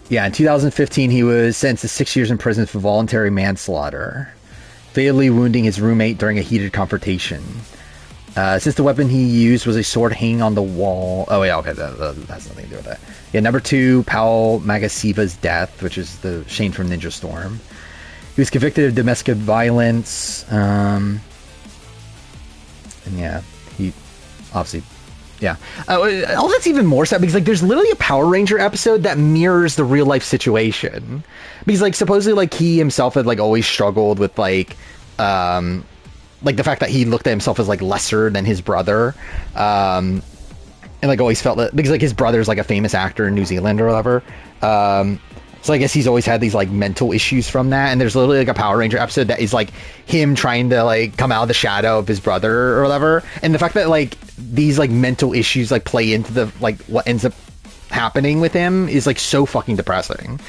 in 2015, he was sentenced to 6 years in prison for voluntary manslaughter, fatally wounding his roommate during a heated confrontation. Since the weapon he used was a sword hanging on the wall... Oh, yeah, okay, that has nothing to do with that. Yeah, number 2, Paul Magasiva's death, which is the Shane from Ninja Storm. He was convicted of domestic violence. And yeah, he obviously... Yeah. All that's even more sad because, like, there's literally a Power Ranger episode that mirrors the real-life situation. Because, like, supposedly, like, he himself had, like, always struggled with, like the fact that he looked at himself as like lesser than his brother, and like always felt that because like his brother's like a famous actor in New Zealand or whatever. So I guess he's always had these like mental issues from that. And there's literally like a Power Ranger episode that is like him trying to like come out of the shadow of his brother or whatever. And the fact that like these like mental issues like play into the like what ends up happening with him is like so fucking depressing.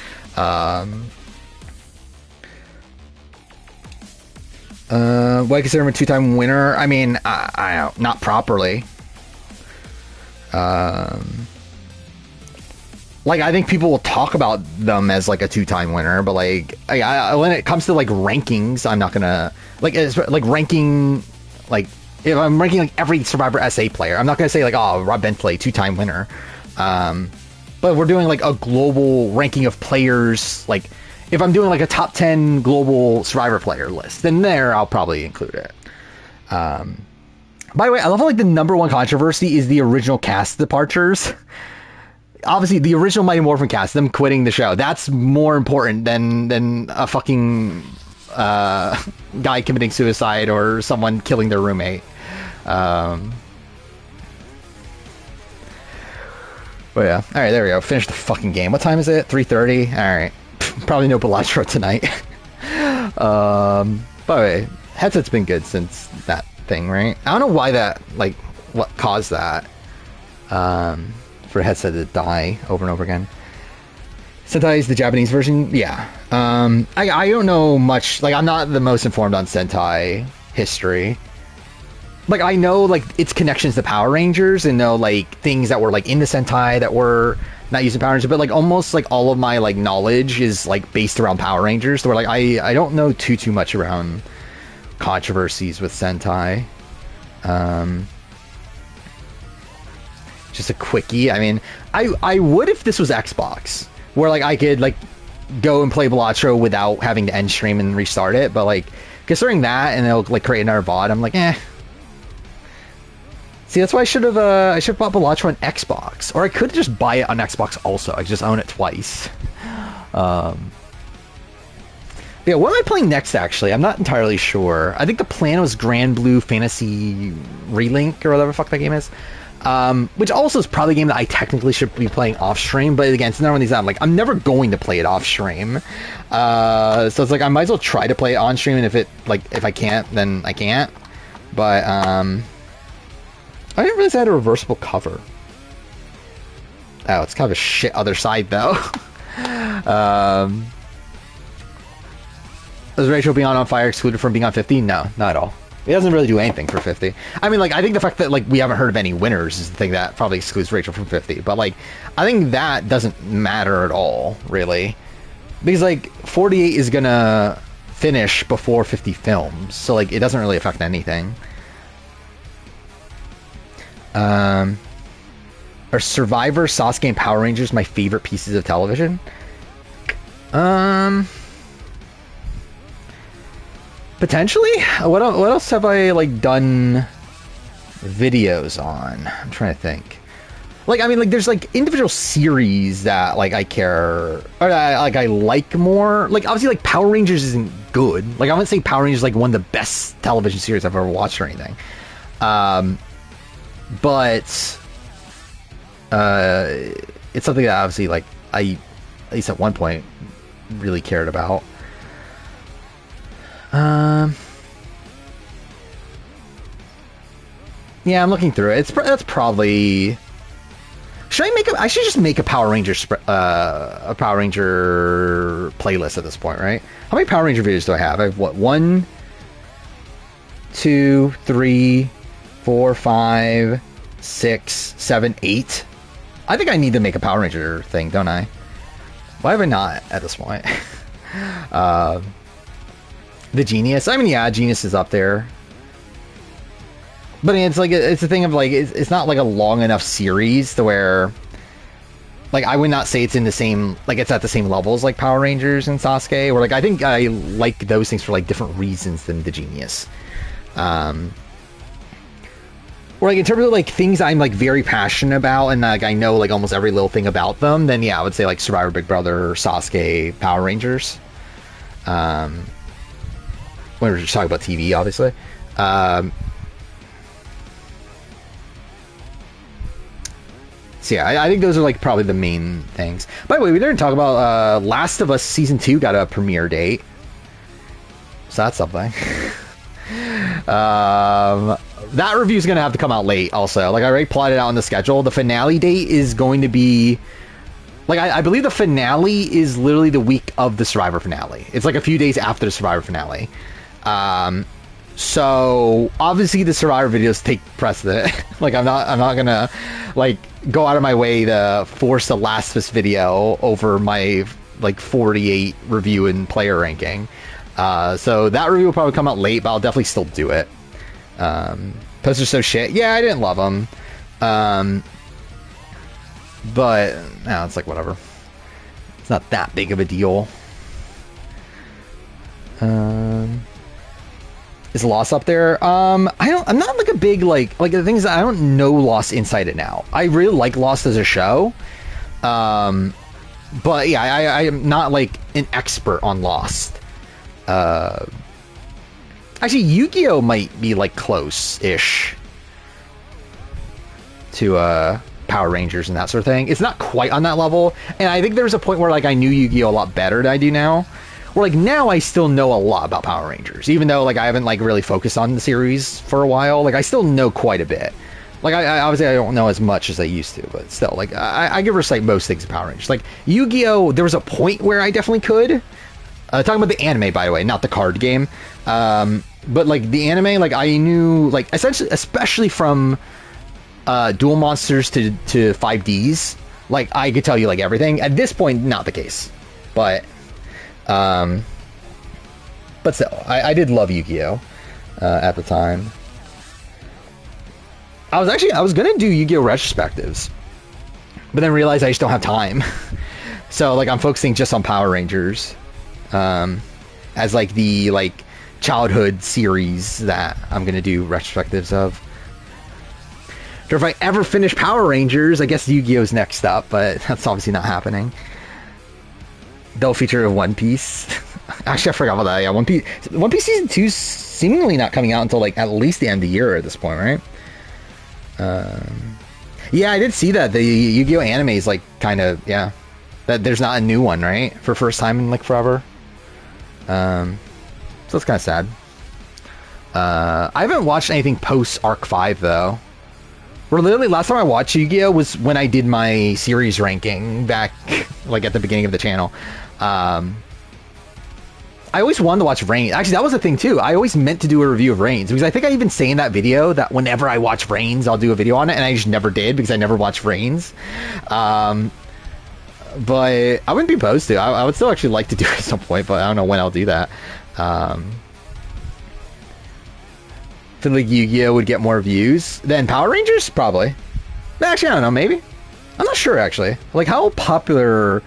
What I consider him a 2-time winner? I mean, I don't, not properly. Like, I think people will talk about them as like a 2-time winner, but like, when it comes to like rankings, I'm not gonna like ranking, like if I'm ranking like every Survivor SA player, I'm not gonna say like, oh, Rob Bentley, 2-time winner. But we're doing like a global ranking of players, like if I'm doing like a top 10 global Survivor player list, then there I'll probably include it. By the way, I love how like the number one controversy is the original cast departures. Obviously, the original Mighty Morphin cast, them quitting the show, that's more important than a fucking guy committing suicide or someone killing their roommate. But yeah, all right, there we go. Finish the fucking game. What time is it? 3:30. All right, probably no Bellagio tonight. By the way, headset's been good since that thing, right? I don't know why that, like, what caused that. For a headset to die over and over again. Sentai is the Japanese version, yeah. I don't know much. Like, I'm not the most informed on Sentai history. Like, I know, like, its connections to Power Rangers and know, like, things that were, like, in the Sentai that were not using Power Rangers, but, like, almost, like, all of my, like, knowledge is, like, based around Power Rangers. So, like, I don't know too much around controversies with Sentai. Just a quickie. I mean, I would if this was Xbox, where, like, I could, like, go and play Bellagio without having to end stream and restart it, but, like, considering that, and it'll, like, create another VOD, I'm like, eh. See, that's why I should have bought Bellagio on Xbox. Or I could just buy it on Xbox also. I just own it twice. Yeah, what am I playing next, actually? I'm not entirely sure. I think the plan was Grand Blue Fantasy Relink, or whatever the fuck that game is. Which also is probably a game that I technically should be playing off stream, but again, it's another one of these I'm like, I'm never going to play it off stream. So it's like, I might as well try to play it on stream, and if I can't, then I can't. But, I didn't realize I had a reversible cover. Oh, it's kind of a shit other side, though. Is Rachel being on fire excluded from being on 50? No, not at all. It doesn't really do anything for 50. I mean, like, I think the fact that, like, we haven't heard of any winners is the thing that probably excludes Rachel from 50. But, like, I think that doesn't matter at all, really. Because, like, 48 is gonna finish before 50 films. So, like, it doesn't really affect anything. Are Survivor, Sasuke, and Power Rangers my favorite pieces of television? Potentially. What else have I, like, done videos on? I'm trying to think. Like, I mean, like, there's, like, individual series that, like, I care, or like, I like more. Like, obviously, like, Power Rangers isn't good. Like, I wouldn't say Power Rangers is, like, one of the best television series I've ever watched or anything. But it's something that obviously, like, I, at least at one point, really cared about. Yeah, I'm looking through it. That's probably. I should just make a Power Ranger playlist at this point, right? How many Power Ranger videos do I have? I have what? 1, 2, 3, 4, 5, 6, 7, 8. I think I need to make a Power Ranger thing, don't I? Why have I not at this point? The Genius. I mean, yeah, Genius is up there. But it's like, it's a thing of, like, it's not like a long enough series to where, like, I would not say it's in the same, like, it's at the same levels like Power Rangers and Sasuke, or, like, I think I like those things for, like, different reasons than the Genius. Or, like, in terms of, like, things I'm, like, very passionate about and, like, I know, like, almost every little thing about them, then, yeah, I would say, like, Survivor, Big Brother, Sasuke, Power Rangers. When we're just talking about TV, obviously. So, yeah, I think those are, like, probably the main things. By the way, we didn't talk about Last of Us Season 2 got a premiere date. So that's something. That review is going to have to come out late also. Like, I already plotted out on the schedule. The finale date is going to be... Like, I believe the finale is literally the week of the Survivor finale. It's, like, a few days after the Survivor finale. So, obviously, the Survivor videos take precedent. Like, I'm not going to, like, go out of my way to force a Last of Us video over my, like, 48 review and player ranking. So, that review will probably come out late, but I'll definitely still do it. Posters so shit. Yeah, I didn't love them. But, no, it's like, whatever. It's not that big of a deal. Is Lost up there? I'm not like a big like the thing is I don't know Lost inside and out. I really like Lost as a show. But yeah, I am not like an expert on Lost. Actually, Yu-Gi-Oh might be like close-ish to Power Rangers and that sort of thing. It's not quite on that level, and I think there's a point where like I knew Yu-Gi-Oh a lot better than I do now. Where like now I still know a lot about Power Rangers, even though like I haven't like really focused on the series for a while. Like I still know quite a bit. Like I obviously I don't know as much as I used to, but still like I can recite most things of Power Rangers. Like Yu-Gi-Oh, there was a point where I definitely could. Talking about the anime, by the way, not the card game. But like the anime, like I knew like essentially, especially from Duel Monsters to 5Ds, like I could tell you like everything. At this point, not the case, but still, I did love Yu-Gi-Oh at the time. I was gonna do Yu-Gi-Oh retrospectives, but then realized I just don't have time. So like I'm focusing just on Power Rangers as like the like childhood series that I'm gonna do retrospectives of. Or if I ever finish Power Rangers, I guess Yu-Gi-Oh's next up, but that's obviously not happening. They'll feature One Piece. Actually, I forgot about that. Yeah, One Piece season 2's seemingly not coming out until like at least the end of the year at this point, right? Yeah, I did see that the Yu-Gi-Oh anime is like kind of that there's not a new one, right, for first time in like forever. So it's kind of sad. I haven't watched anything post Arc 5 though. Where literally last time I watched Yu-Gi-Oh was when I did my series ranking back like at the beginning of the channel. I always wanted to watch Reigns. Actually, that was the thing too. I always meant to do a review of Reigns because I think I even say in that video that whenever I watch Reigns, I'll do a video on it, and I just never did because I never watched Reigns. But I wouldn't be opposed to. I would still actually like to do it at some point, but I don't know when I'll do that. I feel like Yu-Gi-Oh would get more views than Power Rangers, probably. Actually, I don't know. Maybe. I'm not sure actually. Like how popular.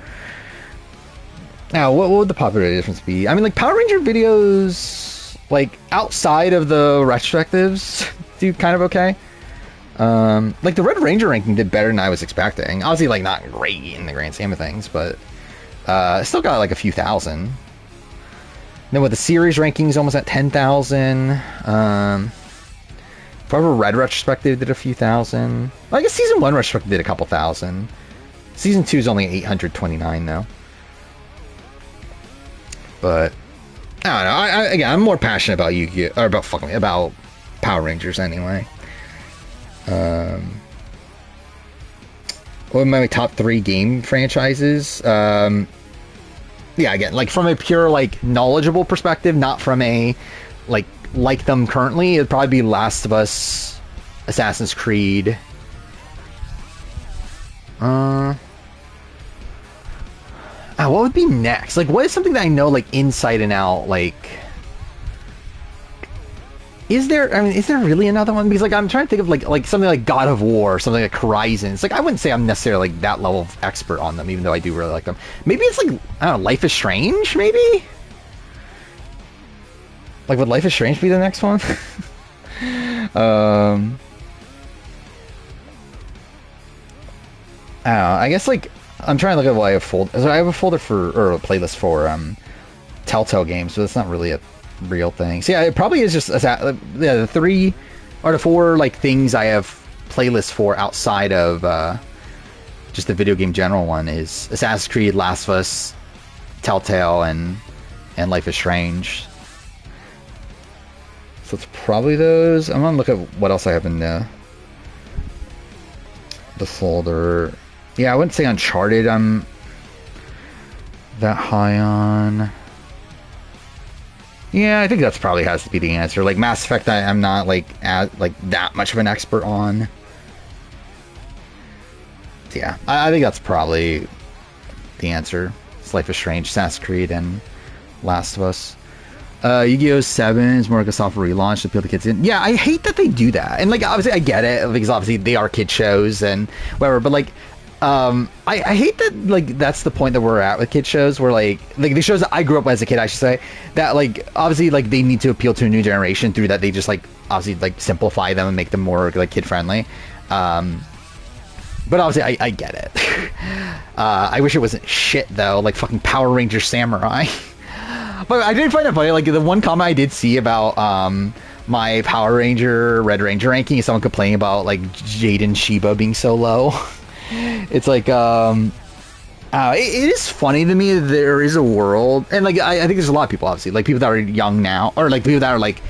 Now, what would the popularity difference be? I mean, like, Power Ranger videos, like, outside of the retrospectives, do kind of okay. Like, the Red Ranger ranking did better than I was expecting. Obviously, like, not great in the grand scheme of things, but still got, like, a few thousand. Then with the series rankings almost at 10,000. Forever Red Retrospective did a few thousand. Well, I guess Season 1 Retrospective did a couple thousand. Season 2 is only 829, though. But I don't know. Again, I'm more passionate about Yu-Gi-Oh, or about Power Rangers anyway. What are my top 3 game franchises? Yeah, again, like from a pure like knowledgeable perspective, not from a like them currently. It'd probably be Last of Us, Assassin's Creed. What would be next? Like, what is something that I know, like, inside and out, like... Is there really another one? Because, like, I'm trying to think of, like something like God of War, or something like Horizon. It's like, I wouldn't say I'm necessarily, like, that level of expert on them, even though I do really like them. Maybe it's, like, I don't know, Life is Strange, maybe? Like, would Life is Strange be the next one? I don't know, I guess, like... I'm trying to look at what I have folder. So I have a folder or a playlist for Telltale games, but it's not really a real thing. So yeah, it probably is just the 3 or the 4 like things I have playlists for outside of just the video game general one is Assassin's Creed, Last of Us, Telltale, and Life is Strange. So it's probably those. I'm gonna look at what else I have in the folder. Yeah, I wouldn't say Uncharted I'm that high on. Yeah, I think that's probably has to be the answer. Like Mass Effect, I'm not like that much of an expert on. So yeah, I think that's probably the answer. It's Life is Strange, Assassin's Creed, and Last of Us. Yu-Gi-Oh! 7 is more like a soft relaunch to appeal to kids. Yeah, I hate that they do that. And like obviously I get it because obviously they are kid shows and whatever, but like I hate that, like, that's the point that we're at with kid shows, where like the shows that I grew up with as a kid, I should say, that like obviously like they need to appeal to a new generation through that they just like obviously like simplify them and make them more like kid friendly. But obviously I get it. I wish it wasn't shit though, like fucking Power Ranger Samurai. But I did find it funny, like the one comment I did see about my Power Ranger Red Ranger ranking is someone complaining about like Jaden Shiba being so low. It's like it is funny to me that there is a world, and like I think there's a lot of people, obviously, like people that are young now, or like people that are like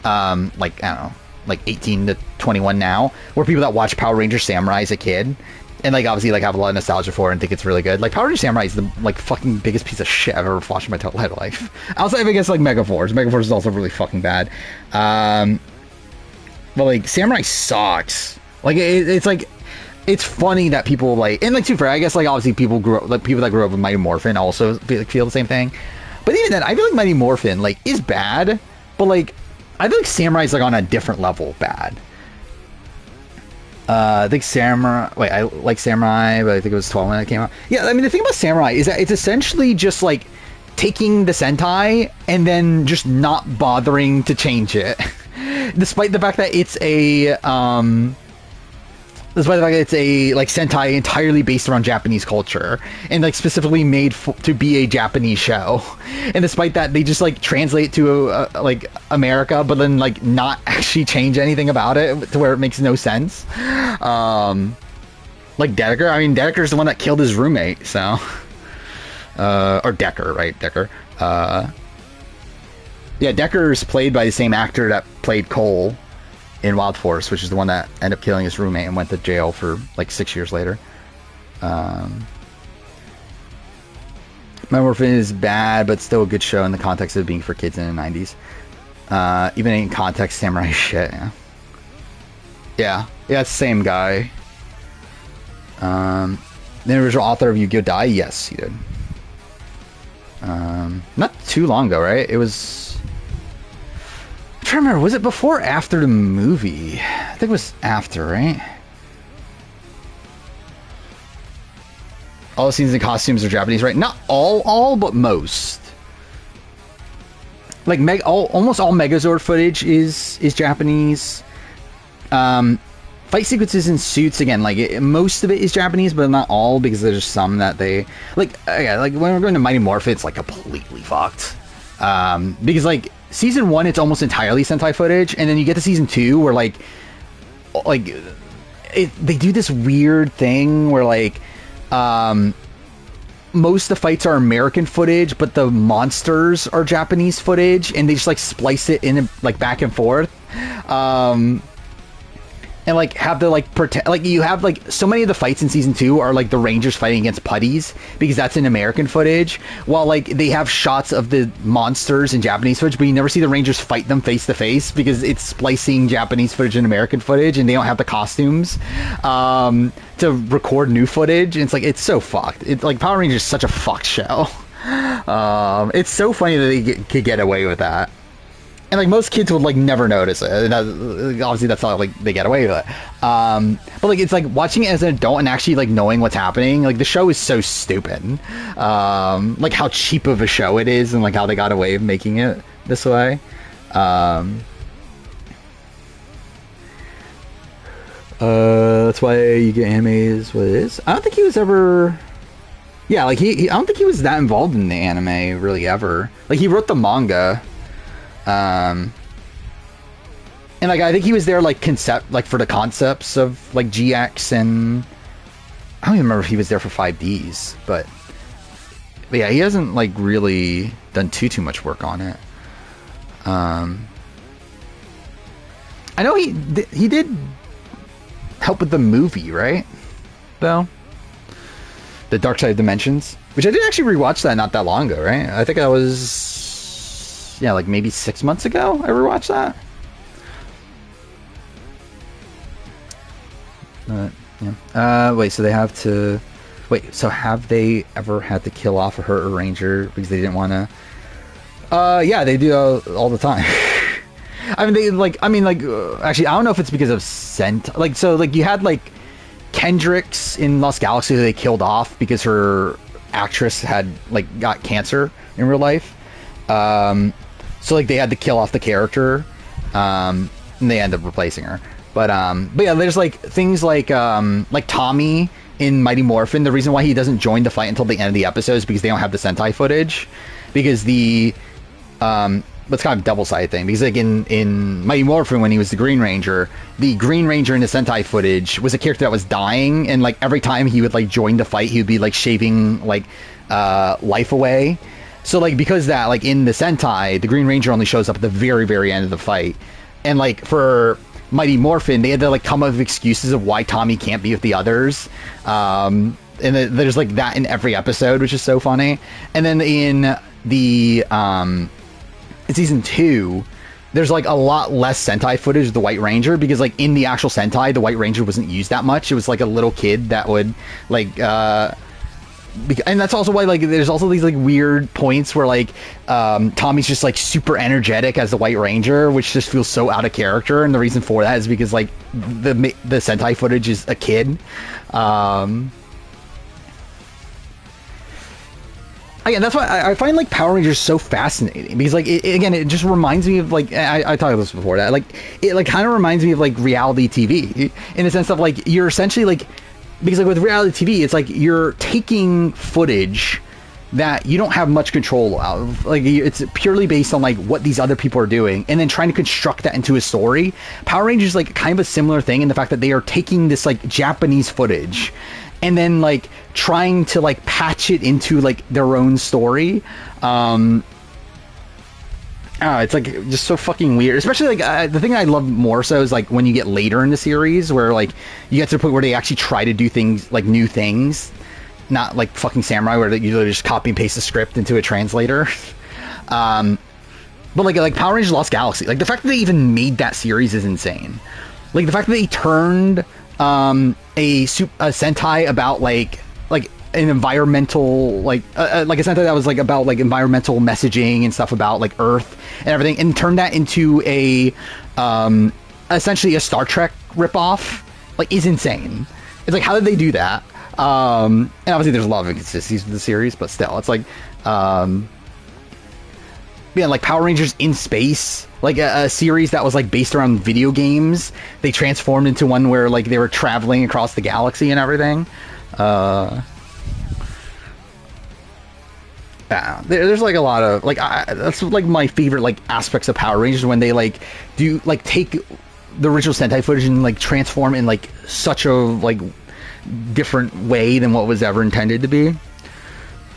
I don't know, like 18 to 21 now, or people that watch Power Ranger Samurai as a kid and like obviously like have a lot of nostalgia for it and think it's really good. Like Power Ranger Samurai is the like fucking biggest piece of shit I've ever watched in my total life. Outside of, I guess, like Mega Force. Mega Force is also really fucking bad. But like Samurai sucks. Like it's like, it's funny that people like, and like too fair, I guess like obviously people that grew up with Mighty Morphin also feel the same thing. But even then, I feel like Mighty Morphin like is bad, but like I feel like Samurai's like on a different level bad. I think Samurai. Wait, I like Samurai, but I think it was 12 when it came out. Yeah, I mean the thing about Samurai is that it's essentially just like taking the Sentai and then just not bothering to change it, despite the fact that it's a like Sentai entirely based around Japanese culture and like specifically made to be a Japanese show, and despite that they just like translate to like America, but then like not actually change anything about it to where it makes no sense. Like Decker, I mean Decker's the one that killed his roommate, so or Decker, right? Decker. Yeah, Decker's played by the same actor that played Cole in Wild Force, which is the one that ended up killing his roommate and went to jail for like 6 years later. Morphin is bad, but still a good show in the context of being for kids in the 90s. Even in context, Samurai shit. Yeah, it's the same guy. The original author of Yu-Gi-Oh! Dai? Yes, he did. Not too long ago, right? It was... I'm trying to remember, was it before or after the movie? I think it was after, right? All the scenes and costumes are Japanese, right? Not all, but most. Like almost all Megazord footage is Japanese. Fight sequences and suits, again, like most of it is Japanese, but not all, because there's some that they like. Yeah, like when we're going to Mighty Morphin, it's like completely fucked. Because like season 1, it's almost entirely Sentai footage, and then you get to season 2 where like they do this weird thing where like most of the fights are American footage, but the monsters are Japanese footage, and they just like splice it in like back and forth. And like have to like pretend, like you have like so many of the fights in season 2 are like the Rangers fighting against putties, because that's in American footage, while like they have shots of the monsters in Japanese footage, but you never see the Rangers fight them face to face because it's splicing Japanese footage and American footage, and they don't have the costumes to record new footage. And it's like, it's so fucked. It's like Power Rangers is such a fucked show. It's so funny that they could get away with that. And like most kids would like never notice it. And obviously that's how like they get away with it. But like it's like watching it as an adult and actually like knowing what's happening. Like the show is so stupid. Like how cheap of a show it is, and like how they got away with making it this way. That's why you get anime is what it is. I don't think he was ever. Yeah, like I don't think he was that involved in the anime really ever. Like he wrote the manga. And like I think he was there like for the concepts of like GX, and I don't even remember if he was there for 5Ds, but yeah, he hasn't like really done too much work on it. I know he did help with the movie, right? Though the Dark Side of Dimensions, which I did actually rewatch that not that long ago, right? I think I was. Yeah, like maybe 6 months ago I rewatched that. Yeah. Wait, so they have to... Wait, so have they ever had to kill off or hurt a ranger because they didn't want to... Yeah, they do all the time. Actually, I don't know if it's because of scent. Like, so, like, you had, like, Kendricks in Lost Galaxy they killed off because her actress had like got cancer in real life. So like they had to kill off the character, and they end up replacing her. But yeah, there's like things like Tommy in Mighty Morphin. The reason why he doesn't join the fight until the end of the episode is because they don't have the Sentai footage. Because the it's kind of a double-sided thing. Because like in Mighty Morphin, when he was the Green Ranger in the Sentai footage was a character that was dying, and like every time he would like join the fight, he would be like shaving like life away. So like because that like in the Sentai, the Green Ranger only shows up at the very, very end of the fight, and like for Mighty Morphin, they had to like come up with excuses of why Tommy can't be with the others. And there's like that in every episode, which is so funny. And then in the in season 2, there's like a lot less Sentai footage of the White Ranger, because like in the actual Sentai, the White Ranger wasn't used that much. It was like a little kid that would like and that's also why like there's also these like weird points where like Tommy's just like super energetic as the White Ranger, which just feels so out of character, and the reason for that is because like the Sentai footage is a kid. Again, that's why I find like Power Rangers so fascinating, because like it just reminds me of like I talked about this before, that like it like kind of reminds me of like reality TV in the sense of like you're essentially like, because like with reality TV, it's like you're taking footage that you don't have much control of. Like it's purely based on like what these other people are doing, and then trying to construct that into a story. Power Rangers is like kind of a similar thing in the fact that they are taking this like Japanese footage and then like trying to like patch it into like their own story. It's like just so fucking weird, especially like the thing I love more so is like when you get later in the series where like you get to the point where they actually try to do things like new things, not like fucking Samurai where you literally just copy and paste the script into a translator. But like Power Rangers Lost Galaxy, like the fact that they even made that series is insane. Like the fact that they turned a Sentai about like an environmental like a Sentai that was like about like environmental messaging and stuff about like Earth and everything, and turn that into a essentially a Star Trek ripoff, like is insane. It's like, how did they do that? And obviously there's a lot of inconsistencies with the series, but still it's like yeah, like Power Rangers in Space, like a series that was like based around video games, they transformed into one where like they were traveling across the galaxy and everything. Yeah, there's like a lot of like that's like my favorite like aspects of Power Rangers, when they like do like take the original Sentai footage and like transform in like such a like different way than what was ever intended to be.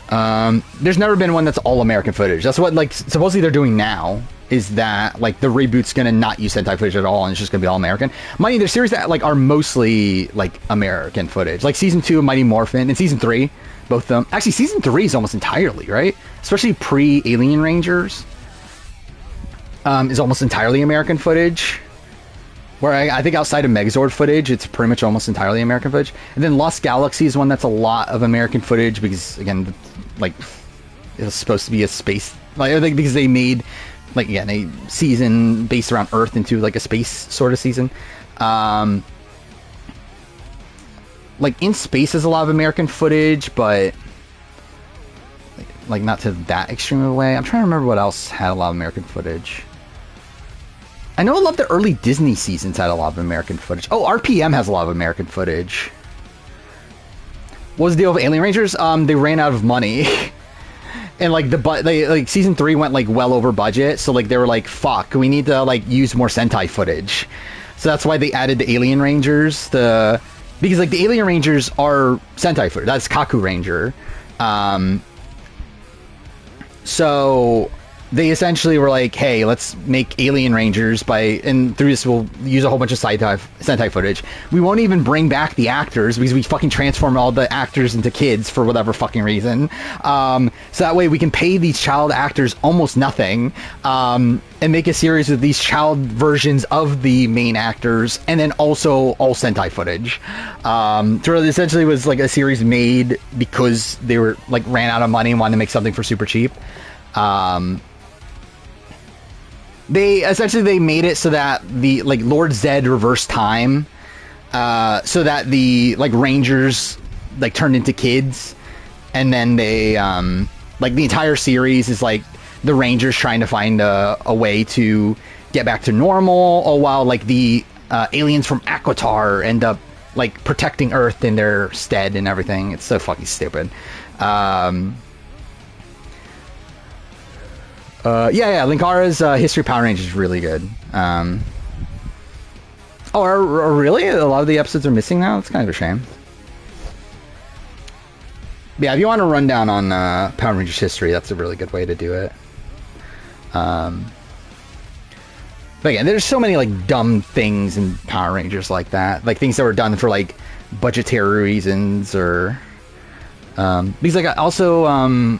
There's never been one that's all American footage. That's what like supposedly they're doing now, is that like the reboot's gonna not use Sentai footage at all and it's just gonna be all American. Mind you, there's series that like are mostly like American footage, like season 2 of Mighty Morphin and season 3, both of them. Actually, season 3 is almost entirely, right? Especially pre-Alien Rangers, is almost entirely American footage. Where I think outside of Megazord footage, it's pretty much almost entirely American footage. And then Lost Galaxy is one that's a lot of American footage, because again, like it's supposed to be a space, like I think because they made like again a season based around Earth into like a space sort of season. Like In Space is a lot of American footage, but like not to that extreme of a way. I'm trying to remember what else had a lot of American footage. I know a lot of the early Disney seasons had a lot of American footage. Oh, RPM has a lot of American footage. What was the deal with Alien Rangers? They ran out of money. And like they like season 3 went like well over budget, so like they were like, fuck, we need to like use more Sentai footage. So that's why they added the Alien Rangers, because like the Alien Rangers are Sentai footage. That's Kaku Ranger. So they essentially were like, hey, let's make Alien Rangers and through this we'll use a whole bunch of Sentai footage. We won't even bring back the actors because we fucking transform all the actors into kids for whatever fucking reason. So that way we can pay these child actors almost nothing, and make a series with these child versions of the main actors, and then also all Sentai footage. So it essentially was like a series made because they were like ran out of money and wanted to make something for super cheap. They made it so that the like Lord Zed Reverse Time so that the like Rangers like turned into kids, and then they like the entire series is like the Rangers trying to find a way to get back to normal, all while like the aliens from Aquitar end up like protecting Earth in their stead and everything. It's so fucking stupid. Linkara's History Power Rangers is really good. Really? A lot of the episodes are missing now? It's kind of a shame. Yeah, if you want to run down on Power Rangers history, that's a really good way to do it. But yeah, there's so many like dumb things in Power Rangers like that. Like things that were done for like budgetary reasons or... because like also...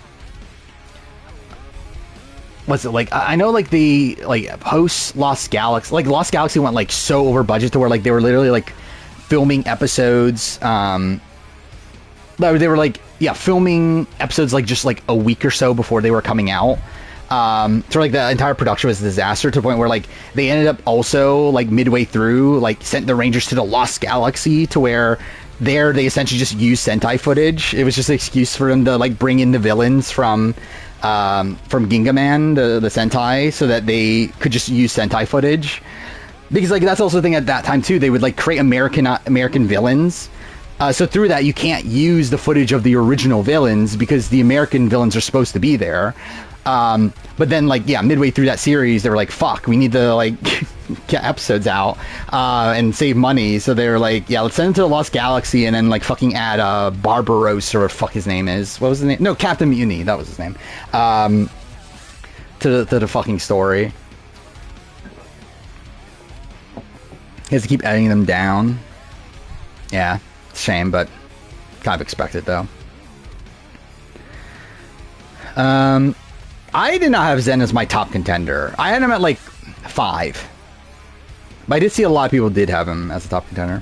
what's it like? I know like the like post Lost Galaxy, like Lost Galaxy went like so over budget to where like they were literally like filming episodes. They were like filming episodes like just like a week or so before they were coming out. So like the entire production was a disaster to the point where like they ended up also like midway through like sent the Rangers to the Lost Galaxy to where there they essentially just used Sentai footage. It was just an excuse for them to like bring in the villains from Gingaman, the Sentai, so that they could just use Sentai footage. Because like that's also the thing at that time too. They would like create American villains. So through that you can't use the footage of the original villains because the American villains are supposed to be there. But then like midway through that series they were like, fuck, we need to like get episodes out and save money. So they were like, let's send it to the Lost Galaxy and then like fucking add Barbaros or what the fuck his name is. What was his name? No, Captain Mutiny, that was his name. To the fucking story. He has to keep editing them down. Yeah, it's a shame, but kind of expected though. I did not have Zen as my top contender. I had him at like 5. But I did see a lot of people did have him as a top contender.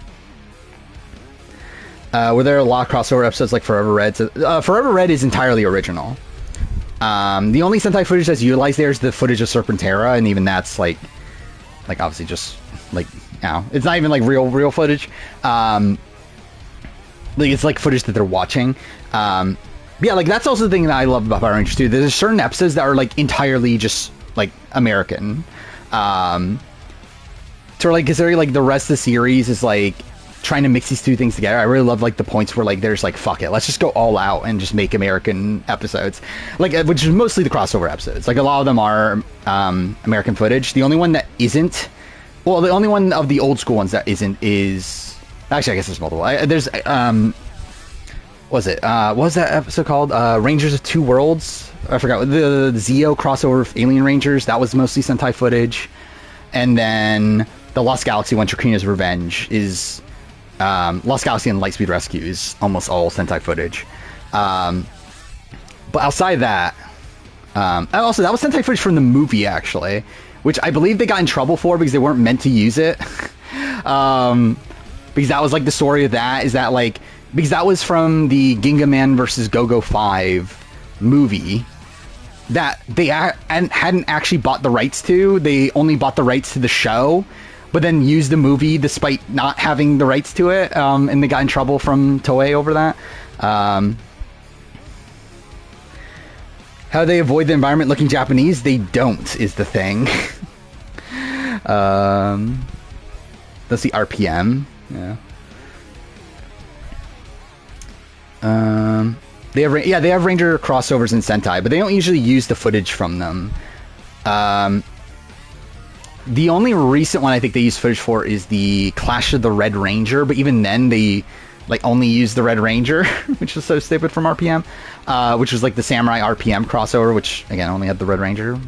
Were there a lot of crossover episodes like Forever Red? So, Forever Red is entirely original. The only Sentai footage that's utilized there is the footage of Serpentera, and even that's like obviously just like, it's not even like real footage. Like it's like footage that they're watching. Yeah, like that's also the thing that I love about Power Rangers too. There's certain episodes that are like entirely just like American. So like considering like the rest of the series is like trying to mix these two things together. I really love like the points where like there's like, fuck it, let's just go all out and just make American episodes. Like which is mostly the crossover episodes. Like a lot of them are American footage. The only one that isn't, well, the only one of the old school ones that isn't is, actually I guess there's multiple. There's what was that episode called? Rangers of Two Worlds? I forgot. The Zeo crossover of Alien Rangers, that was mostly Sentai footage. And then the Lost Galaxy one, Trakrina's Revenge, is Lost Galaxy and Lightspeed Rescue is almost all Sentai footage. But outside that, also that was Sentai footage from the movie actually, which I believe they got in trouble for because they weren't meant to use it. Because that was like the story of that, is that like, because that was from the Gingaman versus Go-Go 5 movie that they hadn't actually bought the rights to. They only bought the rights to the show, but then used the movie despite not having the rights to it, and they got in trouble from Toei over that. How do they avoid the environment looking Japanese? They don't, is the thing. That's the RPM. Yeah. They have Ranger crossovers in Sentai, but they don't usually use the footage from them. The only recent one I think they use footage for is the Clash of the Red Ranger, but even then they like only use the Red Ranger, which is so stupid from RPM, which was like the Samurai RPM crossover, which again only had the Red Ranger.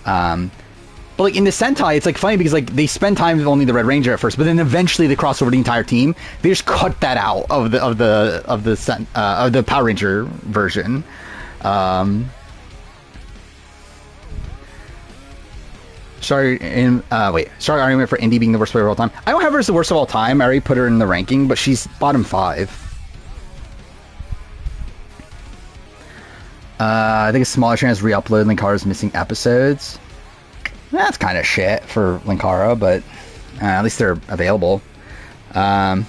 But like in the Sentai, it's like funny because like they spend time with only the Red Ranger at first, but then eventually they cross over the entire team. They just cut that out of the Power Ranger version. Sorry argument for Indy being the worst player of all time. I don't have her as the worst of all time. I already put her in the ranking, but she's bottom 5. I think a smaller chance re-upload Linkara's missing episodes. That's kind of shit for Linkara, but at least they're available. But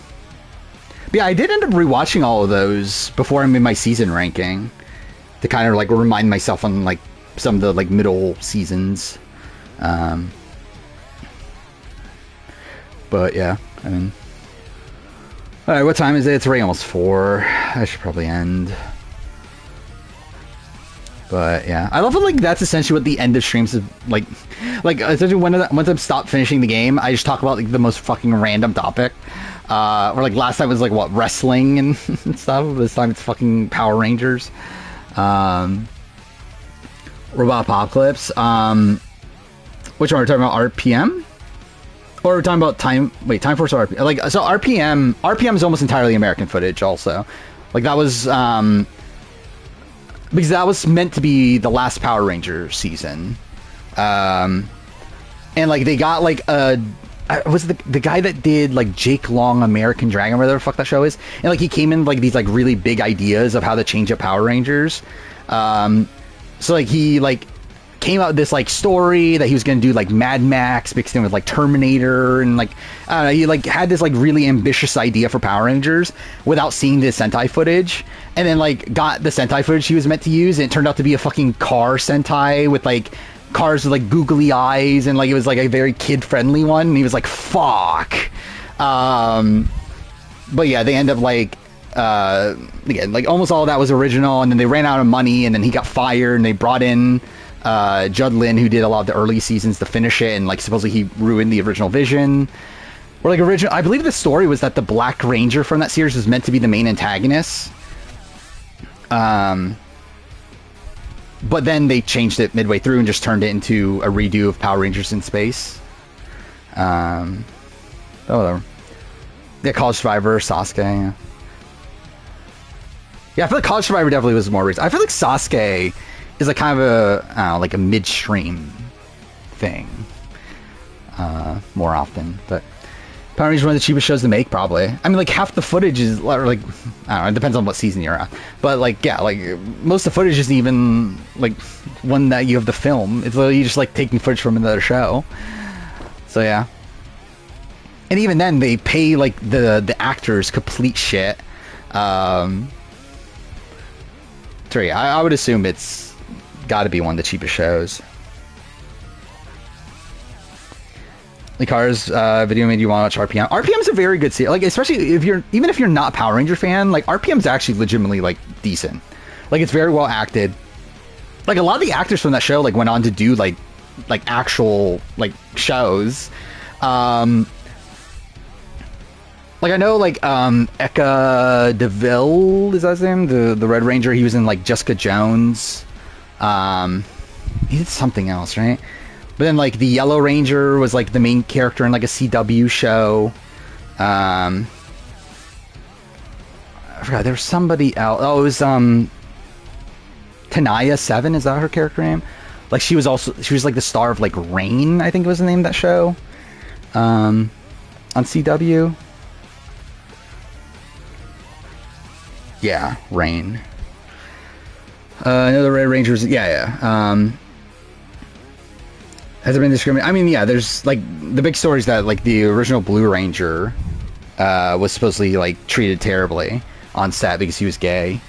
yeah, I did end up rewatching all of those before I made my season ranking to kind of like remind myself on like some of the like middle seasons. But yeah, I mean, all right, what time is it? It's already almost 4. I should probably end. But yeah, I love it. Like that's essentially what the end of streams is like. Like essentially once I've stopped finishing the game, I just talk about like the most fucking random topic. Or like last time was like what, wrestling and stuff. This time it's fucking Power Rangers. Robot Apocalypse. Which one are we talking about? RPM? Or we're talking about Time Force or RPM? Like so RPM is almost entirely American footage. Also, like that was because that was meant to be the last Power Ranger season. And like they got like was the guy that did like Jake Long American Dragon, whatever the fuck that show is, and like he came in like these like really big ideas of how to change up Power Rangers. So like he like came out with this like story that he was gonna do like Mad Max mixed in with like Terminator, and like I don't know, he like had this like really ambitious idea for Power Rangers without seeing the Sentai footage, and then like got the Sentai footage he was meant to use, and it turned out to be a fucking car Sentai with like cars with like googly eyes, and like it was like a very kid friendly one, and he was like fuck. But yeah, they end up like again like almost all of that was original, and then they ran out of money, and then he got fired, and they brought in Judd Lin, who did a lot of the early seasons to finish it, and like supposedly he ruined the original vision. Or like I believe the story was that the Black Ranger from that series was meant to be the main antagonist. But then they changed it midway through and just turned it into a redo of Power Rangers in Space. Whatever. Yeah, College Survivor, Sasuke. Yeah, I feel like College Survivor definitely was more recent. I feel like Sasuke is like kind of a, I don't know, like a midstream thing. More often, but Power Rangers is one of the cheapest shows to make, probably. I mean, like half the footage is like, I don't know, it depends on what season you're at, but like yeah, like most of the footage isn't even like one that you have to film. It's literally just like taking footage from another show. So yeah, and even then they pay like the actors complete shit. So yeah, I would assume it's got to be one of the cheapest shows. Cars video made you want to watch RPM. RPM's a very good series. Like, especially if you're not a Power Ranger fan, like RPM's actually legitimately like decent. Like, it's very well acted. Like a lot of the actors from that show like went on to do like actual like shows. Like I know like Eka DeVille, is that his name? The Red Ranger. He was in like Jessica Jones. He did something else, right? But then, like, the Yellow Ranger was, like, the main character in, like, a CW show. I forgot. There was somebody else. Oh, it was, Tanaya 7. Is that her character name? Like, she was, like, the star of, like, Rain, I think was the name of that show. On CW. Yeah, Rain. Another Red Rangers. Yeah. Has there been discrimination? I mean, yeah, there's, like, the big story is that, like, the original Blue Ranger was supposedly, like, treated terribly on set because he was gay.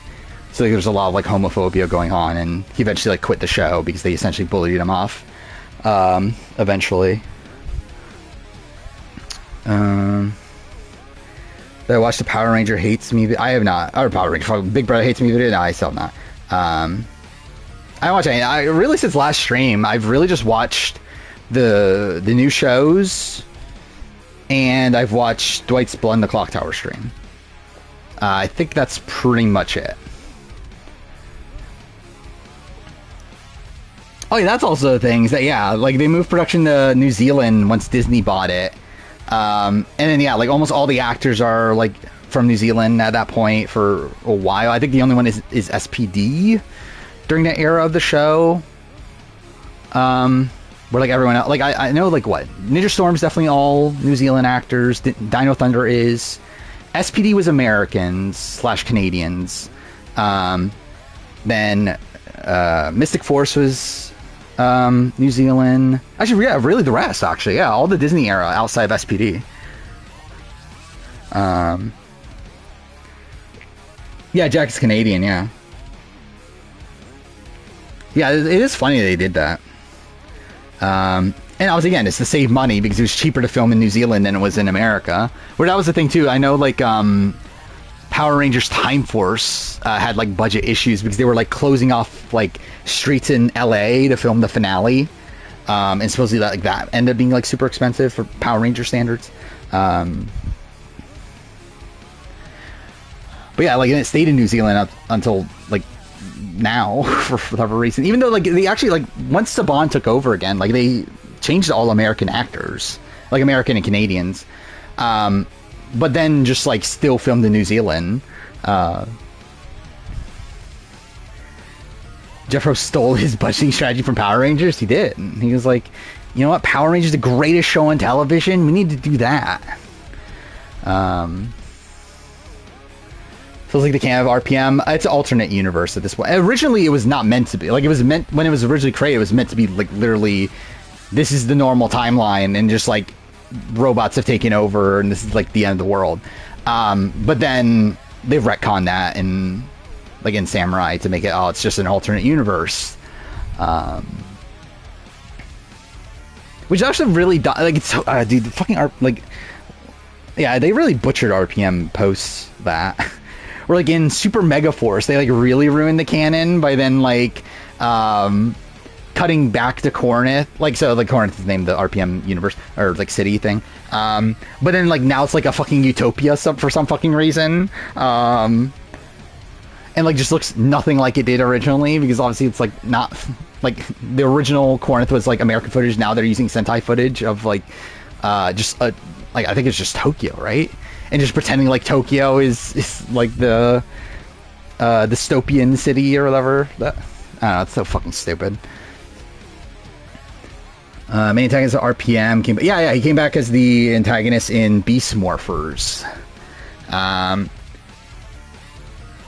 So, like, there's a lot of, like, homophobia going on, and he eventually, like, quit the show because they essentially bullied him off, eventually. Did I watch the Power Ranger Hates Me? I have not. Or Power Ranger, Big Brother Hates Me video? No, I still have not. I watch any. I really, since last stream, I've really just watched the new shows, and I've watched Dwight's Blood in the Clock Tower stream. I think that's pretty much it. Oh yeah, that's also the things that, yeah, like they moved production to New Zealand once Disney bought it, and then yeah, like almost all the actors are like from New Zealand at that point for a while. I think the only one is SPD during that era of the show, where like everyone else, like I know like what Ninja Storm's definitely all New Zealand actors. Dino Thunder is. SPD was Americans / Canadians. Then Mystic Force was New Zealand. Actually, yeah, really the rest. Actually, yeah, all the Disney era outside of SPD. Yeah, Jack is Canadian, yeah. Yeah, it is funny they did that. And obviously, again, it's to save money because it was cheaper to film in New Zealand than it was in America. Where that was the thing, too. I know, like, Power Rangers Time Force had, like, budget issues because they were, like, closing off, like, streets in LA to film the finale. And supposedly that ended up being, like, super expensive for Power Ranger standards. But yeah, like, it stayed in New Zealand until, like, now for whatever reason. Even though, like, they actually, like, once Saban took over again, like, they changed to all American actors, like American and Canadians. But then just, like, still filmed in New Zealand. Jeffro stole his budgeting strategy from Power Rangers. He did. He was like, you know what? Power Rangers is the greatest show on television. We need to do that. Feels like they can't have RPM. It's an alternate universe at this point. Originally, it was not meant to be. Like, it was meant, when it was originally created, it was meant to be, like, literally, this is the normal timeline, and just, like, robots have taken over, and this is, like, the end of the world. But then they've retconned that in, like, in Samurai to make it, oh, it's just an alternate universe. Which actually really, like, it's so, dude, the fucking, like, yeah, they really butchered RPM post that. Or, like, in Super Mega Force, they, like, really ruined the canon by then, like, cutting back to Corinth. Like, so, like, Corinth is named the RPM universe, or, like, city thing. But then, like, now it's, like, a fucking utopia for some fucking reason. And, like, just looks nothing like it did originally, because obviously it's, like, not... Like, the original Corinth was, like, American footage. Now they're using Sentai footage of, like, just, like, I think it's just Tokyo, right? And just pretending like Tokyo is like the dystopian city or whatever. That, I don't know, it's so fucking stupid. Main antagonist of RPM came. Yeah, he came back as the antagonist in Beast Morphers.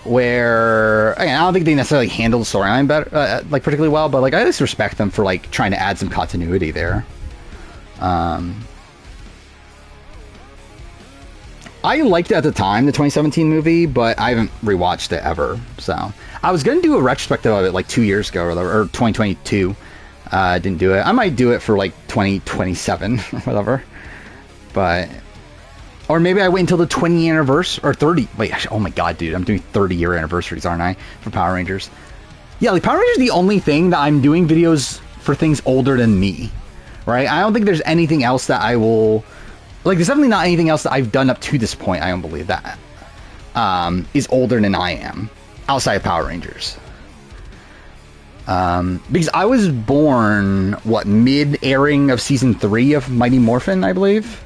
Where again, I don't think they necessarily handled the storyline better, like particularly well, but like I at least respect them for like trying to add some continuity there. I liked it at the time, the 2017 movie, but I haven't rewatched it ever. So I was going to do a retrospective of it like 2 years ago or 2022. Didn't do it. I might do it for like 2027 or whatever. But, or maybe I wait until the 20th anniversary or 30. Wait, actually, oh my god, dude, I'm doing 30-year anniversaries, aren't I, for Power Rangers? Yeah, like Power Rangers is the only thing that I'm doing videos for things older than me, right? I don't think there's anything else that I will. Like, there's definitely not anything else that I've done up to this point, I don't believe, that is older than I am, outside of Power Rangers. Because I was born, what, mid-airing of Season 3 of Mighty Morphin, I believe?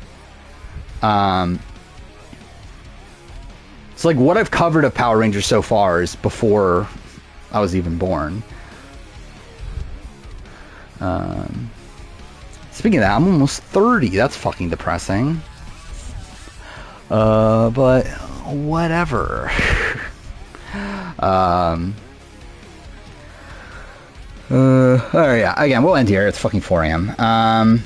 So, like, what I've covered of Power Rangers so far is before I was even born. Speaking of that, I'm almost 30. That's fucking depressing. But whatever. Alright, yeah. Again, we'll end here. It's fucking 4 a.m.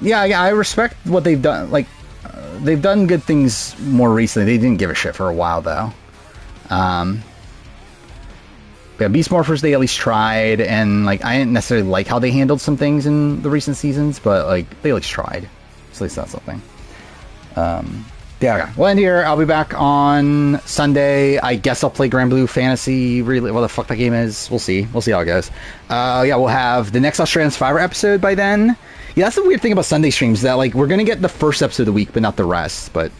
Yeah, I respect what they've done. Like, they've done good things more recently. They didn't give a shit for a while, though. Yeah, Beast Morphers, they at least tried, and like I didn't necessarily like how they handled some things in the recent seasons, but like they at least tried. So at least that's something. Yeah, okay. We'll end here. I'll be back on Sunday. I guess I'll play Grand Blue Fantasy. Really, what the fuck that game is? We'll see. We'll see how it goes. Yeah, we'll have the next Australian Survivor episode by then. Yeah, that's the weird thing about Sunday streams, that like we're gonna get the first episode of the week, but not the rest. But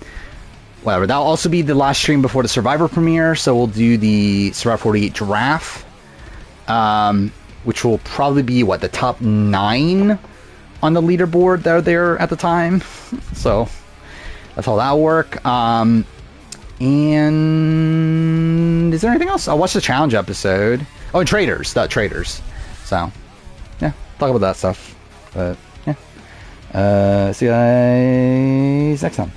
whatever. That'll also be the last stream before the Survivor premiere, so we'll do the Survivor 48 draft, which will probably be, what, the top 9 on the leaderboard that are there at the time. So that's how that'll work. And is there anything else? I'll watch the challenge episode. Oh, and Traders. So, yeah, talk about that stuff. But, yeah. See you guys next time.